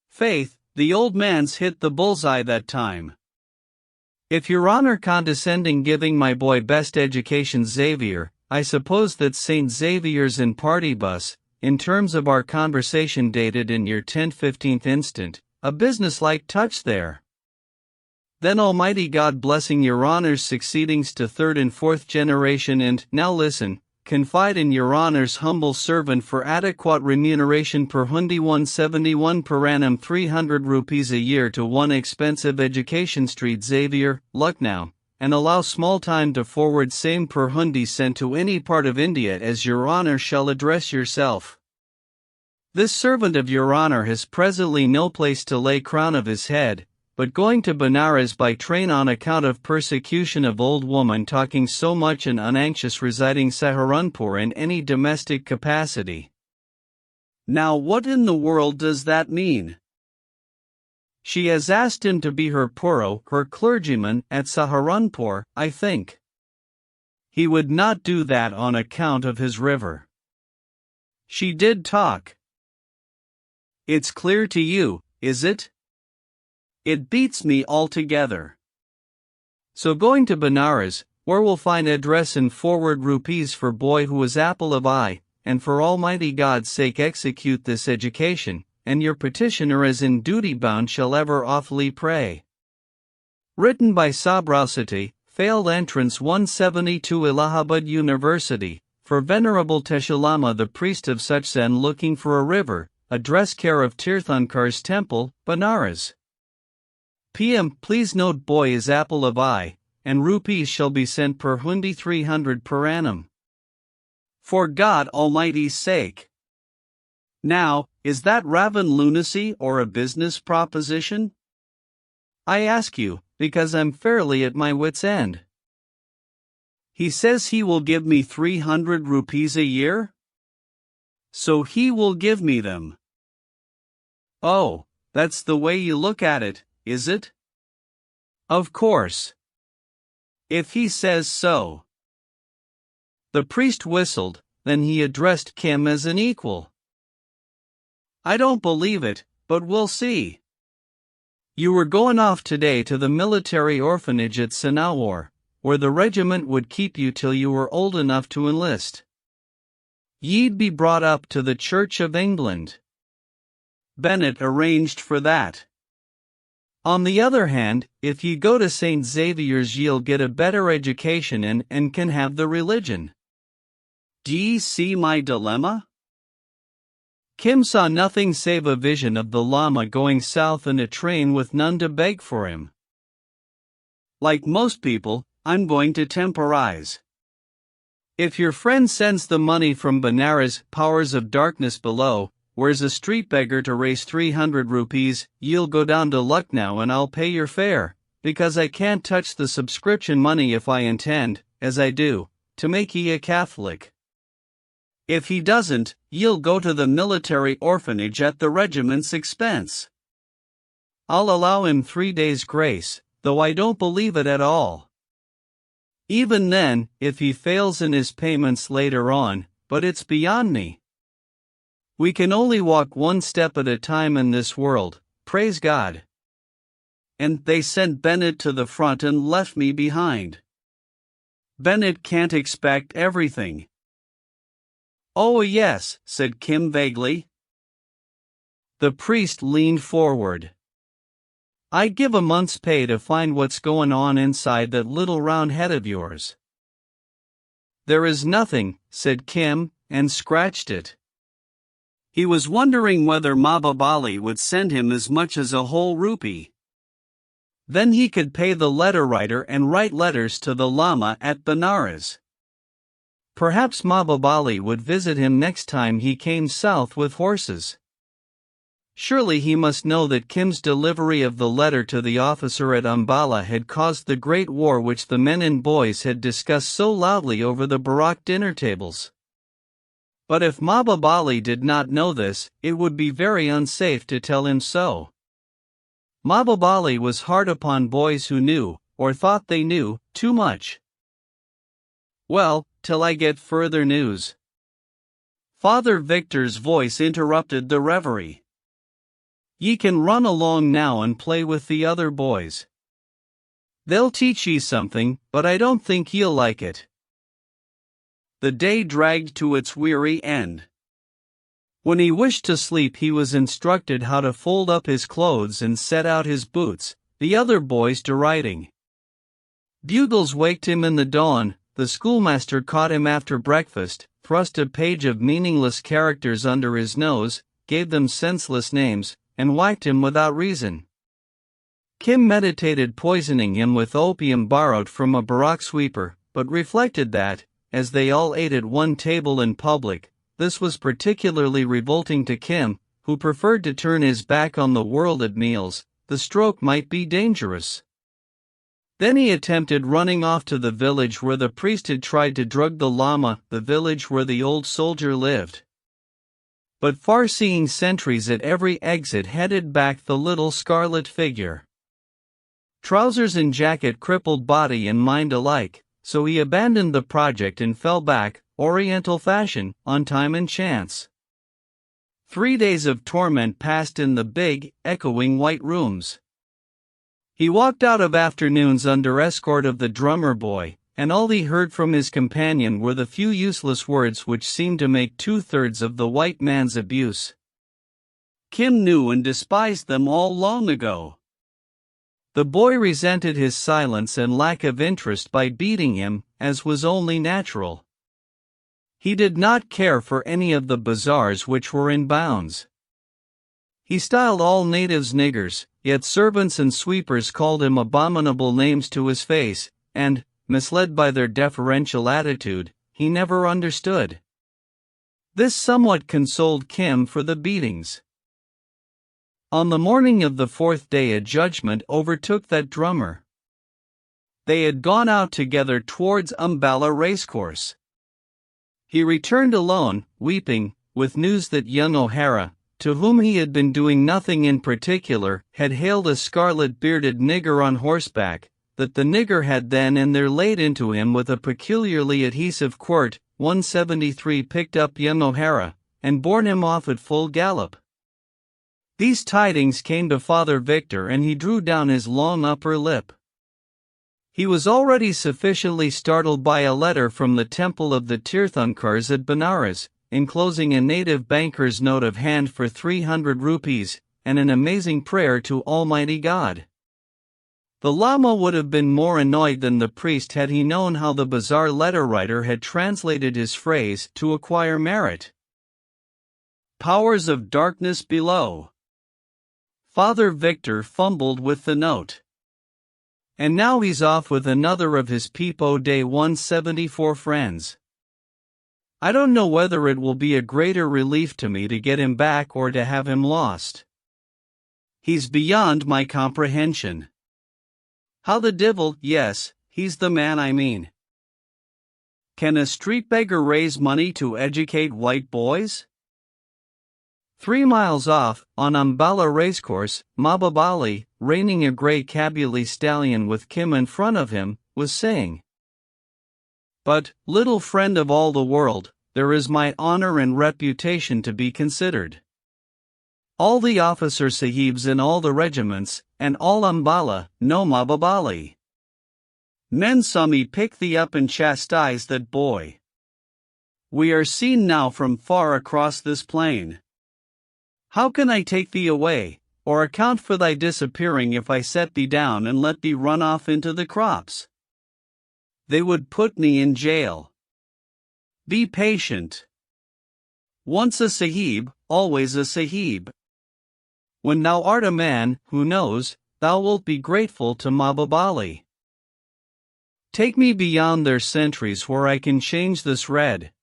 Faith, the old man's hit the bullseye that time. If your honor condescending giving my boy best education Xavier, I suppose that St. Xavier's in Partybus, in terms of our conversation dated in your 10/15th instant, a businesslike touch there. Then Almighty God blessing your honor's succeedings to third and fourth generation and, now listen, confide in your honor's humble servant for adequate remuneration per hundi 171 per annum 300 rupees a year to one expensive education Street Xavier, Lucknow, and allow small time to forward same per hundi sent to any part of India as your honor shall address yourself. This servant of your honor has presently no place to lay crown of his head, but going to Benares by train on account of persecution of old woman talking so much and unanxious residing Saharanpur in any domestic capacity. Now what in the world does that mean? She has asked him to be her puro, her clergyman, at Saharanpur, I think. He would not do that on account of his river. She did talk. It's clear to you, is it? It beats me altogether. So going to Benares, where we'll find address and forward rupees for boy who is apple of eye, and for Almighty God's sake execute this education, and your petitioner as in duty bound shall ever awfully pray. Written by Sabrosity, failed entrance 172 Allahabad University, for Venerable Teshalama the priest of Suchsen looking for a river, address care of Tirthankar's temple, Benares. PM. Please note boy is apple of eye, and rupees shall be sent per hundi 300 per annum. For God Almighty's sake. Now, is that raven lunacy or a business proposition? I ask you, because I'm fairly at my wit's end. He says he will give me 300 rupees a year? So he will give me them. Oh, that's the way you look at it, is it? Of course. If he says so. The priest whistled, then he addressed Kim as an equal. I don't believe it, but we'll see. You were going off today to the military orphanage at Sanawar, where the regiment would keep you till you were old enough to enlist. Ye'd be brought up to the Church of England. Bennett arranged for that. On the other hand, if ye go to St. Xavier's ye'll get a better education and can have the religion. D'ye see my dilemma? Kim saw nothing save a vision of the Lama going south in a train with none to beg for him. Like most people, I'm going to temporize. If your friend sends the money from Benares, powers of darkness below, where's a street beggar to raise 300 rupees, ye'll go down to Lucknow and I'll pay your fare, because I can't touch the subscription money if I intend, as I do, to make ye a Catholic. If he doesn't, ye'll go to the military orphanage at the regiment's expense. I'll allow him 3 days' grace, though I don't believe it at all. Even then, if he fails in his payments later on, but it's beyond me. We can only walk one step at a time in this world, praise God. And they sent Bennett to the front and left me behind. Bennett can't expect everything. Oh yes, said Kim vaguely. The priest leaned forward. I'd give a month's pay to find what's going on inside that little round head of yours. There is nothing, said Kim, and scratched it. He was wondering whether Mahbubali would send him as much as a whole rupee. Then he could pay the letter writer and write letters to the Lama at Benares. Perhaps Mahbubali would visit him next time he came south with horses. Surely he must know that Kim's delivery of the letter to the officer at Ambala had caused the great war which the men and boys had discussed so loudly over the Barak dinner tables. But if Mahbubali did not know this, it would be very unsafe to tell him so. Mahbubali was hard upon boys who knew, or thought they knew, too much. Well, till I get further news. Father Victor's voice interrupted the reverie. Ye can run along now and play with the other boys. They'll teach ye something, but I don't think ye'll like it. The day dragged to its weary end. When he wished to sleep, he was instructed how to fold up his clothes and set out his boots, the other boys deriding. Bugles waked him in the dawn, the schoolmaster caught him after breakfast, thrust a page of meaningless characters under his nose, gave them senseless names, and whacked him without reason. Kim meditated poisoning him with opium borrowed from a barack sweeper, but reflected that, as they all ate at one table in public, this was particularly revolting to Kim, who preferred to turn his back on the world at meals. The stroke might be dangerous. Then he attempted running off to the village where the priest had tried to drug the Lama, the village where the old soldier lived. But far-seeing sentries at every exit headed back the little scarlet figure. Trousers and jacket crippled body and mind alike, so he abandoned the project and fell back, Oriental fashion, on time and chance. 3 days of torment passed in the big, echoing white rooms. He walked out of afternoons under escort of the drummer boy, and all he heard from his companion were the few useless words which seemed to make 2/3 of the white man's abuse. Kim knew and despised them all long ago. The boy resented his silence and lack of interest by beating him, as was only natural. He did not care for any of the bazaars which were in bounds. He styled all natives niggers, yet servants and sweepers called him abominable names to his face, and, misled by their deferential attitude, he never understood. This somewhat consoled Kim for the beatings. On the morning of the 4th day a judgment overtook that drummer. They had gone out together towards Umballa racecourse. He returned alone, weeping, with news that young O'Hara, to whom he had been doing nothing in particular, had hailed a scarlet-bearded nigger on horseback, that the nigger had then and there laid into him with a peculiarly adhesive quirt. 173 picked up young O'Hara, and borne him off at full gallop. These tidings came to Father Victor and he drew down his long upper lip. He was already sufficiently startled by a letter from the temple of the Tirthankars at Benares, enclosing a native banker's note of hand for 300 rupees, and an amazing prayer to Almighty God. The Lama would have been more annoyed than the priest had he known how the bazaar letter-writer had translated his phrase to acquire merit. Powers of darkness below. Father Victor fumbled with the note. And now he's off with another of his Peep-O Day 174 friends. I don't know whether it will be a greater relief to me to get him back or to have him lost. He's beyond my comprehension. How the devil, yes, he's the man I mean. Can a street beggar raise money to educate white boys? 3 miles off, on Umballa racecourse, Mahbubali, reining a grey Kabuli stallion with Kim in front of him, was saying, "But, little friend of all the world, there is my honor and reputation to be considered. All the officer sahibs in all the regiments, and all Umballa, know Mahbubali. Men saw me pick thee up and chastise that boy. We are seen now from far across this plain. How can I take thee away, or account for thy disappearing if I set thee down and let thee run off into the crops? They would put me in jail. Be patient. Once a sahib, always a sahib. When thou art a man, who knows, thou wilt be grateful to Mahbubali. Take me beyond their sentries where I can change this red.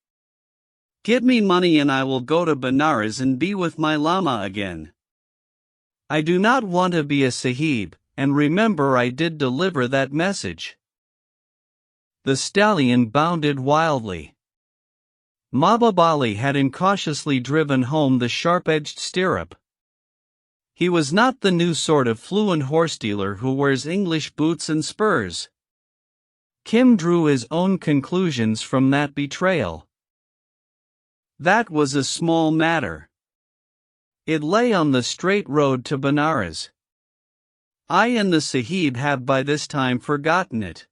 Give me money and I will go to Benares and be with my Lama again. I do not want to be a sahib, and remember I did deliver that message." The stallion bounded wildly. Mahbubali had incautiously driven home the sharp-edged stirrup. He was not the new sort of fluent horse dealer who wears English boots and spurs. Kim drew his own conclusions from that betrayal. That was a small matter. It lay on the straight road to Benares. I and the Sahib have by this time forgotten it.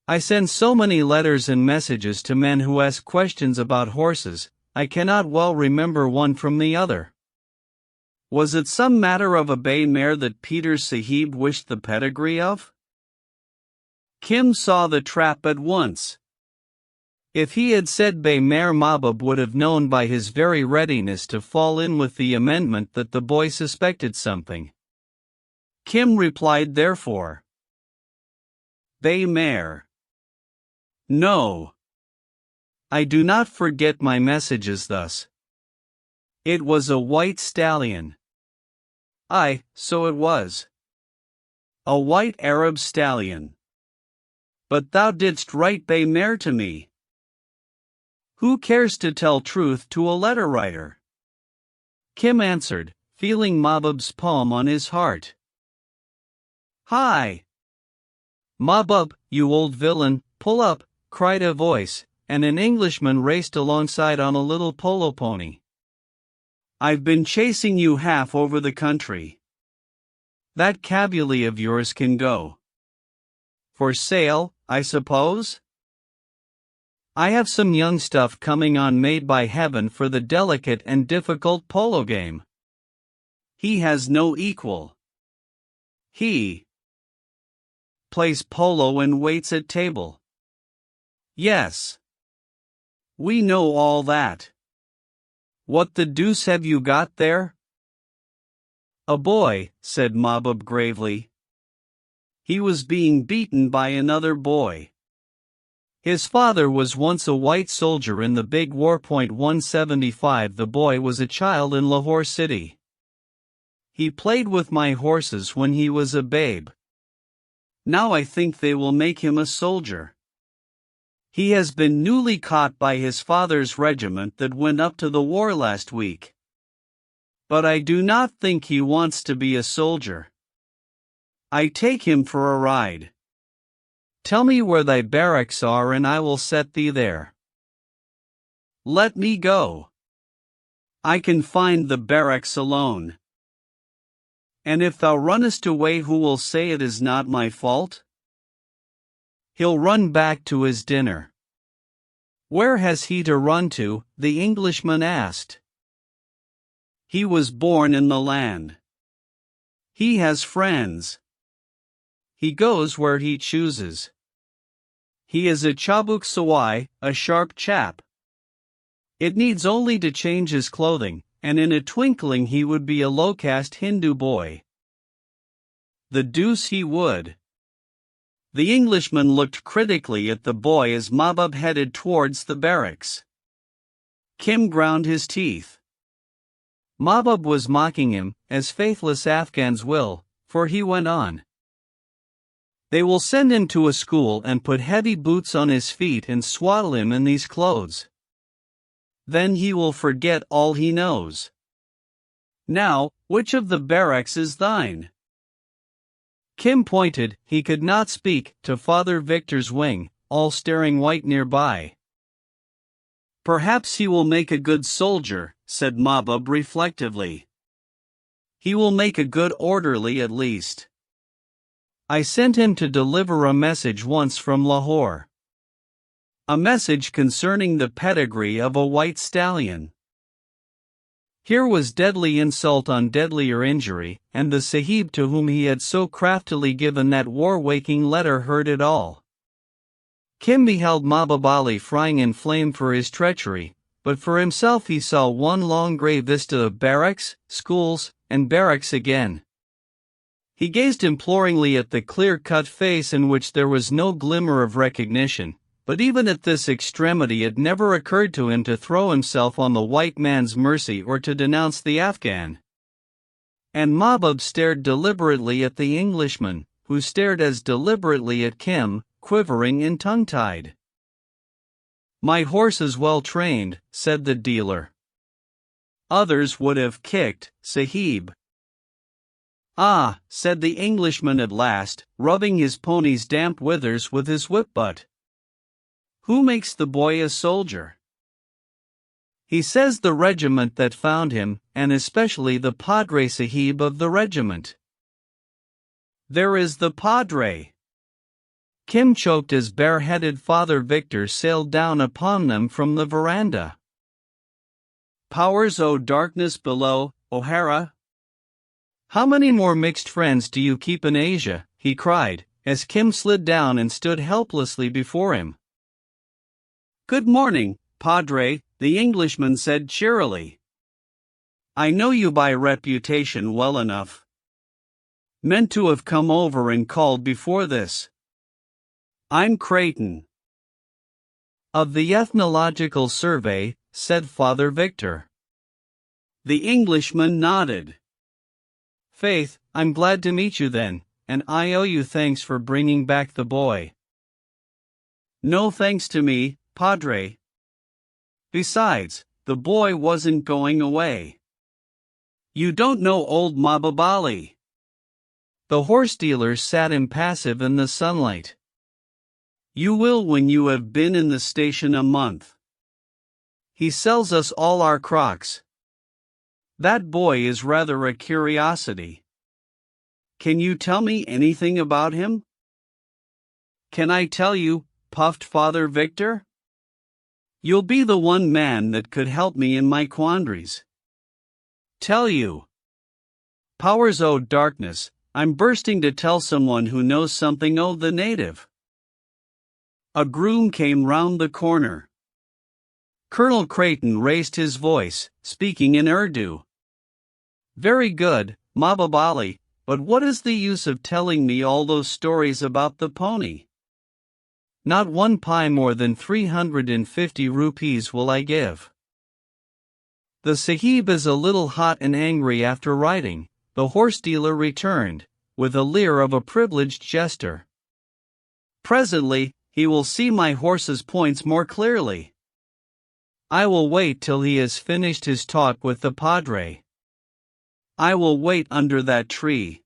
I send so many letters and messages to men who ask questions about horses, I cannot well remember one from the other. Was it some matter of a bay mare that Peter Sahib wished the pedigree of? Kim saw the trap at once. If he had said bay mare, Mahbub would have known by his very readiness to fall in with the amendment that the boy suspected something. Kim replied therefore. Bay mare. No. I do not forget my messages thus. It was a white stallion. Aye, so it was. A white Arab stallion. But thou didst write bay mare to me. Who cares to tell truth to a letter writer? Kim answered, feeling Mahbub's palm on his heart. Hi! Mahbub, you old villain, pull up, cried a voice, and an Englishman raced alongside on a little polo pony. I've been chasing you half over the country. That cabriolet of yours can go. For sale, I suppose? I have some young stuff coming on made by heaven for the delicate and difficult polo game. He has no equal. He plays polo and waits at table. Yes. We know all that. What the deuce have you got there? A boy, said Mahbub gravely. He was being beaten by another boy. His father was once a white soldier in the big war. 175. The boy was a child in Lahore City. He played with my horses when he was a babe. Now I think they will make him a soldier. He has been newly caught by his father's regiment that went up to the war last week. But I do not think he wants to be a soldier. I take him for a ride. Tell me where thy barracks are and I will set thee there. Let me go. I can find the barracks alone. And if thou runnest away, who will say it is not my fault? He'll run back to his dinner. Where has he to run to? The Englishman asked. He was born in the land. He has friends. He goes where he chooses. He is a Chabuk Sawai, a sharp chap. It needs only to change his clothing, and in a twinkling he would be a low-caste Hindu boy. The deuce he would. The Englishman looked critically at the boy as Mahbub headed towards the barracks. Kim ground his teeth. Mahbub was mocking him, as faithless Afghans will, for he went on. They will send him to a school and put heavy boots on his feet and swaddle him in these clothes. Then he will forget all he knows. Now, which of the barracks is thine? Kim pointed, he could not speak, to Father Victor's wing, all staring white nearby. Perhaps he will make a good soldier, said Mahbub reflectively. He will make a good orderly at least. I sent him to deliver a message once from Lahore. A message concerning the pedigree of a white stallion. Here was deadly insult on deadlier injury, and the Sahib to whom he had so craftily given that war-waking letter heard it all. Kim beheld Mahbub Ali frying in flame for his treachery, but for himself he saw one long grey vista of barracks, schools, and barracks again. He gazed imploringly at the clear-cut face in which there was no glimmer of recognition, but even at this extremity it never occurred to him to throw himself on the white man's mercy or to denounce the Afghan. And Mahbub stared deliberately at the Englishman, who stared as deliberately at Kim, quivering and tongue-tied. My horse is well trained, said the dealer. Others would have kicked, Sahib. Ah, said the Englishman at last, rubbing his pony's damp withers with his whip butt. Who makes the boy a soldier? He says the regiment that found him, and especially the Padre Sahib of the regiment. There is the Padre. Kim choked as bareheaded Father Victor sailed down upon them from the veranda. Powers o' darkness below, O'Hara. How many more mixed friends do you keep in Asia? He cried, as Kim slid down and stood helplessly before him. Good morning, Padre, the Englishman said cheerily. I know you by reputation well enough. Meant to have come over and called before this. I'm Creighton. Of the Ethnological Survey, said Father Victor. The Englishman nodded. Faith, I'm glad to meet you then, and I owe you thanks for bringing back the boy. No thanks to me, Padre. Besides, the boy wasn't going away. You don't know old Mababali. The horse dealer sat impassive in the sunlight. You will when you have been in the station a month. He sells us all our crocks. That boy is rather a curiosity. Can you tell me anything about him? Can I tell you, puffed Father Victor? You'll be the one man that could help me in my quandaries. Tell you. Powers o' darkness, I'm bursting to tell someone who knows something o' the native. A groom came round the corner. Colonel Creighton raised his voice, speaking in Urdu. Very good, Mababali, but what is the use of telling me all those stories about the pony? Not one pi more than 350 rupees will I give. The Sahib is a little hot and angry after riding, the horse dealer returned, with a leer of a privileged jester. Presently, he will see my horse's points more clearly. I will wait till he has finished his talk with the Padre. I will wait under that tree.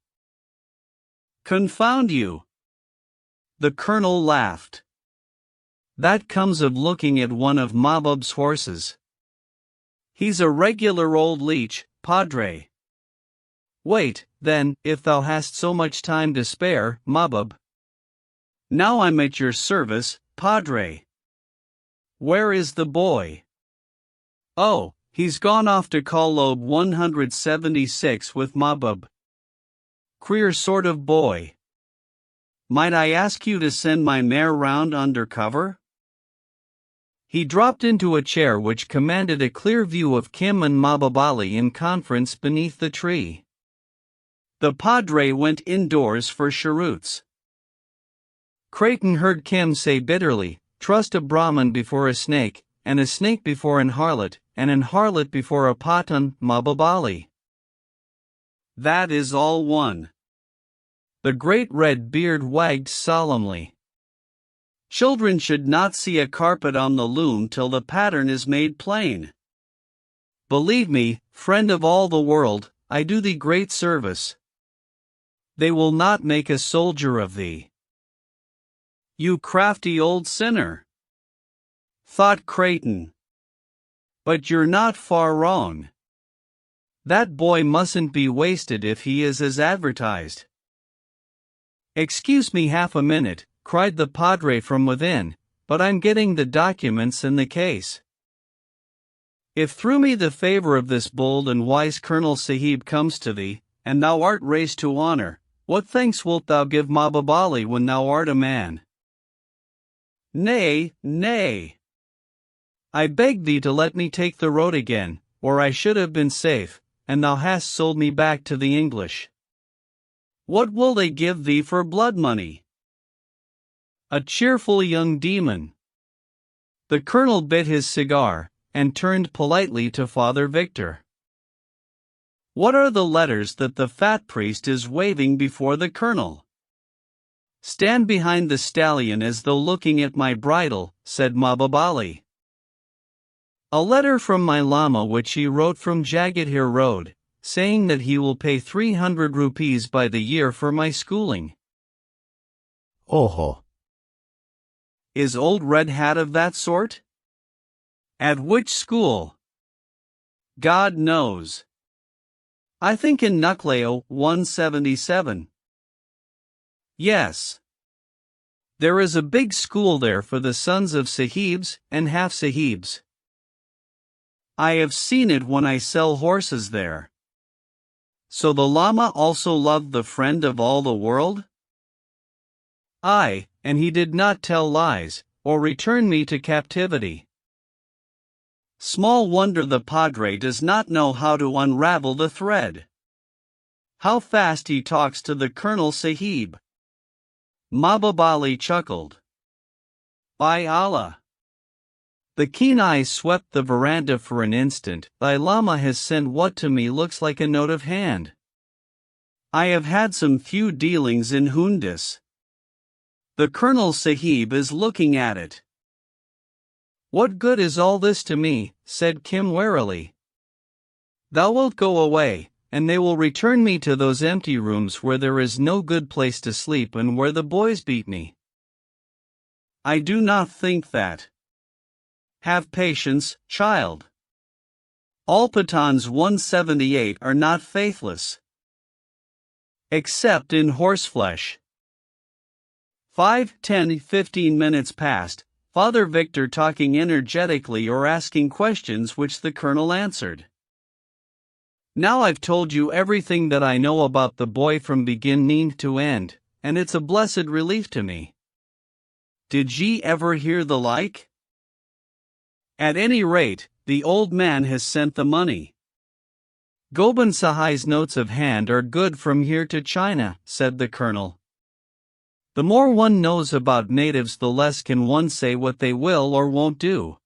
Confound you! The colonel laughed. That comes of looking at one of Mahbub's horses. He's a regular old leech, Padre. Wait, then, if thou hast so much time to spare, Mahbub. Now I'm at your service, Padre. Where is the boy? Oh, he's gone off to Kolob 176 with Mahbub. Queer sort of boy. Might I ask you to send my mare round under cover? He dropped into a chair which commanded a clear view of Kim and Mababali in conference beneath the tree. The Padre went indoors for cheroots. Creighton heard Kim say bitterly, trust a Brahmin before a snake, and a snake before an harlot, and an harlot before a Patan, Mababali. That is all one. The great red beard wagged solemnly. Children should not see a carpet on the loom till the pattern is made plain. Believe me, friend of all the world, I do thee great service. They will not make a soldier of thee. You crafty old sinner! Thought Creighton. But you're not far wrong. That boy mustn't be wasted if he is as advertised. Excuse me half a minute, cried the Padre from within, but I'm getting the documents in the case. If through me the favor of this bold and wise Colonel Sahib comes to thee, and thou art raised to honor, what thanks wilt thou give Mababali when thou art a man? Nay, nay. I beg thee to let me take the road again, or I should have been safe, and thou hast sold me back to the English. What will they give thee for blood money? A cheerful young demon. The colonel bit his cigar, and turned politely to Father Victor. What are the letters that the fat priest is waving before the colonel? Stand behind the stallion as though looking at my bridle, said Mababali. A letter from my Lama which he wrote from Jagadhir Road, saying that he will pay 300 rupees by the year for my schooling. Oho. Is old Red Hat of that sort? At which school? God knows. I think in Nucleo 177. Yes. There is a big school there for the sons of Sahibs and half Sahibs. I have seen it when I sell horses there. So the Lama also loved the friend of all the world? Aye, and he did not tell lies, or return me to captivity. Small wonder the Padre does not know how to unravel the thread. How fast he talks to the Colonel Sahib. Mahbubali chuckled. By Allah! The keen eyes swept the veranda for an instant. Thy Lama has sent what to me looks like a note of hand. I have had some few dealings in Hundis. The Colonel Sahib is looking at it. What good is all this to me? Said Kim warily. Thou wilt go away, and they will return me to those empty rooms where there is no good place to sleep and where the boys beat me. I do not think that. Have patience, child. All Pathans 178 are not faithless. Except in horseflesh. 5, 10, 15 minutes passed, Father Victor talking energetically or asking questions which the Colonel answered. Now I've told you everything that I know about the boy from beginning to end, and it's a blessed relief to me. Did ye ever hear the like? At any rate, the old man has sent the money. Gobind Sahai's notes of hand are good from here to China, said the Colonel. The more one knows about natives, the less can one say what they will or won't do.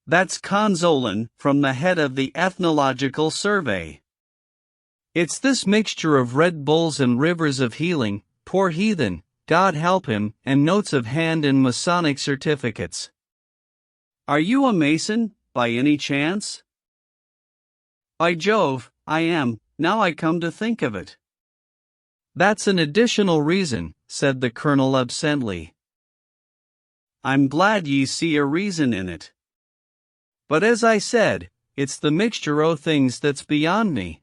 That's consoling, from the head of the Ethnological Survey. It's this mixture of Red Bulls and rivers of healing, poor heathen, God help him, and notes of hand and Masonic certificates. Are you a Mason, by any chance? By Jove, I am, now I come to think of it. That's an additional reason, said the Colonel absently. I'm glad ye see a reason in it. But as I said, it's the mixture o' things that's beyond me.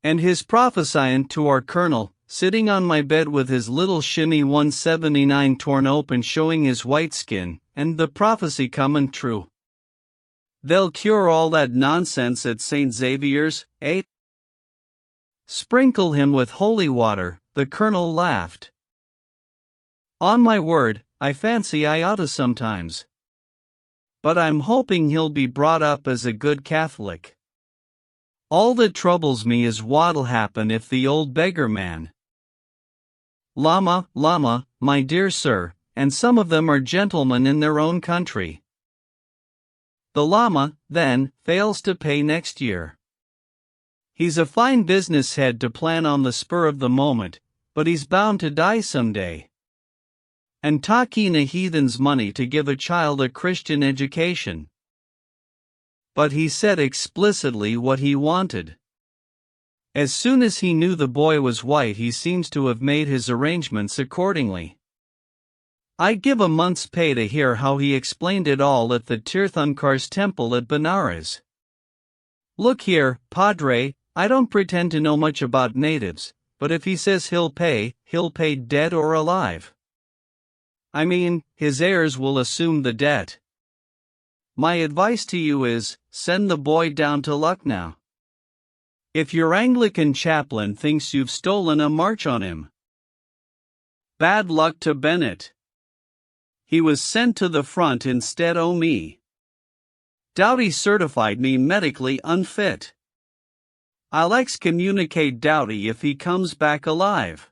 And his prophesying to our Colonel, sitting on my bed with his little shimmy 179 torn open showing his white skin, and the prophecy comin' true. They'll cure all that nonsense at St. Xavier's, eh? Sprinkle him with holy water, the Colonel laughed. On my word, I fancy I oughta sometimes. But I'm hoping he'll be brought up as a good Catholic. All that troubles me is what'll happen if the old beggar man. Lama, my dear sir, and some of them are gentlemen in their own country. The Lama, then, fails to pay next year. He's a fine business head to plan on the spur of the moment, but he's bound to die someday. And talking a heathen's money to give a child a Christian education. But he said explicitly what he wanted. As soon as he knew the boy was white, he seems to have made his arrangements accordingly. I'd give a month's pay to hear how he explained it all at the Tirthankar's temple at Benares. Look here, Padre, I don't pretend to know much about natives, but if he says he'll pay dead or alive. I mean, his heirs will assume the debt. My advice to you is, send the boy down to Lucknow. If your Anglican chaplain thinks you've stolen a march on him. Bad luck to Bennett. He was sent to the front instead o' me. Doughty certified me medically unfit. I'll excommunicate Doughty if he comes back alive.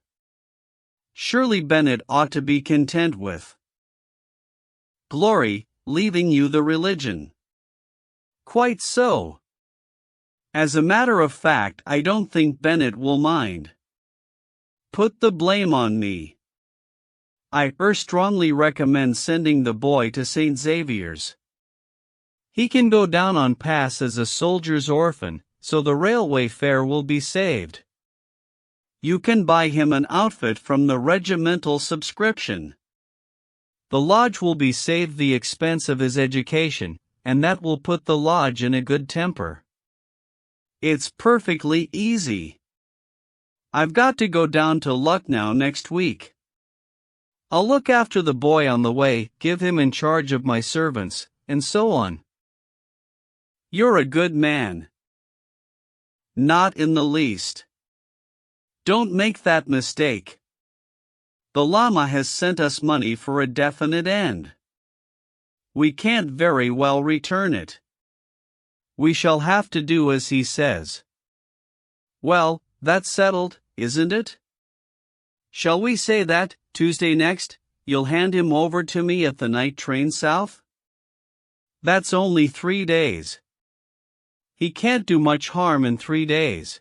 Surely Bennett ought to be content with glory, leaving you the religion. Quite so. As a matter of fact, I don't think Bennett will mind. Put the blame on me. I strongly recommend sending the boy to St. Xavier's. He can go down on pass as a soldier's orphan, so the railway fare will be saved. You can buy him an outfit from the regimental subscription. The lodge will be saved the expense of his education, and that will put the lodge in a good temper. It's perfectly easy. I've got to go down to Lucknow next week. I'll look after the boy on the way, give him in charge of my servants, and so on. You're a good man. Not in the least. Don't make that mistake. The Lama has sent us money for a definite end. We can't very well return it. We shall have to do as he says. Well, that's settled, isn't it? Shall we say that, Tuesday next, you'll hand him over to me at the night train south? That's only 3 days. He can't do much harm in 3 days.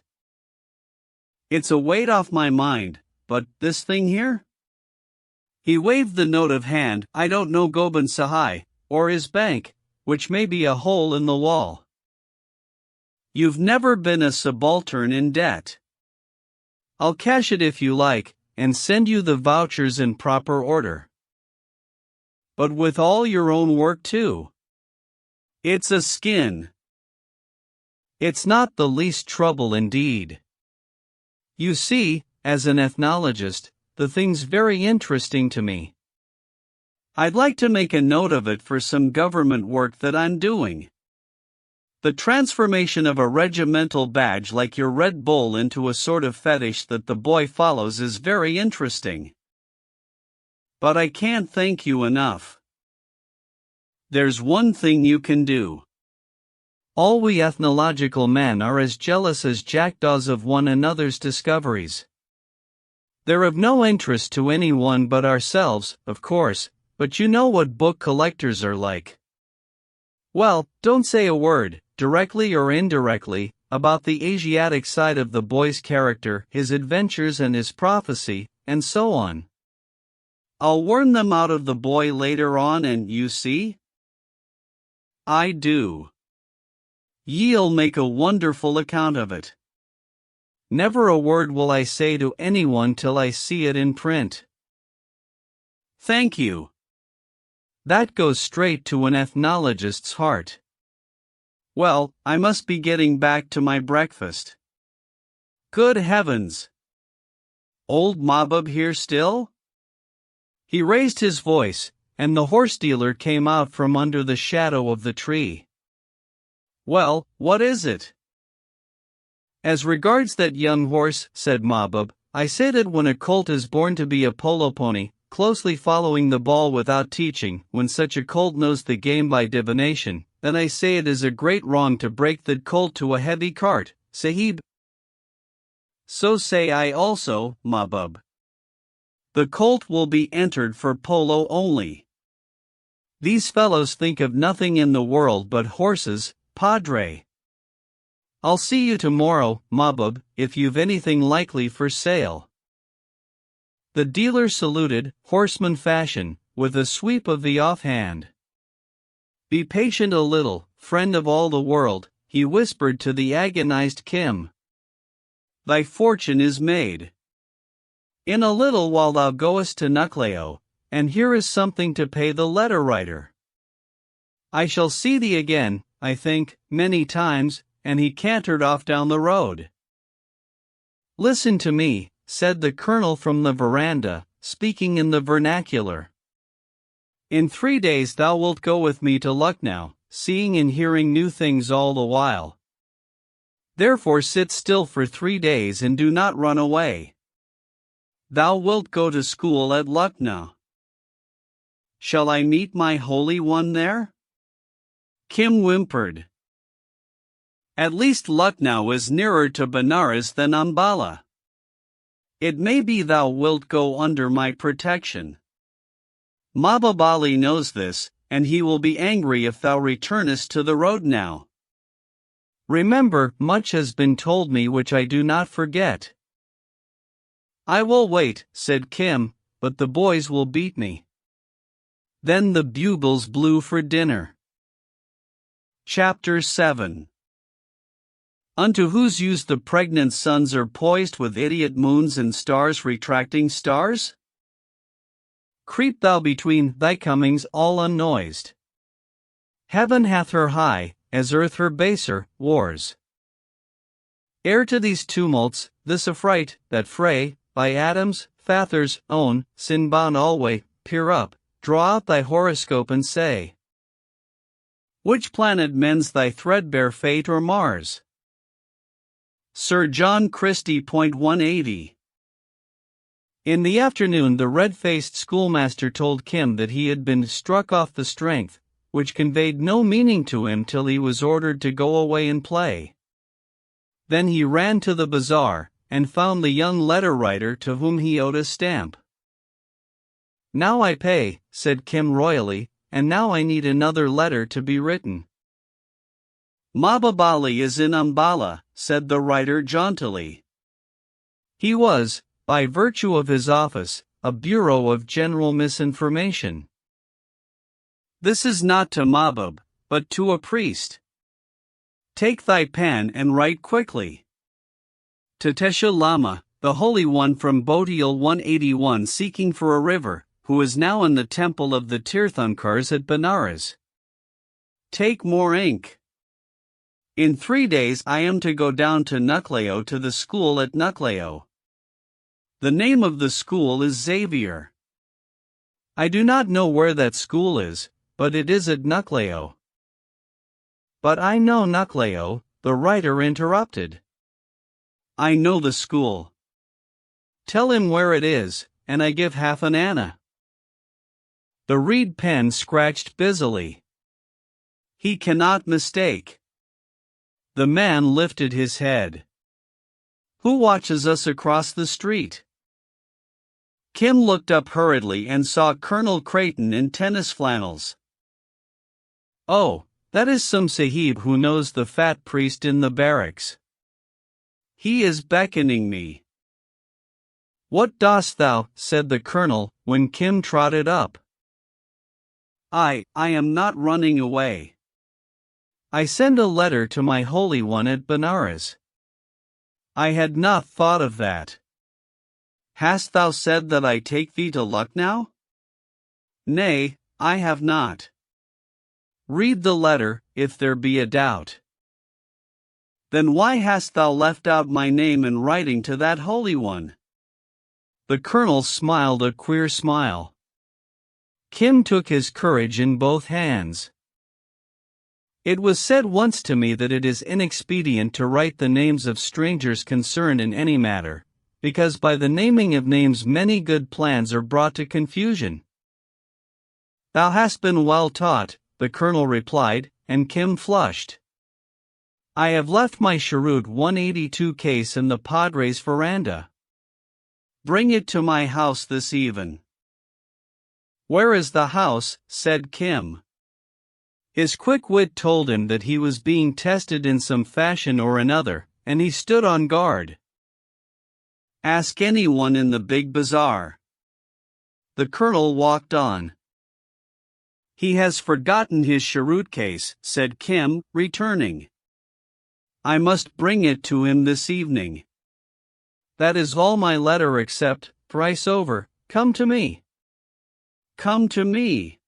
It's a weight off my mind, but this thing here? He waved the note of hand. I don't know Gobind Sahai, or his bank, which may be a hole in the wall. You've never been a subaltern in debt. I'll cash it if you like, and send you the vouchers in proper order. But with all your own work too. It's a skin. It's not the least trouble indeed. You see, as an ethnologist, the thing's very interesting to me. I'd like to make a note of it for some government work that I'm doing. The transformation of a regimental badge like your Red Bull into a sort of fetish that the boy follows is very interesting. But I can't thank you enough. There's one thing you can do. All we ethnological men are as jealous as jackdaws of one another's discoveries. They're of no interest to anyone but ourselves, of course, but you know what book collectors are like. Well, don't say a word, directly or indirectly, about the Asiatic side of the boy's character, his adventures and his prophecy, and so on. I'll worm them out of the boy later on and you see? I do. Ye'll make a wonderful account of it. Never a word will I say to anyone till I see it in print. Thank you. That goes straight to an ethnologist's heart. Well, I must be getting back to my breakfast. Good heavens! Old Mahbub here still? He raised his voice, and the horse dealer came out from under the shadow of the tree. Well, what is it? As regards that young horse, said Mahbub, I say that when a colt is born to be a polo pony, closely following the ball without teaching, when such a colt knows the game by divination, then I say it is a great wrong to break that colt to a heavy cart, Sahib. So say I also, Mahbub. The colt will be entered for polo only. These fellows think of nothing in the world but horses, Padre. I'll see you tomorrow, Mahbub, if you've anything likely for sale. The dealer saluted, horseman fashion, with a sweep of the offhand. Be patient a little, friend of all the world, he whispered to the agonized Kim. Thy fortune is made. In a little while thou goest to Nucleo, and here is something to pay the letter writer. I shall see thee again, I think, many times, and he cantered off down the road. Listen to me, said the colonel from the veranda, speaking in the vernacular. In 3 days thou wilt go with me to Lucknow, seeing and hearing new things all the while. Therefore sit still for 3 days and do not run away. Thou wilt go to school at Lucknow. Shall I meet my Holy One there? Kim whimpered. At least Lucknow is nearer to Benares than Ambala. It may be thou wilt go under my protection. Mahbub Ali knows this, and he will be angry if thou returnest to the road now. Remember, much has been told me which I do not forget. I will wait, said Kim, but the boys will beat me. Then the bugles blew for dinner. Chapter 7. Unto whose use the pregnant suns are poised with idiot moons and stars retracting stars? Creep thou between thy comings all unnoised. Heaven hath her high, as earth her baser, wars. Ere to these tumults, this affright, that fray, by Adam's, Father's, own, sin-bound alway, peer up, draw out thy horoscope and say, which planet mends thy threadbare fate or Mars? Sir John Christie. 180. In the afternoon the red-faced schoolmaster told Kim that he had been struck off the strength, which conveyed no meaning to him till he was ordered to go away and play. Then he ran to the bazaar, and found the young letter-writer to whom he owed a stamp. Now I pay, said Kim royally, and now I need another letter to be written. Mababali is in Umballa, said the writer jauntily. He was, by virtue of his office, a bureau of general misinformation. This is not to Mabab, but to a priest. Take thy pen and write quickly. To Tesha Lama, the Holy One from Bodhil 181 seeking for a river, who is now in the temple of the Tirthankars at Benares. Take more ink. In 3 days I am to go down to Nucleo to the school at Nucleo. The name of the school is Xavier. I do not know where that school is, but it is at Nucleo. But I know Nucleo, the writer interrupted. I know the school. Tell him where it is, and I give half an anna. The reed pen scratched busily. He cannot mistake. The man lifted his head. Who watches us across the street? Kim looked up hurriedly and saw Colonel Creighton in tennis flannels. Oh, that is some sahib who knows the fat priest in the barracks. He is beckoning me. What dost thou? Said the colonel, when Kim trotted up. I am not running away. I send a letter to my Holy One at Benares. I had not thought of that. Hast thou said that I take thee to Lucknow? Nay, I have not. Read the letter, if there be a doubt. Then why hast thou left out my name in writing to that Holy One? The colonel smiled a queer smile. Kim took his courage in both hands. It was said once to me that it is inexpedient to write the names of strangers concerned in any matter, because by the naming of names many good plans are brought to confusion. Thou hast been well taught, the colonel replied, and Kim flushed. I have left my cheroot 182 case in the Padre's veranda. Bring it to my house this even. Where is the house? Said Kim. His quick wit told him that he was being tested in some fashion or another, and he stood on guard. Ask anyone in the big bazaar. The colonel walked on. He has forgotten his cheroot case, said Kim, returning. I must bring it to him this evening. That is all my letter except, thrice over, come to me. Come to me.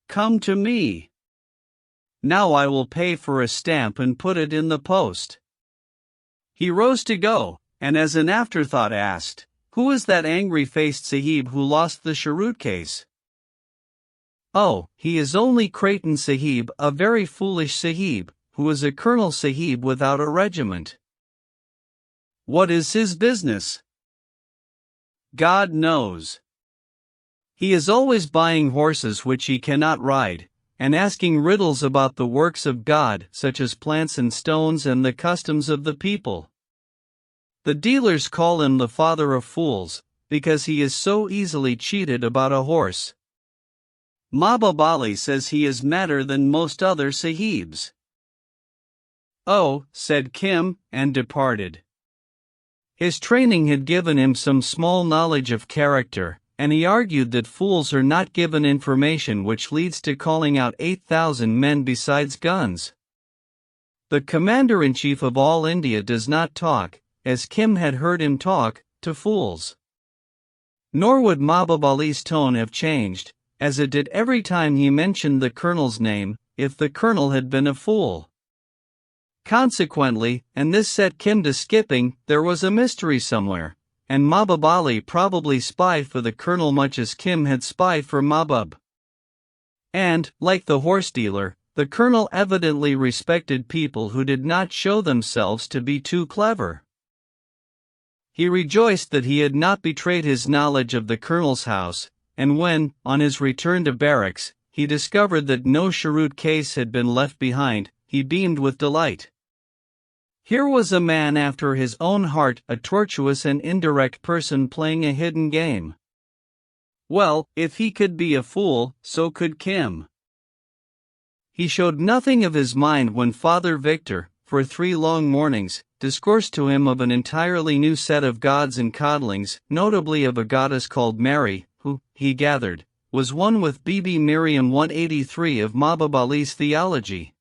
Come to me. Now I will pay for a stamp and put it in the post. He rose to go, and as an afterthought asked, who is that angry-faced sahib who lost the cheroot case? Oh, he is only Creighton Sahib, a very foolish sahib, who is a colonel sahib without a regiment. What is his business? God knows. He is always buying horses which he cannot ride, and asking riddles about the works of God, such as plants and stones and the customs of the people. The dealers call him the father of fools, because he is so easily cheated about a horse. Mababali says he is madder than most other sahibs. Oh, said Kim, and departed. His training had given him some small knowledge of character, and he argued that fools are not given information which leads to calling out 8,000 men besides guns. The commander-in-chief of all India does not talk, as Kim had heard him talk, to fools. Nor would Mahbub Ali's tone have changed, as it did every time he mentioned the colonel's name, if the colonel had been a fool. Consequently, and this set Kim to skipping, there was a mystery somewhere, and Mahbub Ali probably spied for the colonel much as Kim had spied for Mahbub. And, like the horse dealer, the colonel evidently respected people who did not show themselves to be too clever. He rejoiced that he had not betrayed his knowledge of the colonel's house, and when, on his return to barracks, he discovered that no cheroot case had been left behind, he beamed with delight. Here was a man after his own heart, a tortuous and indirect person playing a hidden game. Well, if he could be a fool, so could Kim. He showed nothing of his mind when Father Victor, for 3 long mornings, discoursed to him of an entirely new set of gods and coddlings, notably of a goddess called Mary, who, he gathered, was one with Bibi Miriam 183 of Mahbub Ali's theology.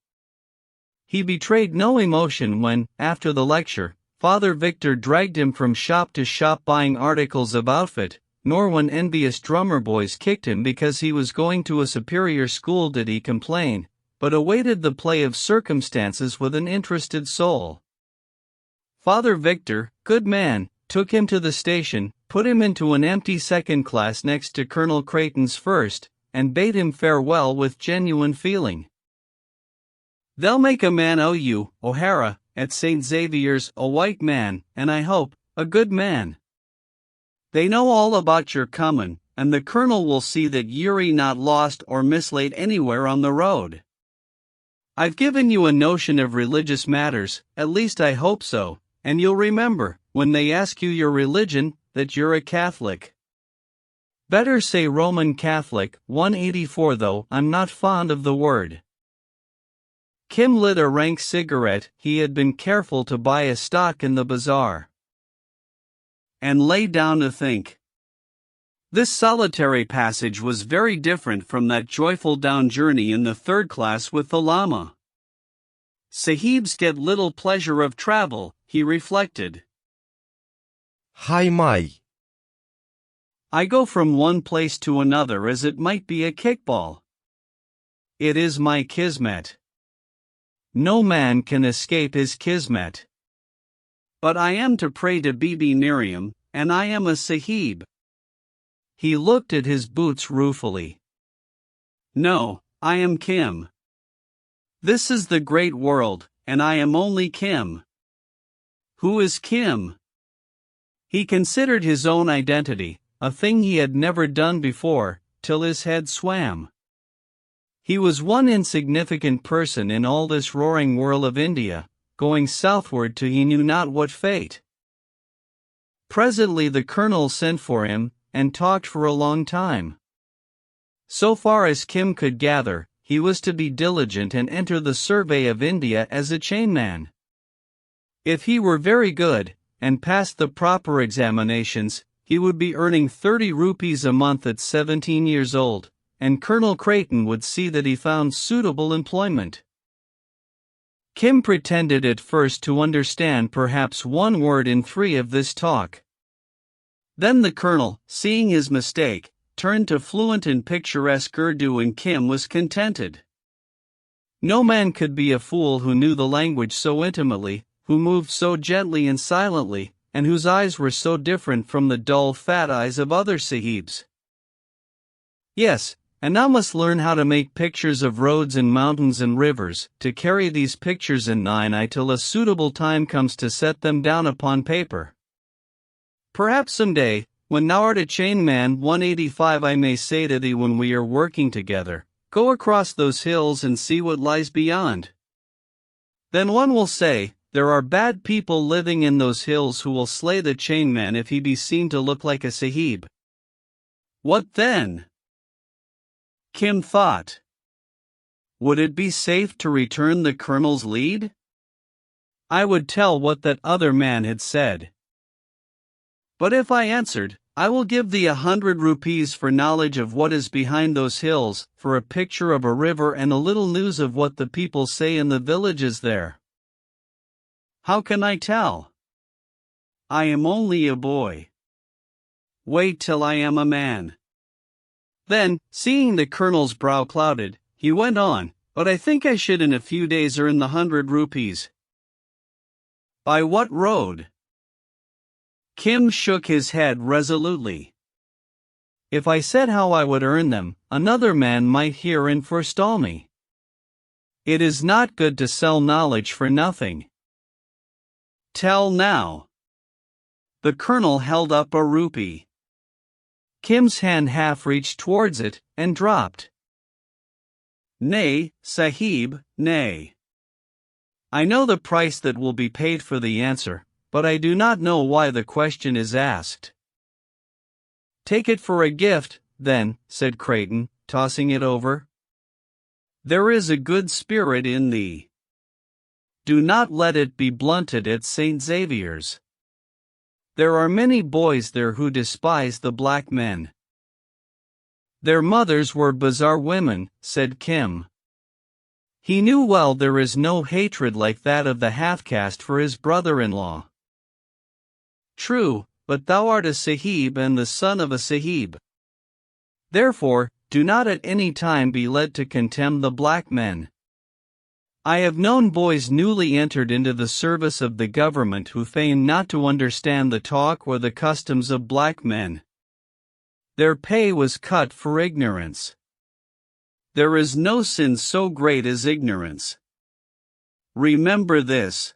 He betrayed no emotion when, after the lecture, Father Victor dragged him from shop to shop buying articles of outfit, nor when envious drummer boys kicked him because he was going to a superior school did he complain, but awaited the play of circumstances with an interested soul. Father Victor, good man, took him to the station, put him into an empty second class next to Colonel Creighton's first, and bade him farewell with genuine feeling. They'll make a man o' you, O'Hara, at St. Xavier's, a white man, and I hope, a good man. They know all about your comin', and the colonel will see that you're not lost or mislaid anywhere on the road. I've given you a notion of religious matters, at least I hope so, and you'll remember, when they ask you your religion, that you're a Catholic. Better say Roman Catholic, 184 though I'm not fond of the word. Kim lit a rank cigarette, he had been careful to buy a stock in the bazaar, and lay down to think. This solitary passage was very different from that joyful down journey in the 3rd class with the Lama. Sahibs get little pleasure of travel, he reflected. Hai mai. I go from one place to another as it might be a kickball. It is my kismet. No man can escape his kismet. But I am to pray to Bibi Miriam, and I am a Sahib. He looked at his boots ruefully. No, I am Kim. This is the great world, and I am only Kim. Who is Kim? He considered his own identity, a thing he had never done before, till his head swam. He was one insignificant person in all this roaring whirl of India, going southward to he knew not what fate. Presently the colonel sent for him, and talked for a long time. So far as Kim could gather, he was to be diligent and enter the survey of India as a chainman. If he were very good, and passed the proper examinations, he would be earning 30 rupees a month at 17 years old, and Colonel Creighton would see that he found suitable employment. Kim pretended at first to understand perhaps 1 word in 3 of this talk. Then the colonel, seeing his mistake, turned to fluent and picturesque Urdu, and Kim was contented. No man could be a fool who knew the language so intimately, who moved so gently and silently, and whose eyes were so different from the dull fat eyes of other sahibs. Yes, and now must learn how to make pictures of roads and mountains and rivers, to carry these pictures in thine eye till a suitable time comes to set them down upon paper. Perhaps some day, when thou art a chainman 185, I may say to thee when we are working together, go across those hills and see what lies beyond. Then one will say, there are bad people living in those hills who will slay the chainman if he be seen to look like a sahib. What then? Kim thought. Would it be safe to return the colonel's lead? I would tell what that other man had said. But if I answered, I will give thee 100 rupees for knowledge of what is behind those hills, for a picture of a river and a little news of what the people say in the villages there. How can I tell? I am only a boy. Wait till I am a man. Then, seeing the colonel's brow clouded, he went on, but I think I should in a few days earn the 100 rupees. By what road? Kim shook his head resolutely. If I said how I would earn them, another man might hear and forestall me. It is not good to sell knowledge for nothing. Tell now. The colonel held up a rupee. Kim's hand half reached towards it, and dropped. Nay, Sahib, nay. I know the price that will be paid for the answer, but I do not know why the question is asked. Take it for a gift, then, said Creighton, tossing it over. There is a good spirit in thee. Do not let it be blunted at St. Xavier's. There are many boys there who despise the black men. Their mothers were bazaar women, said Kim. He knew well there is no hatred like that of the half-caste for his brother-in-law. True, but thou art a sahib and the son of a sahib. Therefore, do not at any time be led to contemn the black men. I have known boys newly entered into the service of the government who feign not to understand the talk or the customs of black men. Their pay was cut for ignorance. There is no sin so great as ignorance. Remember this.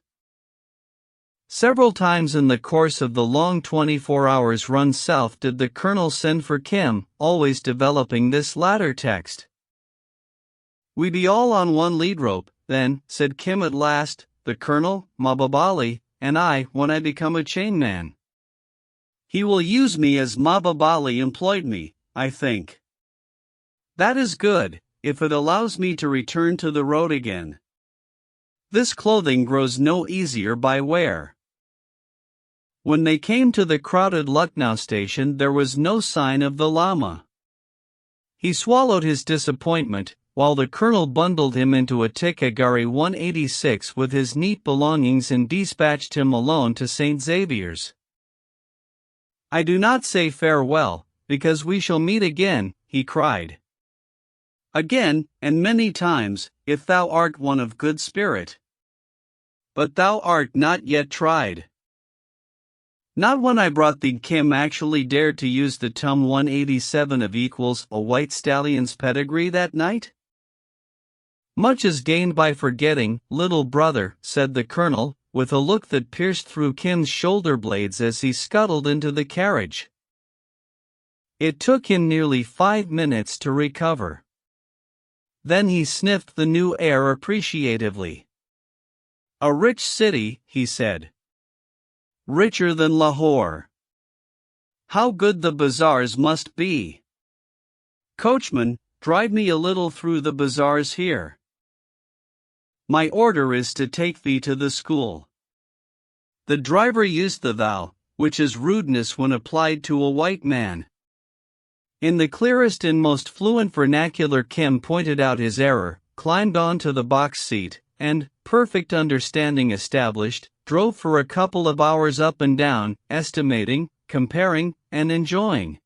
Several times in the course of the long 24 hours run south did the colonel send for Kim, always developing this latter text. We be all on one lead rope, then, said Kim at last, the colonel, Mahbubali, and I, when I become a chainman. He will use me as Mahbubali employed me, I think. That is good, if it allows me to return to the road again. This clothing grows no easier by wear. When they came to the crowded Lucknow station, there was no sign of the Lama. He swallowed his disappointment, while the colonel bundled him into a tikka gari 186 with his neat belongings and dispatched him alone to St. Xavier's. I do not say farewell, because we shall meet again, he cried. Again, and many times, if thou art one of good spirit. But thou art not yet tried. Not when I brought thee. Kim actually dared to use the tum 187 of equals a white stallion's pedigree that night? Much is gained by forgetting, little brother, said the colonel, with a look that pierced through Kim's shoulder blades as he scuttled into the carriage. It took him nearly 5 minutes to recover. Then he sniffed the new air appreciatively. A rich city, he said. Richer than Lahore. How good the bazaars must be. Coachman, drive me a little through the bazaars here. My order is to take thee to the school. The driver used the thou, which is rudeness when applied to a white man. In the clearest and most fluent vernacular, Kim pointed out his error, climbed onto the box seat, and, perfect understanding established, drove for a couple of hours up and down, estimating, comparing, and enjoying.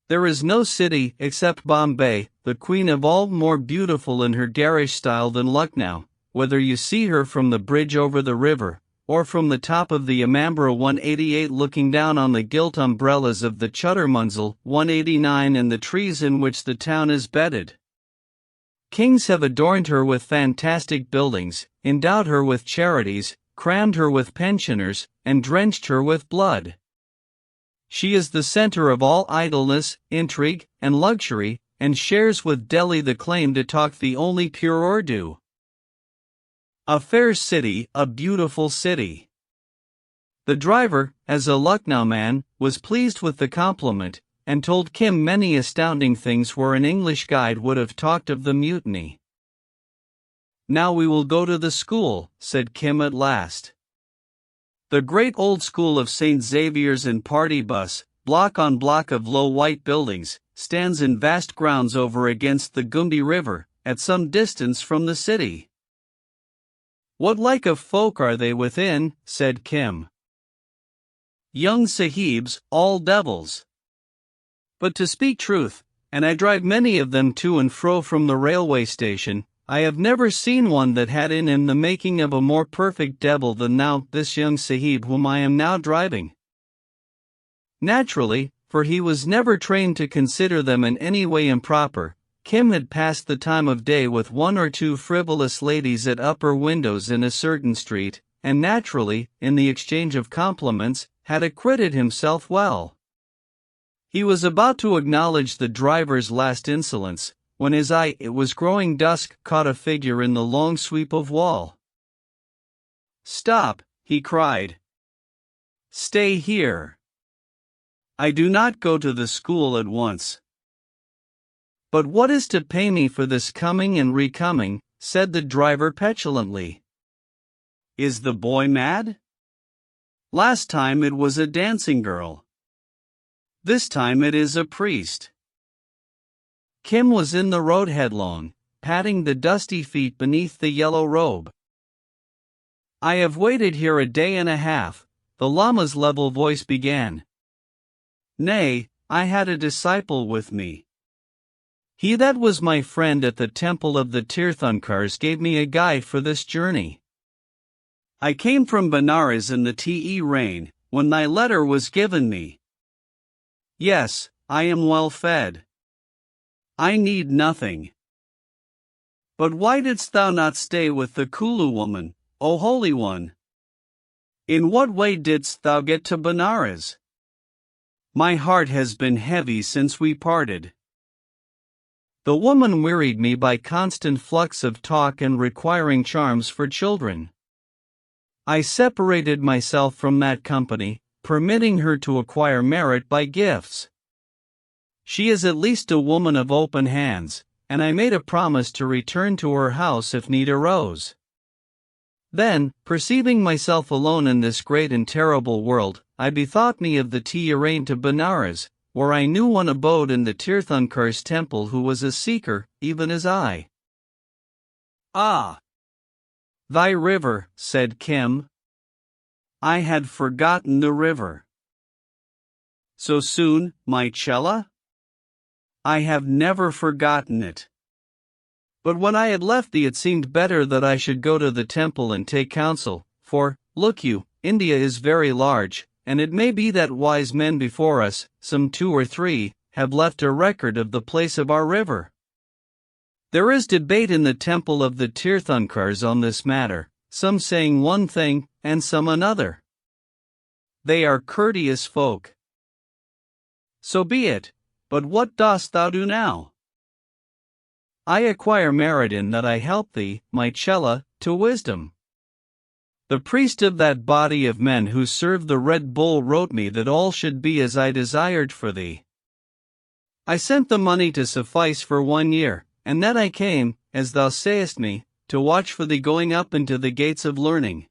There is no city, except Bombay, the queen of all, more beautiful in her garish style than Lucknow, whether you see her from the bridge over the river, or from the top of the Amambra 188 looking down on the gilt umbrellas of the Chuttermunzil 189 and the trees in which the town is bedded. Kings have adorned her with fantastic buildings, endowed her with charities, crammed her with pensioners, and drenched her with blood. She is the center of all idleness, intrigue, and luxury, and shares with Delhi the claim to talk the only pure Urdu. A fair city, a beautiful city. The driver, as a Lucknow man, was pleased with the compliment, and told Kim many astounding things where an English guide would have talked of the mutiny. Now we will go to the school, said Kim at last. The great old school of St. Xavier's in party bus, block on block of low white buildings, stands in vast grounds over against the Gumbi River, at some distance from the city. What like of folk are they within? Said Kim. Young sahibs, all devils. But to speak truth, and I drive many of them to and fro from the railway station, I have never seen one that had in him the making of a more perfect devil than now this young sahib whom I am now driving. Naturally, for he was never trained to consider them in any way improper, Kim had passed the time of day with one or two frivolous ladies at upper windows in a certain street, and naturally, in the exchange of compliments, had acquitted himself well. He was about to acknowledge the driver's last insolence, when his eye, it was growing dusk, caught a figure in the long sweep of wall. "Stop," he cried. "Stay here. I do not go to the school at once." "But what is to pay me for this coming and recoming?" said the driver petulantly. "Is the boy mad? Last time it was a dancing girl. This time it is a priest." Kim was in the road headlong, patting the dusty feet beneath the yellow robe. "I have waited here a day and a half," the lama's level voice began. "Nay, I had a disciple with me. He that was my friend at the temple of the Tirthankars gave me a guide for this journey. I came from Benares in the te rain, when thy letter was given me. Yes, I am well fed. I need nothing. But why didst thou not stay with the Kulu woman, O Holy One? In what way didst thou get to Benares? My heart has been heavy since we parted." The woman wearied me by constant flux of talk and requiring charms for children. I separated myself from that company, permitting her to acquire merit by gifts. She is at least a woman of open hands, and I made a promise to return to her house if need arose. Then, perceiving myself alone in this great and terrible world, I bethought me of the Tirthan to Benares, where I knew one abode in the Tirthankar's temple who was a seeker, even as I. "Ah! Thy river," said Kim. "I had forgotten the river." "So soon, my Chela?" "I have never forgotten it. But when I had left thee it seemed better that I should go to the temple and take counsel, for, look you, India is very large, and it may be that wise men before us, some 2 or 3, have left a record of the place of our river. There is debate in the temple of the Tirthankars on this matter, some saying one thing, and some another. They are courteous folk. So be it, but what dost thou do now?" "I acquire merit in that I help thee, my Chela, to wisdom. The priest of that body of men who served the Red Bull wrote me that all should be as I desired for thee. I sent the money to suffice for 1 year, and then I came, as thou sayest me, to watch for thee going up into the gates of learning.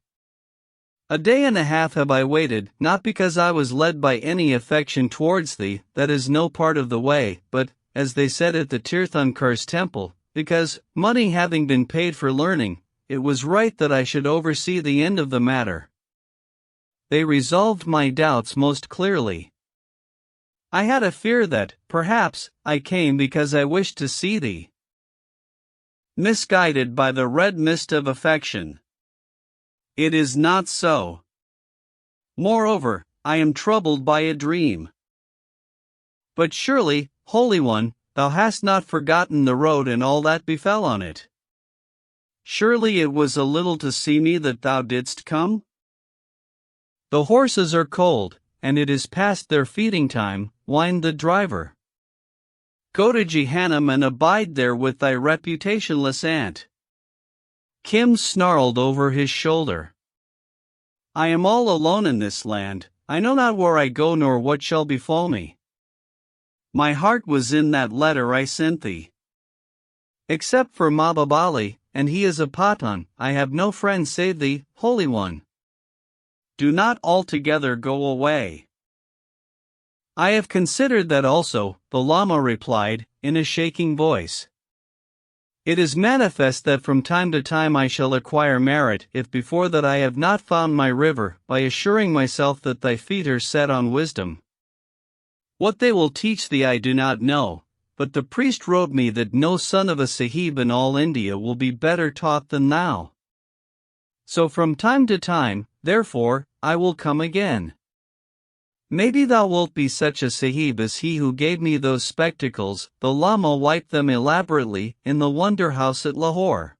A day and a half have I waited, not because I was led by any affection towards thee, that is no part of the way, but, as they said at the Tirthankar's temple, because, money having been paid for learning, it was right that I should oversee the end of the matter. They resolved my doubts most clearly. I had a fear that, perhaps, I came because I wished to see thee. Misguided by the red mist of affection. It is not so. Moreover, I am troubled by a dream. But surely, Holy One, thou hast not forgotten the road and all that befell on it. Surely it was a little to see me that thou didst come? The horses are cold, and it is past their feeding time, whined the driver. Go to Jehannam and abide there with thy reputationless aunt. Kim snarled over his shoulder. I am all alone in this land, I know not where I go nor what shall befall me. My heart was in that letter I sent thee. Except for Mababali, and he is a Patan, I have no friend save thee, Holy One. Do not altogether go away. I have considered that also, the Lama replied, in a shaking voice. It is manifest that from time to time I shall acquire merit, if before that I have not found my river, by assuring myself that thy feet are set on wisdom. What they will teach thee I do not know, but the priest wrote me that no son of a Sahib in all India will be better taught than thou. So from time to time, therefore, I will come again. Maybe thou wilt be such a Sahib as he who gave me those spectacles. The Lama wiped them elaborately in the wonder house at Lahore.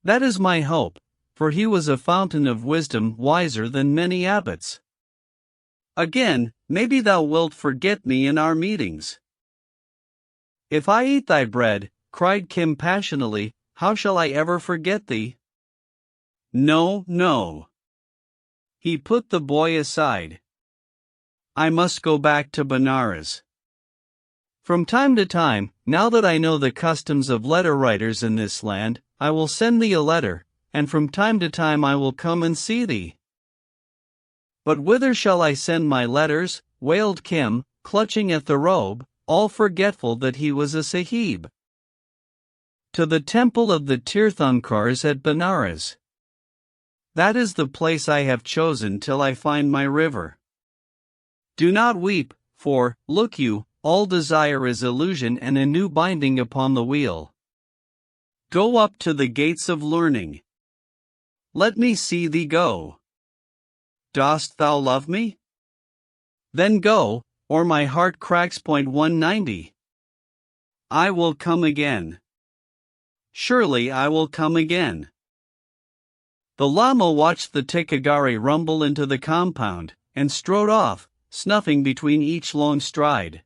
That is my hope, for he was a fountain of wisdom, wiser than many abbots. Again, maybe thou wilt forget me in our meetings. If I eat thy bread, cried Kim passionately, how shall I ever forget thee? No, no. He put the boy aside. I must go back to Benares. From time to time, now that I know the customs of letter writers in this land, I will send thee a letter, and from time to time I will come and see thee. But whither shall I send my letters? Wailed Kim, clutching at the robe, all forgetful that he was a Sahib. To the temple of the Tirthankars at Benares. That is the place I have chosen till I find my river. Do not weep, for, look you, all desire is illusion and a new binding upon the wheel. Go up to the gates of learning. Let me see thee go. Dost thou love me? Then go, or my heart cracks. 190. I will come again. Surely I will come again. The Lama watched the Tikagari rumble into the compound, and strode off, snuffing between each long stride.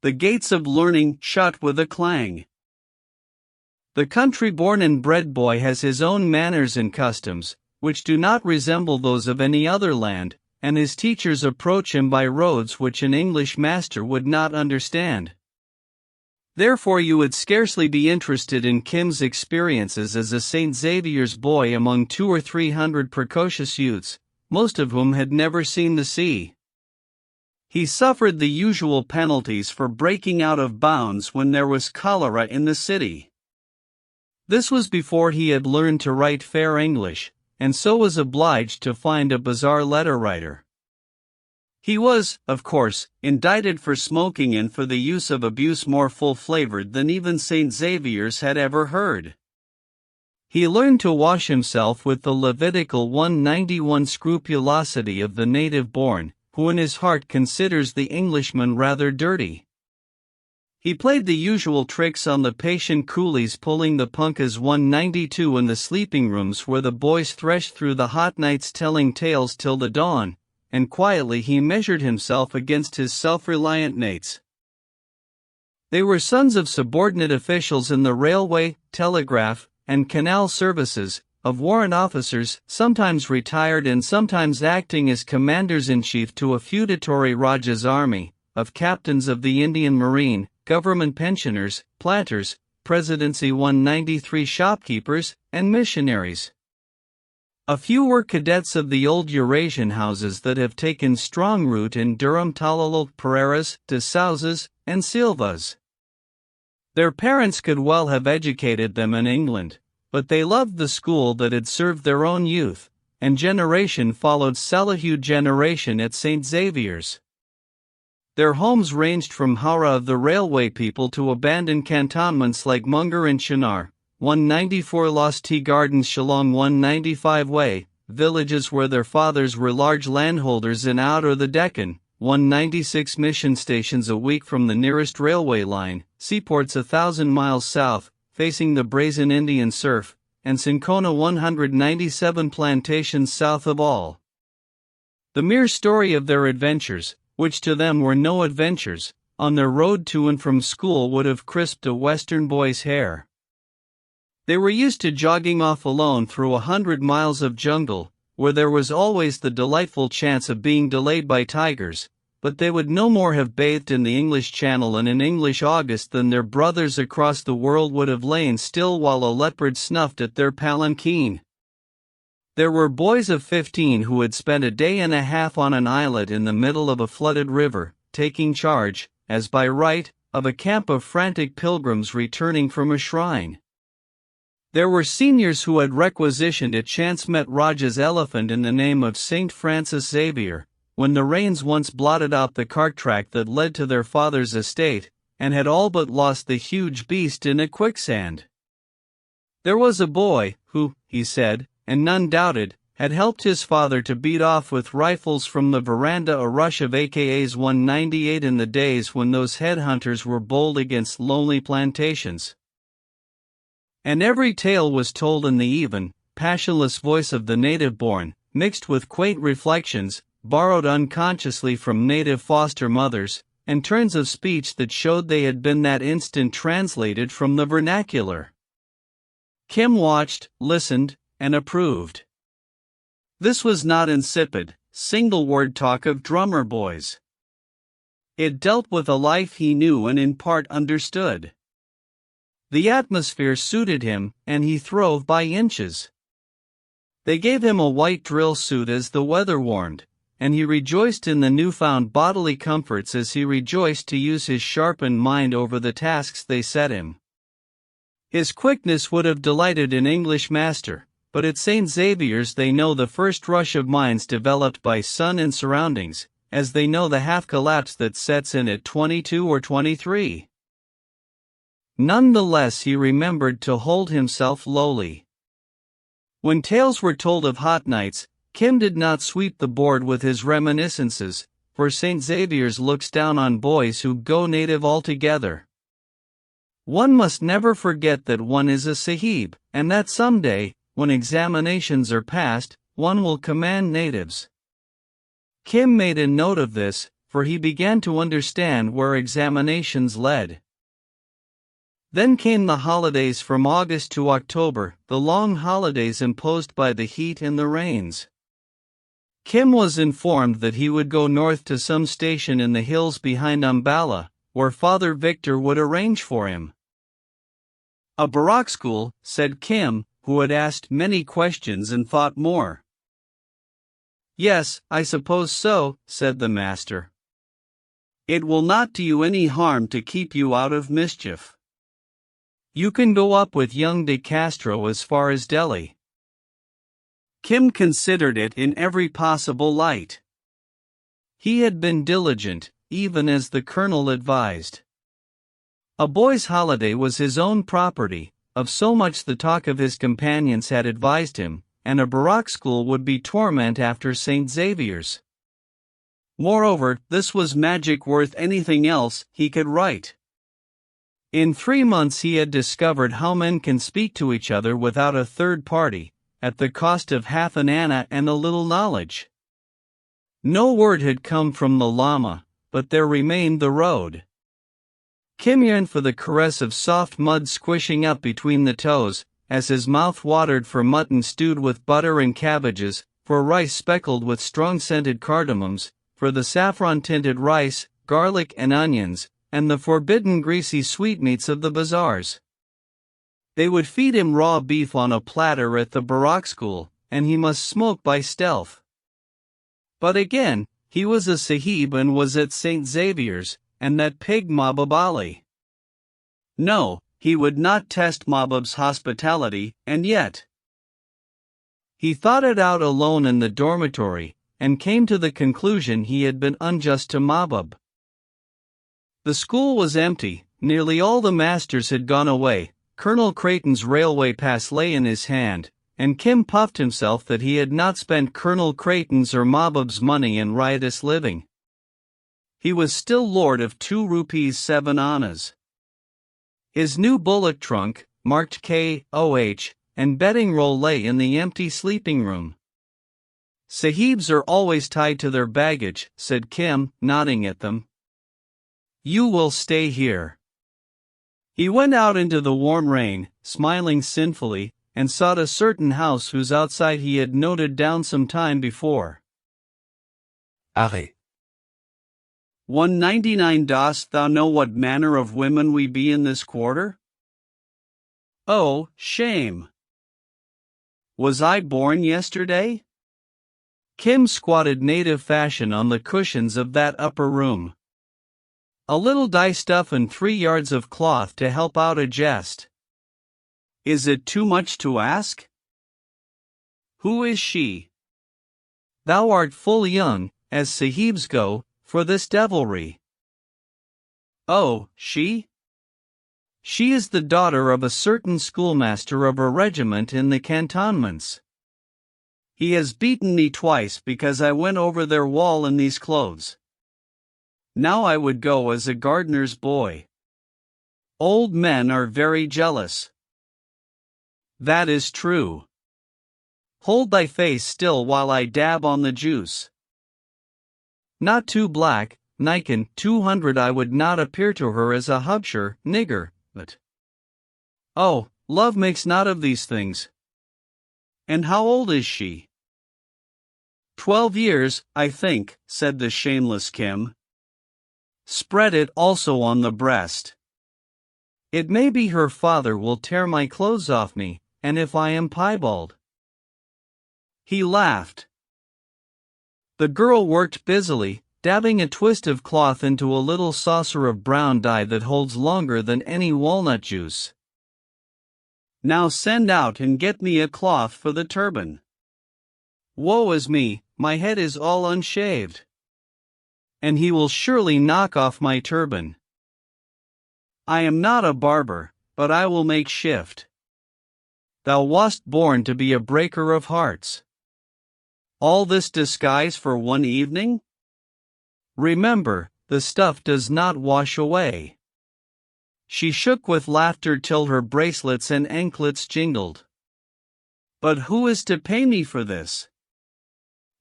The gates of learning shut with a clang. The country-born and bred boy has his own manners and customs, which do not resemble those of any other land, and his teachers approach him by roads which an English master would not understand. Therefore you would scarcely be interested in Kim's experiences as a St. Xavier's boy among 200 or 300 precocious youths, most of whom had never seen the sea. He suffered the usual penalties for breaking out of bounds when there was cholera in the city. This was before he had learned to write fair English, and so was obliged to find a bazaar letter writer. He was, of course, indicted for smoking and for the use of abuse more full-flavored than even St. Xavier's had ever heard. He learned to wash himself with the Levitical 191 scrupulosity of the native born, who in his heart considers the Englishman rather dirty. He played the usual tricks on the patient coolies, pulling the punkas 192 in the sleeping rooms where the boys threshed through the hot nights telling tales till the dawn, and quietly he measured himself against his self-reliant mates. They were sons of subordinate officials in the railway, telegraph, and canal services, of warrant officers, sometimes retired and sometimes acting as commanders-in-chief to a feudatory Raja's army, of captains of the Indian Marine, government pensioners, planters, Presidency 193 shopkeepers, and missionaries. A few were cadets of the old Eurasian houses that have taken strong root in Durham, Talalol, Pereiras, De Souzas, and Silvas. Their parents could well have educated them in England, but they loved the school that had served their own youth, and generation followed Salahude generation at St. Xavier's. Their homes ranged from Howrah of the railway people to abandoned cantonments like Munger and Chinar, 194 Lost Tea Gardens, Shillong 195 Way, villages where their fathers were large landholders in Oudh or the Deccan, 196 mission stations a week from the nearest railway line, seaports 1,000 miles south, facing the brazen Indian surf, and Sincona 197 plantations south of all. The mere story of their adventures, which to them were no adventures, on their road to and from school would have crisped a Western boy's hair. They were used to jogging off alone through 100 miles of jungle, where there was always the delightful chance of being delayed by tigers, but they would no more have bathed in the English Channel in an English August than their brothers across the world would have lain still while a leopard snuffed at their palanquin. There were boys of 15 who had spent a day and a half on an islet in the middle of a flooded river, taking charge, as by right, of a camp of frantic pilgrims returning from a shrine. There were seniors who had requisitioned a chance-met Raja's elephant in the name of Saint Francis Xavier, when the rains once blotted out the cart track that led to their father's estate, and had all but lost the huge beast in a quicksand. There was a boy who, he said, and none doubted, had helped his father to beat off with rifles from the veranda a rush of AKs 198 in the days when those headhunters were bold against lonely plantations. And every tale was told in the even, passionless voice of the native-born, mixed with quaint reflections, borrowed unconsciously from native foster mothers, and turns of speech that showed they had been that instant translated from the vernacular. Kim watched, listened, and approved. This was not insipid, single-word talk of drummer boys. It dealt with a life he knew and in part understood. The atmosphere suited him, and he throve by inches. They gave him a white drill suit as the weather warned, and he rejoiced in the newfound bodily comforts as he rejoiced to use his sharpened mind over the tasks they set him. His quickness would have delighted an English master, but at St. Xavier's they know the first rush of minds developed by sun and surroundings, as they know the half-collapse that sets in at 22 or 23. None the less he remembered to hold himself lowly. When tales were told of hot nights, Kim did not sweep the board with his reminiscences, for St. Xavier's looks down on boys who go native altogether. One must never forget that one is a sahib, and that someday, when examinations are passed, one will command natives. Kim made a note of this, for he began to understand where examinations led. Then came the holidays from August to October, the long holidays imposed by the heat and the rains. Kim was informed that he would go north to some station in the hills behind Ambala, where Father Victor would arrange for him. A Barak school, said Kim, who had asked many questions and thought more. Yes, I suppose so, said the master. It will not do you any harm to keep you out of mischief. You can go up with young De Castro as far as Delhi. Kim considered it in every possible light. He had been diligent, even as the colonel advised. A boy's holiday was his own property, of so much the talk of his companions had advised him, and a Barak school would be torment after St. Xavier's. Moreover, this was magic worth anything else he could write. In 3 months he had discovered how men can speak to each other without a third party, at the cost of half an anna and a little knowledge. No word had come from the Lama, but there remained the road. Kim yearned for the caress of soft mud squishing up between the toes, as his mouth watered for mutton stewed with butter and cabbages, for rice speckled with strong-scented cardamoms, for the saffron-tinted rice, garlic and onions, and the forbidden greasy sweetmeats of the bazaars. They would feed him raw beef on a platter at the Barak school, and he must smoke by stealth. But again, he was a sahib and was at St. Xavier's, and that pig Mahbub Ali. No, he would not test Mahbub's hospitality, and yet. He thought it out alone in the dormitory, and came to the conclusion he had been unjust to Mahbub. The school was empty, nearly all the masters had gone away. Colonel Creighton's railway pass lay in his hand, and Kim puffed himself that he had not spent Colonel Creighton's or Mahbub's money in riotous living. He was still lord of 2 rupees 7 annas. His new bullock trunk, marked K.O.H., and bedding roll lay in the empty sleeping room. Sahibs are always tied to their baggage, said Kim, nodding at them. You will stay here. He went out into the warm rain, smiling sinfully, and sought a certain house whose outside he had noted down some time before. Arrêt. 199. Dost thou know what manner of women we be in this quarter? Oh, shame! Was I born yesterday? Kim squatted native fashion on the cushions of that upper room. A little dye stuff and 3 yards of cloth to help out a jest. Is it too much to ask? Who is she? Thou art full young, as sahibs go, for this devilry. Oh, she? She is the daughter of a certain schoolmaster of a regiment in the cantonments. He has beaten me twice because I went over their wall in these clothes. Now I would go as a gardener's boy. Old men are very jealous. That is true. Hold thy face still while I dab on the juice. Not too black, Nikon 200. I would not appear to her as a hubsher, nigger, but. Oh, love makes not of these things. And how old is she? 12 years, I think, said the shameless Kim. Spread it also on the breast. It may be her father will tear my clothes off me, and if I am piebald. He laughed. The girl worked busily, dabbing a twist of cloth into a little saucer of brown dye that holds longer than any walnut juice. Now send out and get me a cloth for the turban. Woe is me, my head is all unshaved. And he will surely knock off my turban. I am not a barber, but I will make shift. Thou wast born to be a breaker of hearts. All this disguise for one evening? Remember, the stuff does not wash away. She shook with laughter till her bracelets and anklets jingled. But who is to pay me for this?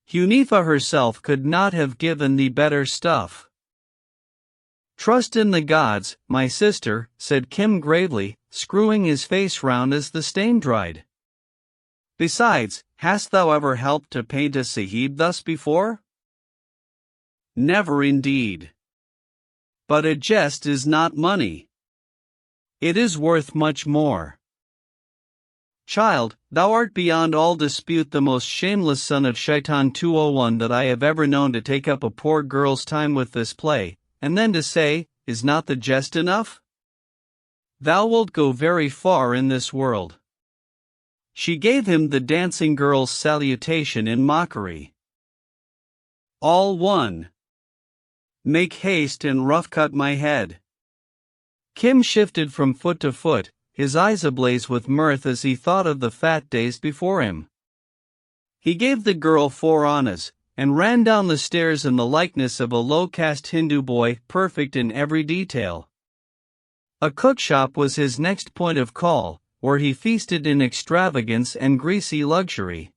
Hunifa herself could not have given thee better stuff. Trust in the gods, my sister, said Kim gravely, screwing his face round as the stain dried. Besides, hast thou ever helped to paint a sahib thus before? Never indeed. But a jest is not money. It is worth much more. Child, thou art beyond all dispute the most shameless son of Shaitan 201 that I have ever known to take up a poor girl's time with this play, and then to say, is not the jest enough? Thou wilt go very far in this world. She gave him the dancing girl's salutation in mockery. All one. Make haste and rough cut my head. Kim shifted from foot to foot, his eyes ablaze with mirth as he thought of the fat days before him. He gave the girl 4 annas, and ran down the stairs in the likeness of a low-caste Hindu boy, perfect in every detail. A cookshop was his next point of call, where he feasted in extravagance and greasy luxury.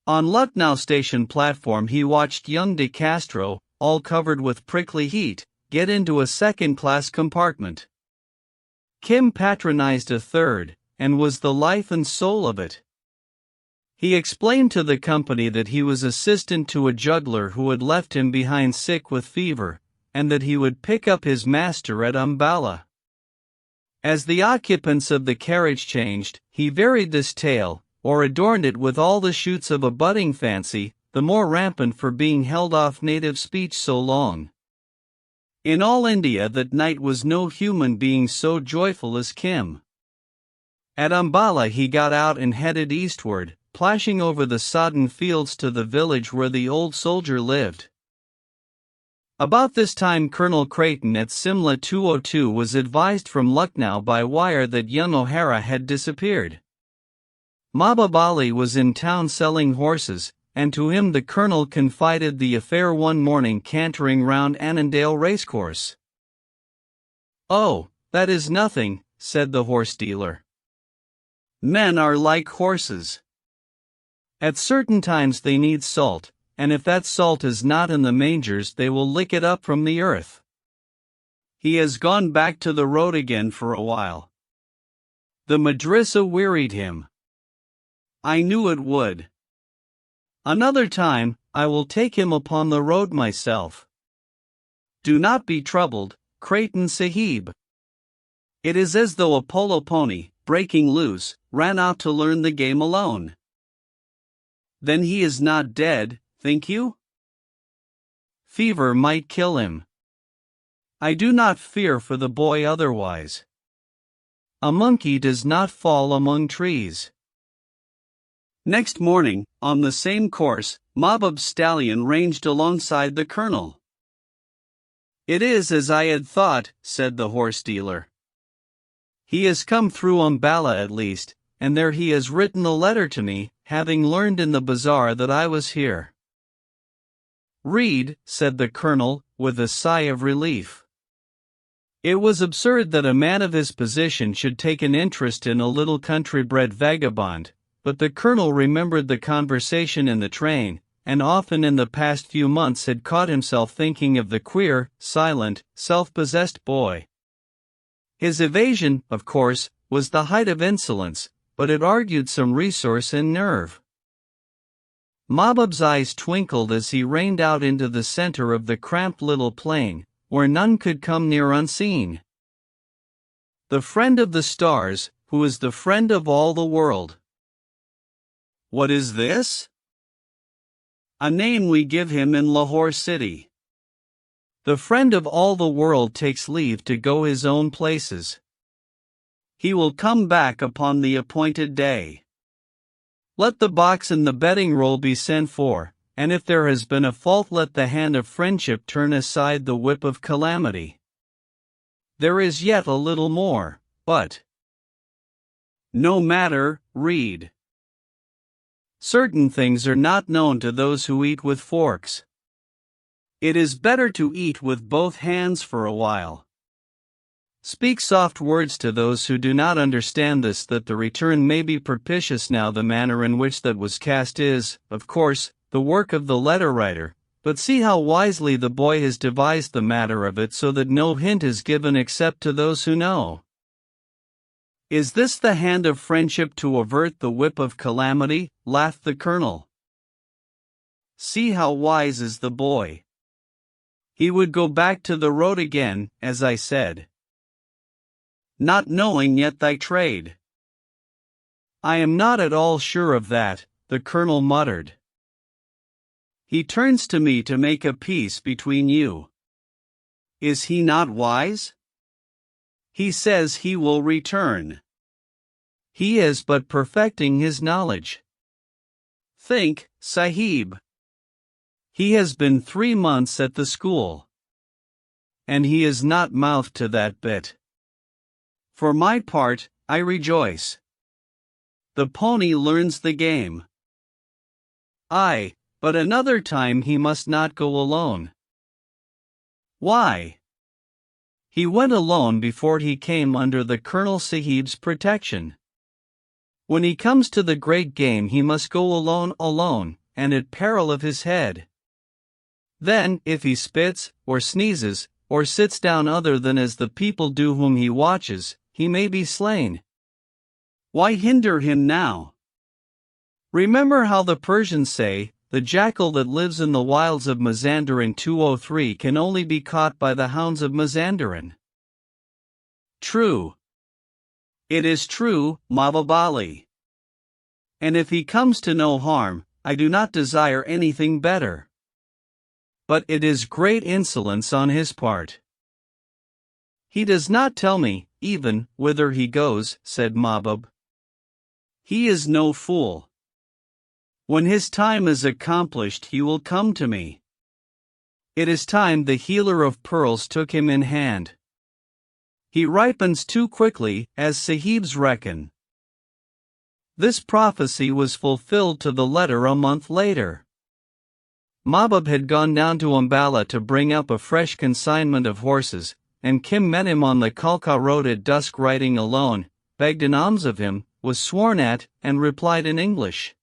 On Lucknow station platform he watched young De Castro, all covered with prickly heat, get into a second-class compartment. Kim patronized a third, and was the life and soul of it. He explained to the company that he was assistant to a juggler who had left him behind sick with fever, and that he would pick up his master at Ambala. As the occupants of the carriage changed, he varied this tale, or adorned it with all the shoots of a budding fancy, the more rampant for being held off native speech so long. In all India that night was no human being so joyful as Kim. At Ambala he got out and headed eastward, plashing over the sodden fields to the village where the old soldier lived. About this time Colonel Creighton at Simla 202 was advised from Lucknow by wire that young O'Hara had disappeared. Mahbub Ali was in town selling horses, and to him the colonel confided the affair one morning cantering round Annandale racecourse. "Oh, that is nothing," said the horse dealer. "Men are like horses. At certain times they need salt, and if that salt is not in the mangers they will lick it up from the earth. He has gone back to the road again for a while. The madrasa wearied him. I knew it would. Another time, I will take him upon the road myself. Do not be troubled, Creighton Sahib. It is as though a polo pony, breaking loose, ran out to learn the game alone. Then he is not dead, think you? Fever might kill him. I do not fear for the boy otherwise. A monkey does not fall among trees. Next morning, on the same course, Mabub's stallion ranged alongside the colonel. "It is as I had thought," said the horse dealer. "He has come through Umballa at least, and there he has written a letter to me, having learned in the bazaar that I was here." "Read," said the colonel, with a sigh of relief. It was absurd that a man of his position should take an interest in a little country-bred vagabond, but the colonel remembered the conversation in the train, and often in the past few months had caught himself thinking of the queer, silent, self-possessed boy. His evasion, of course, was the height of insolence, but it argued some resource and nerve. Mabub's eyes twinkled as he reined out into the center of the cramped little plain, where none could come near unseen. "The friend of the stars, who is the friend of all the world." What is this? A name we give him in Lahore city. The friend of all the world takes leave to go his own places. He will come back upon the appointed day. Let the box and the betting roll be sent for, and if there has been a fault, let the hand of friendship turn aside the whip of calamity. There is yet a little more, but no matter, read. Certain things are not known to those who eat with forks. It is better to eat with both hands for a while. Speak soft words to those who do not understand this, that the return may be propitious. Now the manner in which that was cast is, of course, the work of the letter writer, but see how wisely the boy has devised the matter of it so that no hint is given except to those who know. Is this the hand of friendship to avert the whip of calamity? Laughed the colonel. See how wise is the boy. He would go back to the road again, as I said. Not knowing yet thy trade. I am not at all sure of that, the colonel muttered. He turns to me to make a peace between you. Is he not wise? He says he will return. He is but perfecting his knowledge. Think, Sahib. He has been 3 months at the school. And he is not mouthed to that bit. For my part, I rejoice. The pony learns the game. Aye, but another time he must not go alone. Why? He went alone before he came under the Colonel Sahib's protection. When he comes to the great game he must go alone, and at peril of his head. Then, if he spits, or sneezes, or sits down other than as the people do whom he watches, he may be slain. Why hinder him now? Remember how the Persians say, the jackal that lives in the wilds of Mazandaran 203 can only be caught by the hounds of Mazandaran. True. It is true, Mahbubali. And if he comes to no harm, I do not desire anything better. But it is great insolence on his part. He does not tell me, even, whither he goes, said Mahbub. He is no fool. When his time is accomplished he will come to me. It is time the healer of pearls took him in hand. He ripens too quickly, as Sahibs reckon. This prophecy was fulfilled to the letter a month later. Mahbub had gone down to Umballa to bring up a fresh consignment of horses, and Kim met him on the Kalka road at dusk riding alone, begged an alms of him, was sworn at, and replied in English.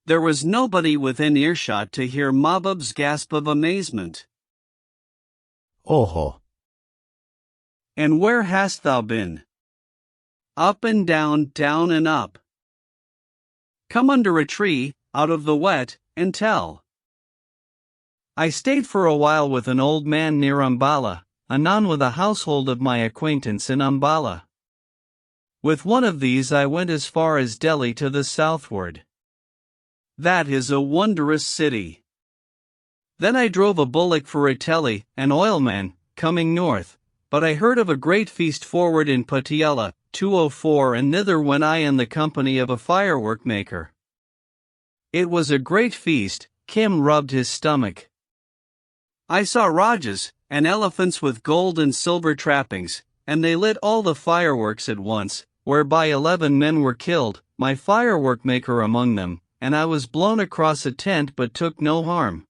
There was nobody within earshot to hear Mahbub's gasp of amazement. Oho. And where hast thou been? Up and down, down and up. Come under a tree, out of the wet, and tell. I stayed for a while with an old man near Umballa, anon with a household of my acquaintance in Umballa. With one of these I went as far as Delhi to the southward. That is a wondrous city. Then I drove a bullock for Atelli, an oilman, coming north, but I heard of a great feast forward in Patiala, 204, and thither went I in the company of a firework maker. It was a great feast. Kim rubbed his stomach. I saw Rajas, and elephants with gold and silver trappings, and they lit all the fireworks at once, whereby 11 men were killed, my firework maker among them, and I was blown across a tent but took no harm.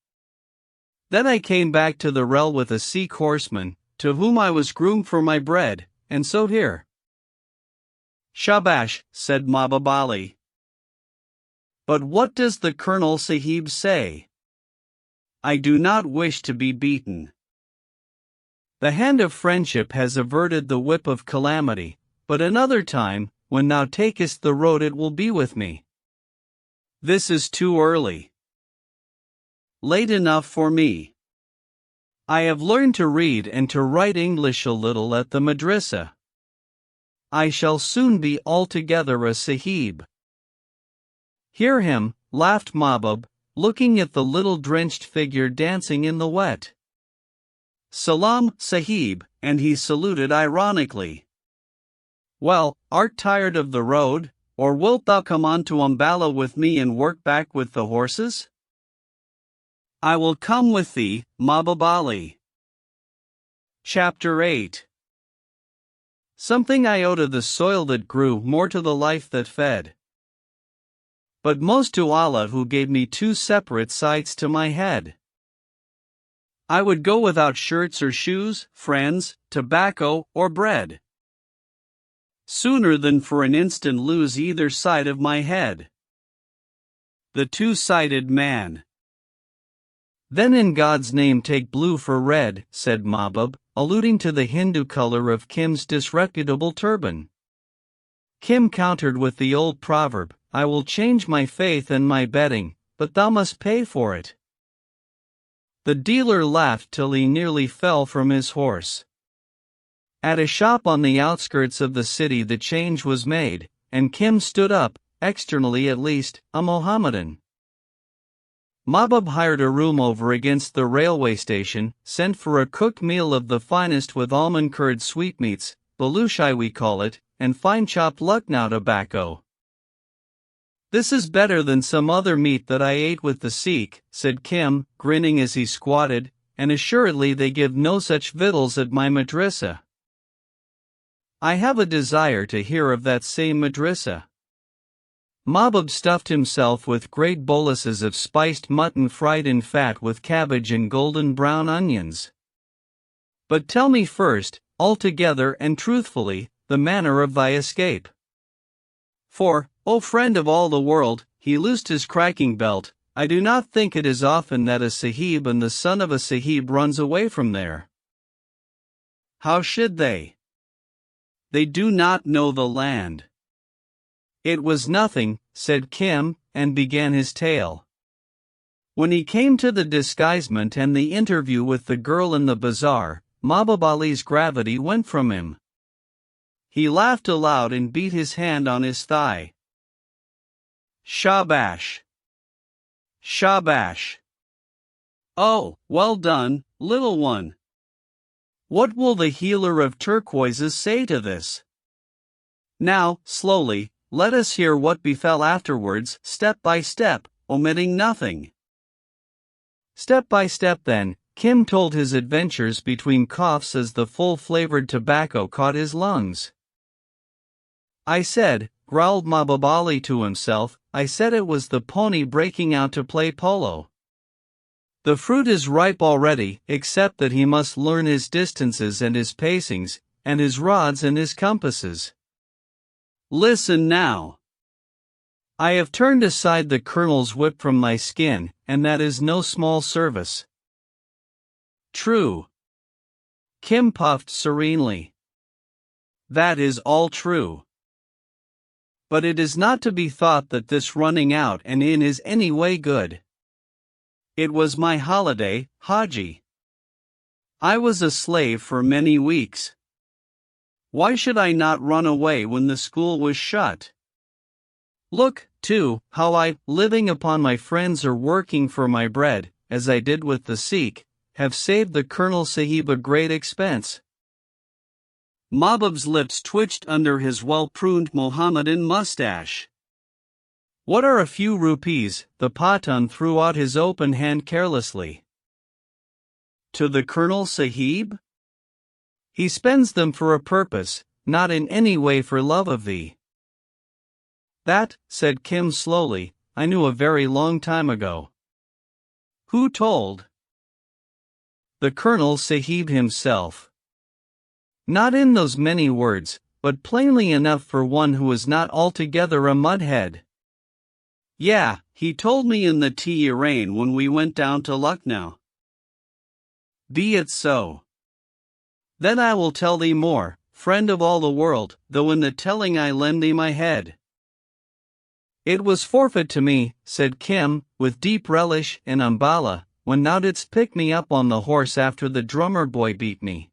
Then I came back to the rel with a Sikh horseman, to whom I was groomed for my bread, and so here. Shabash, said Mahbub Ali. But what does the Colonel Sahib say? I do not wish to be beaten. The hand of friendship has averted the whip of calamity, but another time, when thou takest the road, it will be with me. This is too early. Late enough for me. I have learned to read and to write English a little at the madrasa. I shall soon be altogether a sahib. Hear him, laughed Mahbub, looking at the little drenched figure dancing in the wet. Salam, sahib, and he saluted ironically. Well, art tired of the road, or wilt thou come on to Umballa with me and work back with the horses? I will come with thee, Mahbub Ali. Chapter 8. Something I owe to the soil that grew, more to the life that fed. But most to Allah, who gave me 2 separate sights to my head. I would go without shirts or shoes, friends, tobacco, or bread, sooner than for an instant lose either side of my head. The two-sided man. Then in God's name take blue for red, said Mahbub, alluding to the Hindu color of Kim's disreputable turban. Kim countered with the old proverb, I will change my faith and my betting, but thou must pay for it. The dealer laughed till he nearly fell from his horse. At a shop on the outskirts of the city the change was made, and Kim stood up, externally at least, a Mohammedan. Mahbub hired a room over against the railway station, sent for a cooked meal of the finest with almond-curd sweetmeats, balushai we call it, and fine chopped Lucknow tobacco. This is better than some other meat that I ate with the Sikh, said Kim, grinning as he squatted, and assuredly they give no such victuals at my madrasa. I have a desire to hear of that same madrasa. Mahbub stuffed himself with great boluses of spiced mutton fried in fat with cabbage and golden brown onions. But tell me first, altogether and truthfully, the manner of thy escape. For, O friend of all the world, he loosed his cracking belt, I do not think it is often that a sahib and the son of a sahib runs away from there. How should they? They do not know the land. It was nothing, said Kim, and began his tale. When he came to the disguisement and the interview with the girl in the bazaar, Mahbub Ali's gravity went from him. He laughed aloud and beat his hand on his thigh. Shabash! Shabash! Oh, well done, little one! What will the healer of turquoises say to this? Now, slowly, let us hear what befell afterwards, step by step, omitting nothing. Step by step then, Kim told his adventures between coughs as the full-flavored tobacco caught his lungs. I said, growled Mahbub Ali to himself, I said it was the pony breaking out to play polo. The fruit is ripe already, except that he must learn his distances and his pacings, and his rods and his compasses. Listen now. I have turned aside the colonel's whip from my skin, and that is no small service. True. Kim puffed serenely. That is all true. But it is not to be thought that this running out and in is any way good. It was my holiday, Haji. I was a slave for many weeks. Why should I not run away when the school was shut? Look, too, how I, living upon my friends or working for my bread, as I did with the Sikh, have saved the Colonel Sahib a great expense. Mahbub's lips twitched under his well-pruned Mohammedan mustache. What are a few rupees? The Pathan threw out his open hand carelessly. To the Colonel Sahib? He spends them for a purpose, not in any way for love of thee. That, said Kim slowly, I knew a very long time ago. Who told? The Colonel Sahib himself. Not in those many words, but plainly enough for one who is not altogether a mudhead. Yeah, he told me in the Tehran when we went down to Lucknow. Be it so. Then I will tell thee more, friend of all the world, though in the telling I lend thee my head. It was forfeit to me, said Kim, with deep relish in Ambala, when thou didst pick me up on the horse after the drummer boy beat me.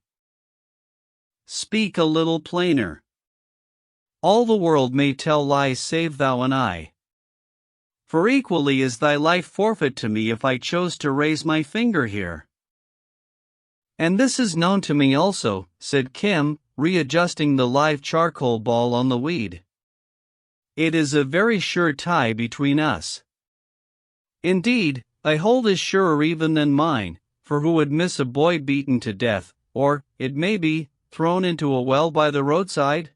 Speak a little plainer. All the world may tell lies save thou and I. For equally is thy life forfeit to me if I chose to raise my finger here. And this is known to me also, said Kim, readjusting the live charcoal ball on the weed. It is a very sure tie between us. Indeed, I hold it surer even than mine, for who would miss a boy beaten to death, or, it may be, thrown into a well by the roadside?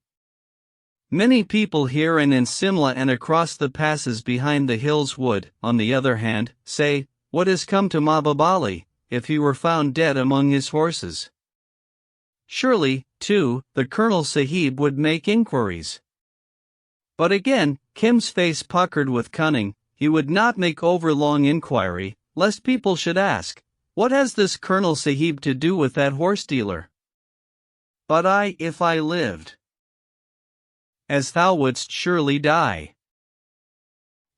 Many people here and in Simla and across the passes behind the hills would, on the other hand, say, what has come to Mahbub Ali, if he were found dead among his horses? Surely, too, the Colonel Sahib would make inquiries. But again, Kim's face puckered with cunning, he would not make overlong inquiry, lest people should ask, what has this Colonel Sahib to do with that horse dealer? But if I lived, as thou wouldst surely die.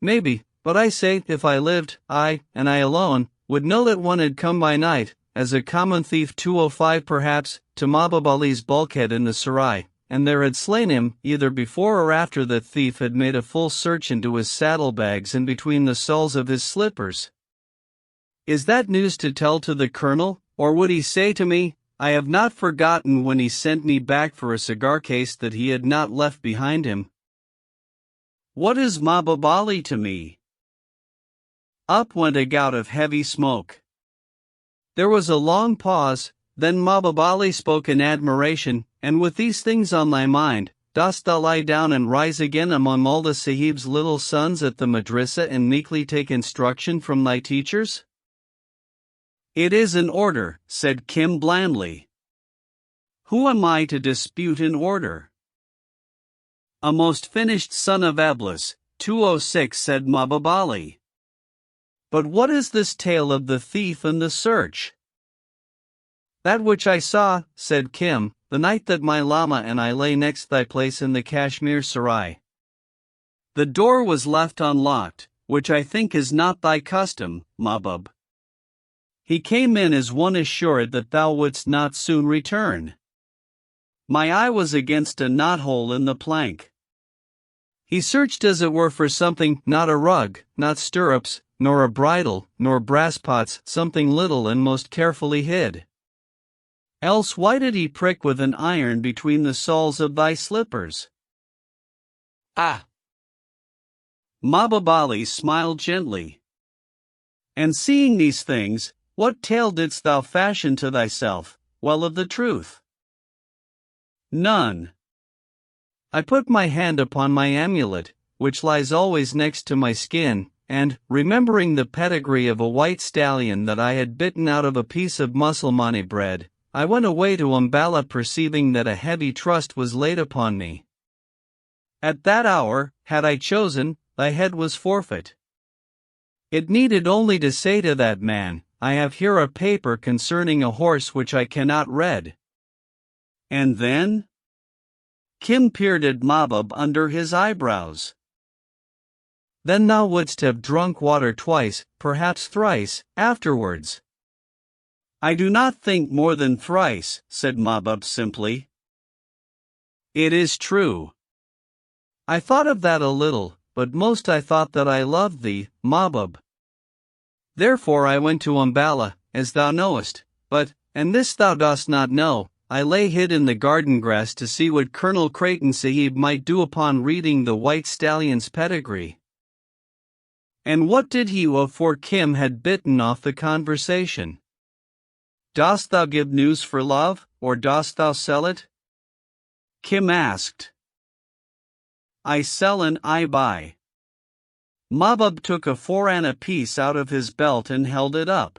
Maybe, but I say, if I lived, I, and I alone, would know that one had come by night, as a common thief 205 perhaps, to Mahbub Ali's bulkhead in the Sarai, and there had slain him, either before or after the thief had made a full search into his saddlebags and between the soles of his slippers. Is that news to tell to the Colonel, or would he say to me, I have not forgotten when he sent me back for a cigar case that he had not left behind him? What is Mahbub Ali to me? Up went a gout of heavy smoke. There was a long pause, then Mahbub Ali spoke in admiration, and with these things on thy mind, dost thou lie down and rise again among Mullah Sahib's little sons at the madrasa and meekly take instruction from thy teachers? It is an order, said Kim blandly. Who am I to dispute an order? A most finished son of Eblis, 206, said Mahbub Ali. But what is this tale of the thief and the search? That which I saw, said Kim, the night that my Lama and I lay next thy place in the Kashmir Sarai. The door was left unlocked, which I think is not thy custom, Mahbub. He came in as one assured that thou wouldst not soon return. My eye was against a knothole in the plank. He searched as it were for something, not a rug, not stirrups, nor a bridle, nor brass pots, something little and most carefully hid. Else why did he prick with an iron between the soles of thy slippers? Ah! Mahbub Ali smiled gently. And seeing these things, what tale didst thou fashion to thyself, well of the truth? None. I put my hand upon my amulet, which lies always next to my skin, and, remembering the pedigree of a white stallion that I had bitten out of a piece of Musalmani bread, I went away to Umballa perceiving that a heavy trust was laid upon me. At that hour, had I chosen, thy head was forfeit. It needed only to say to that man, I have here a paper concerning a horse which I cannot read. And then? Kim peered at Mahbub under his eyebrows. Then thou wouldst have drunk water twice, perhaps thrice, afterwards. I do not think more than thrice, said Mahbub simply. It is true. I thought of that a little, but most I thought that I loved thee, Mahbub. Therefore I went to Umballa, as thou knowest, but, and this thou dost not know, I lay hid in the garden grass to see what Colonel Creighton Sahib might do upon reading the white stallion's pedigree. And what did he do? For Kim had bitten off the conversation. Dost thou give news for love, or dost thou sell it? Kim asked. I sell and I buy. Mahbub took a 4-anna piece out of his belt and held it up.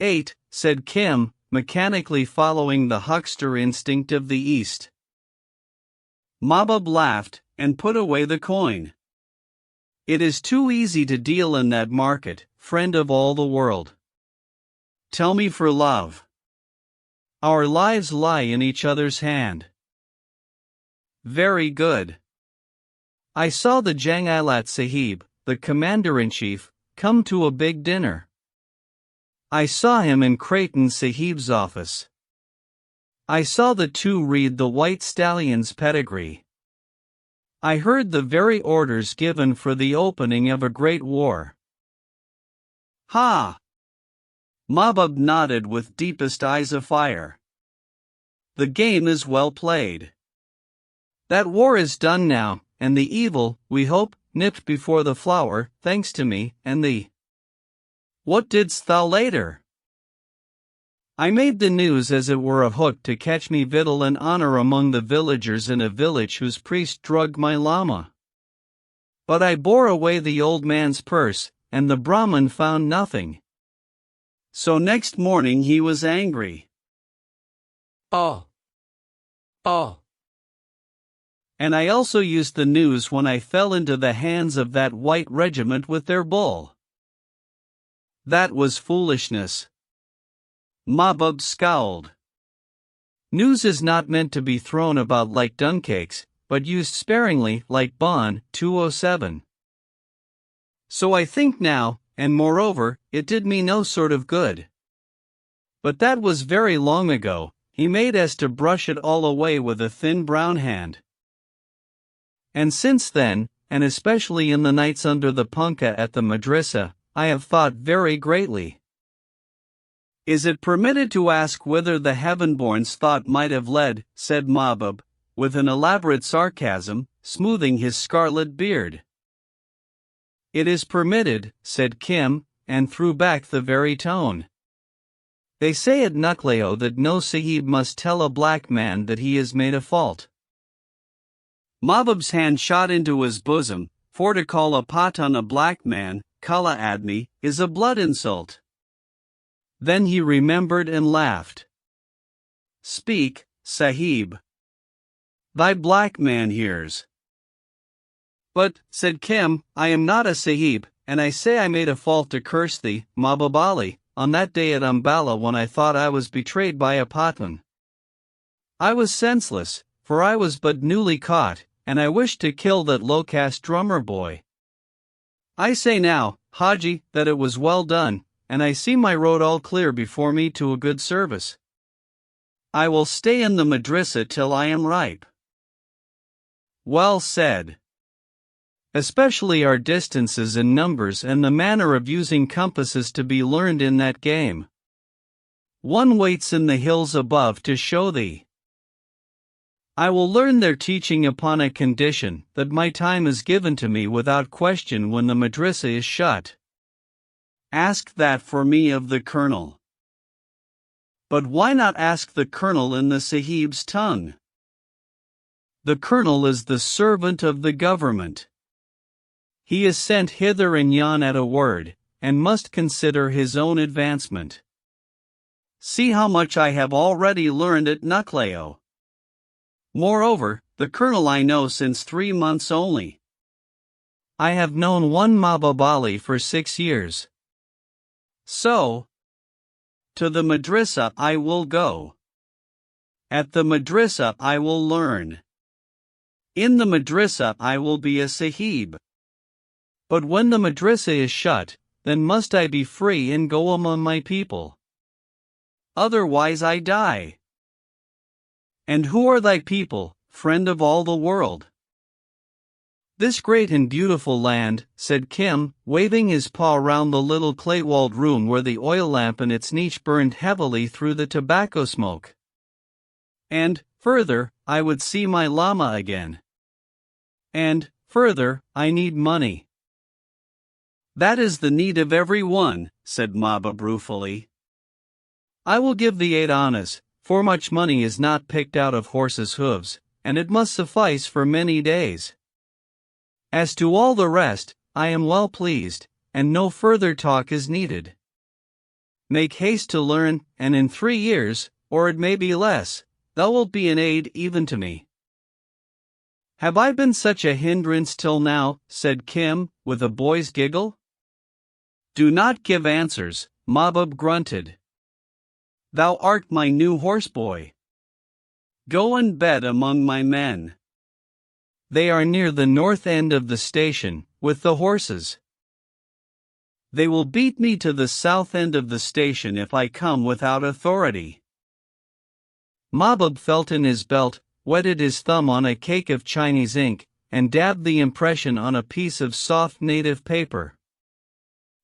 8, said Kim, mechanically following the huckster instinct of the East. Mahbub laughed, and put away the coin. It is too easy to deal in that market, friend of all the world. Tell me for love. Our lives lie in each other's hand. Very good. I saw the Jangilat Sahib, the Commander-in-Chief, come to a big dinner. I saw him in Creighton Sahib's office. I saw the two read the white stallion's pedigree. I heard the very orders given for the opening of a great war. Ha! Mahbub nodded with deepest eyes afire. The game is well played. That war is done now, and the evil, we hope, nipped before the flower, thanks to me, and thee. What didst thou later? I made the news as it were a hook to catch me victual and honor among the villagers in a village whose priest drugged my llama. But I bore away the old man's purse, and the Brahmin found nothing. So next morning he was angry. Oh. And I also used the news when I fell into the hands of that white regiment with their bull. That was foolishness. Mahbub scowled. News is not meant to be thrown about like duncakes, but used sparingly like Bond 207. So I think now, and moreover, it did me no sort of good. But that was very long ago, he made as to brush it all away with a thin brown hand. And since then, and especially in the nights under the punkah at the madrasa, I have thought very greatly. Is it permitted to ask whither the heaven-born's thought might have led, said Mahbub, with an elaborate sarcasm, smoothing his scarlet beard. It is permitted, said Kim, and threw back the very tone. They say at Nucleo that no Sahib must tell a black man that he has made a fault. Mahbub's hand shot into his bosom, for to call a Pathan a black man, Kala Admi, is a blood insult. Then he remembered and laughed. Speak, Sahib. Thy black man hears. But, said Kim, I am not a Sahib, and I say I made a fault to curse thee, Mahbub Ali, on that day at Umballa when I thought I was betrayed by a Pathan. I was senseless, for I was but newly caught, and I wished to kill that low-caste drummer boy. I say now, Haji, that it was well done, and I see my road all clear before me to a good service. I will stay in the madrasa till I am ripe. Well said. Especially are distances and numbers and the manner of using compasses to be learned in that game. One waits in the hills above to show thee. I will learn their teaching upon a condition that my time is given to me without question when the madrasa is shut. Ask that for me of the colonel. But why not ask the colonel in the Sahib's tongue? The colonel is the servant of the government. He is sent hither and yon at a word, and must consider his own advancement. See how much I have already learned at Nucleo. Moreover, the colonel I know since 3 months only. I have known one Mahbub Ali for 6 years. So, to the madrasa I will go. At the madrasa I will learn. In the madrasa I will be a Sahib. But when the madrasa is shut, then must I be free and go among my people. Otherwise I die. And who are thy people, friend of all the world? "This great and beautiful land," said Kim, waving his paw round the little clay-walled room where the oil lamp in its niche burned heavily through the tobacco smoke. "And, further, I would see my llama again. And, further, I need money." "That is the need of every one," said Mabab ruefully. "I will give thee 8 annas, for much money is not picked out of horses' hooves, and it must suffice for many days. As to all the rest, I am well pleased, and no further talk is needed. Make haste to learn, and in 3 years, or it may be less, thou wilt be an aid even to me." "Have I been such a hindrance till now?" said Kim, with a boy's giggle. "Do not give answers," Mabab grunted. "Thou art my new horseboy. Go and bet among my men. They are near the north end of the station, with the horses. They will beat me to the south end of the station if I come without authority." Mabab felt in his belt, wetted his thumb on a cake of Chinese ink, and dabbed the impression on a piece of soft native paper.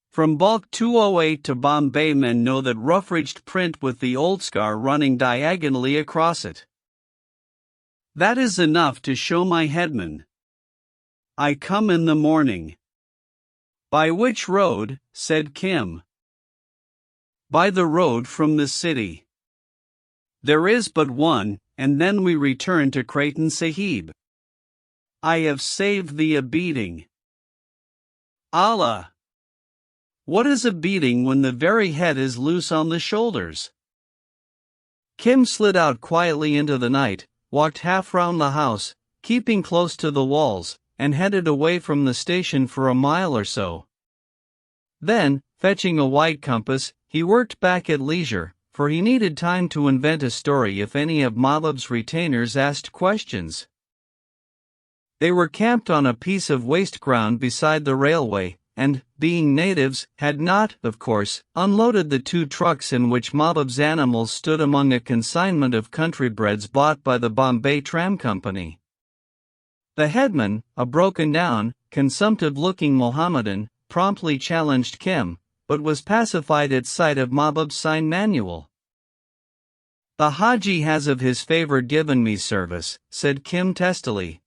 From Bulk 208 to Bombay, men know that rough-ridged print with the old scar running diagonally across it. That is enough to show my headman. I come in the morning. "By which road?" said Kim. "By the road from the city. There is but one, and then we return to Creighton Sahib. I have saved thee a beating." "Allah! What is a beating when the very head is loose on the shoulders?" Kim slid out quietly into the night, walked half round the house, keeping close to the walls, and headed away from the station for a mile or so. Then, fetching a wide compass, he worked back at leisure, for he needed time to invent a story if any of Mabab's retainers asked questions. They were camped on a piece of waste ground beside the railway, and, being natives, had not, of course, unloaded the 2 trucks in which Mabab's animals stood among a consignment of countrybreds bought by the Bombay Tram Company. The headman, a broken-down, consumptive-looking Mohammedan, promptly challenged Kim, but was pacified at sight of Mabab's sign manual. "The Haji has of his favor given me service," said Kim testily.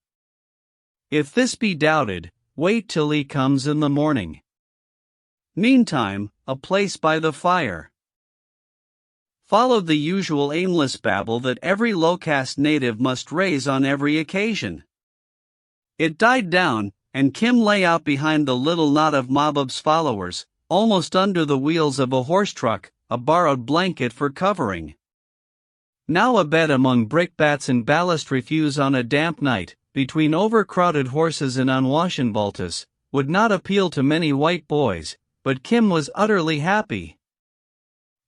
"If this be doubted, wait till he comes in the morning. Meantime, a place by the fire." Followed the usual aimless babble that every low-caste native must raise on every occasion. It died down, and Kim lay out behind the little knot of Mabab's followers, almost under the wheels of a horse truck, a borrowed blanket for covering. Now a bed among brickbats and ballast refuse on a damp night, between overcrowded horses and unwashen boltas, would not appeal to many white boys, but Kim was utterly happy.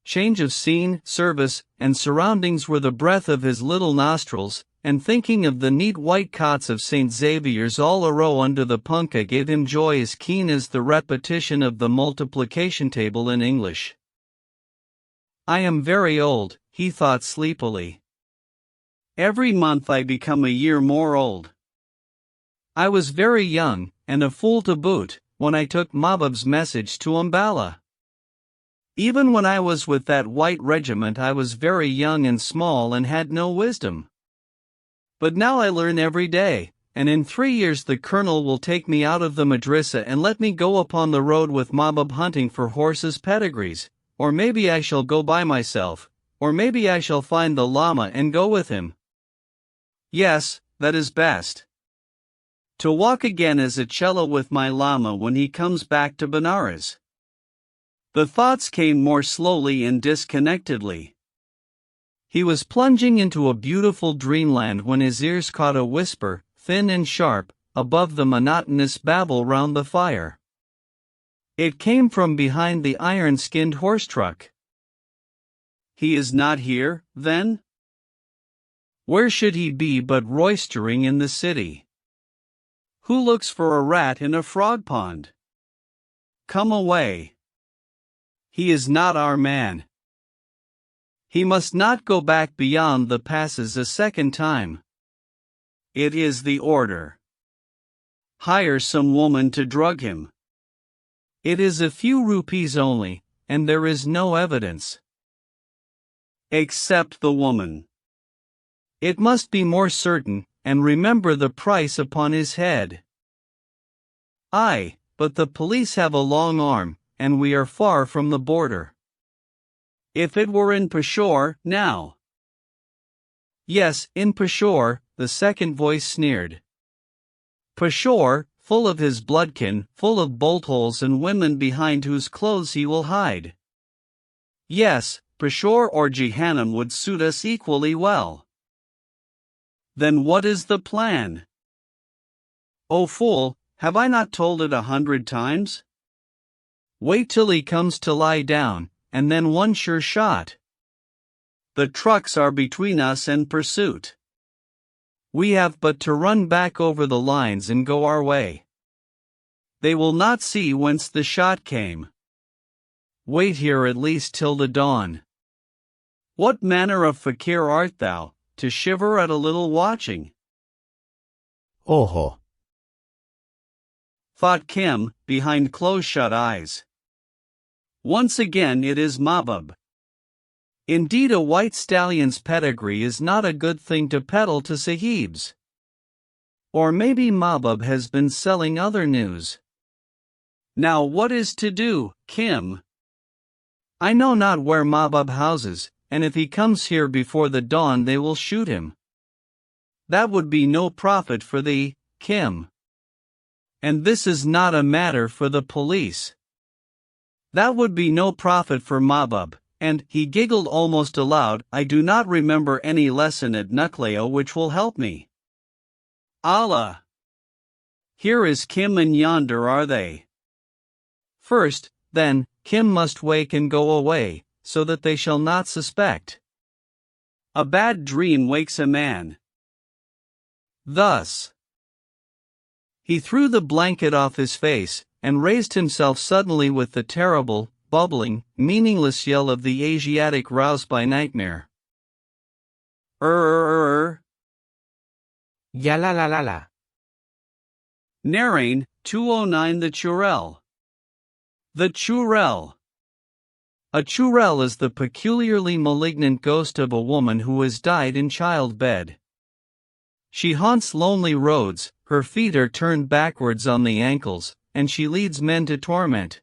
Change of scene, service, and surroundings were the breath of his little nostrils, and thinking of the neat white cots of St. Xavier's all a row under the punkah gave him joy as keen as the repetition of the multiplication table in English. "I am very old," he thought sleepily. "Every month I become a year more old. I was very young, and a fool to boot, when I took Mabab's message to Umballa. Even when I was with that white regiment I was very young and small and had no wisdom. But now I learn every day, and in 3 years the colonel will take me out of the madrasa and let me go upon the road with Mabab hunting for horses' pedigrees, or maybe I shall go by myself, or maybe I shall find the llama and go with him. Yes, that is best. To walk again as a cello with my llama when he comes back to Benares." The thoughts came more slowly and disconnectedly. He was plunging into a beautiful dreamland when his ears caught a whisper, thin and sharp, above the monotonous babble round the fire. It came from behind the iron-skinned horse truck. "He is not here, then? Where should he be but roistering in the city? Who looks for a rat in a frog pond? Come away. He is not our man. He must not go back beyond the passes a second time. It is the order. hire some woman to drug him. It is a few rupees only, and there is no evidence. Except the woman. It must be more certain, and remember the price upon his head. Aye, but the police have a long arm, and we are far from the border. If it were in Peshawar, now. Yes, in Peshawar, the second voice sneered. Peshawar, full of his bloodkin, full of bolt holes and women behind whose clothes he will hide. Yes, Peshawar or Jehannam would suit us equally well. Then what is the plan? O fool, have I not told it 100 times? Wait till he comes to lie down, and then one sure shot. The trucks are between us and pursuit. We have but to run back over the lines and go our way. They will not see whence the shot came. Wait here at least till the dawn. What manner of fakir art thou, to shiver at a little watching? Oho, thought Kim, behind close-shut eyes. Once again it is Mahbub. Indeed, a white stallion's pedigree is not a good thing to peddle to sahibs. Or maybe Mahbub has been selling other news. Now what is to do, Kim? I know not where Mahbub houses, and if he comes here before the dawn they will shoot him. That would be no profit for thee, Kim. And this is not a matter for the police. That would be no profit for Mahbub, and, he giggled almost aloud, I do not remember any lesson at Nucleo which will help me. Allah! Here is Kim and yonder are they. First, then, Kim must wake and go away, so that they shall not suspect. A bad dream wakes a man. Thus. He threw the blanket off his face, and raised himself suddenly with the terrible, bubbling, meaningless yell of the Asiatic roused by nightmare. ya la la la la. Narrane, 209 The Churel. The Churel. A churel is the peculiarly malignant ghost of a woman who has died in childbed. She haunts lonely roads, her feet are turned backwards on the ankles, and she leads men to torment.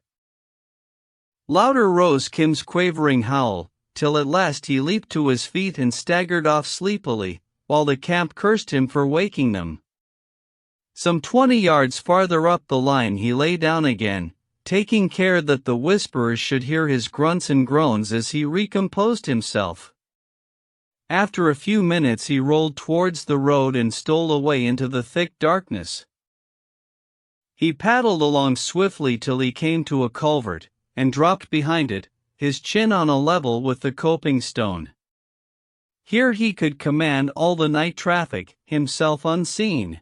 Louder rose Kim's quavering howl, till at last he leaped to his feet and staggered off sleepily, while the camp cursed him for waking them. Some 20 yards farther up the line he lay down again, taking care that the whisperers should hear his grunts and groans as he recomposed himself. After a few minutes he rolled towards the road and stole away into the thick darkness. He paddled along swiftly till he came to a culvert, and dropped behind it, his chin on a level with the coping stone. Here he could command all the night traffic, himself unseen.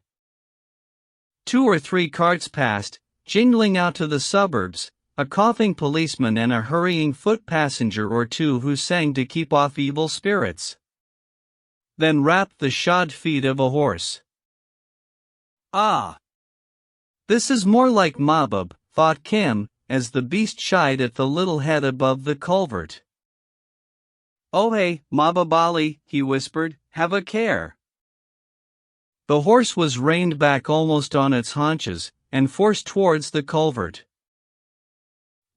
2 or 3 carts passed, jingling out to the suburbs, a coughing policeman and a hurrying foot passenger or two who sang to keep off evil spirits. Then rapped the shod feet of a horse. Ah! This is more like Mahbub, thought Kim, as the beast shied at the little head above the culvert. Oh hey, Mahbub Ali, he whispered, have a care. The horse was reined back almost on its haunches, and forced towards the culvert.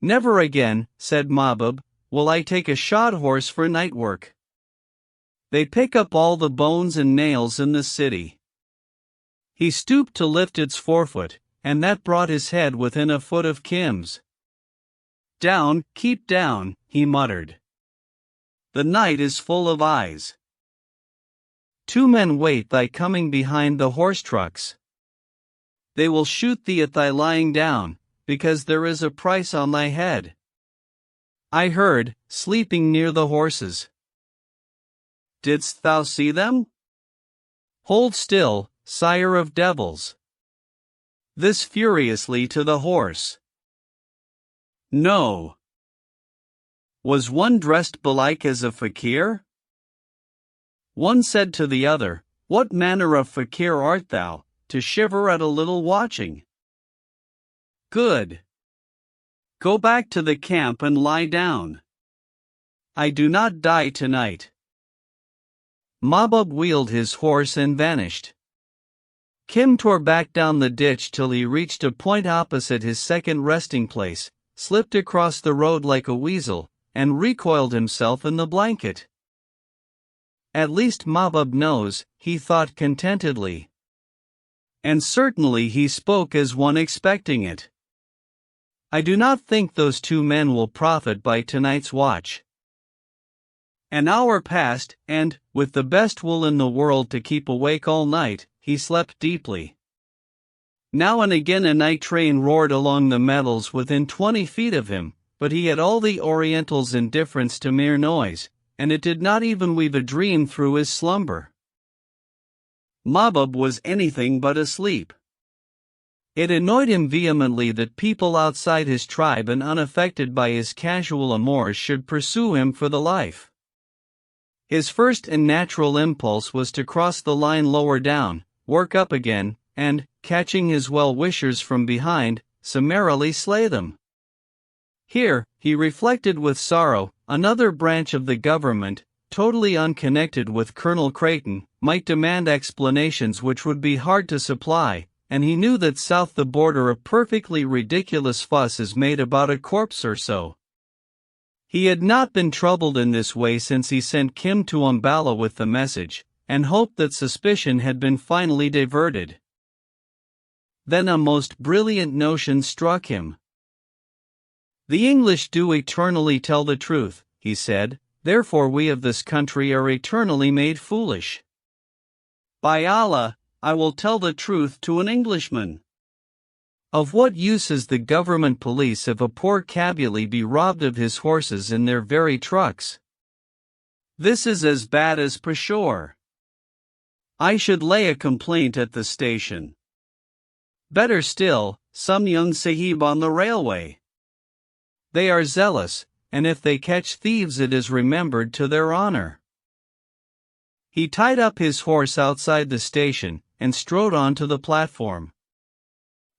Never again, said Mahbub, will I take a shod horse for night work. They pick up all the bones and nails in the city. He stooped to lift its forefoot, and that brought his head within a foot of Kim's. Down, keep down, he muttered. The night is full of eyes. 2 men wait thy coming behind the horse trucks. They will shoot thee at thy lying down, because there is a price on thy head. I heard, sleeping near the horses. Didst thou see them? Hold still, sire of devils. This furiously to the horse. No. Was one dressed belike as a fakir? One said to the other, what manner of fakir art thou, to shiver at a little watching. Good. Go back to the camp and lie down. I do not die tonight. Mahbub wheeled his horse and vanished. Kim tore back down the ditch till he reached a point opposite his second resting place, slipped across the road like a weasel, and recoiled himself in the blanket. At least Mahbub knows, he thought contentedly. And certainly he spoke as one expecting it. I do not think those two men will profit by tonight's watch. An hour passed, and, with the best will in the world to keep awake all night, he slept deeply. Now and again a night train roared along the metals within 20 feet of him, but he had all the Oriental's indifference to mere noise, and it did not even weave a dream through his slumber. Mahbub was anything but asleep. It annoyed him vehemently that people outside his tribe and unaffected by his casual amours should pursue him for the life. His first and natural impulse was to cross the line lower down, work up again, and, catching his well-wishers from behind, summarily slay them. Here, he reflected with sorrow, another branch of the government, totally unconnected with Colonel Creighton, might demand explanations which would be hard to supply, and he knew that south the border a perfectly ridiculous fuss is made about a corpse or so. He had not been troubled in this way since he sent Kim to Umballa with the message, and hoped that suspicion had been finally diverted. Then a most brilliant notion struck him. The English do eternally tell the truth, he said, therefore we of this country are eternally made foolish. By Allah, I will tell the truth to an Englishman. Of what use is the government police if a poor cabriolet be robbed of his horses in their very trucks? This is as bad as Peshawar. I should lay a complaint at the station. Better still, some young sahib on the railway. They are zealous, and if they catch thieves it is remembered to their honor. He tied up his horse outside the station, and strode on to the platform.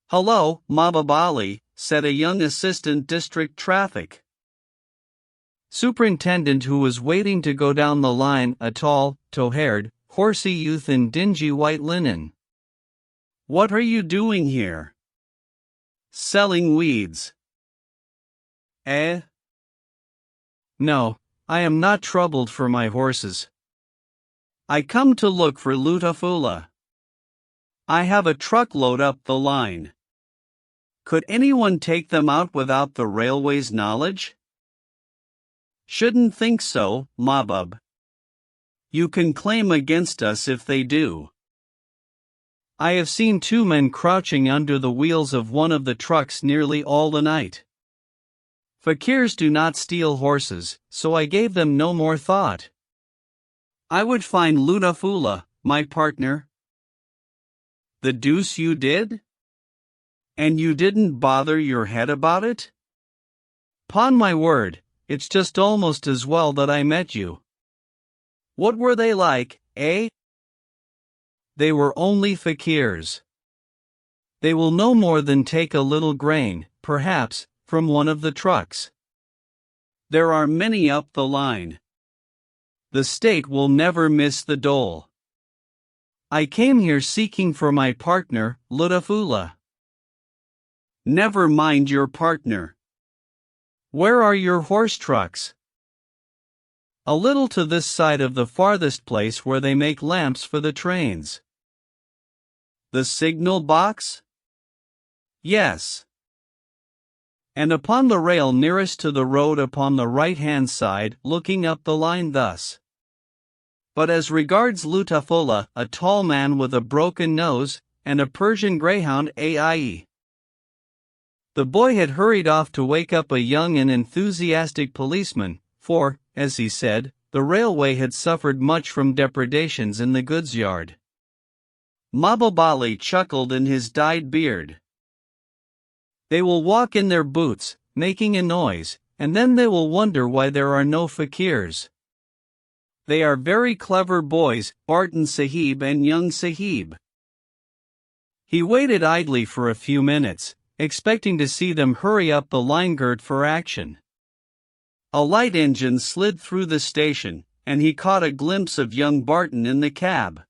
"Hello, Mahbub Ali," said a young assistant district traffic superintendent who was waiting to go down the line, a tall, tow-haired, horsey youth in dingy white linen. "What are you doing here?" "Selling weeds." "Eh?" "No, I am not troubled for my horses. I come to look for Lutafullah. I have a truckload up the line. Could anyone take them out without the railway's knowledge?" "Shouldn't think so, Mahbub. You can claim against us if they do. I have seen two men crouching under the wheels of one of the trucks nearly all the night. Fakirs do not steal horses, so I gave them no more thought. I would find Lutafullah, my partner." "The deuce you did? And you didn't bother your head about it?" "'Pon my word, it's just almost as well that I met you." "What were they like, eh?" "They were only fakirs. They will no more than take a little grain, perhaps, from one of the trucks. There are many up the line. The state will never miss the dole. I came here seeking for my partner, Lutafullah." "Never mind your partner. Where are your horse trucks?" "A little to this side of the farthest place where they make lamps for the trains." "The signal box?" "Yes." "And upon the rail nearest to the road upon the right-hand side, looking up the line thus. But as regards Lutafullah, a tall man with a broken nose, and a Persian greyhound AIE." The boy had hurried off to wake up a young and enthusiastic policeman, for, as he said, the railway had suffered much from depredations in the goods yard. Mahbub Ali chuckled in his dyed beard. "They will walk in their boots, making a noise, and then they will wonder why there are no fakirs. They are very clever boys, Barton Sahib and young Sahib." He waited idly for a few minutes, expecting to see them hurry up the line girt for action. A light engine slid through the station, and he caught a glimpse of young Barton in the cab.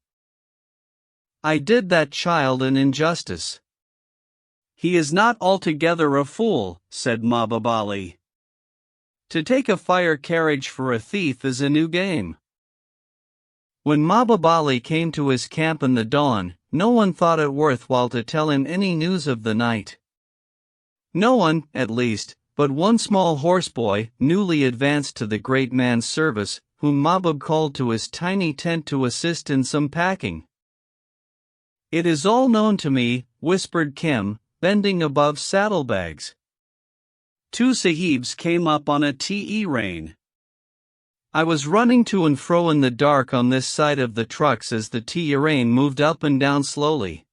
"I did that child an injustice." "He is not altogether a fool," said Mahbubali. "To take a fire carriage for a thief is a new game." When Mahbubali came to his camp in the dawn, no one thought it worthwhile to tell him any news of the night. No one, at least, but one small horseboy, newly advanced to the great man's service, whom Mahbub called to his tiny tent to assist in some packing. "It is all known to me," whispered Kim, bending above saddlebags. Two sahibs came up on a te-rain. I was running to and fro in the dark on this side of the trucks as the te-rain moved up and down slowly.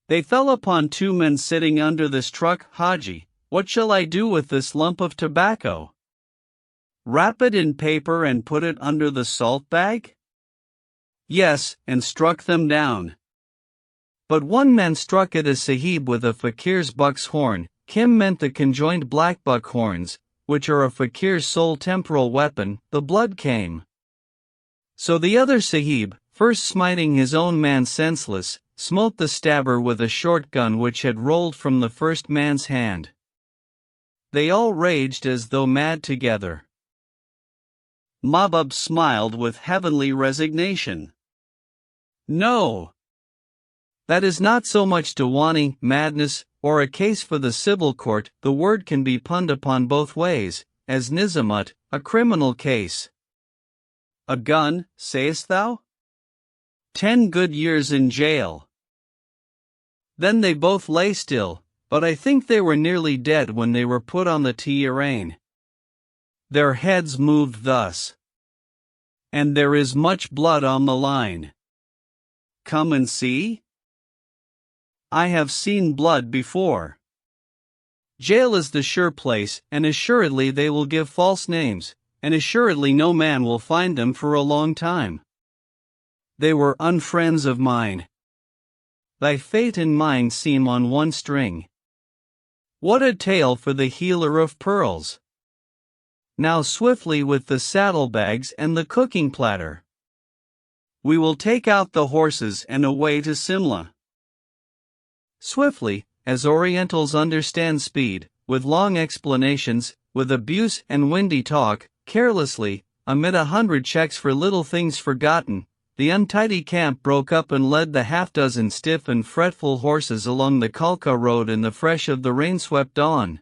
They fell upon two men sitting under this truck. "Haji, what shall I do with this lump of tobacco? Wrap it in paper and put it under the salt bag?" "Yes," and struck them down. But one man struck at a sahib with a fakir's buck's horn. Kim meant the conjoined black buck horns, which are a fakir's sole temporal weapon. The blood came. So the other sahib, first smiting his own man senseless, smote the stabber with a short gun which had rolled from the first man's hand. They all raged as though mad together. Mahbub smiled with heavenly resignation. "No. That is not so much Diwani, madness, or a case for the civil court. The word can be punned upon both ways, as Nizamat, a criminal case." "A gun, sayest thou?" 10 good years in jail." Then they both lay still, but I think they were nearly dead when they were put on the te-rain. Their heads moved thus. "And there is much blood on the line. Come and see?" "I have seen blood before." Jail is the sure place, and assuredly they will give false names, and assuredly no man will find them for a long time. They were unfriends of mine. Thy fate and mine seem on one string. What a tale for the healer of pearls! Now swiftly with the saddlebags and the cooking platter. We will take out the horses and away to Simla. Swiftly, as Orientals understand speed, with long explanations, with abuse and windy talk, carelessly, amid 100 checks for little things forgotten, the untidy camp broke up and led the half-dozen stiff and fretful horses along the Kalka road in the fresh of the rain-swept dawn.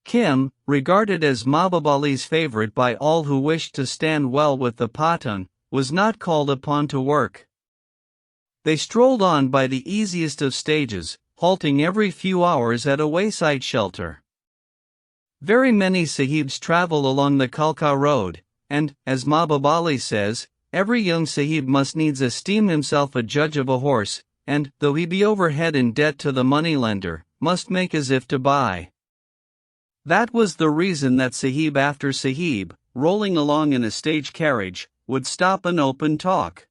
Kim, regarded as Mahbubali's favorite by all who wished to stand well with the Pathan, was not called upon to work. They strolled on by the easiest of stages, halting every few hours at a wayside shelter. Very many sahibs travel along the Kalka road, and, as Mahbubali says, every young sahib must needs esteem himself a judge of a horse, and, though he be overhead in debt to the moneylender, must make as if to buy. That was the reason that sahib after sahib, rolling along in a stage carriage, would stop and open talk.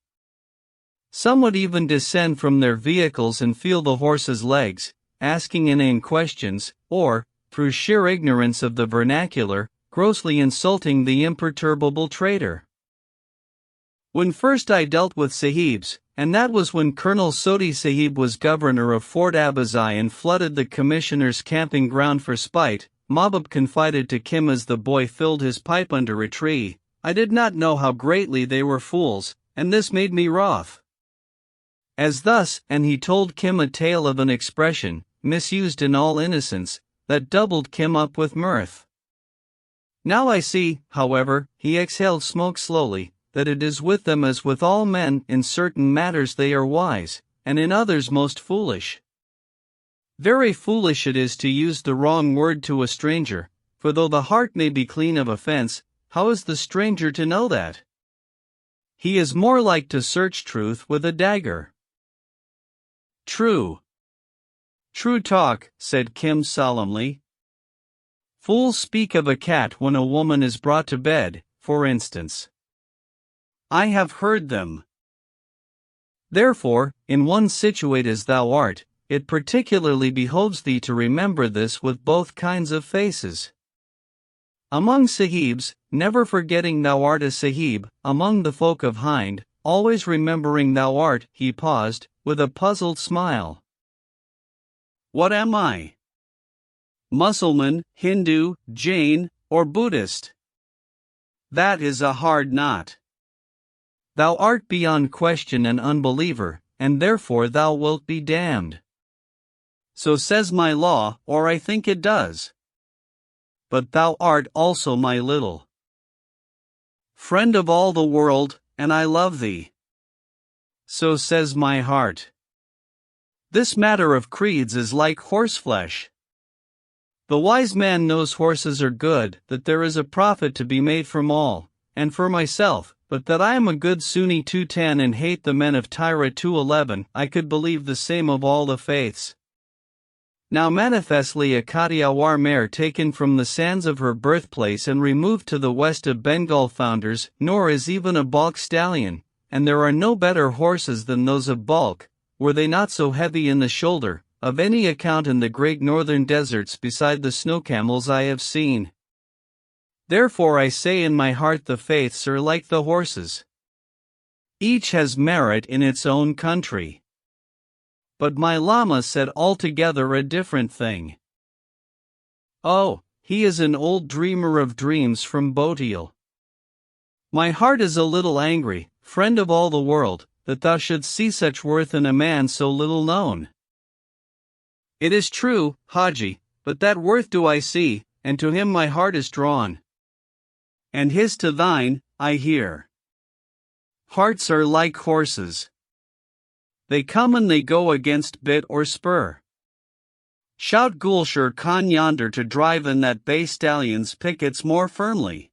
Some would even descend from their vehicles and feel the horse's legs, asking inane questions, or, through sheer ignorance of the vernacular, grossly insulting the imperturbable trader. When first I dealt with sahibs, and that was when Colonel Sodi Sahib was governor of Fort Abazai and flooded the commissioner's camping ground for spite, Mahbub confided to Kim as the boy filled his pipe under a tree, I did not know how greatly they were fools, and this made me wroth. As thus, and he told Kim a tale of an expression, misused in all innocence, that doubled Kim up with mirth. Now I see, however, he exhaled smoke slowly, that it is with them as with all men, in certain matters they are wise, and in others most foolish. Very foolish it is to use the wrong word to a stranger, for though the heart may be clean of offense, how is the stranger to know that? He is more like to search truth with a dagger. True. True talk, said Kim solemnly. Fools speak of a cat when a woman is brought to bed, for instance. I have heard them. Therefore, in one situate as thou art, it particularly behoves thee to remember this with both kinds of faces. Among Sahibs, never forgetting thou art a Sahib; among the folk of Hind, always remembering thou art. He paused, with a puzzled smile. What am I? Mussulman, Hindu, Jain, or Buddhist? That is a hard knot. Thou art beyond question an unbeliever, and therefore thou wilt be damned. So says my law, or I think it does. But thou art also my little friend of all the world, and I love thee. So says my heart. This matter of creeds is like horseflesh. The wise man knows horses are good, that there is a profit to be made from all, and for myself, but that I am a good Sunni 210 and hate the men of Tyre 211, I could believe the same of all the faiths. Now manifestly a Kathiawar mare taken from the sands of her birthplace and removed to the west of Bengal founders, nor is even a Balkh stallion, and there are no better horses than those of Balkh, were they not so heavy in the shoulder, of any account in the great northern deserts beside the snow camels I have seen. Therefore I say in my heart the faiths are like the horses. Each has merit in its own country. But my Lama said altogether a different thing. Oh, he is an old dreamer of dreams from Botiel. My heart is a little angry, friend of all the world, that thou shouldst see such worth in a man so little known. It is true, Haji, but that worth do I see, and to him my heart is drawn. And his to thine, I hear. Hearts are like horses. They come and they go against bit or spur. Shout Gulsher Khan yonder to drive in that bay stallion's pickets more firmly.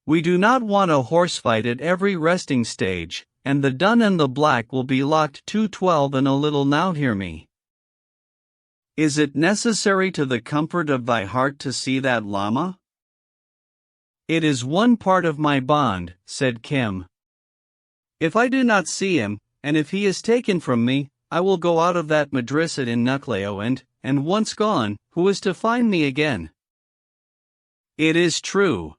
We do not want a horsefight at every resting stage, and the dun and the black will be locked 212 in a little. Now hear me. Is it necessary to the comfort of thy heart to see that Lama? It is one part of my bond, said Kim. If I do not see him, and if he is taken from me, I will go out of that madrasa in Nucleo and once gone, who is to find me again? It is true.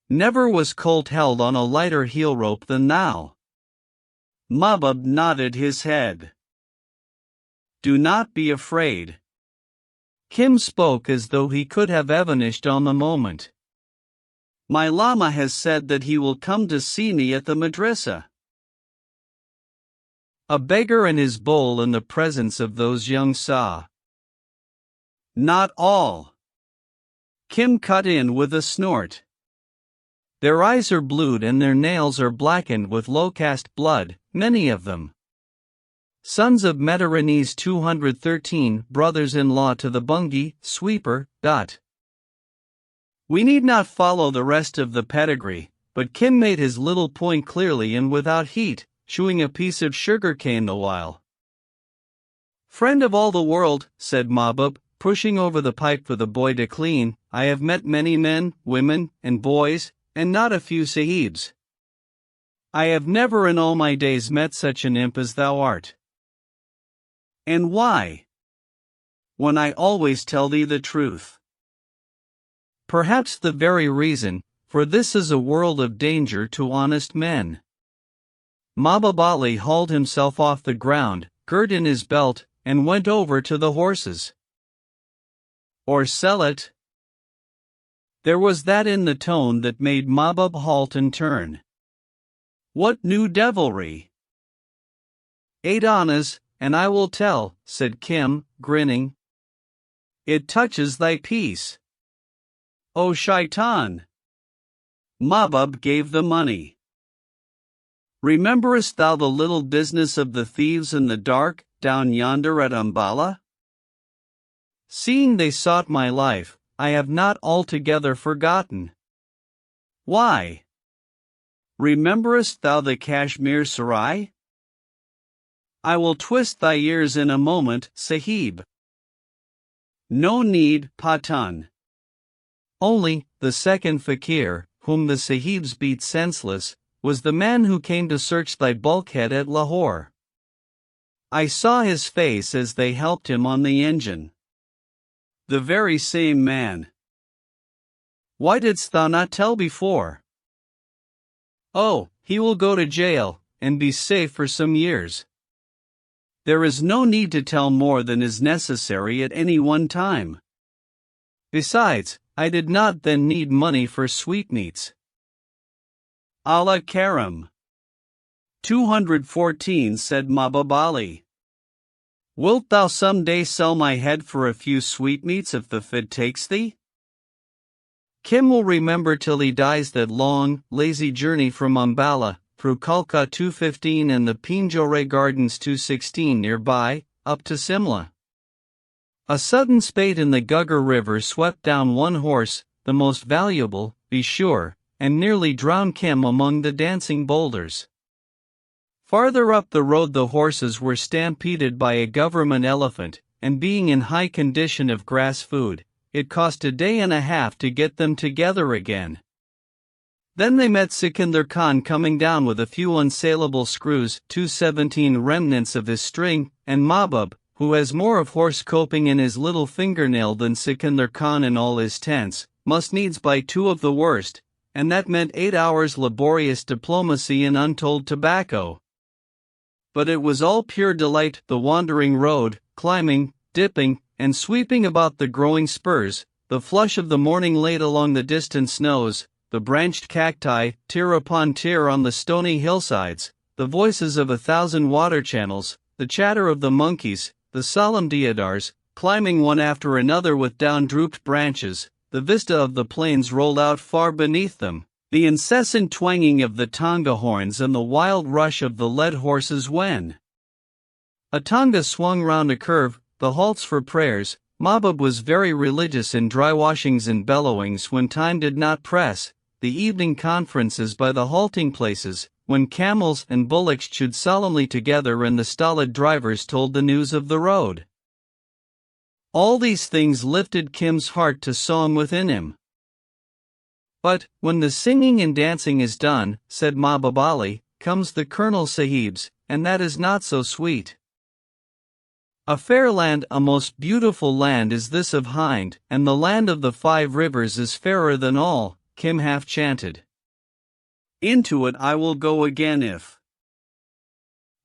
Never was colt held on a lighter heel rope than thou. Mahbub nodded his head. Do not be afraid. Kim spoke as though he could have evanished on the moment. My Lama has said that he will come to see me at the madrasa. A beggar and his bowl in the presence of those young Sa. Not all. Kim cut in with a snort. Their eyes are blued and their nails are blackened with low-caste blood, many of them. Sons of Mediterranees 213, brothers-in-law to the Bungi, sweeper. We need not follow the rest of the pedigree, but Kim made his little point clearly and without heat, chewing a piece of sugar cane the while. Friend of all the world, said Mahbub, pushing over the pipe for the boy to clean, I have met many men, women, and boys, and not a few sahibs. I have never in all my days met such an imp as thou art. And why? When I always tell thee the truth. Perhaps the very reason, for this is a world of danger to honest men. Mahbub Ali hauled himself off the ground, girt in his belt, and went over to the horses. Or sell it? There was that in the tone that made Mahbub halt and turn. What new devilry? 8 annas, and I will tell, said Kim, grinning. It touches thy peace. O shaitan! Mahbub gave the money. Rememberest thou the little business of the thieves in the dark, down yonder at Ambala? Seeing they sought my life, I have not altogether forgotten. Why? Rememberest thou the Kashmir Sarai? I will twist thy ears in a moment, Sahib. No need, Patan. Only, the second fakir, whom the Sahibs beat senseless, was the man who came to search thy bulkhead at Lahore. I saw his face as they helped him on the engine. The very same man. Why didst thou not tell before? Oh, he will go to jail, and be safe for some years. There is no need to tell more than is necessary at any one time. Besides, I did not then need money for sweetmeats. Allah Karam. 214 said Mahbub Ali. Wilt thou some day sell my head for a few sweetmeats if the fit takes thee? Kim will remember till he dies that long, lazy journey from Ambala, through Kalka 215 and the Pinjore Gardens 216 nearby, up to Simla. A sudden spate in the Gugger River swept down one horse, the most valuable, be sure, and nearly drowned Kim among the dancing boulders. Farther up the road the horses were stampeded by a government elephant, and being in high condition of grass food, it cost a day and a half to get them together again. Then they met Sikandar Khan coming down with a few unsaleable screws, 217 remnants of his string, and Mahbub, who has more of horse coping in his little fingernail than Sikandar Khan in all his tents, must needs buy two of the worst, and that meant 8 hours laborious diplomacy and untold tobacco. But it was all pure delight, the wandering road, climbing, dipping, and sweeping about the growing spurs, the flush of the morning laid along the distant snows, the branched cacti, tier upon tier on the stony hillsides, the voices of 1,000 water channels, the chatter of the monkeys, the solemn deodars, climbing one after another with down-drooped branches, the vista of the plains rolled out far beneath them, the incessant twanging of the tonga horns and the wild rush of the led horses when a tonga swung round a curve, the halts for prayers. Mahbub was very religious in dry washings and bellowings when time did not press, the evening conferences by the halting places, when camels and bullocks chewed solemnly together and the stolid drivers told the news of the road. All these things lifted Kim's heart to song within him. But, when the singing and dancing is done, said Mahbub Ali, comes the Colonel Sahibs, and that is not so sweet. A fair land, a most beautiful land is this of Hind, and the land of the 5 rivers is fairer than all, Kim half chanted. Into it I will go again if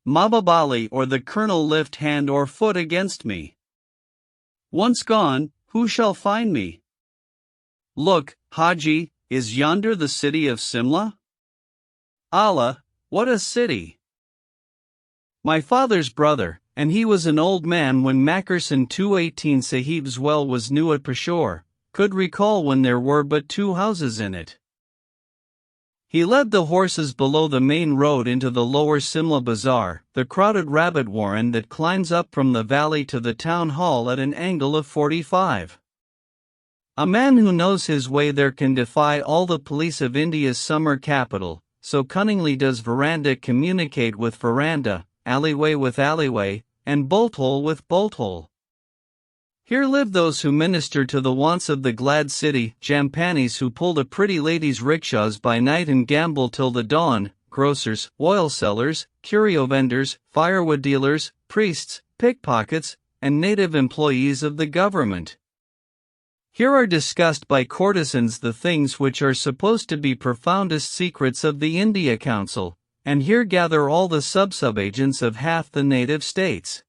Mahbub Ali or the Colonel lift hand or foot against me. Once gone, who shall find me? Look, Haji, is yonder the city of Simla? Allah, what a city! My father's brother, and he was an old man when Mackerson 218 Sahib's well was new at Peshawar, could recall when there were but 2 houses in it. He led the horses below the main road into the lower Simla Bazaar, the crowded rabbit warren that climbs up from the valley to the town hall at an angle of 45. A man who knows his way there can defy all the police of India's summer capital, so cunningly does veranda communicate with veranda, alleyway with alleyway, and bolthole with bolthole. Here live those who minister to the wants of the glad city, jampanis who pull the pretty ladies' rickshaws by night and gamble till the dawn, grocers, oil sellers, curio vendors, firewood dealers, priests, pickpockets, and native employees of the government. Here are discussed by courtesans the things which are supposed to be profoundest secrets of the India Council, and here gather all the sub-agents of half the native states.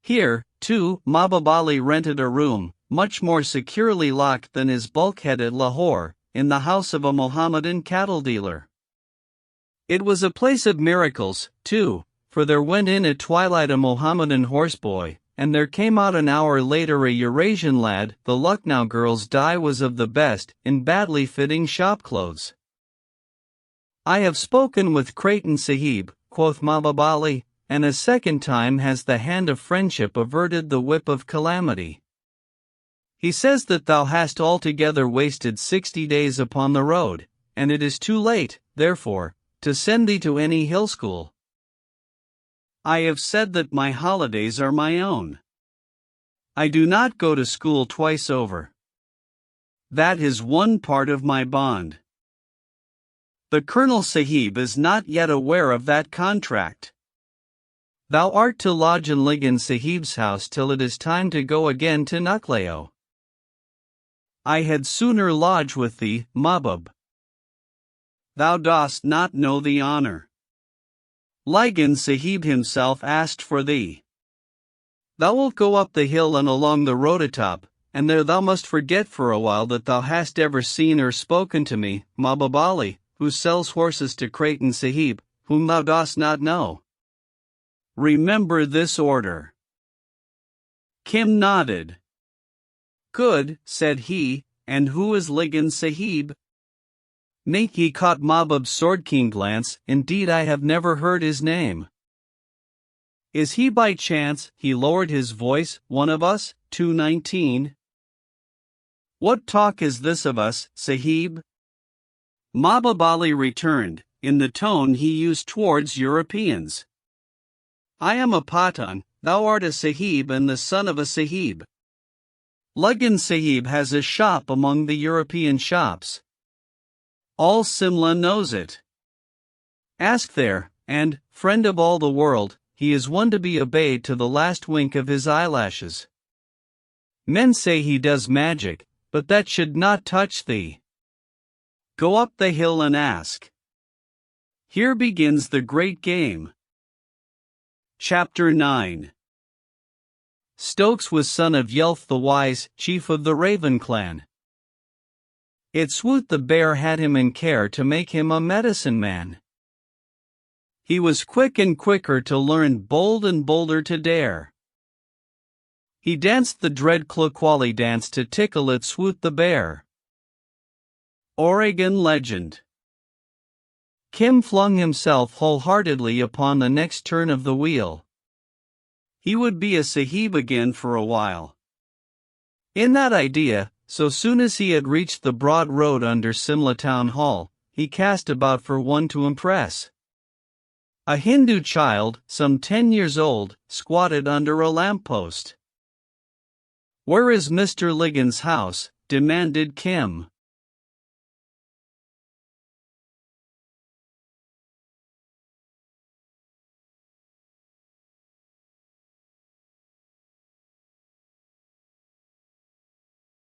Here, too, Mahbub Ali rented a room, much more securely locked than his bulkhead at Lahore, in the house of a Mohammedan cattle dealer. It was a place of miracles, too, for there went in at twilight a Mohammedan horseboy, and there came out an hour later a Eurasian lad. The Lucknow girl's dye was of the best, in badly fitting shop clothes. I have spoken with Creighton Sahib, quoth Mahbub Ali, and a second time has the hand of friendship averted the whip of calamity. He says that thou hast altogether wasted 60 days upon the road, and it is too late, therefore, to send thee to any hill school. I have said that my holidays are my own. I do not go to school twice over. That is one part of my bond. The Colonel Sahib is not yet aware of that contract. Thou art to lodge in Ligan Sahib's house till it is time to go again to Nucleo. I had sooner lodge with thee, Mahbub. Thou dost not know the honor. Ligan Sahib himself asked for thee. Thou wilt go up the hill and along the road atop, and there thou must forget for a while that thou hast ever seen or spoken to me, Mahbub Ali, who sells horses to Creighton Sahib, whom thou dost not know. Remember this order. Kim nodded. Good, said he, and who is Ligan Sahib? Nate he caught Mahbub's sword-keen glance, indeed I have never heard his name. Is he by chance, he lowered his voice, one of us, 219? What talk is this of us, Sahib? Mahbub Ali returned, in the tone he used towards Europeans. I am a Pathan, thou art a Sahib and the son of a Sahib. Ligan Sahib has a shop among the European shops. All Simla knows it. Ask there, and, friend of all the world, he is one to be obeyed to the last wink of his eyelashes. Men say he does magic, but that should not touch thee. Go up the hill and ask. Here begins the great game. Chapter 9. Stokes was son of Yelf the Wise, chief of the Raven clan. Itswoot the Bear had him in care to make him a medicine man. He was quick and quicker to learn, bold and bolder to dare. He danced the dread Cloquali dance to tickle Itswoot the Bear. Oregon legend. Kim flung himself wholeheartedly upon the next turn of the wheel. He would be a Sahib again for a while. In that idea, so soon as he had reached the broad road under Simla Town Hall, he cast about for one to impress. A Hindu child, some 10 years old, squatted under a lamppost. Where is Mr. Ligan's house? Demanded Kim.